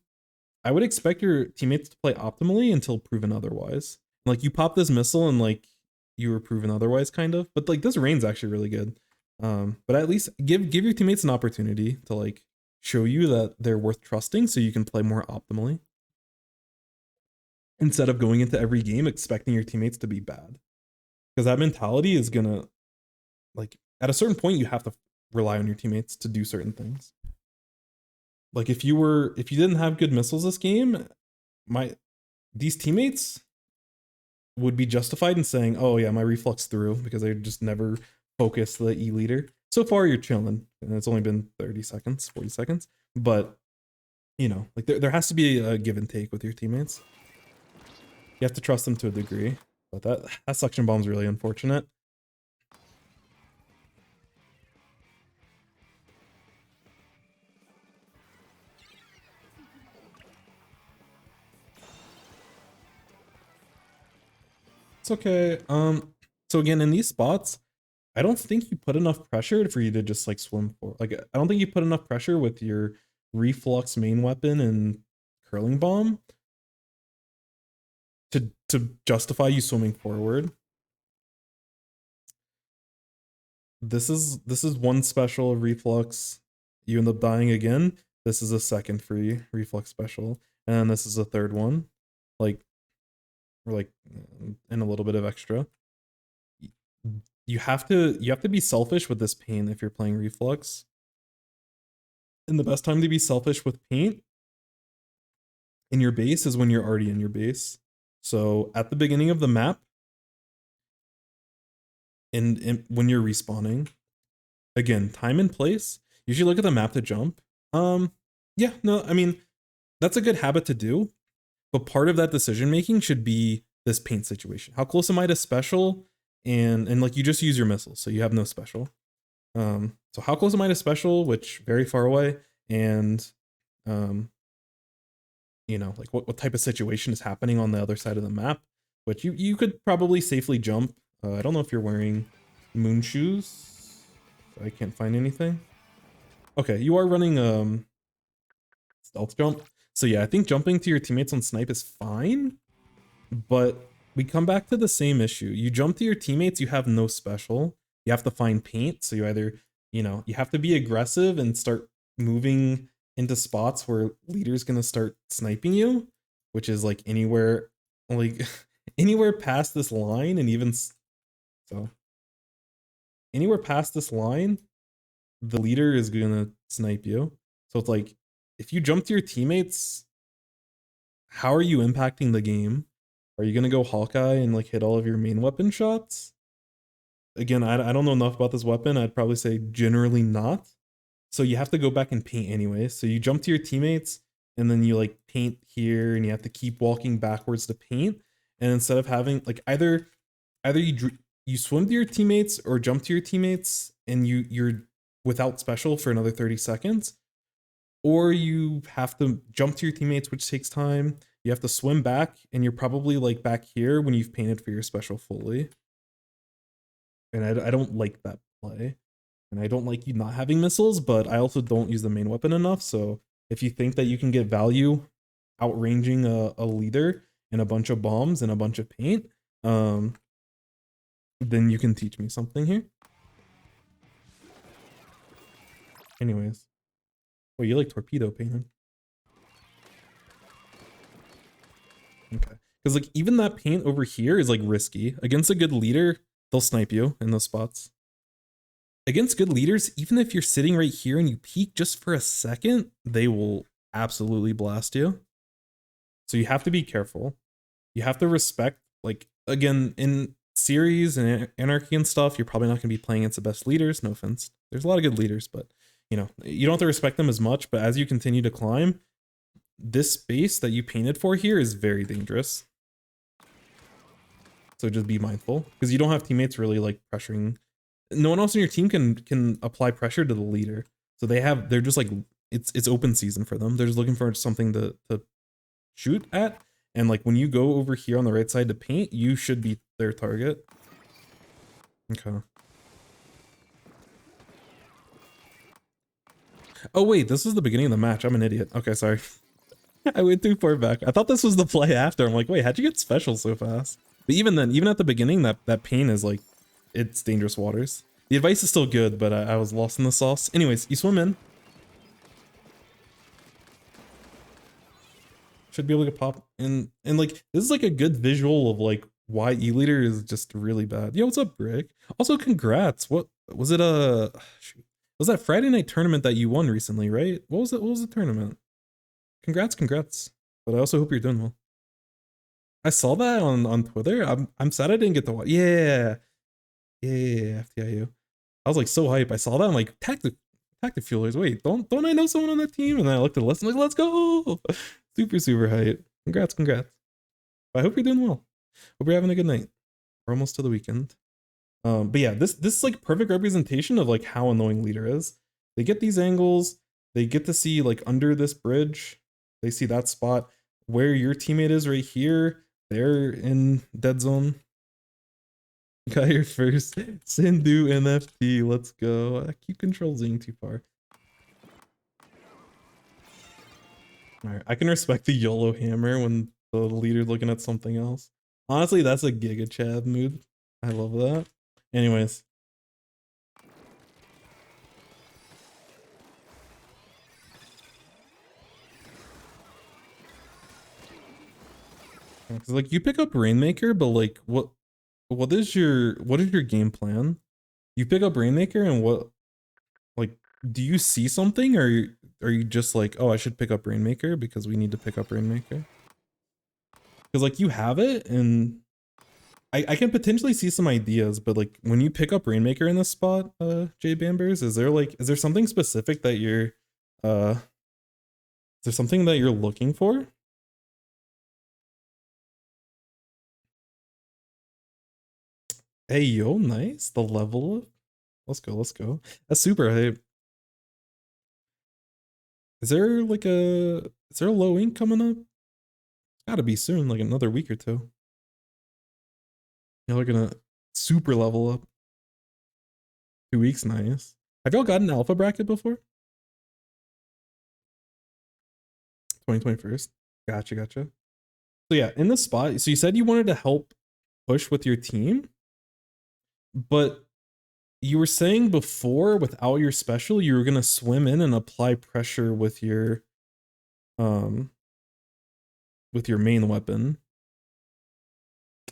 I would expect your teammates to play optimally until proven otherwise. Like you pop this missile and like you were proven otherwise, kind of. But like this rain's actually really good. But at least give your teammates an opportunity to like show you that they're worth trusting, so you can play more optimally. Instead of going into every game expecting your teammates to be bad, because that mentality is gonna like at a certain point you have to rely on your teammates to do certain things. Like if you didn't have good missiles this game, these teammates would be justified in saying, oh yeah, my reflux through, because they just never focused the E-Leader. So far you're chilling, and it's only been 30 seconds, 40 seconds. But you know, like there has to be a give and take with your teammates. You have to trust them to a degree. But that suction bomb's really unfortunate. It's okay. So again, in these spots, I don't think you put enough pressure for you to just like swim for. Like, I don't think you put enough pressure with your reflux main weapon and curling bomb to justify you swimming forward. This is one special reflux. You end up dying again. This is a second free reflux special, and this is a third one. Like, or like, and a little bit of extra. You have to be selfish with this paint if you're playing reflux. And the best time to be selfish with paint in your base is when you're already in your base. So at the beginning of the map, and when you're respawning, again, time and place. Usually look at the map to jump. Yeah, no, I mean, that's a good habit to do. But part of that decision making should be this paint situation. How close am I to special? And like you just use your missiles, so you have no special. So how close am I to special, which very far away, and you know, like what type of situation is happening on the other side of the map, which you could probably safely jump. I don't know if you're wearing moon shoes. I can't find anything. Okay, you are running stealth jump. So yeah, I think jumping to your teammates on snipe is fine, but we come back to the same issue. You jump to your teammates, you have no special. You have to find paint, so you either, you know, you have to be aggressive and start moving into spots where leader's gonna start sniping you, which is like anywhere, like anywhere past this line, and even so anywhere past this line, the leader is gonna snipe you. So it's like, if you jump to your teammates, how are you impacting the game? Are you gonna go Hawkeye and like hit all of your main weapon shots? Again, I don't know enough about this weapon. I'd probably say generally not. So you have to go back and paint anyway. So you jump to your teammates and then you like paint here and you have to keep walking backwards to paint. And instead of having like either you swim to your teammates or jump to your teammates and you're without special for another 30 seconds, or you have to jump to your teammates, which takes time. You have to swim back and you're probably like back here when you've painted for your special fully. And I don't like that play. And I don't like you not having missiles, but I also don't use the main weapon enough. So if you think that you can get value outranging a leader and a bunch of bombs and a bunch of paint, then you can teach me something here. Anyways. Oh, you like torpedo painting. Okay. Because like even that paint over here is like risky. Against a good leader, they'll snipe you in those spots. Against good leaders, even if you're sitting right here and you peek just for a second, they will absolutely blast you. So you have to be careful. You have to respect, like, again, in series and anarchy and stuff, you're probably not going to be playing against the best leaders. No offense. There's a lot of good leaders, but you know, you don't have to respect them as much. But as you continue to climb, this space that you painted for here is very dangerous. So just be mindful, because you don't have teammates really like pressuring. No one else in your team can apply pressure to the leader. So they're just like, it's open season for them. They're just looking for something to shoot at. And like when you go over here on the right side to paint, you should be their target. Okay. Oh wait, this is the beginning of the match. I'm an idiot. Okay, sorry. I went too far back. I thought this was the play after. I'm like, wait, how'd you get special so fast? But even then, even at the beginning, that paint is like, it's dangerous waters. The advice is still good, but I was lost in the sauce. Anyways, you swim in. Should be able to pop in. And like, this is like a good visual of like why E-Leader is just really bad. Yo, what's up, Brick? Also, congrats. What was it? Shoot. It was that Friday night tournament that you won recently, right? What was it? What was the tournament? Congrats. But I also hope you're doing well. I saw that on Twitter. I'm sad I didn't get to watch. Yeah, FTIU. I was like so hype. I saw that. I'm like, tactic fuelers. Wait, don't I know someone on that team? And then I looked at the list. I'm like, let's go. Super hype. Congrats. I hope you're doing well. Hope you're having a good night. We're almost to the weekend. But yeah, this is like perfect representation of like how annoying leader is. They get these angles. They get to see like under this bridge. They see that spot where your teammate is right here. They're in dead zone. Got your first Sindhu NFT. Let's go. I keep controlling too far. Alright, I can respect the YOLO hammer when the leader's looking at something else. Honestly, that's a Giga Chad mood. I love that. Anyways. Cause like you pick up Rainmaker, but like what is your game plan? You pick up Rainmaker and what, like, do you see something, or are you just like, oh, I should pick up Rainmaker because we need to pick up Rainmaker? Because like you have it, and I can potentially see some ideas, but like when you pick up Rainmaker in this spot, Jay Bambers, is there something specific that you're is there something that you're looking for? Hey, yo, nice. The level up. Let's go, let's go. That's super hype. Is there like is there a low ink coming up? Gotta be soon, like another week or two. Y'all are gonna super level up. 2 weeks, nice. Have y'all gotten alpha bracket before? 2021. Gotcha. So yeah, in the spot, so you said you wanted to help push with your team, but you were saying before without your special, you were gonna swim in and apply pressure with your main weapon.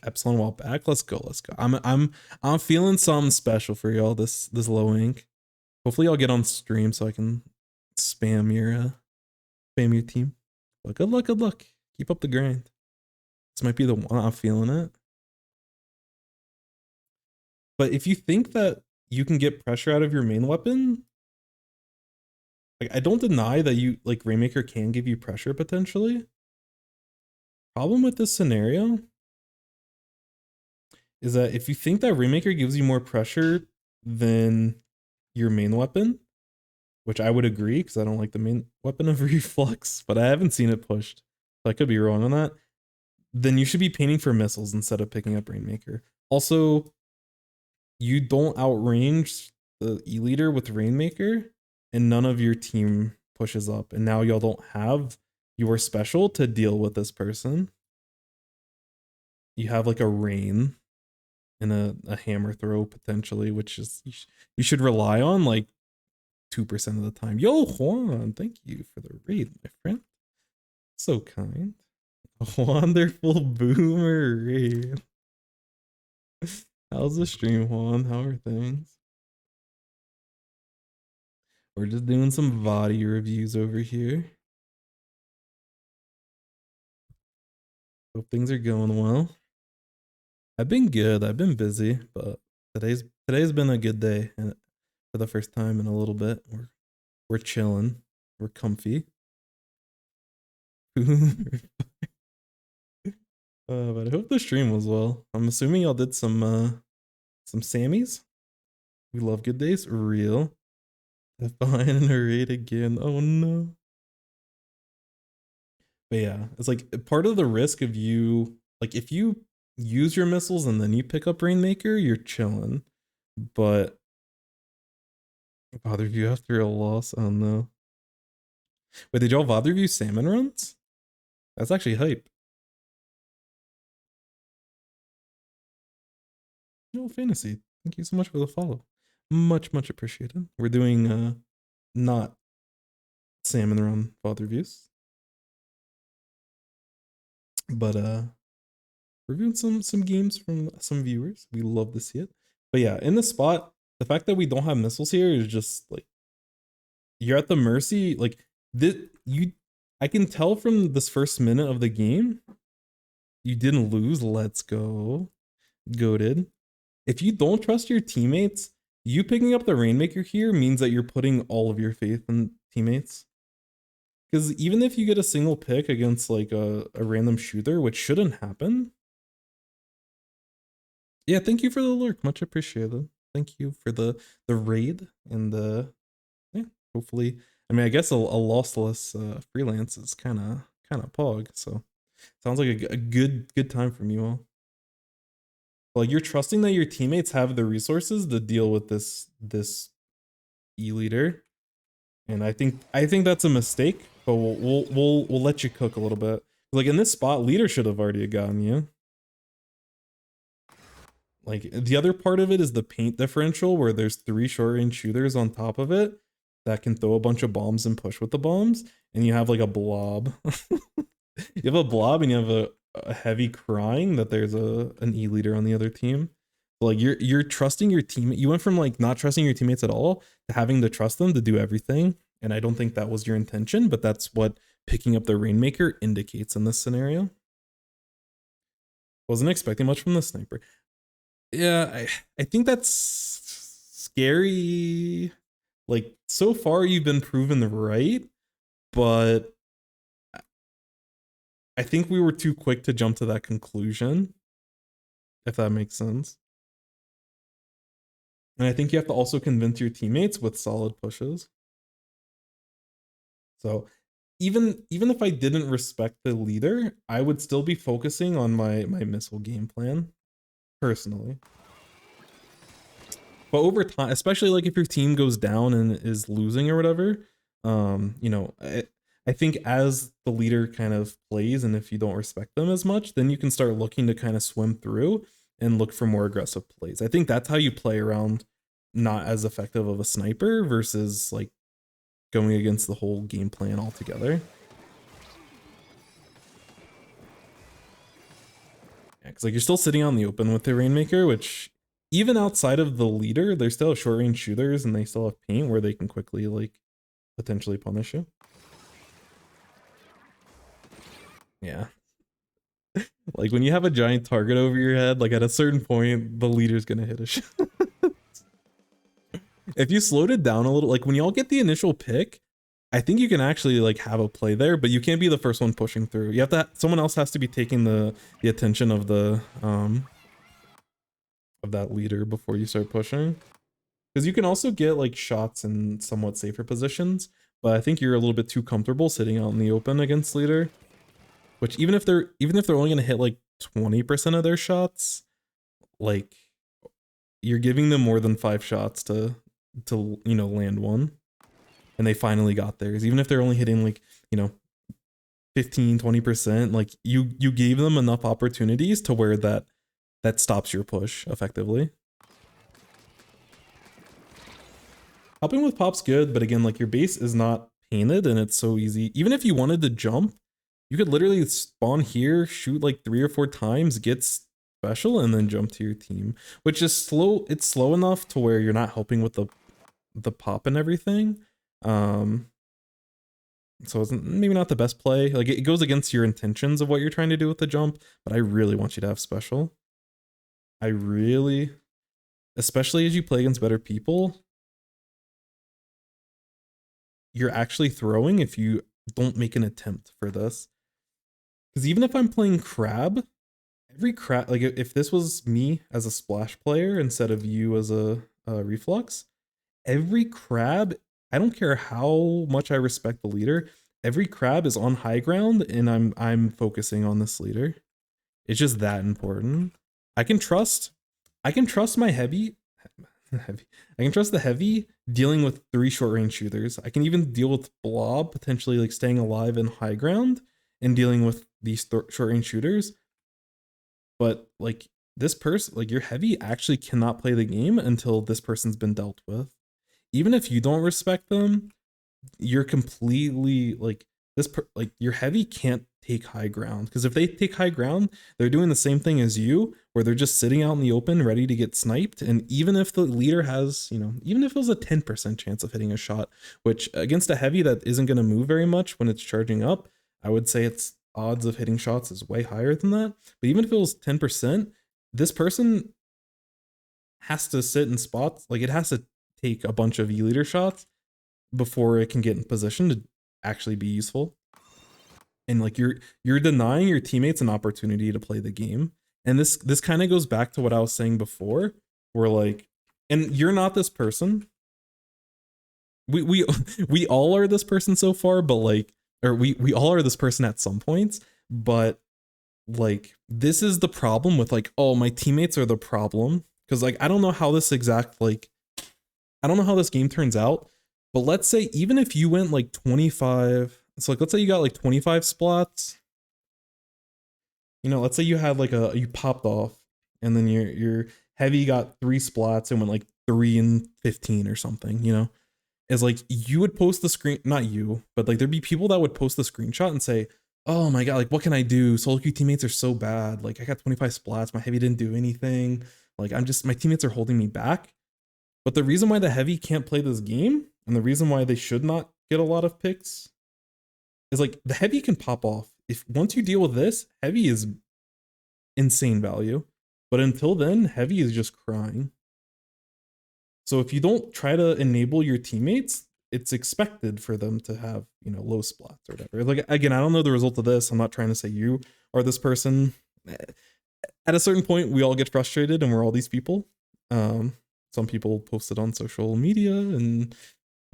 Epsilon while back. Let's go. I'm feeling something special for y'all this low ink. Hopefully y'all get on stream so I can spam your team. But good luck. Keep up the grind. This might be the one. I'm feeling it. But if you think that you can get pressure out of your main weapon, like I don't deny that you like Rainmaker can give you pressure potentially. Problem with this scenario is that if you think that Rainmaker gives you more pressure than your main weapon, which I would agree because I don't like the main weapon of Reflux, but I haven't seen it pushed, so I could be wrong on that, then you should be painting for missiles instead of picking up Rainmaker. Also, you don't outrange the E-Leader with Rainmaker, and none of your team pushes up, and now y'all don't have your special to deal with this person. You have like a Rain and a hammer throw potentially, which is you should rely on like 2% of the time. Yo, Juan, thank you for the raid, my friend. So kind. A wonderful boomer raid. How's the stream, Juan? How are things? We're just doing some VOD reviews over here. Hope things are going well. I've been good. I've been busy, but today's been a good day, and for the first time in a little bit, we're chilling. We're comfy. But I hope the stream was well. I'm assuming y'all did some Sammys. We love good days. Real. Left behind in a raid again. Oh no. But yeah, it's like part of the risk of you, like if you use your missiles and then you pick up Rainmaker, you're chilling. But VOD review after a loss. Oh no. Wait, did y'all VOD review salmon runs? That's actually hype. No fantasy. Thank you so much for the follow. Much appreciated. We're doing not salmon run VOD reviews, but reviewing some games from some viewers. We love to see it. But yeah, in the spot, the fact that we don't have missiles here is just like you're at the mercy. Like this, I can tell from this first minute of the game, you didn't lose. Let's go, goated. If you don't trust your teammates, you picking up the Rainmaker here means that you're putting all of your faith in teammates. Because even if you get a single pick against like a random shooter, which shouldn't happen. Yeah, thank you for the lurk. Much appreciated. Thank you for the raid and yeah, hopefully. I mean, I guess a lossless freelance is kind of pog. So sounds like a good time from you all. Like you're trusting that your teammates have the resources to deal with this E-Leader, and I think that's a mistake. But we'll let you cook a little bit. Like in this spot, leader should have already gotten you. Like the other part of it is the paint differential, where there's 3 short range shooters on top of it that can throw a bunch of bombs and push with the bombs, and you have like a blob. You have a blob and you have a heavy crying that there's an E-Leader on the other team. So like you're trusting your team. You went from like not trusting your teammates at all to having to trust them to do everything. And I don't think that was your intention, but that's what picking up the Rainmaker indicates in this scenario. Wasn't expecting much from the sniper. Yeah, I think that's scary. Like so far you've been proven right, but I think we were too quick to jump to that conclusion, if that makes sense. And I think you have to also convince your teammates with solid pushes. So even if I didn't respect the leader, I would still be focusing on my missile game plan personally. But over time, especially like if your team goes down and is losing or whatever, you know, I think as the leader kind of plays, and if you don't respect them as much, then you can start looking to kind of swim through and look for more aggressive plays. I think that's how you play around not as effective of a sniper versus like going against the whole game plan altogether. Yeah, because like you're still sitting on the open with the Rainmaker, which even outside of the leader, they still have short range shooters and they still have paint where they can quickly like potentially punish you. Yeah. Like when you have a giant target over your head, like at a certain point, the leader's gonna hit a shot. If you slowed it down a little, like when y'all get the initial pick, I think you can actually like have a play there, but you can't be the first one pushing through. You have to, someone else has to be taking the attention of the of that leader before you start pushing. Because you can also get like shots in somewhat safer positions, but I think you're a little bit too comfortable sitting out in the open against leader. Which even if they're only gonna hit like 20% of their shots, like you're giving them more than 5 shots to you know land one. And they finally got theirs. Even if they're only hitting like, you know, 15-20%, like you gave them enough opportunities to where that stops your push effectively. Helping with pop's good, but again, like your base is not painted and it's so easy. Even if you wanted to jump, you could literally spawn here, shoot like 3 or 4 times, get special, and then jump to your team, which is slow. It's slow enough to where you're not helping with the pop and everything. So it's maybe not the best play. Like it goes against your intentions of what you're trying to do with the jump, but I really want you to have special. I really, especially as you play against better people, you're actually throwing if you don't make an attempt for this. Because even if I'm playing crab, every crab, like if this was me as a splash player instead of you as a reflux, every crab, I don't care how much I respect the leader, every crab is on high ground and I'm focusing on this leader. It's just that important. I can trust my heavy. I can trust the heavy dealing with 3 short range shooters. I can even deal with blob potentially like staying alive in high ground and dealing with these short range shooters. But like this person, like your heavy actually cannot play the game until this person's been dealt with. Even if you don't respect them, you're completely like like your heavy can't take high ground, because if they take high ground, they're doing the same thing as you, where they're just sitting out in the open ready to get sniped. And even if the leader has, you know, even if it was a 10% chance of hitting a shot, which against a heavy that isn't going to move very much when it's charging up, I would say its odds of hitting shots is way higher than that. But even if it was 10%, this person has to sit in spots, like it has to take a bunch of E-leader shots before it can get in position to actually be useful. And like you're denying your teammates an opportunity to play the game. And this kind of goes back to what I was saying before, where like, and you're not this person. We all are this person so far, but like, or we all are this person at some points, but like this is the problem with like, oh, my teammates are the problem. Because like I don't know how this exact like I don't know how this game turns out, but let's say even if you went like 25, so like let's say you got like 25 splats. You know, let's say you had like you popped off and then your heavy got 3 splats and went like 3 and 15 or something, you know. Is like you would post the screen, not you, but like there'd be people that would post the screenshot and say, oh my god, like what can I do? Solo queue teammates are so bad. Like I got 25 splats, my heavy didn't do anything. Like my teammates are holding me back. But the reason why the heavy can't play this game, and the reason why they should not get a lot of picks, is like the heavy can pop off. If once you deal with this, heavy is insane value. But until then, heavy is just crying. So if you don't try to enable your teammates, it's expected for them to have, you know, low splats or whatever. Like again, I don't know the result of this. I'm not trying to say you are this person. At a certain point, we all get frustrated and we're all these people. some people post it on social media and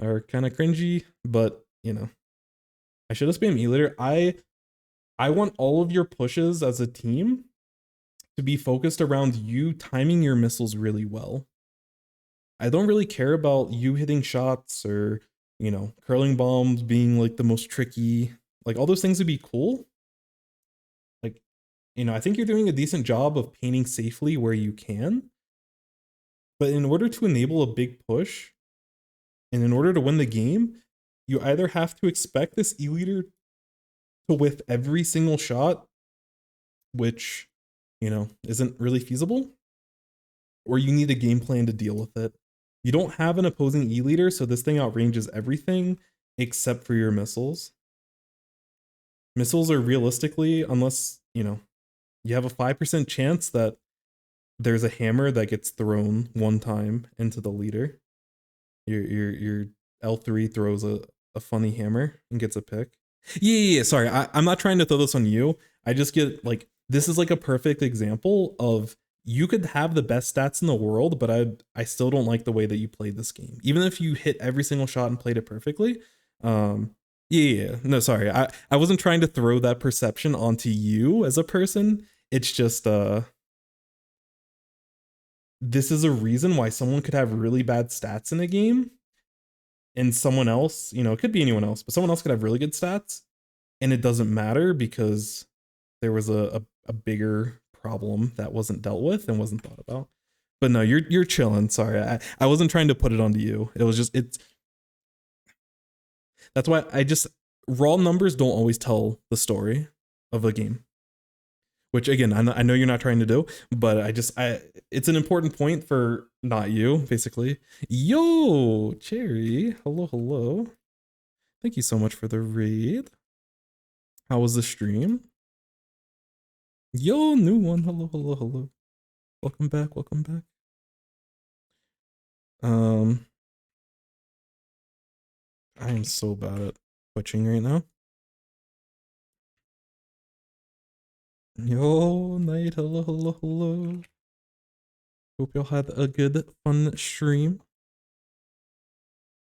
are kind of cringy, but you know, I should have spammed E-liter. I want all of your pushes as a team to be focused around you timing your missiles really well. I don't really care about you hitting shots or, you know, curling bombs being like the most tricky. Like all those things would be cool. Like, you know, I think you're doing a decent job of painting safely where you can. But in order to enable a big push, and in order to win the game, you either have to expect this E-liter to whiff every single shot, which, you know, isn't really feasible, or you need a game plan to deal with it. You don't have an opposing E-liter, so this thing outranges everything except for your missiles. Missiles are realistically, unless, you know, you have a 5% chance that there's a hammer that gets thrown one time into the leader. Your L3 throws a funny hammer and gets a pick. Yeah, sorry, I'm not trying to throw this on you. I just get like, this is like a perfect example of you could have the best stats in the world, but I still don't like the way that you played this game. Even if you hit every single shot and played it perfectly. Yeah, no, sorry. I wasn't trying to throw that perception onto you as a person. It's just this is a reason why someone could have really bad stats in a game and someone else, you know, it could be anyone else, but someone else could have really good stats and it doesn't matter because there was a bigger problem that wasn't dealt with and wasn't thought about. But no, you're chilling. Sorry. I wasn't trying to put it onto you. It was just, that's why raw numbers don't always tell the story of a game. Which again, I know you're not trying to do, but it's an important point for not you, basically. Yo, Cherry, hello. Thank you so much for the raid. How was the stream? Yo, new one, hello. Welcome back. I am so bad at twitching right now. Yo, Night, hello. Hope y'all had a good, fun stream.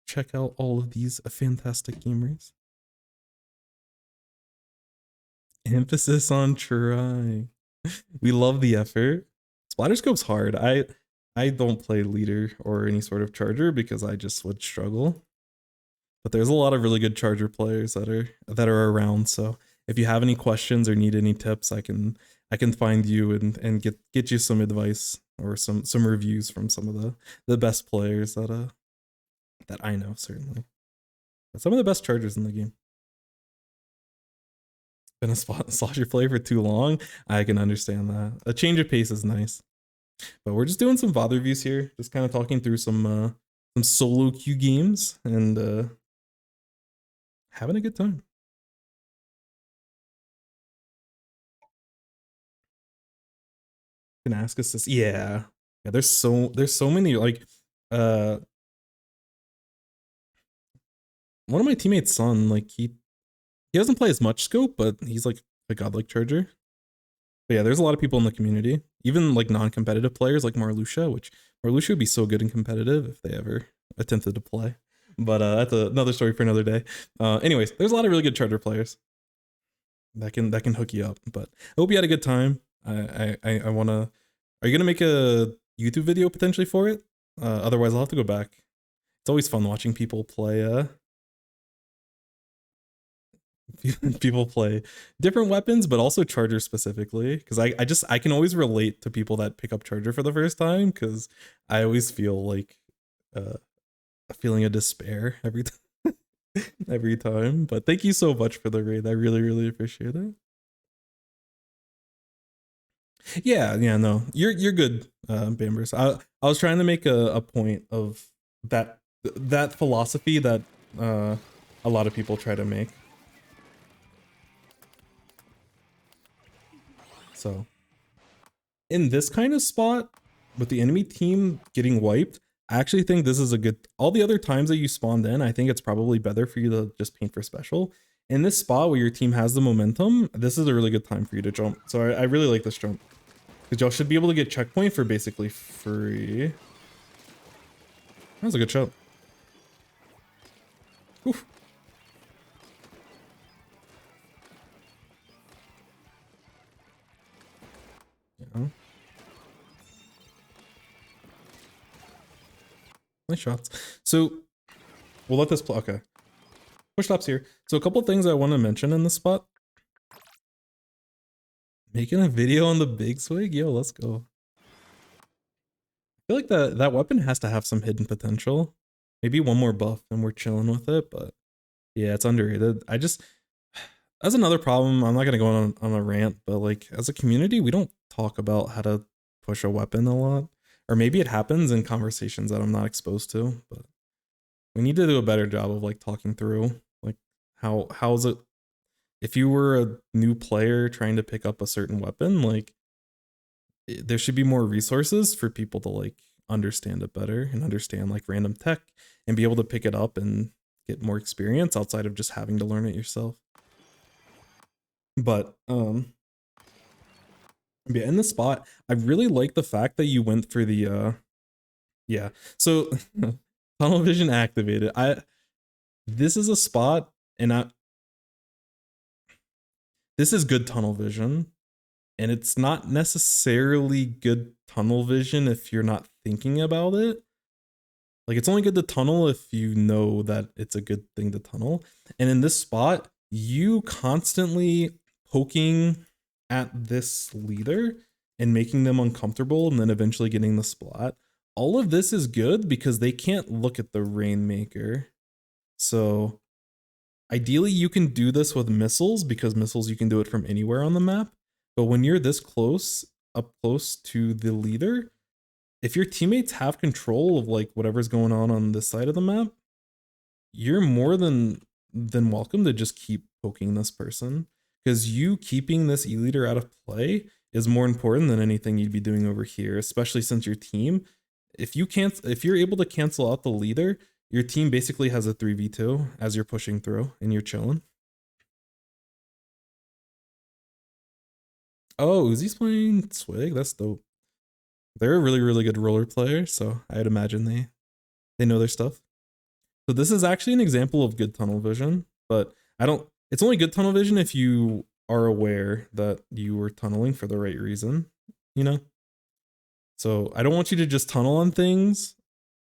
Check out all of these fantastic gamers. Emphasis on trying. We love the effort. Splatterscope's hard. I don't play leader or any sort of charger because I just would struggle. But there's a lot of really good charger players that are around. So if you have any questions or need any tips, I can find you and get you some advice or some reviews from some of the best players that I know, certainly. But some of the best chargers in the game. Been a slosher play for too long. I can understand that. A change of pace is nice. But we're just doing some VOD reviews here, just kind of talking through some solo queue games and having a good time. Can ask us this. Yeah. There's so many, like one of my teammates' son, like he doesn't play as much scope, but he's like a godlike charger. But yeah, there's a lot of people in the community, even like non-competitive players like Marluxia, which Marluxia would be so good and competitive if they ever attempted to play. But that's another story for another day. Anyways, there's a lot of really good charger players that can hook you up. But I hope you had a good time. I wanna. Are you gonna make a YouTube video potentially for it? Otherwise, I'll have to go back. It's always fun watching people play. People play different weapons, but also charger specifically. Because I can always relate to people that pick up charger for the first time. Because I always feel like a feeling of despair every time. Every time. But thank you so much for the raid. I really appreciate it. Yeah, no, you're good, Bambers. I was trying to make a point of that philosophy that a lot of people try to make. So, in this kind of spot, with the enemy team getting wiped, I actually think this is a good. All the other times that you spawned in, I think it's probably better for you to just paint for special. In this spot where your team has the momentum, this is a really good time for you to jump. So I really like this jump. Because y'all should be able to get checkpoint for basically free. That was a good shot. Oof. Yeah. Nice shots. So we'll let this play. Okay. Push stops here. So a couple things I want to mention in this spot. Making a video on the big swig? Yo, let's go. I feel like that weapon has to have some hidden potential. Maybe one more buff and we're chilling with it, but yeah, it's underrated. That's another problem. I'm not gonna go on a rant, but like as a community, we don't talk about how to push a weapon a lot. Or maybe it happens in conversations that I'm not exposed to, but we need to do a better job of like talking through like how's it if you were a new player trying to pick up a certain weapon, like there should be more resources for people to like understand it better and understand like random tech and be able to pick it up and get more experience outside of just having to learn it yourself. But yeah, in the spot, I really like the fact that you went for the yeah. So tunnel vision activated. This is a spot and this is good tunnel vision. And it's not necessarily good tunnel vision if you're not thinking about it. Like it's only good to tunnel if you know that it's a good thing to tunnel. And in this spot, you constantly poking at this leader and making them uncomfortable and then eventually getting the splat. All of this is good because they can't look at the Rainmaker. So ideally you can do this with missiles because missiles you can do it from anywhere on the map. But when you're this close, up close to the leader, if your teammates have control of like whatever's going on this side of the map, you're more than welcome to just keep poking this person, because you keeping this E-leader out of play is more important than anything you'd be doing over here, especially since your team, if you're able to cancel out the leader, your team basically has a 3v2 as you're pushing through and you're chilling. Oh, Uzi's playing Swig. That's dope. They're a really, really good roller player, so I'd imagine they know their stuff. So this is actually an example of good tunnel vision, but it's only good tunnel vision if you are aware that you were tunneling for the right reason, you know? So I don't want you to just tunnel on things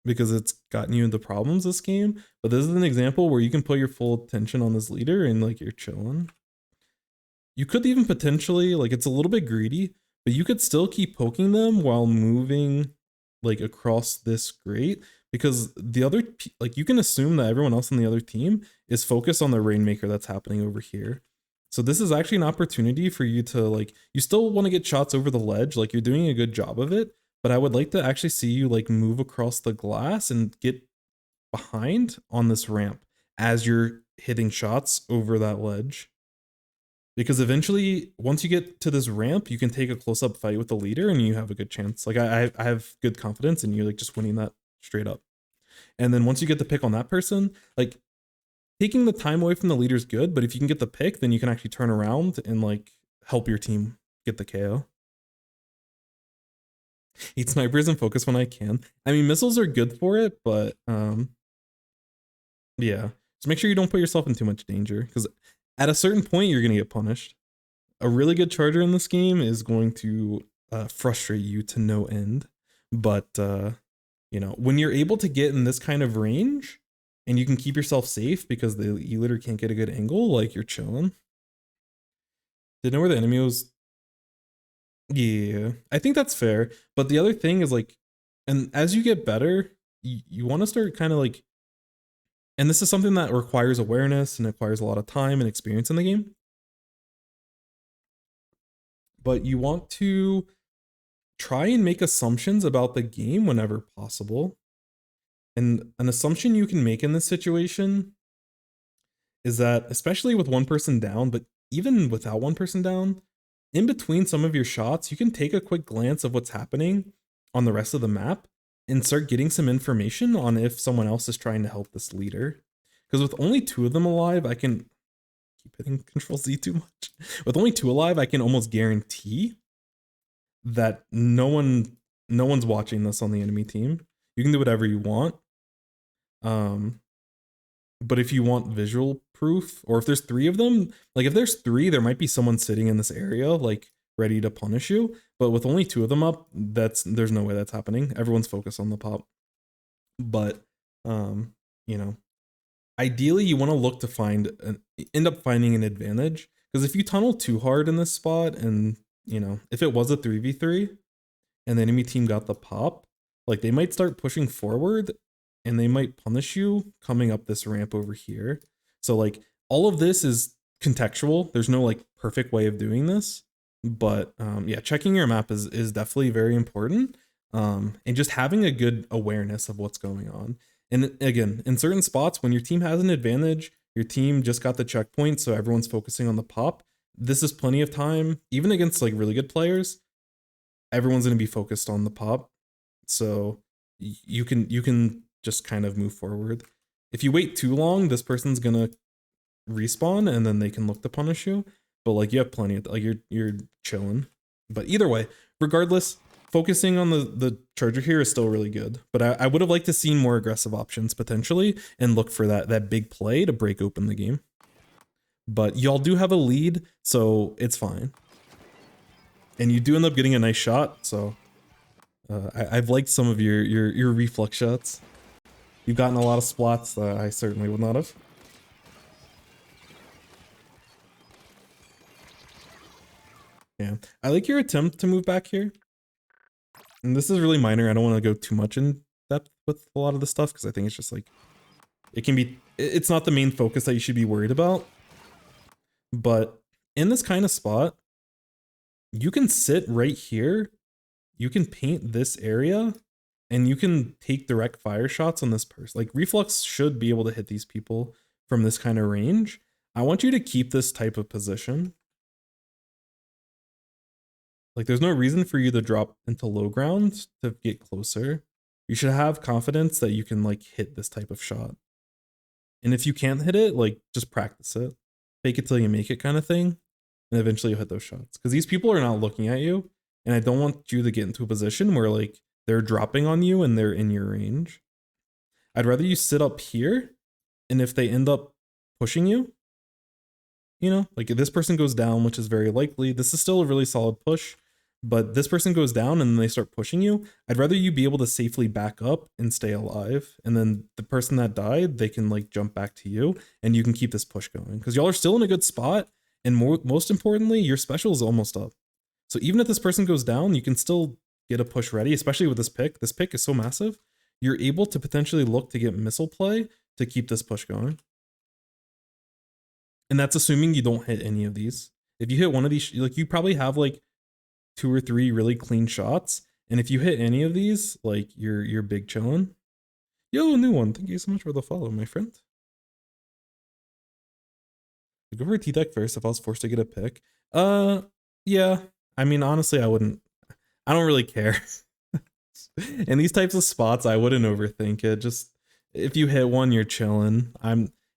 because it's gotten you into problems this game, but this is an example where you can put your full attention on this leader and like you're chilling. You could even potentially, like it's a little bit greedy, but you could still keep poking them while moving like across this grate, because the other, like you can assume that everyone else on the other team is focused on the Rainmaker that's happening over here. So this is actually an opportunity for you to like, you still want to get shots over the ledge, like you're doing a good job of it, but I would like to actually see you like move across the glass and get behind on this ramp as you're hitting shots over that ledge. Because eventually, once you get to this ramp, you can take a close-up fight with the leader and you have a good chance. Like I have good confidence in you like just winning that straight up. And then once you get the pick on that person, like taking the time away from the leader is good, but if you can get the pick, then you can actually turn around and like help your team get the KO. Eat snipers and focus when I can. I mean, missiles are good for it, but yeah. Just make sure you don't put yourself in too much danger, because at a certain point, you're going to get punished. A really good charger in this game is going to frustrate you to no end. But, you know, when you're able to get in this kind of range and you can keep yourself safe because the E-leader can't get a good angle, like you're chilling. Did you know where the enemy was? Yeah, I think that's fair. But the other thing is like, and as you get better, you want to start kind of like, and this is something that requires awareness and requires a lot of time and experience in the game. But you want to try and make assumptions about the game whenever possible. And an assumption you can make in this situation is that, especially with one person down, but even without one person down, in between some of your shots, you can take a quick glance of what's happening on the rest of the map and start getting some information on if someone else is trying to help this leader. Because with only 2 of them alive, I can keep hitting Control Z too much. With only 2 alive, I can almost guarantee that no one's watching this on the enemy team. You can do whatever you want, But if you want visual proof, or if there's 3 of them, like if there's 3, there might be someone sitting in this area, like ready to punish you. But with only 2 of them up, there's no way that's happening. Everyone's focused on the pop. But you know, ideally you want to look to end up finding an advantage, because if you tunnel too hard in this spot, and you know, if it was a 3v3 and the enemy team got the pop, like they might start pushing forward and they might punish you coming up this ramp over here. So like all of this is contextual. There's no like perfect way of doing this, but yeah, checking your map is definitely very important. And just having a good awareness of what's going on. And again, in certain spots, when your team has an advantage, your team just got the checkpoint, so everyone's focusing on the pop. This is plenty of time, even against like really good players. Everyone's going to be focused on the pop, so you can just kind of move forward. If you wait too long, this person's gonna respawn and then they can look to punish you. But like you have plenty of like you're chilling. But either way, regardless, focusing on the charger here is still really good. But I would have liked to see more aggressive options potentially and look for that big play to break open the game. But y'all do have a lead, so it's fine. And you do end up getting a nice shot, so I've liked some of your reflex shots. You've gotten a lot of splats that I certainly would not have. Yeah, I like your attempt to move back here. And this is really minor. I don't want to go too much in depth with a lot of the stuff because I think it's just like, it's not the main focus that you should be worried about. But in this kind of spot, you can sit right here. You can paint this area and you can take direct fire shots on this person. Like Reflux should be able to hit these people from this kind of range. I want you to keep this type of position. Like there's no reason for you to drop into low ground to get closer. You should have confidence that you can like hit this type of shot. And if you can't hit it, like just practice it. Fake it till you make it kind of thing. And eventually you'll hit those shots. Because these people are not looking at you. And I don't want you to get into a position where like they're dropping on you and they're in your range. I'd rather you sit up here. And if they end up pushing you, you know, like if this person goes down, which is very likely, this is still a really solid push. But this person goes down and then they start pushing you. I'd rather you be able to safely back up and stay alive. And then the person that died, they can like jump back to you and you can keep this push going. Because y'all are still in a good spot. And most importantly, your special is almost up. So even if this person goes down, you can still get a push ready, especially with this pick. This pick is so massive. You're able to potentially look to get missile play to keep this push going. And that's assuming you don't hit any of these. If you hit one of these, like you probably have like 2 or 3 really clean shots. And if you hit any of these, like you're big chillin'. Yo, new one. Thank you so much for the follow, my friend. I'd go for a T-Tech first if I was forced to get a pick. Yeah. I mean, honestly, I don't really care. In these types of spots, I wouldn't overthink it. Just if you hit one, you're chilling.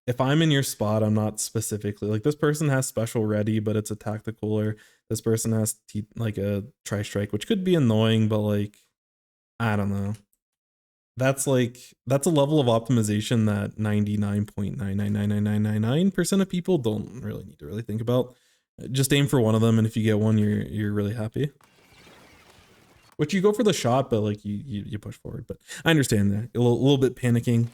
If I'm in your spot, I'm not specifically like this person has special ready, but it's a tactical, or this person has like a tri-strike, which could be annoying, but like, I don't know. That's a level of optimization that 99.9999999% of people don't really need to really think about. Just aim for one of them, and if you get one, you're really happy. Which you go for the shot, but like you push forward. But I understand that. A little bit panicking,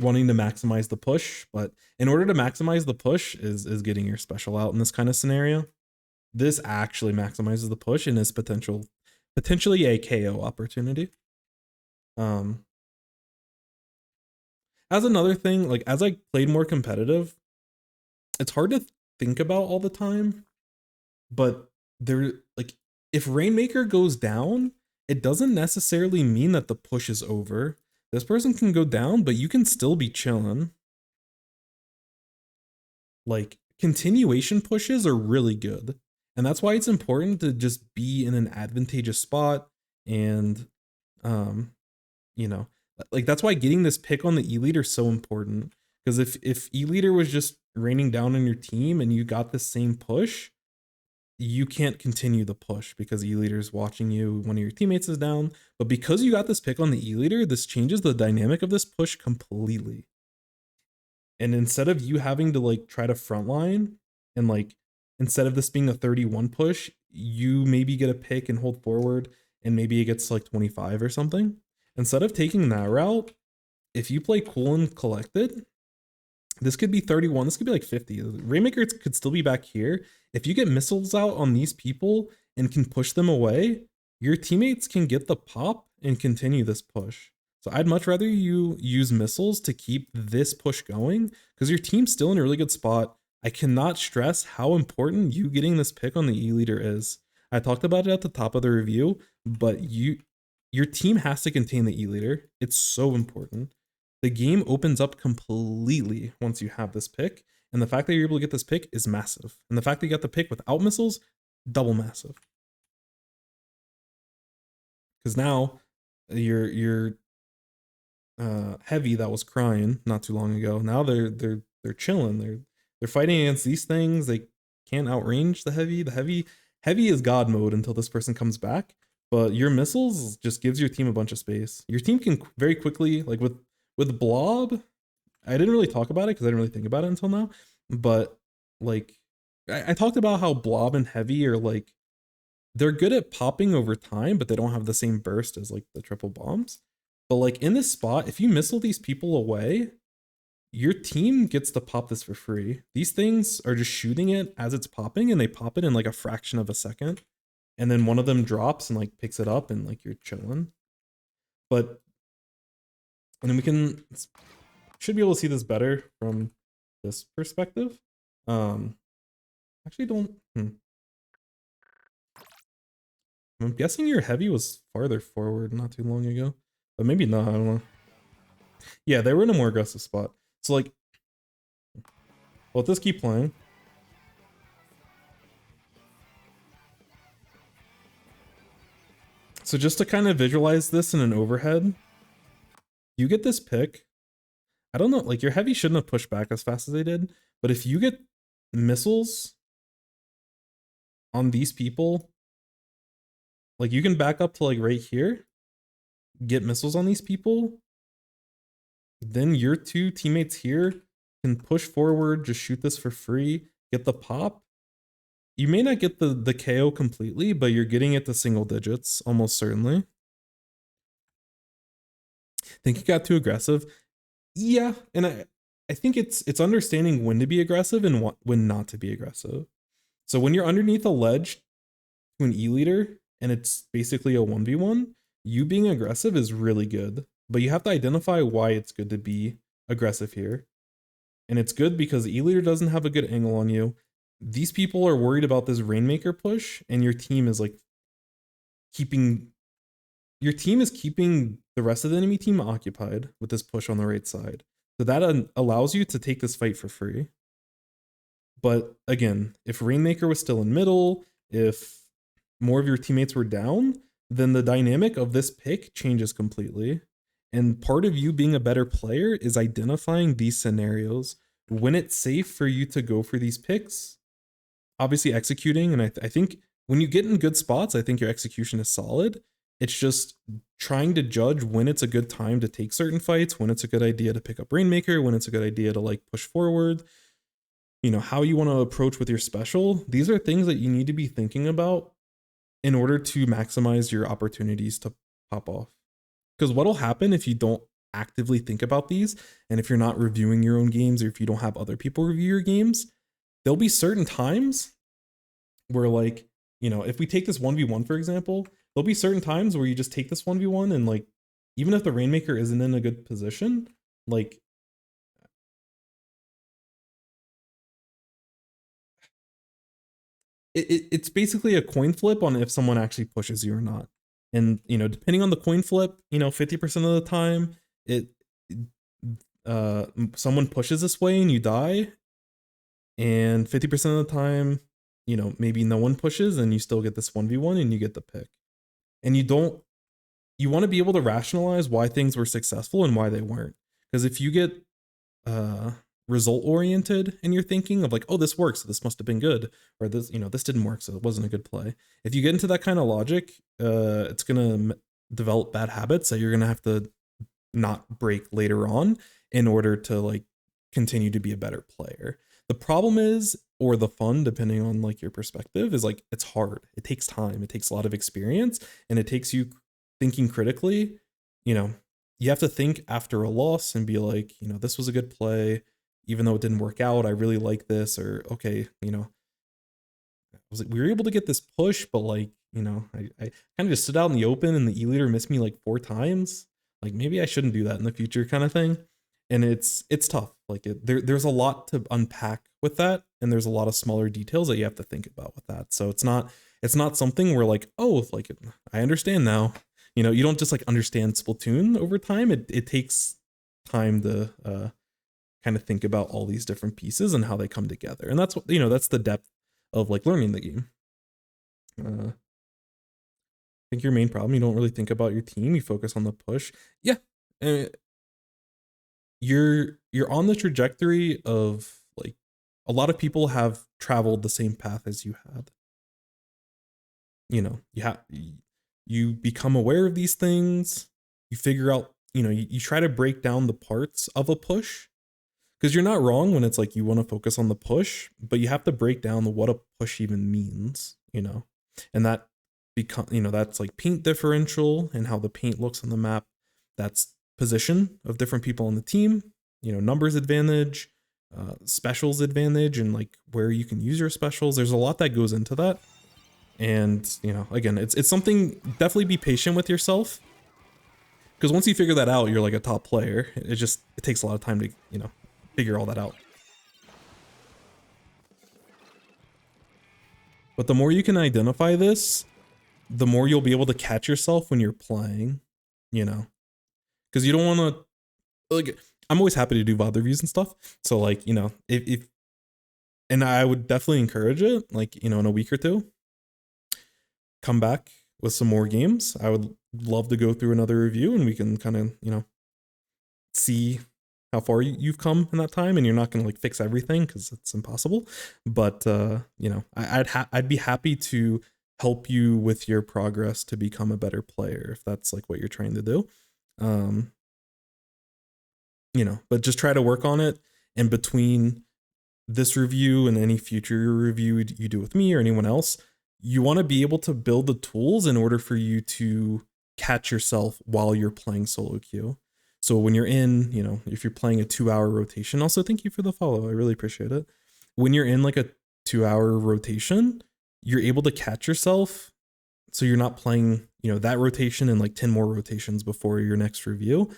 wanting to maximize the push, but in order to maximize the push is getting your special out in this kind of scenario. This actually maximizes the push and is potentially a KO opportunity. As another thing, like as I played more competitive, it's hard to think about all the time, but if Rainmaker goes down, it doesn't necessarily mean that the push is over. This person can go down, but you can still be chilling. Like continuation pushes are really good. And that's why it's important to just be in an advantageous spot. And, you know, like that's why getting this pick on the E-leader is so important. Because if E-leader was just raining down on your team and you got the same push, you can't continue the push because E-Leader's watching you, one of your teammates is down. But because you got this pick on the E-Leader, this changes the dynamic of this push completely. And instead of you having to like try to frontline and like instead of this being a 31 push, you maybe get a pick and hold forward and maybe it gets to like 25 or something. Instead of taking that route, if you play cool and collected, this could be 31, this could be like 50. Rainmaker could still be back here. If you get missiles out on these people and can push them away, your teammates can get the pop and continue this push. So I'd much rather you use missiles to keep this push going because your team's still in a really good spot. I cannot stress how important you getting this pick on the E-Leader is. I talked about it at the top of the review, but your team has to contain the E-Leader. It's so important. The game opens up completely once you have this pick, and the fact that you're able to get this pick is massive. And the fact that you got the pick without missiles, double massive. Because now your heavy that was crying not too long ago, now they're chilling. They're fighting against these things. They can't outrange the heavy. The heavy is God mode until this person comes back. But your missiles just gives your team a bunch of space. Your team can very quickly, like with Blob, I didn't really talk about it because I didn't really think about it until now. But like I talked about how Blob and Heavy are like, they're good at popping over time, but they don't have the same burst as like the triple bombs. But like in this spot, if you missile these people away, your team gets to pop this for free. These things are just shooting it as it's popping and they pop it in like a fraction of a second. And then one of them drops and like picks it up and like you're chilling. But and then we should be able to see this better from this perspective. Actually don't. I'm guessing your heavy was farther forward not too long ago, but maybe not. I don't know. Yeah, they were in a more aggressive spot. So like, let this keep playing. So just to kind of visualize this in an overhead, you get this pick. I don't know, like your heavy shouldn't have pushed back as fast as they did, but if you get missiles on these people, like you can back up to like right here, get missiles on these people, then your two teammates here can push forward, just shoot this for free, get the pop. You may not get the KO completely, but you're getting it to single digits, almost certainly. Think you got too aggressive? Yeah, and I think it's understanding when to be aggressive and when not to be aggressive. So when you're underneath a ledge to an E-Leader and it's basically a 1v1, you being aggressive is really good. But you have to identify why it's good to be aggressive here. And it's good because E-Leader doesn't have a good angle on you. These people are worried about this Rainmaker push, and your team is like keeping the rest of the enemy team occupied with this push on the right side. So that allows you to take this fight for free. But again, if Rainmaker was still in middle, if more of your teammates were down, then the dynamic of this pick changes completely. And part of you being a better player is identifying these scenarios when it's safe for you to go for these picks, obviously executing. And I think when you get in good spots, I think your execution is solid. It's just trying to judge when it's a good time to take certain fights, when it's a good idea to pick up Rainmaker, when it's a good idea to like push forward, you know, how you want to approach with your special. These are things that you need to be thinking about in order to maximize your opportunities to pop off. Because what'll happen if you don't actively think about these, and if you're not reviewing your own games, or if you don't have other people review your games, there'll be certain times where, like, you know, if we take this 1v1, for example, there'll be certain times where you just take this 1v1 and like, even if the Rainmaker isn't in a good position, like, it's basically a coin flip on if someone actually pushes you or not. And, you know, depending on the coin flip, you know, 50% of the time, someone pushes this way and you die. And 50% of the time, you know, maybe no one pushes and you still get this 1v1 and you get the pick. And you want to be able to rationalize why things were successful and why they weren't. Because if you get, result oriented in your thinking of like, oh, this works, so this must have been good, or this, you know, this didn't work, so it wasn't a good play. If you get into that kind of logic, it's gonna develop bad habits that you're gonna have to not break later on in order to like continue to be a better player. The problem is, or the fun, depending on like your perspective, is like it's hard. It takes time. It takes a lot of experience, and it takes you thinking critically. You know, you have to think after a loss and be like, you know, this was a good play, even though it didn't work out. I really like this, or okay, you know, was like we were able to get this push, but like, you know, I kind of just stood out in the open, and the E-leader missed me like 4 times. Like maybe I shouldn't do that in the future, kind of thing. And it's tough. Like there's a lot to unpack with that, and there's a lot of smaller details that you have to think about with that. So it's not something where like, oh, like I understand now. You know, you don't just like understand Splatoon over time. It takes time to kind of think about all these different pieces and how they come together. And that's what, you know, that's the depth of like learning the game. I think your main problem, you don't really think about your team, you focus on the push. Yeah. You're on the trajectory of like a lot of people have traveled the same path as you had. You know, you become aware of these things, you figure out, you know, you try to break down the parts of a push, because you're not wrong when it's like you want to focus on the push, but you have to break down what a push even means, you know. And that you know, that's like paint differential and how the paint looks on the map. That's position of different people on the team, you know, numbers advantage, specials advantage, and like where you can use your specials. There's a lot that goes into that. And, you know, again, it's something, definitely be patient with yourself, because once you figure that out, you're like a top player. It takes a lot of time to, you know, figure all that out. But the more you can identify this, the more you'll be able to catch yourself when you're playing, you know, because you don't want to, like, I'm always happy to do VOD reviews and stuff. So like, you know, if and I would definitely encourage it, like, you know, in a week or two, come back with some more games. I would love to go through another review, and we can kind of, you know, see how far you've come in that time. And you're not going to like fix everything, because it's impossible. But you know, I'd be happy to help you with your progress to become a better player, if that's like what you're trying to do. You know, but just try to work on it. And between this review and any future review you do with me or anyone else, you want to be able to build the tools in order for you to catch yourself while you're playing solo queue. So when you're in, you know, if you're playing a 2-hour rotation, also thank you for the follow, I really appreciate it. When you're in like a 2-hour rotation, you're able to catch yourself, so you're not playing, you know, that rotation and like 10 more rotations before your next review,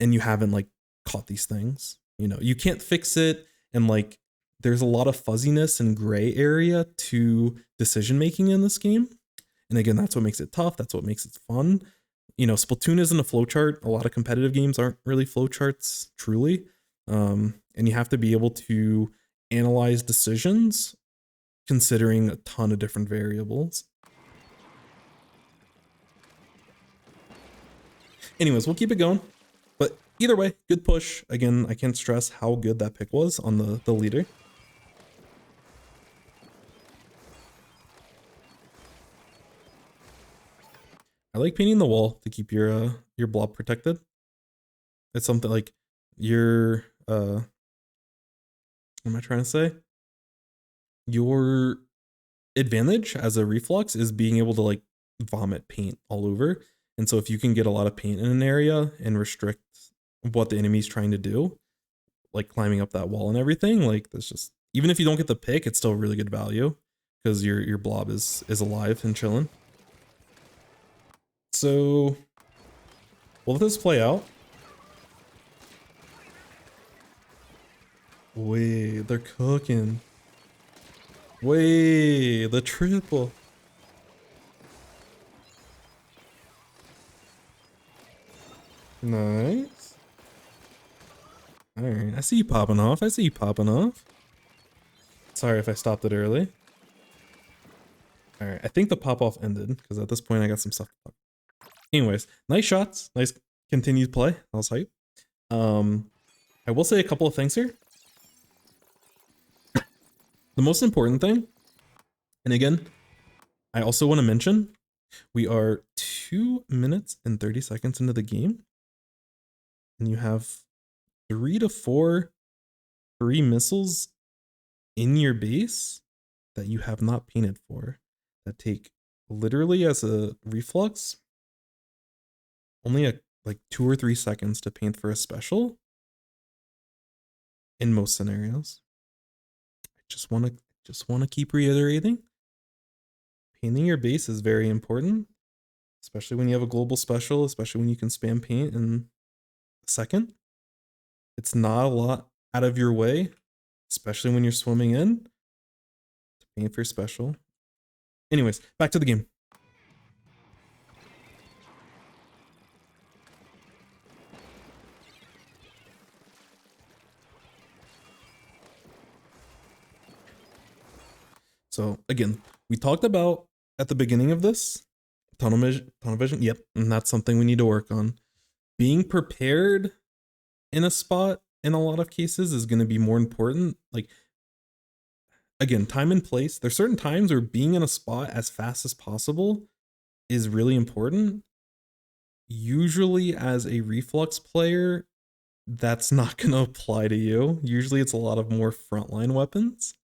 and you haven't like caught these things. You know, you can't fix it, and like there's a lot of fuzziness and gray area to decision making in this game. And again, that's what makes it tough. That's what makes it fun. You know, Splatoon isn't a flowchart. A lot of competitive games aren't really flowcharts, truly. And you have to be able to analyze decisions considering a ton of different variables. Anyways, we'll keep it going. But either way, good push. Again, I can't stress how good that pick was on the leader. I like painting the wall to keep your blob protected. It's something like your what am I trying to say? Your advantage as a reflux is being able to like vomit paint all over. And so if you can get a lot of paint in an area and restrict what the enemy's trying to do, like climbing up that wall and everything, like that's just, even if you don't get the pick, it's still really good value, because your blob is alive and chilling. So we'll let this play out. Wait, they're cooking. Wait, the triple. Nice. All right, I see you popping off. I see you popping off. Sorry if I stopped it early. All right, I think the pop off ended, because at this point I got some stuff to talk. Anyways, nice shots, nice continued play. I was hype. I will say a couple of things here. The most important thing, and again, I also want to mention, we are 2 minutes and 30 seconds into the game, and you have 3 to 4 free missiles in your base that you have not painted for, that take literally as a reflux only like 2 or 3 seconds to paint for a special in most scenarios. I just want to keep reiterating, painting your base is very important, especially when you have a global special, especially when you can spam paint in a second. It's not a lot out of your way, especially when you're swimming in, to paint for special. Anyways, back to the game. So again, we talked about at the beginning of this, tunnel vision. Yep, and that's something we need to work on. Being prepared in a spot in a lot of cases is going to be more important. Like, again, time and place. There's certain times where being in a spot as fast as possible is really important. Usually as a reflux player, that's not going to apply to you. Usually it's a lot of more frontline weapons.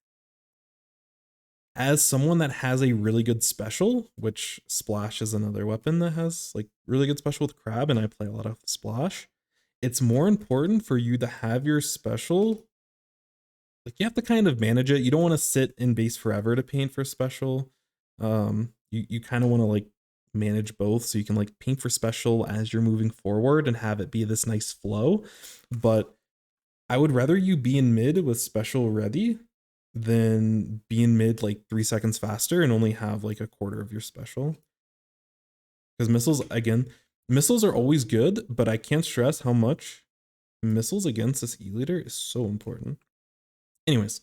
As someone that has a really good special, which Splash is another weapon that has like really good special with Crab, and I play a lot of Splash, it's more important for you to have your special. Like, you have to kind of manage it. You don't want to sit in base forever to paint for special. You kind of want to like manage both, so you can like paint for special as you're moving forward and have it be this nice flow. But I would rather you be in mid with special ready than be in mid like 3 seconds faster and only have like a quarter of your special. Because missiles, again, missiles are always good, but I can't stress how much missiles against this E-liter is so important. Anyways,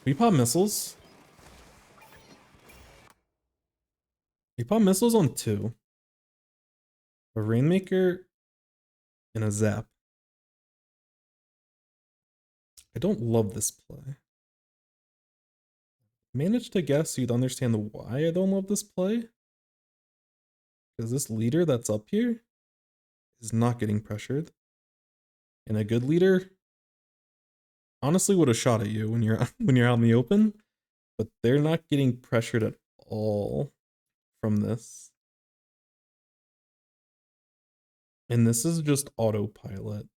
we pop missiles. We pop missiles on 2. A Rainmaker and a Zap. I don't love this play. Managed to guess you'd understand the why I don't love this play. Because this leader that's up here is not getting pressured. And a good leader honestly would have shot at you when you're out in the open, but they're not getting pressured at all from this. And this is just autopilot.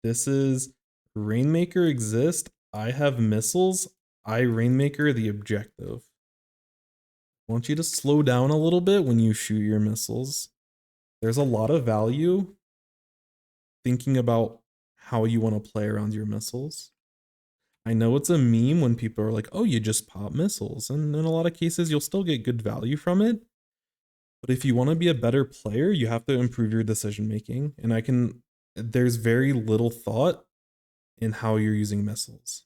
This is Rainmaker exist. I have missiles. I Rainmaker the objective. I want you to slow down a little bit when you shoot your missiles. There's a lot of value thinking about how you want to play around your missiles. I know it's a meme when people are like, oh, you just pop missiles. And in a lot of cases, you'll still get good value from it. But if you want to be a better player, you have to improve your decision making. And there's very little thought in how you're using missiles.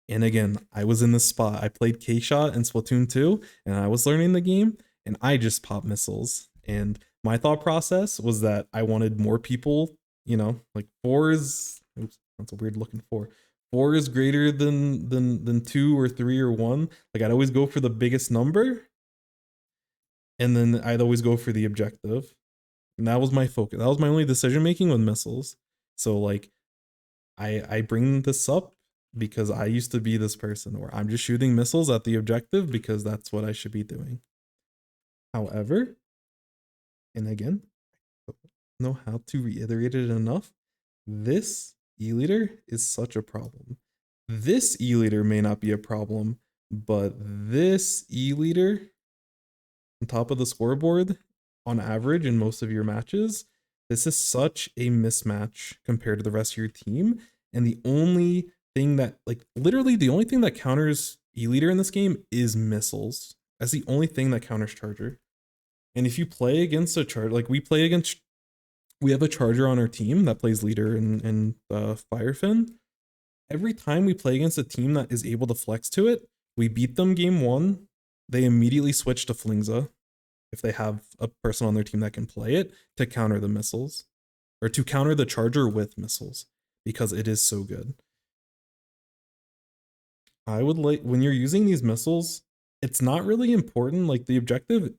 And again, I was in this spot. I played K-Shot in Splatoon 2, and I was learning the game, and I just popped missiles. And my thought process was that I wanted more people, you know, like 4 is, oops, that's a weird looking 4. 4 is greater than 2 or 3 or 1. Like, I'd always go for the biggest number, and then I'd always go for the objective. And that was my focus. That was my only decision making with missiles. So like, I bring this up because I used to be this person where I'm just shooting missiles at the objective because that's what I should be doing. However, and again, I don't know how to reiterate it enough, this E-liter is such a problem. This E-liter may not be a problem, but this E-liter on top of the scoreboard, on average in most of your matches, this is such a mismatch compared to the rest of your team. And the only thing that, like, literally the only thing that counters E-liter in this game is missiles. That's the only thing that counters Charger. And if you play against a Charger, like we have a Charger on our team that plays leader and Firefin. Every time we play against a team that is able to flex to it, we beat them game 1. They immediately switch to Flingza if they have a person on their team that can play it to counter the missiles, or to counter the Charger with missiles, because it is so good. I would like, when you're using these missiles, it's not really important. Like the objective,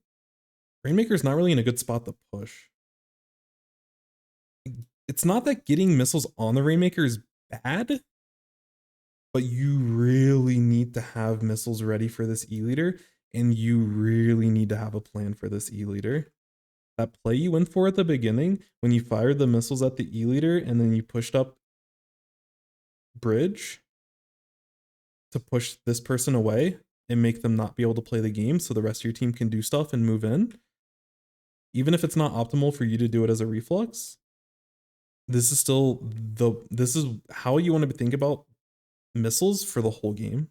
Rainmaker's not really in a good spot to push. It's not that getting missiles on the Rainmaker is bad, but you really need to have missiles ready for this E-Leader, and you really need to have a plan for this E-Leader. That play you went for at the beginning, when you fired the missiles at the E-Leader and then you pushed up bridge to push this person away and make them not be able to play the game so the rest of your team can do stuff and move in. Even if it's not optimal for you to do it as a reflux, this is still this is how you want to think about missiles for the whole game.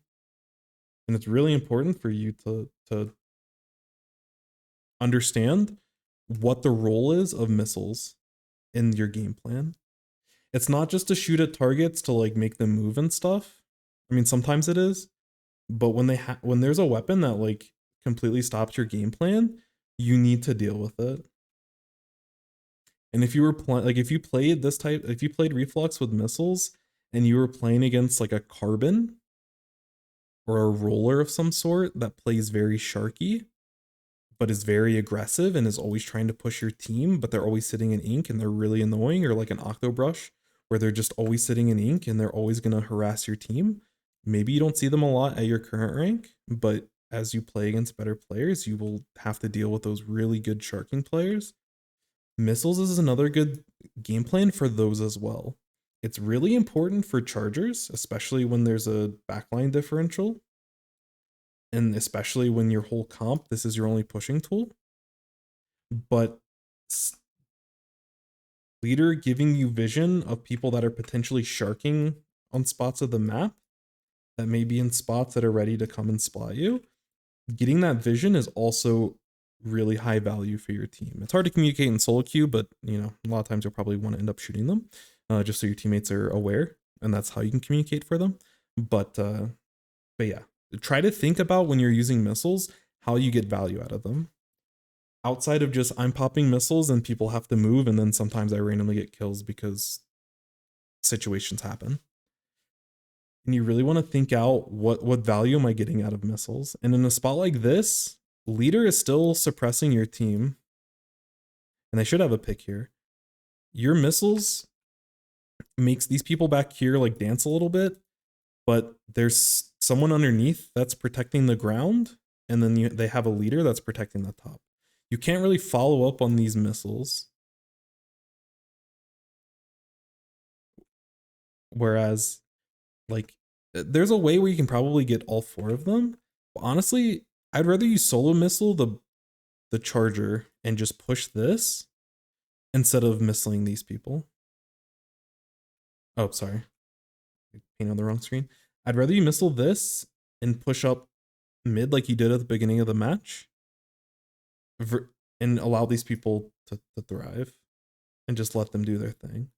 And it's really important for you to understand what the role is of missiles in your game plan. It's not just to shoot at targets to like make them move and stuff. I mean, sometimes it is, but when there's a weapon that like completely stops your game plan, you need to deal with it. And if you were if you played reflux with missiles and you were playing against like a carbon or a roller of some sort that plays very sharky, but is very aggressive and is always trying to push your team, but they're always sitting in ink and they're really annoying, or like an Octobrush where they're just always sitting in ink and they're always going to harass your team. Maybe you don't see them a lot at your current rank, but as you play against better players, you will have to deal with those really good sharking players. Missiles is another good game plan for those as well. It's really important for chargers, especially when there's a backline differential. And especially when your whole comp, this is your only pushing tool. But leader giving you vision of people that are potentially sharking on spots of the map, that may be in spots that are ready to come and spot you. Getting that vision is also really high value for your team. It's hard to communicate in solo queue, but you know, a lot of times you'll probably want to end up shooting them just so your teammates are aware, and that's how you can communicate for them. But yeah, try to think about when you're using missiles, how you get value out of them. Outside of just I'm popping missiles and people have to move, and then sometimes I randomly get kills because situations happen. And you really want to think out what value am I getting out of missiles? And in a spot like this, leader is still suppressing your team. And they should have a pick here. Your missiles makes these people back here like dance a little bit, but there's someone underneath that's protecting the ground, and then they have a leader that's protecting the top. You can't really follow up on these missiles. Whereas, like, there's a way where you can probably get all four of them. But honestly, I'd rather you solo missile the charger and just push this instead of missiling these people. Oh, sorry. Painted on the wrong screen. I'd rather you missile this and push up mid like you did at the beginning of the match and allow these people to thrive and just let them do their thing.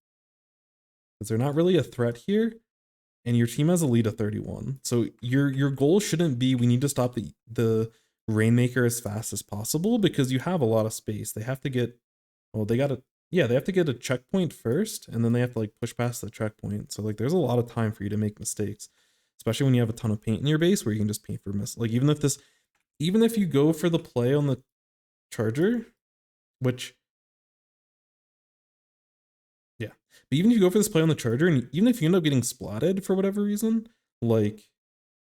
Because they're not really a threat here, and your team has a lead of 31. So your goal shouldn't be we need to stop the Rainmaker as fast as possible, because you have a lot of space. They have to get, well, they have to get a checkpoint first, and then they have to like push past the checkpoint. So like there's a lot of time for you to make mistakes, especially when you have a ton of paint in your base where you can just paint for miss. Like even if you go for the play on the charger, which yeah, but even if you go for this play on the charger, and even if you end up getting splatted for whatever reason, like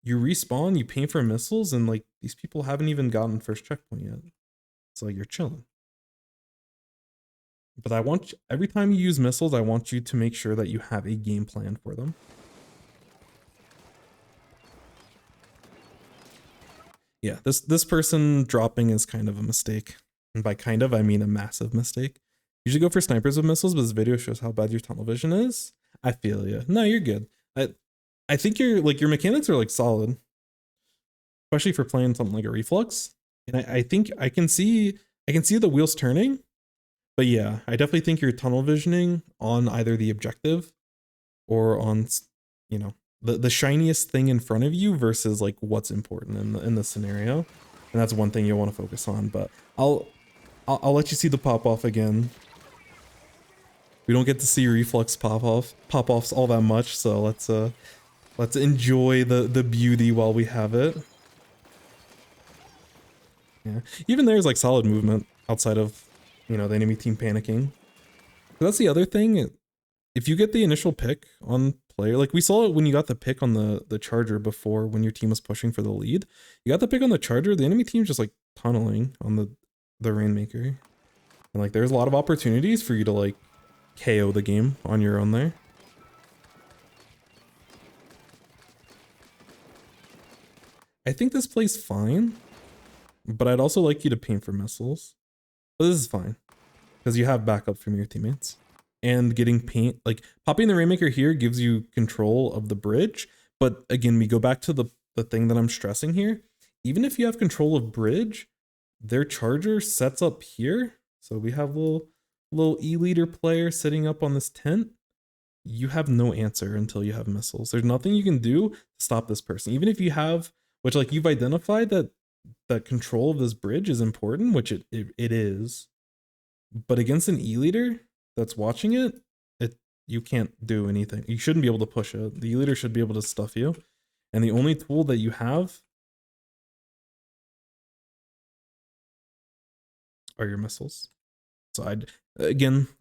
you respawn, you paint for missiles, and like these people haven't even gotten first checkpoint yet. So like you're chilling. But I want every time you use missiles, I want you to make sure that you have a game plan for them. Yeah, this person dropping is kind of a mistake. And by kind of, I mean a massive mistake. You should go for snipers with missiles, but this video shows how bad your tunnel vision is. I feel you. No, you're good. I think your mechanics are like solid, especially for playing something like a reflux. And I think I can see the wheels turning. But yeah, I definitely think you're tunnel visioning on either the objective or on, you know, the shiniest thing in front of you versus like what's important in the scenario. And that's one thing you'll want to focus on. But I'll let you see the pop off again. We don't get to see reflux pop offs all that much, so let's Let's enjoy the beauty while we have it. Yeah, even there's like solid movement outside of, you know, the enemy team panicking. That's the other thing. If you get the initial pick on player, like we saw it when you got the pick on the charger before, when your team was pushing for the lead, you got the pick on the charger, the enemy team's just like tunneling on the Rainmaker. And like there's a lot of opportunities for you to like KO the game on your own there. I think this plays fine, but I'd also like you to paint for missiles. But this is fine, because you have backup from your teammates. And getting paint, like popping the Rainmaker here gives you control of the bridge. But again, we go back to the thing that I'm stressing here. Even if you have control of bridge, their charger sets up here. So we have little E-leader player sitting up on this tent. You have no answer until you have missiles. There's nothing you can do to stop this person. Even if you have, which like you've identified that control of this bridge is important, which it is. But against an E-leader that's watching it, you can't do anything. You shouldn't be able to push it. The E-leader should be able to stuff you. And the only tool that you have are your missiles. So I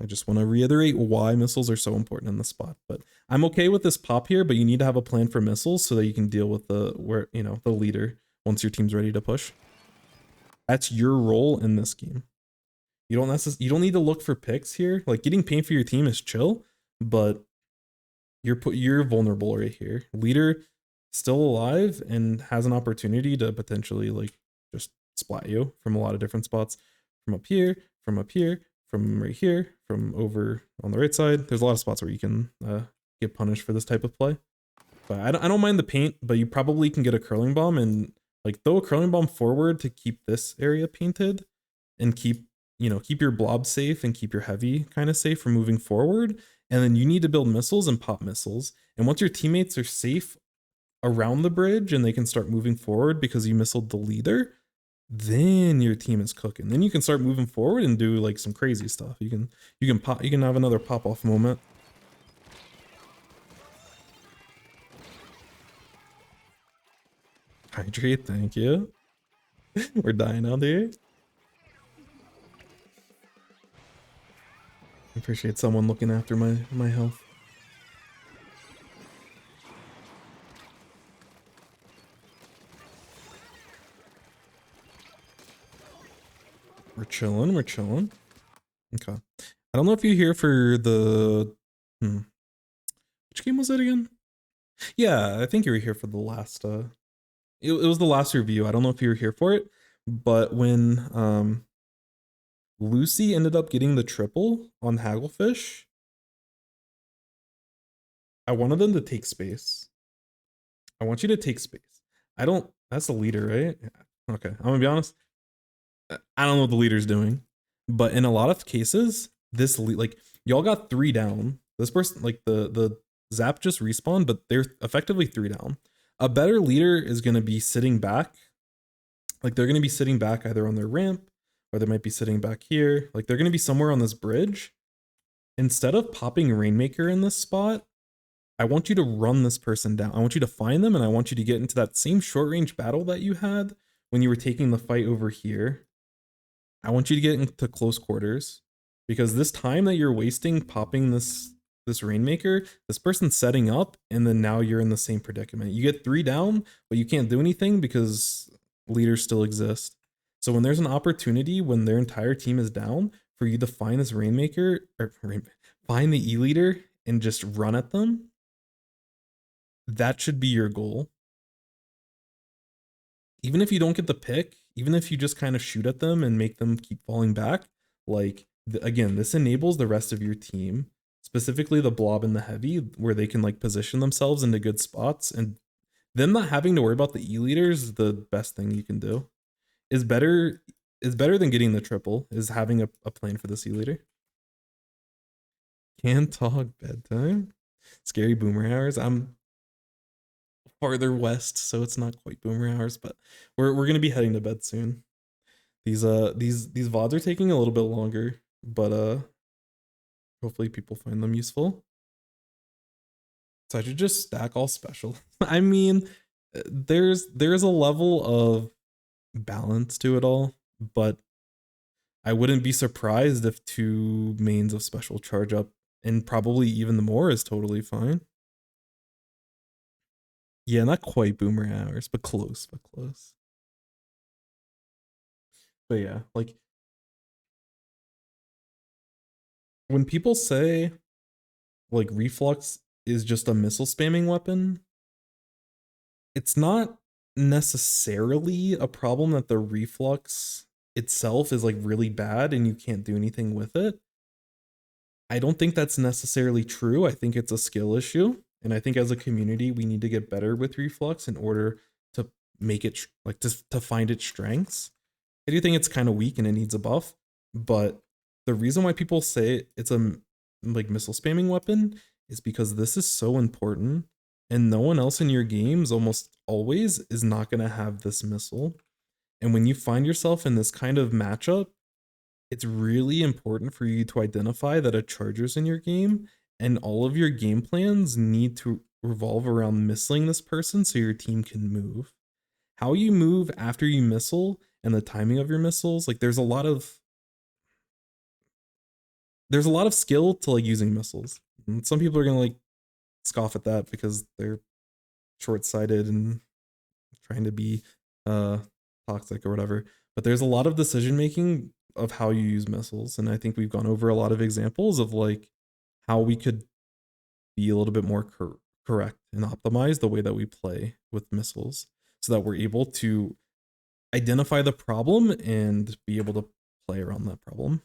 just want to reiterate why missiles are so important in this spot. But I'm okay with this pop here, but you need to have a plan for missiles so that you can deal with the leader once your team's ready to push. That's your role in this game. You don't need to look for picks here. Like getting paint for your team is chill, but you're vulnerable right here. Leader still alive and has an opportunity to potentially like just splat you from a lot of different spots, from up here, from right here, from over on the right side. There's a lot of spots where you can get punished for this type of play. But I don't mind the paint, but you probably can get a curling bomb and like throw a curling bomb forward to keep this area painted and keep your blob safe and keep your heavy kind of safe from moving forward. And then you need to build missiles and pop missiles. And once your teammates are safe around the bridge and they can start moving forward because you missiled the leader, then your team is cooking. Then you can start moving forward and do like some crazy stuff. You can have another pop off moment. Hydrate, thank you. We're dying out here. I appreciate someone looking after my health. We're chilling. Okay. I don't know if you're here for the which game was it again? Yeah, I think you were here for the last it was the last review. I don't know if you were here for it, but when Lucy ended up getting the triple on Hagglefish, I wanted them to take space. I want you to take space. That's the leader, right? Yeah. Okay, I'm gonna be honest. I don't know what the leader's doing, but in a lot of cases, like y'all got 3 down. This person, like the Zap just respawned, but they're effectively 3 down. A better leader is gonna be sitting back. Like they're gonna be sitting back either on their ramp, or they might be sitting back here. Like they're gonna be somewhere on this bridge. Instead of popping Rainmaker in this spot, I want you to run this person down. I want you to find them, and I want you to get into that same short range battle that you had when you were taking the fight over here. I want you to get into close quarters, because this time that you're wasting popping this Rainmaker, this person's setting up, and then now you're in the same predicament. You get 3 down, but you can't do anything because leaders still exist. So when there's an opportunity when their entire team is down for you to find this Rainmaker, or find the E-leader and just run at them, that should be your goal. Even if you don't get the pick, even if you just kind of shoot at them and make them keep falling back, like again, this enables the rest of your team, specifically the blob and the heavy, where they can like position themselves into good spots, and them not having to worry about the E-leaders is the best thing you can do. Is better than getting the triple, is having a plan for this E-leader. Can't talk bedtime. Scary boomer hours. I'm farther west, so it's not quite boomer hours, but we're gonna be heading to bed soon. These VODs are taking a little bit longer, but hopefully people find them useful. So I should just stack all special. I mean, there's a level of balance to it all, but I wouldn't be surprised if 2 mains of special charge up, and probably even more is totally fine. Yeah, not quite boomer hours, but close, but close. But yeah, like when people say like reflux is just a missile spamming weapon, it's not necessarily a problem that the reflux itself is like really bad and you can't do anything with it. I don't think that's necessarily true. I think it's a skill issue. And I think as a community, we need to get better with reflux in order to make it like to find its strengths. I do think it's kind of weak and it needs a buff, but the reason why people say it's a like missile spamming weapon is because this is so important and no one else in your games almost always is not going to have this missile. And when you find yourself in this kind of matchup, it's really important for you to identify that a charger's in your game and all of your game plans need to revolve around missiling this person so your team can move. How you move after you missile and the timing of your missiles, like there's a lot of skill to like using missiles. And some people are gonna like scoff at that because they're short-sighted and trying to be toxic or whatever. But there's a lot of decision making of how you use missiles, and I think we've gone over a lot of examples of like how we could be a little bit more correct and optimize the way that we play with missiles so that we're able to identify the problem and be able to play around that problem.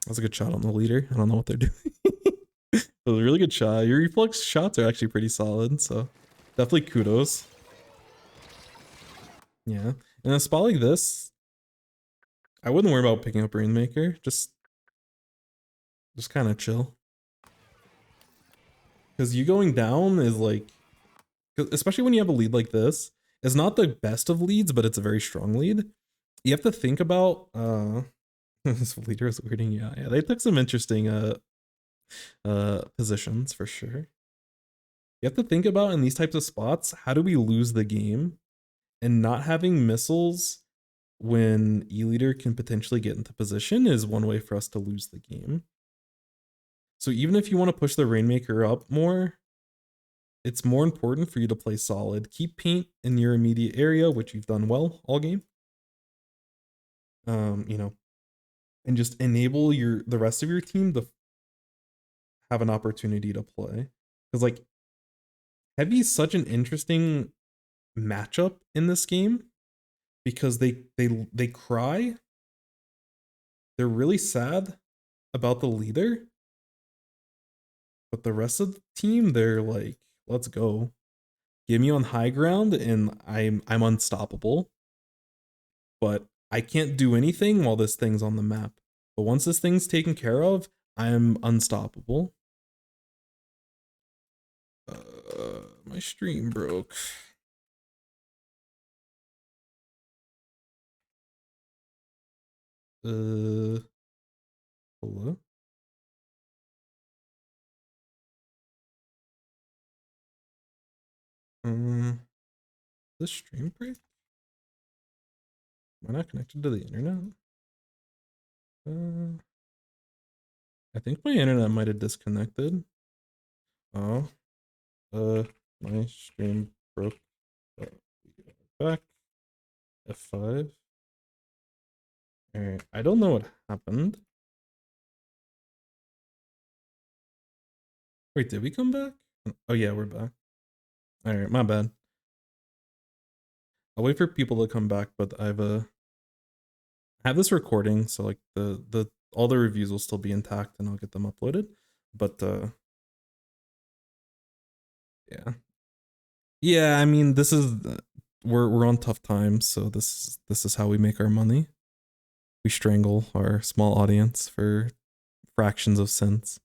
That's a good shot on the leader. I don't know what they're doing. It was a really good shot. Your reflex shots are actually pretty solid, so definitely kudos. Yeah. In a spot like this, I wouldn't worry about picking up Rainmaker. Just kind of chill. Because you going down is like, especially when you have a lead like this, it's not the best of leads, but it's a very strong lead. You have to think about this leader is weirding you out. Yeah, they took some interesting positions for sure. You have to think about in these types of spots, how do we lose the game? And not having missiles when E-leader can potentially get into position is one way for us to lose the game. So even if you want to push the Rainmaker up more, it's more important for you to play solid. Keep paint in your immediate area, which you've done well all game. You know, and just enable the rest of your team to have an opportunity to play. Because like Heavy is such an interesting matchup in this game because they cry. They're really sad about the leader. But the rest of the team, they're like, let's go. Get me on high ground and I'm unstoppable. But I can't do anything while this thing's on the map. But once this thing's taken care of, I'm unstoppable. My stream broke. Hello? This stream break? Am I not connected to the internet? I think my internet might have disconnected. Oh. My stream broke. Back. F5. Alright, I don't know what happened. Wait, did we come back? Oh yeah, we're back. Alright, my bad. I'll wait for people to come back, but I have this recording, so like the all the reviews will still be intact and I'll get them uploaded. But yeah. Yeah, I mean this is we're on tough times, so this is how we make our money. We strangle our small audience for fractions of cents.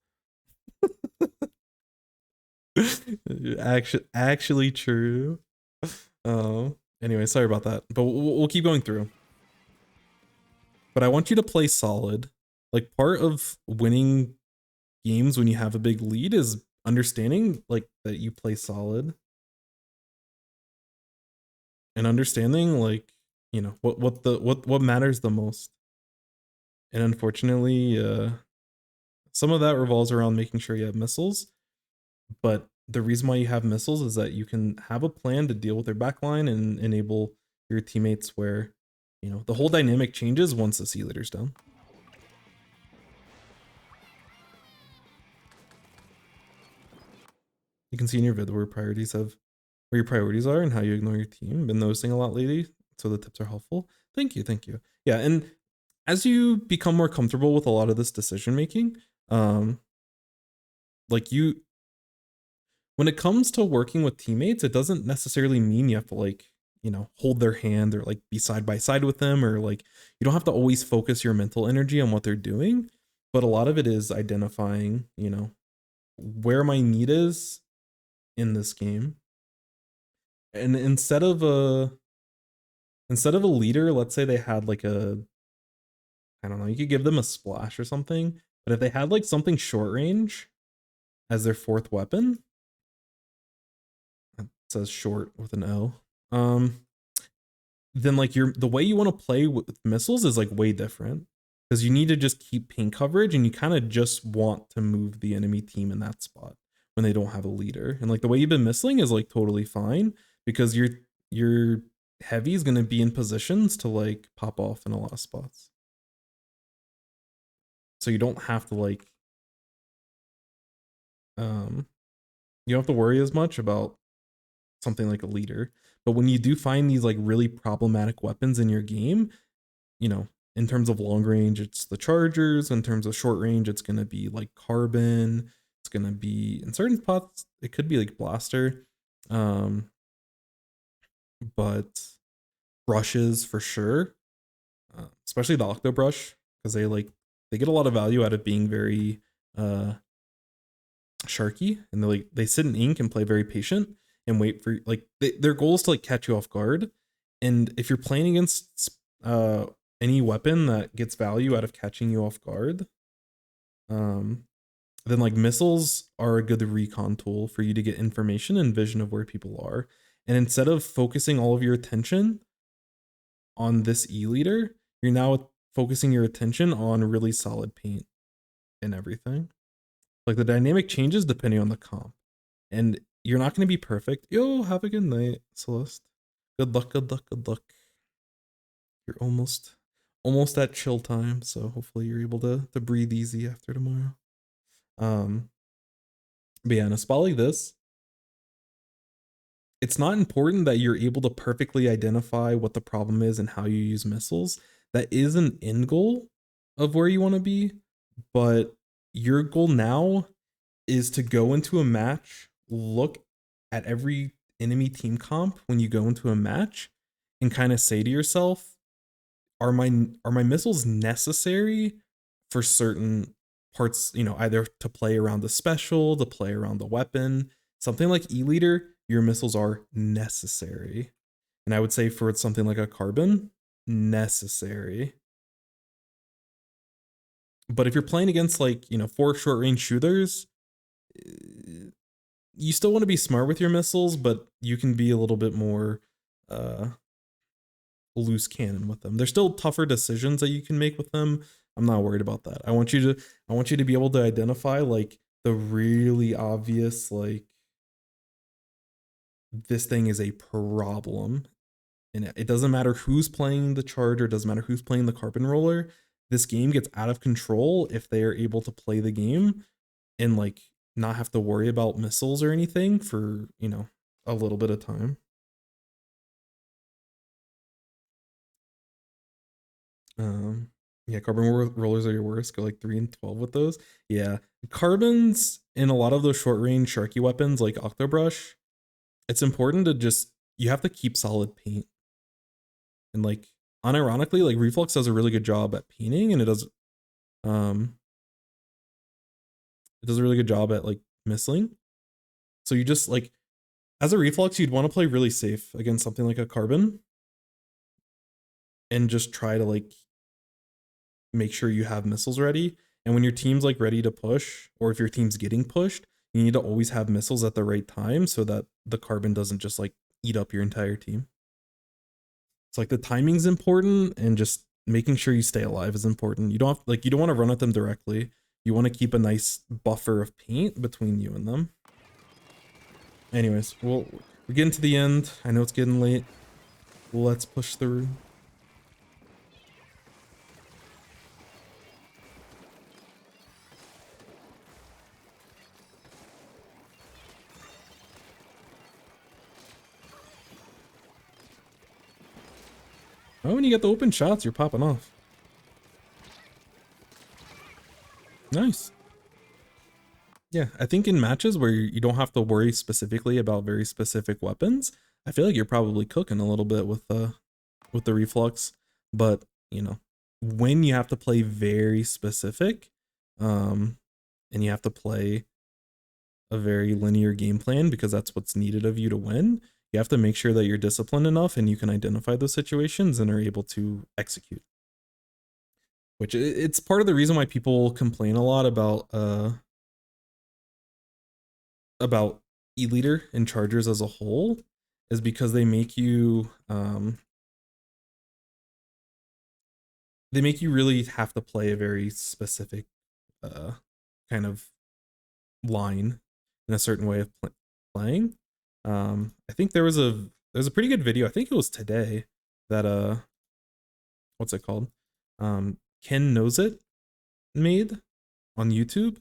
actually true. Anyway, sorry about that, but we'll keep going through. But I want you to play solid. Like part of winning games when you have a big lead is understanding like that you play solid and understanding like, you know, what matters the most. And unfortunately, some of that revolves around making sure you have missiles. But the reason why you have missiles is that you can have a plan to deal with their backline and enable your teammates where, you know, the whole dynamic changes once the C leader's down. You can see in your vid where your priorities are and how you ignore your team. Been noticing a lot lately, so the tips are helpful. Thank you. Yeah, and as you become more comfortable with a lot of this decision making, like when it comes to working with teammates, it doesn't necessarily mean you have to like, you know, hold their hand or like be side by side with them, or like you don't have to always focus your mental energy on what they're doing. But a lot of it is identifying, you know, where my need is in this game. And instead of a leader, let's say they had like I don't know, you could give them a splash or something, but if they had like something short range as their fourth weapon, it says short with an O, then like the way you want to play with missiles is like way different, because you need to just keep paint coverage and you kind of just want to move the enemy team in that spot when they don't have a leader. And like the way you've been missling is like totally fine, because your heavy is going to be in positions to like pop off in a lot of spots. So you don't have to like, you don't have to worry as much about something like a leader. But when you do find these like really problematic weapons in your game, you know, in terms of long range, it's the chargers. In terms of short range, it's going to be like carbon. It's going to be in certain spots, it could be like blaster. But brushes for sure, especially the octo brush, because they get a lot of value out of being very sharky, and they sit in ink and play very patient and wait for like their goal is to like catch you off guard. And if you're playing against any weapon that gets value out of catching you off guard, then like missiles are a good recon tool for you to get information and vision of where people are. And instead of focusing all of your attention on this E leader, you're now focusing your attention on really solid paint and everything. Like the dynamic changes depending on the comp, and you're not going to be perfect. Yo, have a good night, Celeste. Good luck. You're almost at chill time, so hopefully you're able to breathe easy after tomorrow. But yeah, in a spot like this, it's not important that you're able to perfectly identify what the problem is and how you use missiles. That is an end goal of where you want to be, but your goal now is to go into a match, look at every enemy team comp when you go into a match, and kind of say to yourself, are my missiles necessary for certain parts, you know, either to play around the special, to play around the weapon. Something like E-Leader, your missiles are necessary. And I would say for something like a carbon, necessary. But if you're playing against like, you know, 4 short range shooters, you still want to be smart with your missiles, but you can be a little bit more loose cannon with them. There's still tougher decisions that you can make with them. I'm not worried about that. I want you to be able to identify like the really obvious, like, this thing is a problem. And it doesn't matter who's playing the charger, it doesn't matter who's playing the carbon roller. This game gets out of control if they are able to play the game and like not have to worry about missiles or anything for, you know, a little bit of time. Yeah, carbon rollers are your worst. Go like 3 and 12 with those. Yeah, carbons in a lot of those short range sharky weapons like Octobrush, it's important to just, you have to keep solid paint. And like unironically, like Reflux does a really good job at painting, and it does a really good job at like missling. So you just like, as a Reflux, you'd want to play really safe against something like a carbon and just try to like make sure you have missiles ready. And when your team's like ready to push, or if your team's getting pushed, you need to always have missiles at the right time so that the carbon doesn't just like eat up your entire team. It's like the timing's important, and just making sure you stay alive is important. You don't have, like, you don't want to run at them directly. You want to keep a nice buffer of paint between you and them. Anyways, we're getting to the end. I know it's getting late. Let's push through. Oh, when you get the open shots, you're popping off. Nice. Yeah, I think in matches where you don't have to worry specifically about very specific weapons, I feel like you're probably cooking a little bit with the reflux. But, you know, when you have to play very specific, and you have to play a very linear game plan because that's what's needed of you to win, you have to make sure that you're disciplined enough and you can identify those situations and are able to execute. Which it's part of the reason why people complain a lot about E-liter and chargers as a whole, is because they make you really have to play a very specific kind of line in a certain way of playing. I think there's a pretty good video, I think it was today, that what's it called? Ken Knows It made on YouTube,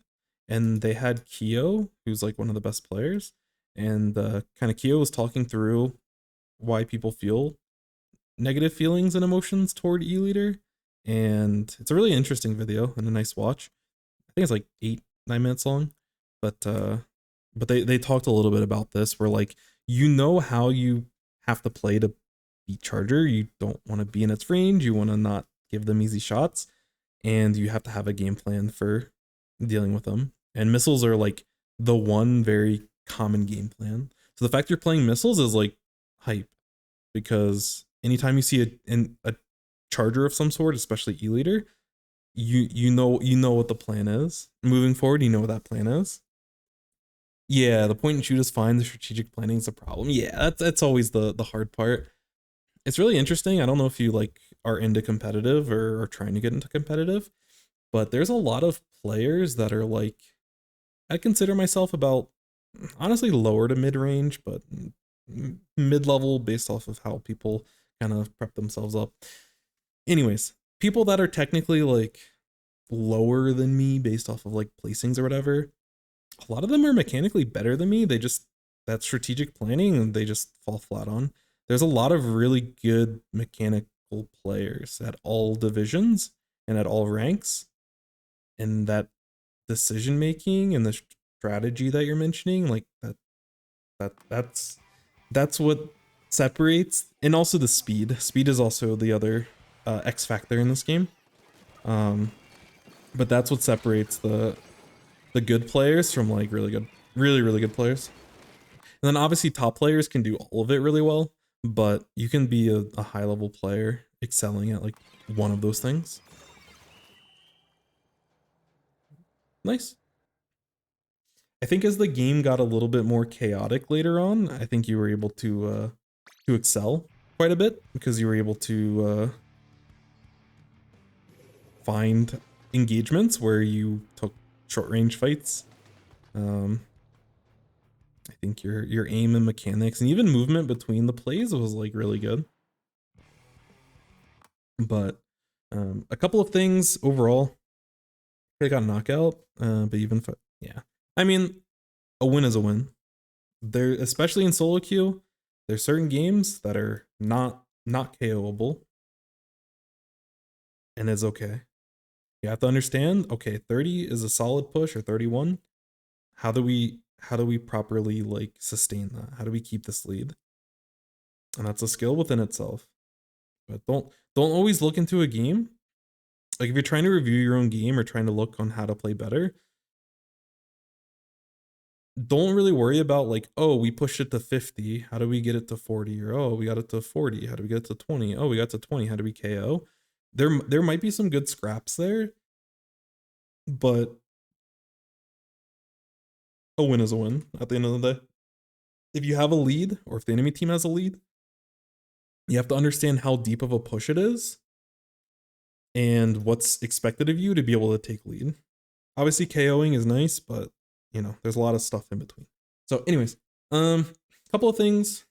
and they had Keo, who's like one of the best players, and kind of Keo was talking through why people feel negative feelings and emotions toward E-liter, and it's a really interesting video and a nice watch. I think it's like 8-9 minutes long, but they talked a little bit about this, where like, you know how you have to play to beat Charger. You don't want to be in its range, you want to not give them easy shots, and you have to have a game plan for dealing with them. And missiles are like the one very common game plan. So the fact you're playing missiles is like hype, because anytime you see a charger of some sort, especially E-liter, you know what the plan is. Moving forward, you know what that plan is. Yeah, the point and shoot is fine. The strategic planning is a problem. Yeah, that's always the hard part. It's really interesting. I don't know if you like are into competitive or are trying to get into competitive, but there's a lot of players that are like, I consider myself about, honestly, lower to mid-range, but mid-level based off of how people kind of prep themselves up. Anyways, people that are technically like lower than me based off of like placings or whatever, a lot of them are mechanically better than me. They just, that strategic planning, and they just fall flat on. There's a lot of really good mechanical players at all divisions and at all ranks, and that decision making and the strategy that you're mentioning, like that's what separates. And also the speed is also the other X factor in this game. But that's what separates the good players from like really good players. And then obviously top players can do all of it really well, but you can be a high level player excelling at like one of those things. Nice. I think as the game got a little bit more chaotic later on, I think you were able to excel quite a bit, because you were able to find engagements where you took short range fights. I think your aim and mechanics and even movement between the plays was like really good. But a couple of things overall, they got knockout, but even yeah, I mean, a win is a win. There, especially in solo queue, there's certain games that are not KOable, and it's okay. You have to understand, okay, 30 is a solid push, or 31. How do we properly like sustain that? How do we keep this lead? And that's a skill within itself. But don't always look into a game. Like if you're trying to review your own game or trying to look on how to play better, don't really worry about like, oh, we pushed it to 50. How do we get it to 40? Or oh, we got it to 40. How do we get it to 20? Oh, we got to 20. How do we KO? There might be some good scraps there, but a win is a win at the end of the day. If you have a lead, or if the enemy team has a lead, you have to understand how deep of a push it is and what's expected of you to be able to take lead. Obviously, KOing is nice, but you know, there's a lot of stuff in between. So, anyways, couple of things.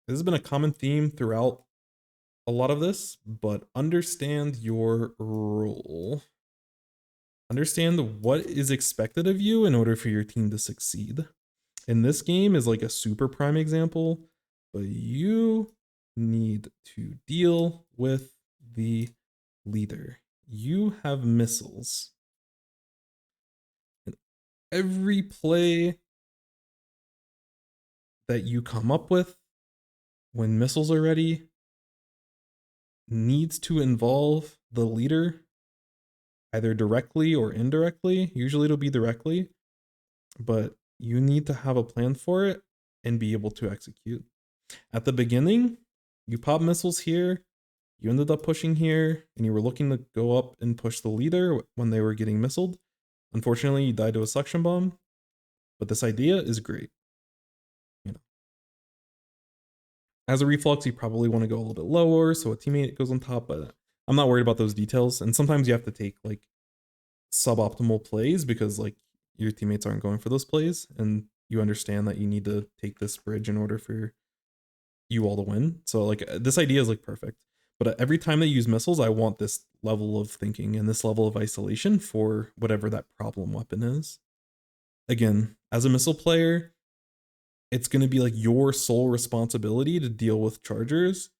This has been a common theme throughout a lot of this, but understand your role. Understand what is expected of you in order for your team to succeed. And this game is like a super prime example, but you need to deal with the leader. You have missiles. And every play that you come up with when missiles are ready needs to involve the leader, either directly or indirectly. Usually it'll be directly, but you need to have a plan for it and be able to execute. At the beginning, you pop missiles here, you ended up pushing here, and you were looking to go up and push the leader when they were getting missiled. Unfortunately, you died to a suction bomb, but this idea is great. You know, as a reflux, you probably want to go a little bit lower so a teammate goes on top, but I'm not worried about those details. And sometimes you have to take like suboptimal plays because like your teammates aren't going for those plays, and you understand that you need to take this bridge in order for you all to win. So like this idea is like perfect. But every time they use missiles, I want this level of thinking and this level of isolation for whatever that problem weapon is. Again, as a missile player, it's going to be like your sole responsibility to deal with chargers,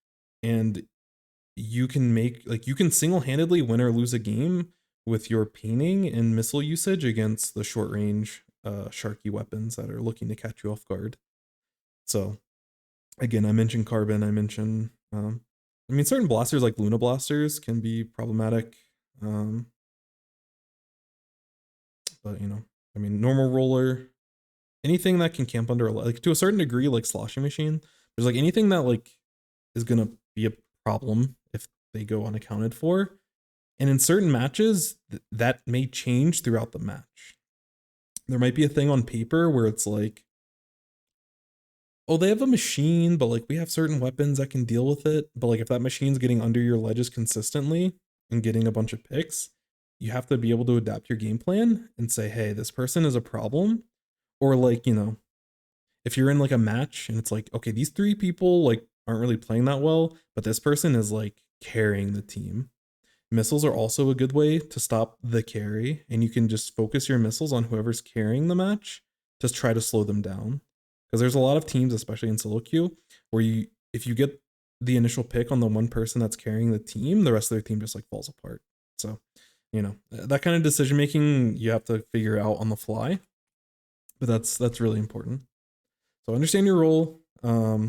and you can make like you can single-handedly win or lose a game with your painting and missile usage against the short range sharky weapons that are looking to catch you off guard. So again, I mentioned carbon, I mentioned I mean, certain blasters like Luna blasters can be problematic. But you know, I mean, normal roller, anything that can camp under like to a certain degree, like sloshing machine, there's like anything that like is gonna be a problem if they go unaccounted for. And in certain matches, that may change throughout the match. There might be a thing on paper where it's like, oh, they have a machine, but like we have certain weapons that can deal with it. But like if that machine's getting under your ledges consistently and getting a bunch of picks, you have to be able to adapt your game plan and say, hey, this person is a problem. Or like, you know, if you're in like a match and it's like, okay, these three people like aren't really playing that well, but this person is like carrying the team. Missiles are also a good way to stop the carry, and you can just focus your missiles on whoever's carrying the match, just try to slow them down. Because there's a lot of teams, especially in solo queue, where you if you get the initial pick on the one person that's carrying the team, the rest of their team just like falls apart. So, you know, that kind of decision making you have to figure out on the fly. But that's really important. So understand your role. I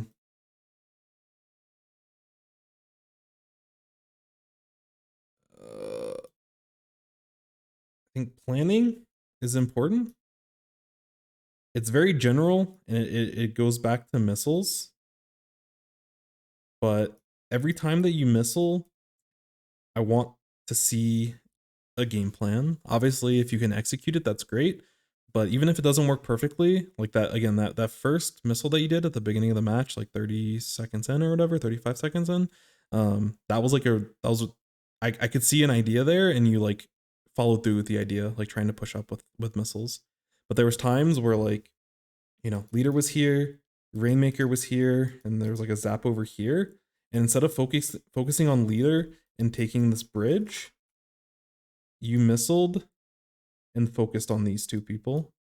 think planning is important. It's very general, and it goes back to missiles. But every time that you missile, I want to see a game plan. Obviously, if you can execute it, that's great. But even if it doesn't work perfectly, like that, again, that first missile that you did at the beginning of the match, like 30 seconds in or whatever, 35 seconds in, that was like I could see an idea there, and you like followed through with the idea, like trying to push up with missiles. But there was times where like, you know, leader was here, Rainmaker was here, and there was like a zap over here. And instead of focusing on leader and taking this bridge, you missiled and focused on these two people.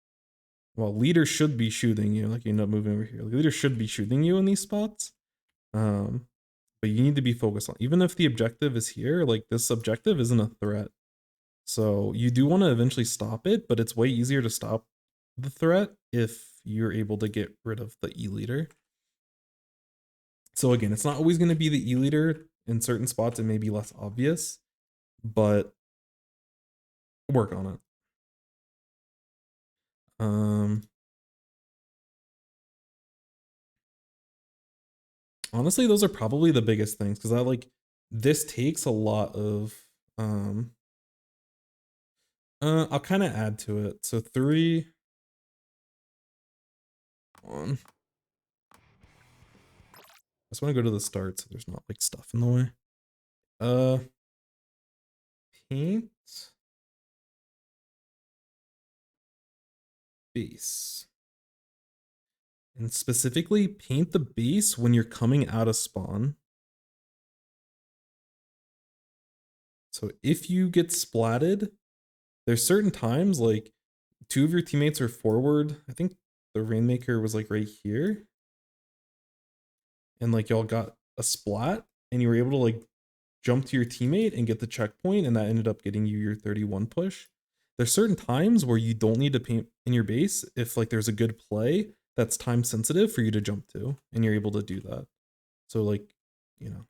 Well, leader should be shooting you, like you end up moving over here. Leader should be shooting you in these spots. But you need to be focused on, even if the objective is here, like this objective isn't a threat. So you do want to eventually stop it, but it's way easier to stop the threat if you're able to get rid of the E leader. So again, it's not always going to be the E leader. In certain spots, it may be less obvious, but work on it. Honestly, those are probably the biggest things, because I like this takes a lot of I'll kind of add to it. So 3, 1. I just want to go to the start so there's not like stuff in the way. Paint base. And specifically paint the base when you're coming out of spawn. So if you get splatted, there's certain times like 2 of your teammates are forward. I think the Rainmaker was like right here. And like y'all got a splat and you were able to like jump to your teammate and get the checkpoint, and that ended up getting you your 31 push. There's certain times where you don't need to paint in your base if like there's a good play that's time sensitive for you to jump to, and you're able to do that. So like, you know,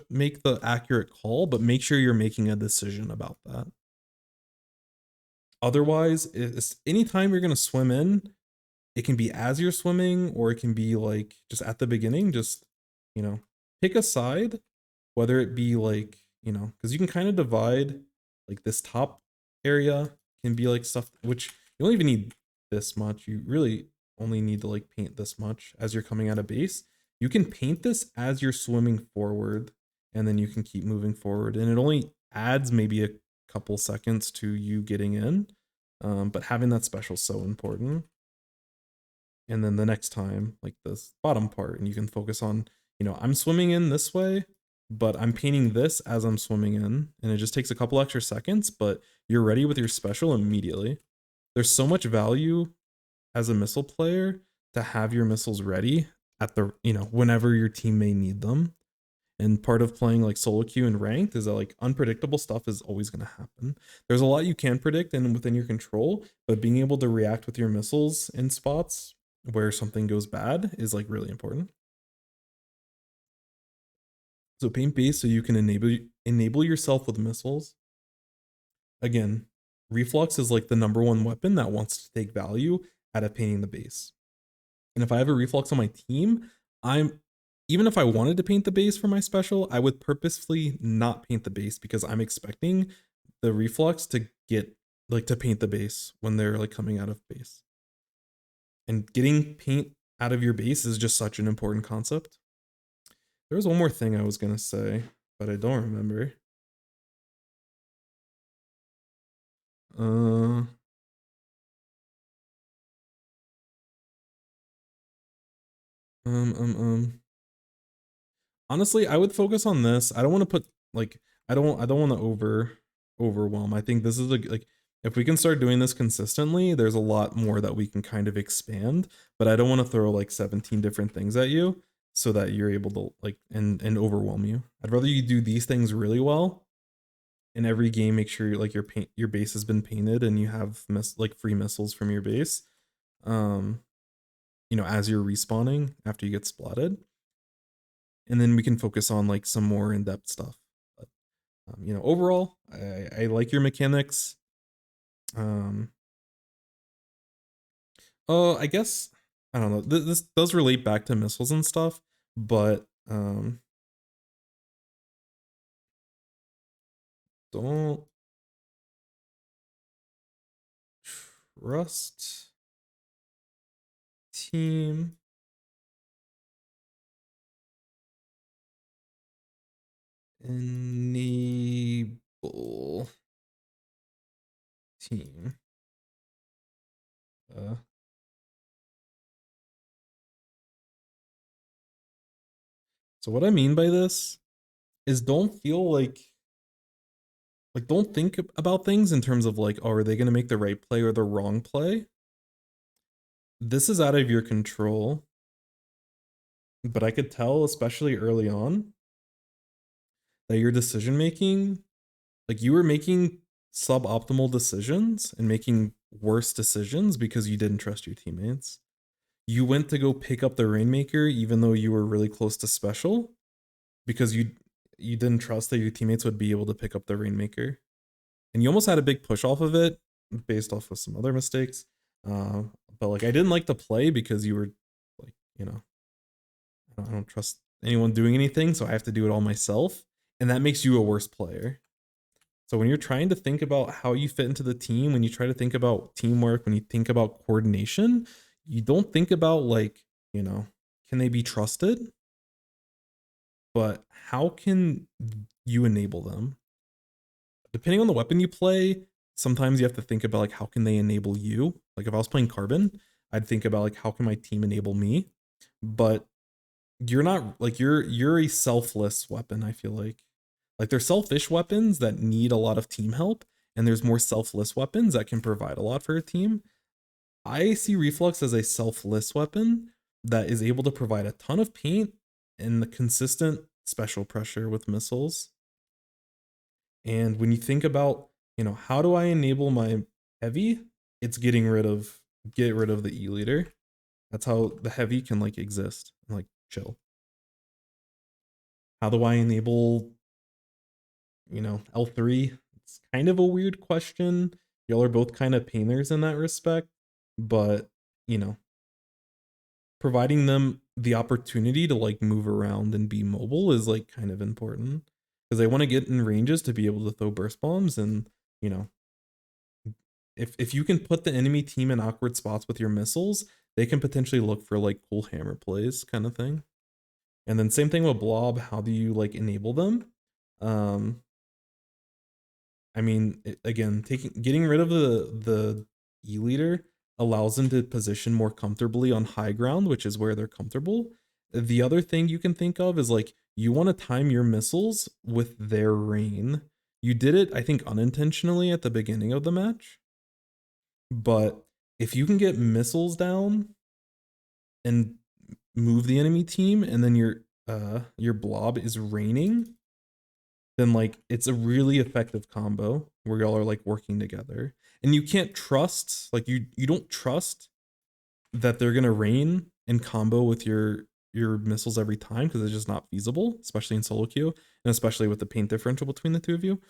make the accurate call, but make sure you're making a decision about that. Otherwise, it's anytime you're gonna swim in, it can be as you're swimming, or it can be like just at the beginning. Just, you know, pick a side, whether it be like, you know, because you can kind of divide like this top area can be like stuff which you don't even need this much. You really only need to like paint this much as you're coming out of base. You can paint this as you're swimming forward, and then you can keep moving forward, and it only adds maybe a couple seconds to you getting in. But having that special is so important. And then the next time, like this bottom part, and you can focus on, you know, I'm swimming in this way, but I'm painting this as I'm swimming in, and it just takes a couple extra seconds, but you're ready with your special immediately. There's so much value as a missile player to have your missiles ready at the, you know, whenever your team may need them. And part of playing like solo queue and ranked is that like unpredictable stuff is always going to happen. There's a lot you can predict and within your control, but being able to react with your missiles in spots where something goes bad is like really important. So paint base so you can enable yourself with missiles. Again, reflux is like the #1 weapon that wants to take value out of painting the base. And if I have a reflux on my team, even if I wanted to paint the base for my special, I would purposefully not paint the base because I'm expecting the reflux to get like to paint the base when they're like coming out of base. And getting paint out of your base is just such an important concept. There was one more thing I was gonna say, but I don't remember. Honestly, I would focus on this. I don't want to put like I don't want to overwhelm. I think this is like if we can start doing this consistently, there's a lot more that we can kind of expand, but I don't want to throw like 17 different things at you so that you're able to like and overwhelm you. I'd rather you do these things really well in every game, make sure like your base has been painted and you have like free missiles from your base. You know, as you're respawning after you get splatted. And then we can focus on like some more in-depth stuff. But you know, overall, I like your mechanics. Oh, I guess I don't know. This does relate back to missiles and stuff, but don't trust team enable team. So what I mean by this is don't feel like don't think about things in terms of like, oh, are they going to make the right play or the wrong play? This is out of your control. But I could tell, especially early on, that your decision making, like you were making suboptimal decisions and making worse decisions because you didn't trust your teammates. You went to go pick up the Rainmaker even though you were really close to special because you didn't trust that your teammates would be able to pick up the Rainmaker. And you almost had a big push off of it based off of some other mistakes. But like I didn't like the play because you were like, you know, I don't trust anyone doing anything, so I have to do it all myself. And that makes you a worse player. So when you're trying to think about how you fit into the team, when you try to think about teamwork, when you think about coordination, you don't think about like, you know, can they be trusted? But how can you enable them? Depending on the weapon you play, sometimes you have to think about like how can they enable you? Like if I was playing Carbon, I'd think about like how can my team enable me? But you're not like you're a selfless weapon, I feel like. Like there's selfish weapons that need a lot of team help, and there's more selfless weapons that can provide a lot for a team. I see Reflux as a selfless weapon that is able to provide a ton of paint and the consistent special pressure with missiles. And when you think about, you know, how do I enable my heavy? It's get rid of the E leader. That's how the heavy can like exist and like chill. How do I enable, you know, L3? It's kind of a weird question. Y'all are both kind of painters in that respect, but you know, providing them the opportunity to like move around and be mobile is like kind of important because they want to get in ranges to be able to throw burst bombs. And you know, if you can put the enemy team in awkward spots with your missiles, they can potentially look for like cool hammer plays kind of thing. And then same thing with Blob, how do you like enable them? I mean, again, getting rid of the E leader allows them to position more comfortably on high ground, which is where they're comfortable. The other thing you can think of is like you want to time your missiles with their rain. You did it, I think, unintentionally at the beginning of the match. But if you can get missiles down and move the enemy team, and then your blob is raining, then like it's a really effective combo where y'all are like working together. And you can't trust, like you don't trust that they're gonna rain in combo with your missiles every time because it's just not feasible, especially in solo queue, and especially with the paint differential between the two of you.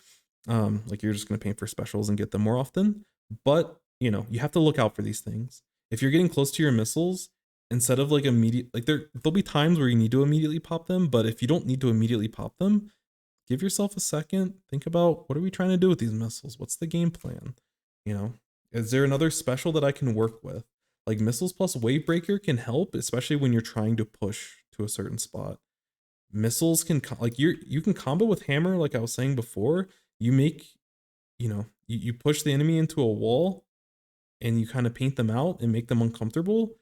Like you're just gonna paint for specials and get them more often. But you know, you have to look out for these things. If you're getting close to your missiles, instead of like immediate, like there'll be times where you need to immediately pop them, but if you don't need to immediately pop them, give yourself a second. Think about what are we trying to do with these missiles? What's the game plan? You know, is there another special that I can work with? Like missiles plus wave breaker can help, especially when you're trying to push to a certain spot. Missiles can like you can combo with hammer, like I was saying before. You make, you know, you push the enemy into a wall and you kind of paint them out and make them uncomfortable.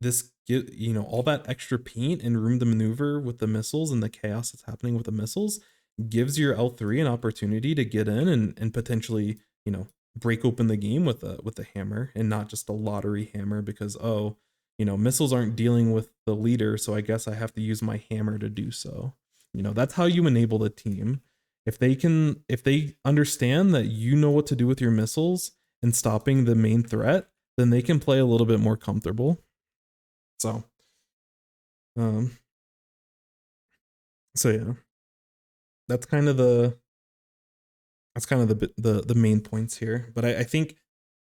This get, you know, all that extra paint and room to maneuver with the missiles and the chaos that's happening with the missiles gives your L3 an opportunity to get in and potentially, you know, break open the game with a hammer and not just a lottery hammer because, oh, you know, missiles aren't dealing with the leader, so I guess I have to use my hammer to do so. You know, that's how you enable the team. If they understand that you know what to do with your missiles and stopping the main threat, then they can play a little bit more comfortable. So, so yeah, that's kind of the main points here. But I think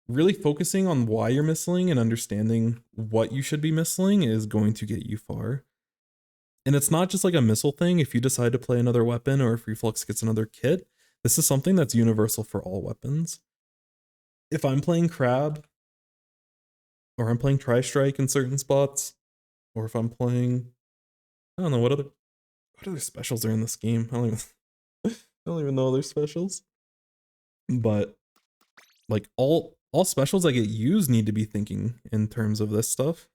really focusing on why you're missling and understanding what you should be missling is going to get you far. And it's not just like a missile thing. If you decide to play another weapon or if Reflux gets another kit, this is something that's universal for all weapons. If I'm playing Crab or I'm playing Tri-Strike in certain spots, or if I'm playing, I don't know what other specials are in this game. I don't even know other specials. But like all specials that get used need to be thinking in terms of this stuff.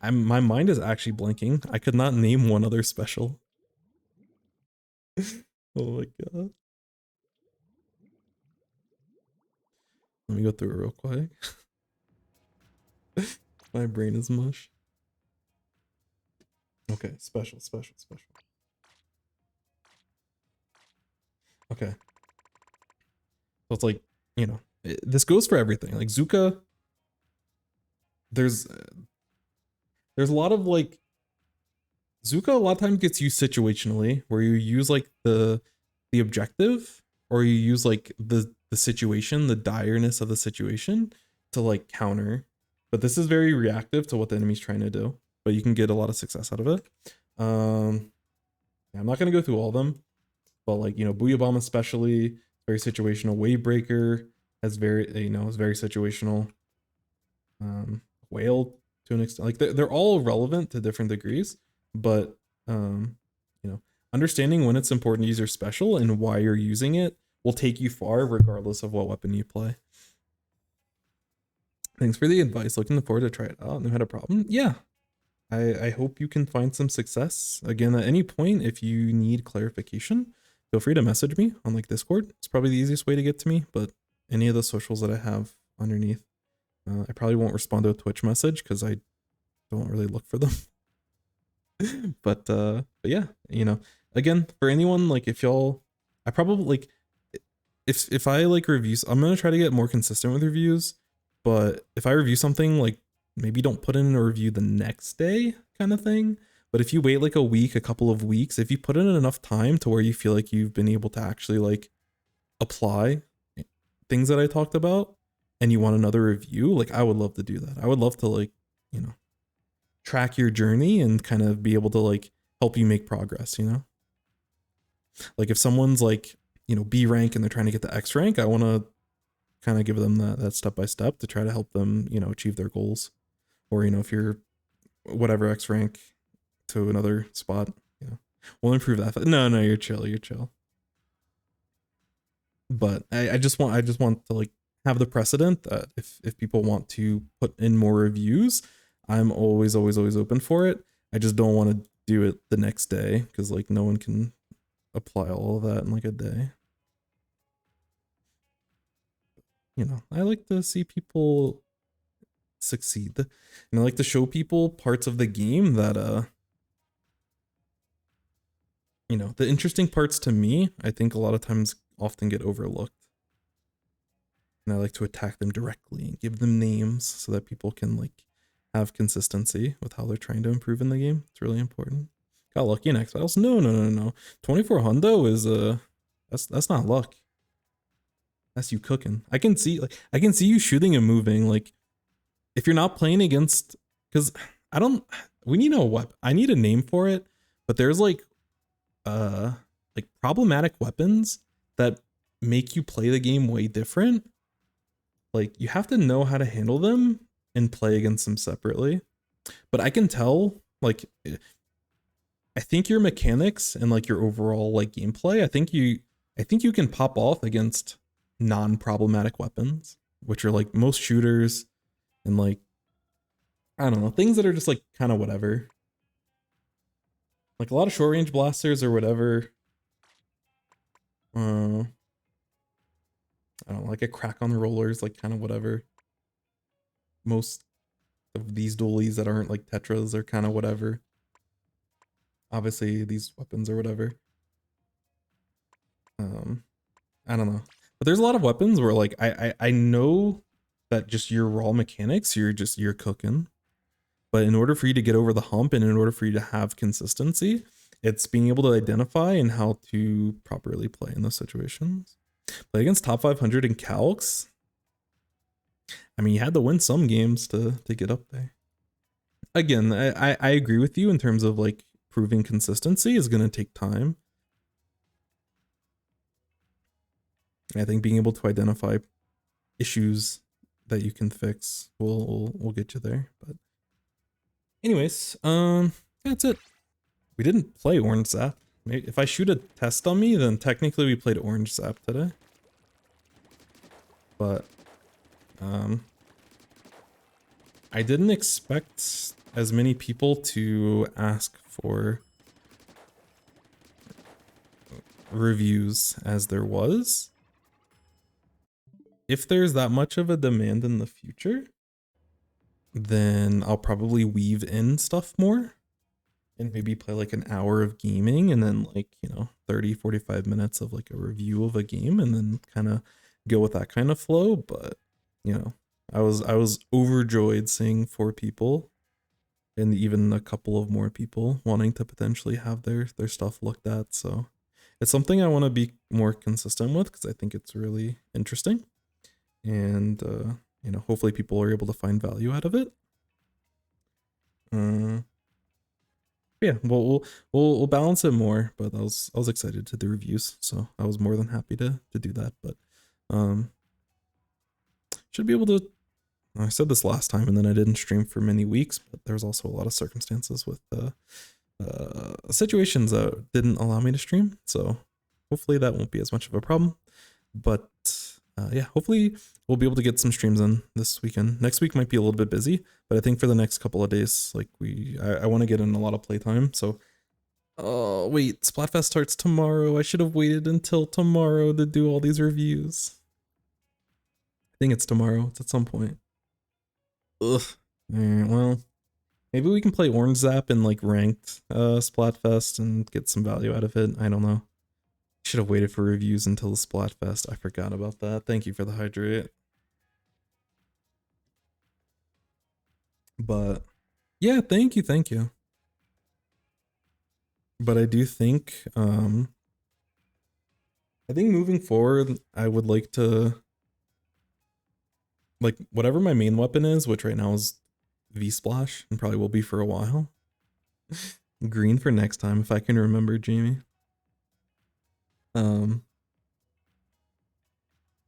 My mind is actually blanking. I could not name one other special. Oh my god. Let me go through it real quick. My brain is mush. Okay, special. Okay. So it's like, you know, this goes for everything. Like Zuka, there's a lot of like Zuka a lot of times gets used situationally where you use like the objective or you use like the situation, the direness of the situation to like counter. But this is very reactive to what the enemy's trying to do, but you can get a lot of success out of it. I'm not gonna go through all of them, but like, you know, Booyah Bomb especially, very situational. Wavebreaker has very, you know, is very situational. Whale to an extent, like they're all relevant to different degrees, but you know, understanding when it's important to use your special and why you're using it will take you far regardless of what weapon you play. Thanks for the advice. Looking forward to try it out. Never had a problem. Yeah. I hope you can find some success. Again, at any point, if you need clarification, feel free to message me on like Discord. It's probably the easiest way to get to me, but any of the socials that I have underneath, I probably won't respond to a Twitch message because I don't really look for them. But yeah, you know, again, for anyone, like if y'all, I probably like, if I like reviews, I'm gonna try to get more consistent with reviews, but if I review something, like maybe don't put in a review the next day kind of thing. But if you wait like a week, a couple of weeks, if you put in enough time to where you feel like you've been able to actually like apply things that I talked about and you want another review, like I would love to do that. I would love to like, you know, track your journey and kind of be able to like help you make progress, you know? Like if someone's like, you know, B rank and they're trying to get the X rank, I want to kind of give them that step by step to try to help them, you know, achieve their goals. Or, you know, if you're whatever X rank to another spot, you know, we'll improve that. No, you're chill. But I just want to like have the precedent that if people want to put in more reviews, I'm always open for it. I just don't want to do it the next day because like no one can apply all of that in like a day. You know, I like to see people succeed, and I like to show people parts of the game that you know, the interesting parts to me, I think a lot of times often get overlooked. And I like to attack them directly and give them names so that people can like have consistency with how they're trying to improve in the game. It's really important. Got lucky in X-Files? No. 24 hundo is that's not luck. That's you cooking. I can see you shooting and moving. Like if you're not playing against, because we need I need a name for it, but there's like problematic weapons that make you play the game way different. Like you have to know how to handle them and play against them separately. But I can tell, like, I think your mechanics and like your overall like gameplay, I think you can pop off against non-problematic weapons, which are like most shooters and like, I don't know, things that are just like kind of whatever. Like a lot of short range blasters or whatever. I don't know, like a crack on the rollers, like kind of whatever. Most of these dualies that aren't like tetras are kind of whatever. Obviously these weapons or whatever. I don't know. But there's a lot of weapons where like I know that just your raw mechanics, you're cooking. But in order for you to get over the hump and in order for you to have consistency, it's being able to identify and how to properly play in those situations. Play against top 500 in calcs. I mean, you had to win some games to get up there. Again, I agree with you in terms of like proving consistency is going to take time. I think being able to identify issues that you can fix will get you there. But anyways, that's it. We didn't play Orange Zap. Maybe if I shoot a test on me, then technically we played Orange Zap today. But I didn't expect as many people to ask for reviews as there was. If there's that much of a demand in the future, then I'll probably weave in stuff more and maybe play like an hour of gaming and then like, you know, 30-45 minutes of like a review of a game and then kind of go with that kind of flow. But you know, I was overjoyed seeing 4 people and even a couple of more people wanting to potentially have their stuff looked at. So it's something I want to be more consistent with because I think it's really interesting. And you know, hopefully people are able to find value out of it. Yeah, we'll balance it more, but I was excited to do reviews, so I was more than happy to do that. But should be able to. I said this last time, and then I didn't stream for many weeks, but there was also a lot of circumstances with situations that didn't allow me to stream. So hopefully that won't be as much of a problem. But yeah, hopefully we'll be able to get some streams in this weekend. Next week might be a little bit busy, but I think for the next couple of days, like I want to get in a lot of playtime. So, oh wait, Splatfest starts tomorrow. I should have waited until tomorrow to do all these reviews. I think it's tomorrow. It's at some point. Ugh. Alright, well, maybe we can play Orange Zap in like ranked Splatfest and get some value out of it. I don't know. Should have waited for reviews until the Splatfest. I forgot about that. Thank you for the hydrate. But yeah, thank you. But I do think I think moving forward, I would like to like whatever my main weapon is, which right now is V-Splash and probably will be for a while. Green for next time if I can remember, Jamie. What am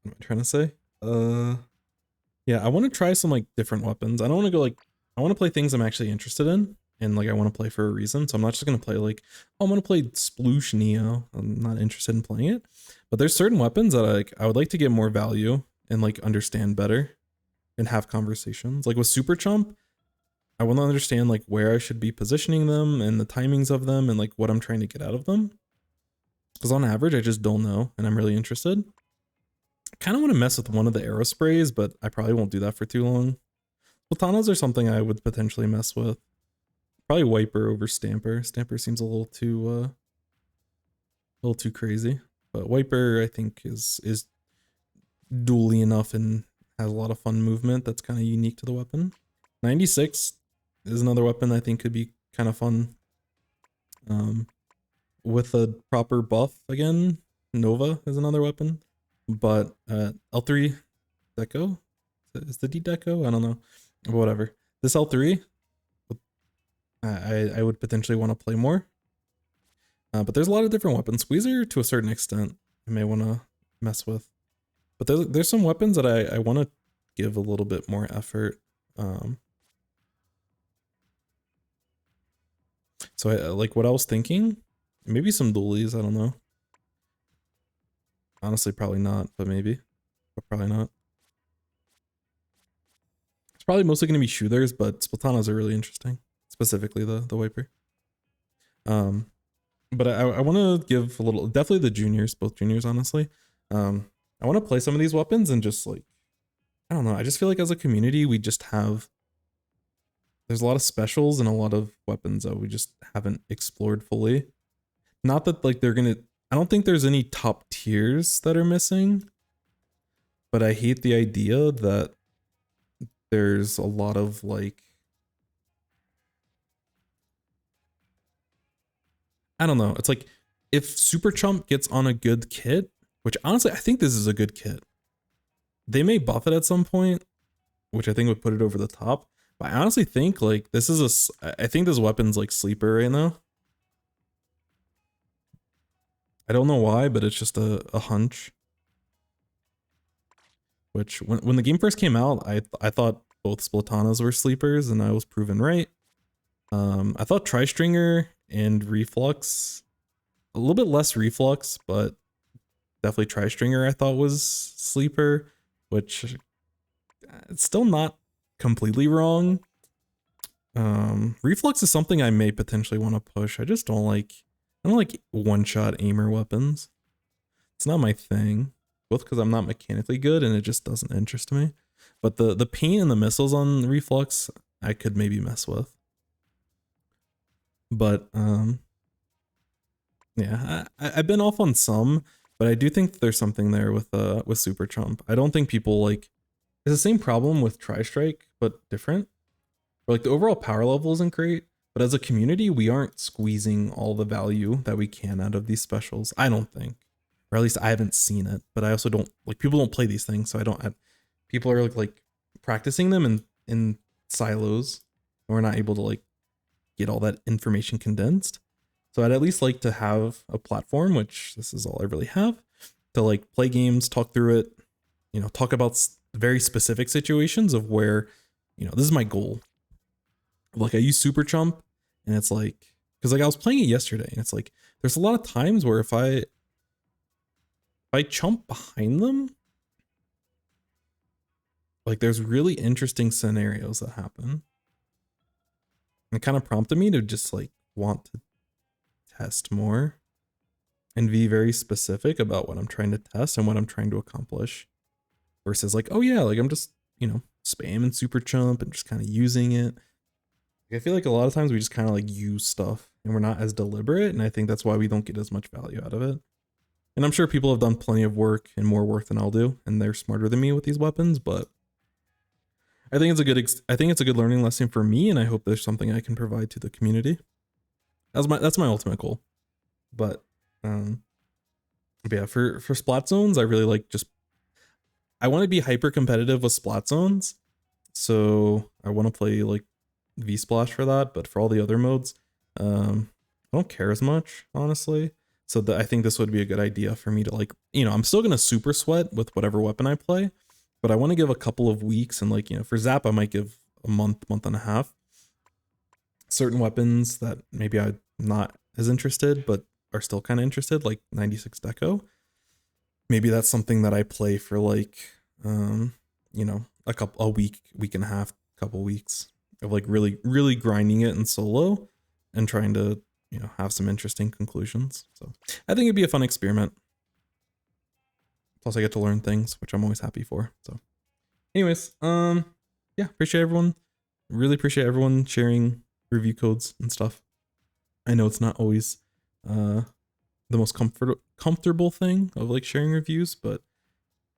I trying to say? Yeah, I want to try some like different weapons. I don't want to go like I want to play things I'm actually interested in and like I want to play for a reason. So I'm not just gonna play like, oh, I'm gonna play Sploosh Neo. I'm not interested in playing it. But there's certain weapons that I would like to get more value and like understand better and have conversations. Like with Super Chump, I want to understand like where I should be positioning them and the timings of them and like what I'm trying to get out of them. Because on average, I just don't know, and I'm really interested. I kind of want to mess with one of the arrow sprays, but I probably won't do that for too long. Sultanas are something I would potentially mess with. Probably Wiper over Stamper. Stamper seems a little too crazy, but Wiper I think is dually enough and has a lot of fun movement that's kind of unique to the weapon. 96 is another weapon I think could be kind of fun. With a proper buff again, Nova is another weapon, but L3 Deco is the D Deco. I don't know, but whatever. This L3, I would potentially want to play more. But there's a lot of different weapons. Squeezer to a certain extent I may want to mess with, but there's some weapons that I want to give a little bit more effort. So I like what I was thinking. Maybe some dualies, I don't know. Honestly, probably not, but maybe. But probably not. It's probably mostly going to be shooters, but Splatanas are really interesting. Specifically the Wiper. But I want to give a little, definitely the juniors, both juniors, honestly. I want to play some of these weapons and just like, I don't know. I just feel like as a community, we just have, there's a lot of specials and a lot of weapons that we just haven't explored fully. Not that like they're gonna, I don't think there's any top tiers that are missing, but I hate the idea that there's a lot of like, I don't know. It's like if Super Chump gets on a good kit, which honestly, I think this is a good kit. They may buff it at some point, which I think would put it over the top. But I honestly think like this is I think this weapon's like sleeper right now. I don't know why, but it's just a hunch. Which when the game first came out, I thought both Splatanas were sleepers, and I was proven right. I thought Tri-Stringer and Reflux, a little bit less Reflux, but definitely Tri-Stringer I thought was sleeper, which it's still not completely wrong. Reflux is something I may potentially want to push. I don't like one-shot aimer weapons. It's not my thing, both because I'm not mechanically good and it just doesn't interest me. But the paint and the missiles on Reflux, I could maybe mess with. But yeah, I've been off on some, but I do think there's something there with Super Chump. I don't think people like, it's the same problem with Tri-Strike, but different. Where like the overall power level isn't great, but as a community, we aren't squeezing all the value that we can out of these specials. I don't think, or at least I haven't seen it. But I also don't like, people don't play these things, so I don't. People are like practicing them in silos, and we're not able to like get all that information condensed. So I'd at least like to have a platform, which this is all I really have, to like play games, talk through it, you know, talk about very specific situations of where, you know, this is my goal. Like I use Super Chump, and it's like, because like I was playing it yesterday, and it's like there's a lot of times where if I chump behind them, like there's really interesting scenarios that happen. It kind of prompted me to just like want to test more and be very specific about what I'm trying to test and what I'm trying to accomplish. Versus like, oh yeah, like I'm just, you know, spamming Super Chump and just kind of using it. I feel like a lot of times we just kind of like use stuff and we're not as deliberate, and I think that's why we don't get as much value out of it. And I'm sure people have done plenty of work and more work than I'll do, and they're smarter than me with these weapons, but I think it's a good I think it's a good learning lesson for me, and I hope there's something I can provide to the community. That's my ultimate goal. But yeah, for splat zones, I really like just I want to be hyper competitive with splat zones. So I want to play like V Splash for that, but for all the other modes, I don't care as much, honestly. So I think this would be a good idea for me to like, you know, I'm still gonna super sweat with whatever weapon I play, but I want to give a couple of weeks, and like, you know, for Zap I might give a month and a half. Certain weapons that maybe I'm not as interested but are still kind of interested, like 96 Deco. Maybe that's something that I play for like you know, a week and a half, couple weeks of like really grinding it in solo and trying to, you know, have some interesting conclusions. So I think it'd be a fun experiment. Plus I get to learn things, which I'm always happy for. So anyways, yeah, appreciate everyone. Really appreciate everyone sharing review codes and stuff. I know it's not always the most comfortable thing of like sharing reviews, but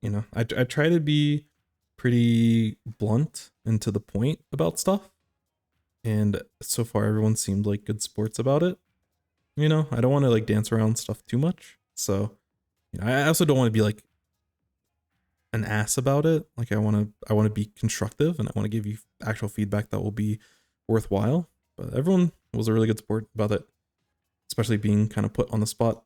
you know, I try to be pretty blunt and to the point about stuff, and so far everyone seemed like good sports about it. You know, I don't want to like dance around stuff too much, so you know, I also don't want to be like an ass about it. Like I want to be constructive, and I want to give you actual feedback that will be worthwhile. But everyone was a really good sport about it, especially being kind of put on the spot.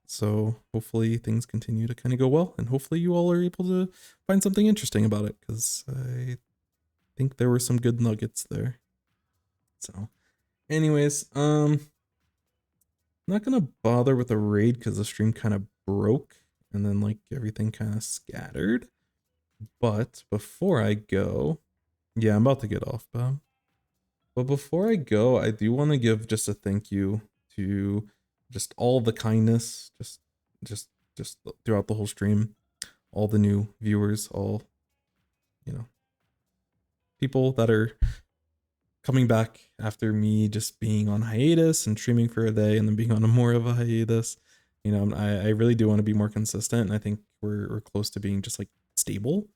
So hopefully things continue to kind of go well, and hopefully you all are able to find something interesting about it, because I think there were some good nuggets there. So anyways, not gonna bother with a raid because the stream kind of broke and then like everything kind of scattered. But before I go, yeah, I'm about to get off, Bob. But before I go, I do want to give just a thank you to just all the kindness, just throughout the whole stream, all the new viewers, all, you know, people that are coming back after me just being on hiatus and streaming for a day and then being on a more of a hiatus. You know, I really do want to be more consistent, and I think we're close to being just like stable.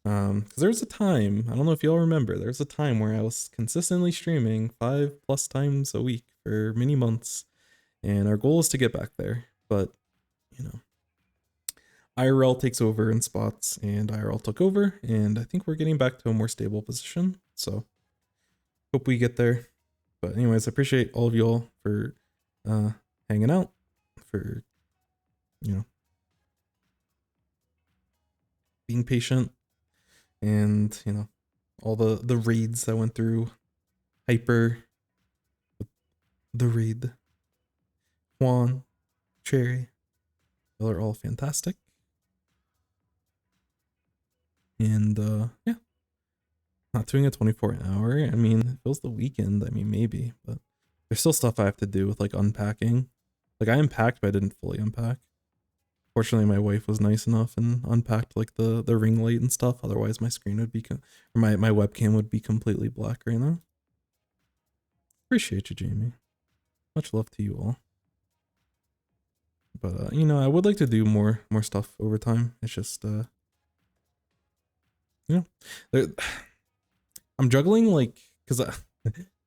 Because there's a time, I don't know if y'all remember, there's a time where I was consistently streaming 5+ times a week for many months, and our goal is to get back there. But you know, IRL takes over in spots, and IRL took over, and I think we're getting back to a more stable position. So hope we get there. But anyways, I appreciate all of y'all for hanging out, for, you know, being patient, and you know, all the raids that went through. Hyper, the raid, Juan, Cherry, y'all are all fantastic. And yeah, not doing a 24-hour. I mean, it feels the weekend. I mean, maybe, but there's still stuff I have to do with like unpacking. Like I unpacked, but I didn't fully unpack. Fortunately, my wife was nice enough and unpacked like the ring light and stuff. Otherwise, my screen would be, or my webcam would be completely black right now. Appreciate you, Jamie. Much love to you all. But you know, I would like to do more stuff over time. It's just you know, I'm juggling like, because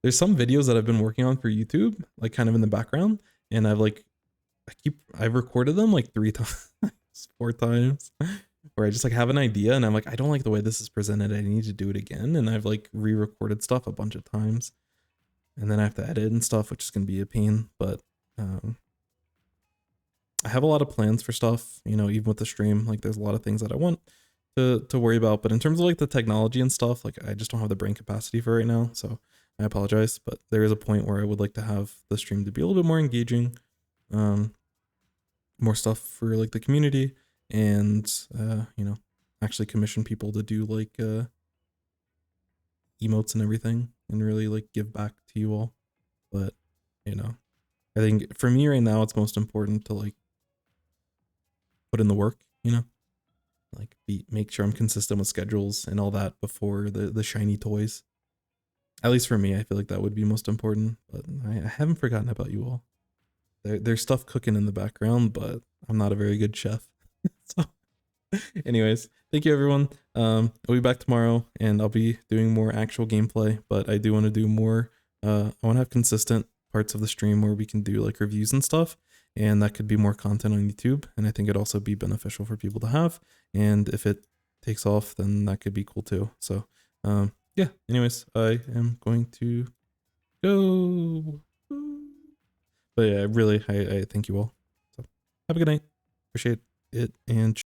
there's some videos that I've been working on for YouTube, like kind of in the background, and I've recorded them like 3 times, 4 times, where I just like have an idea and I'm like, I don't like the way this is presented, I need to do it again, and I've like re-recorded stuff a bunch of times. and then I have to edit and stuff, which is gonna be a pain. But I have a lot of plans for stuff, you know, even with the stream. Like there's a lot of things that I want to worry about. But in terms of like the technology and stuff, like I just don't have the brain capacity for right now. So I apologize. But there is a point where I would like to have the stream to be a little bit more engaging, more stuff for like the community, and you know, actually commission people to do like emotes and everything and really like give back to you all. But you know, I think for me right now it's most important to like put in the work, you know, like make sure I'm consistent with schedules and all that before the shiny toys. At least for me, I feel like that would be most important. But I haven't forgotten about you all. There's stuff cooking in the background, but I'm not a very good chef. So anyways, thank you everyone. I'll be back tomorrow and I'll be doing more actual gameplay, but I do want to do more. I want to have consistent parts of the stream where we can do like reviews and stuff, and that could be more content on YouTube. And I think it'd also be beneficial for people to have. And if it takes off, then that could be cool too. So yeah, anyways, I am going to go. But yeah, really, I thank you all. So have a good night. Appreciate it, and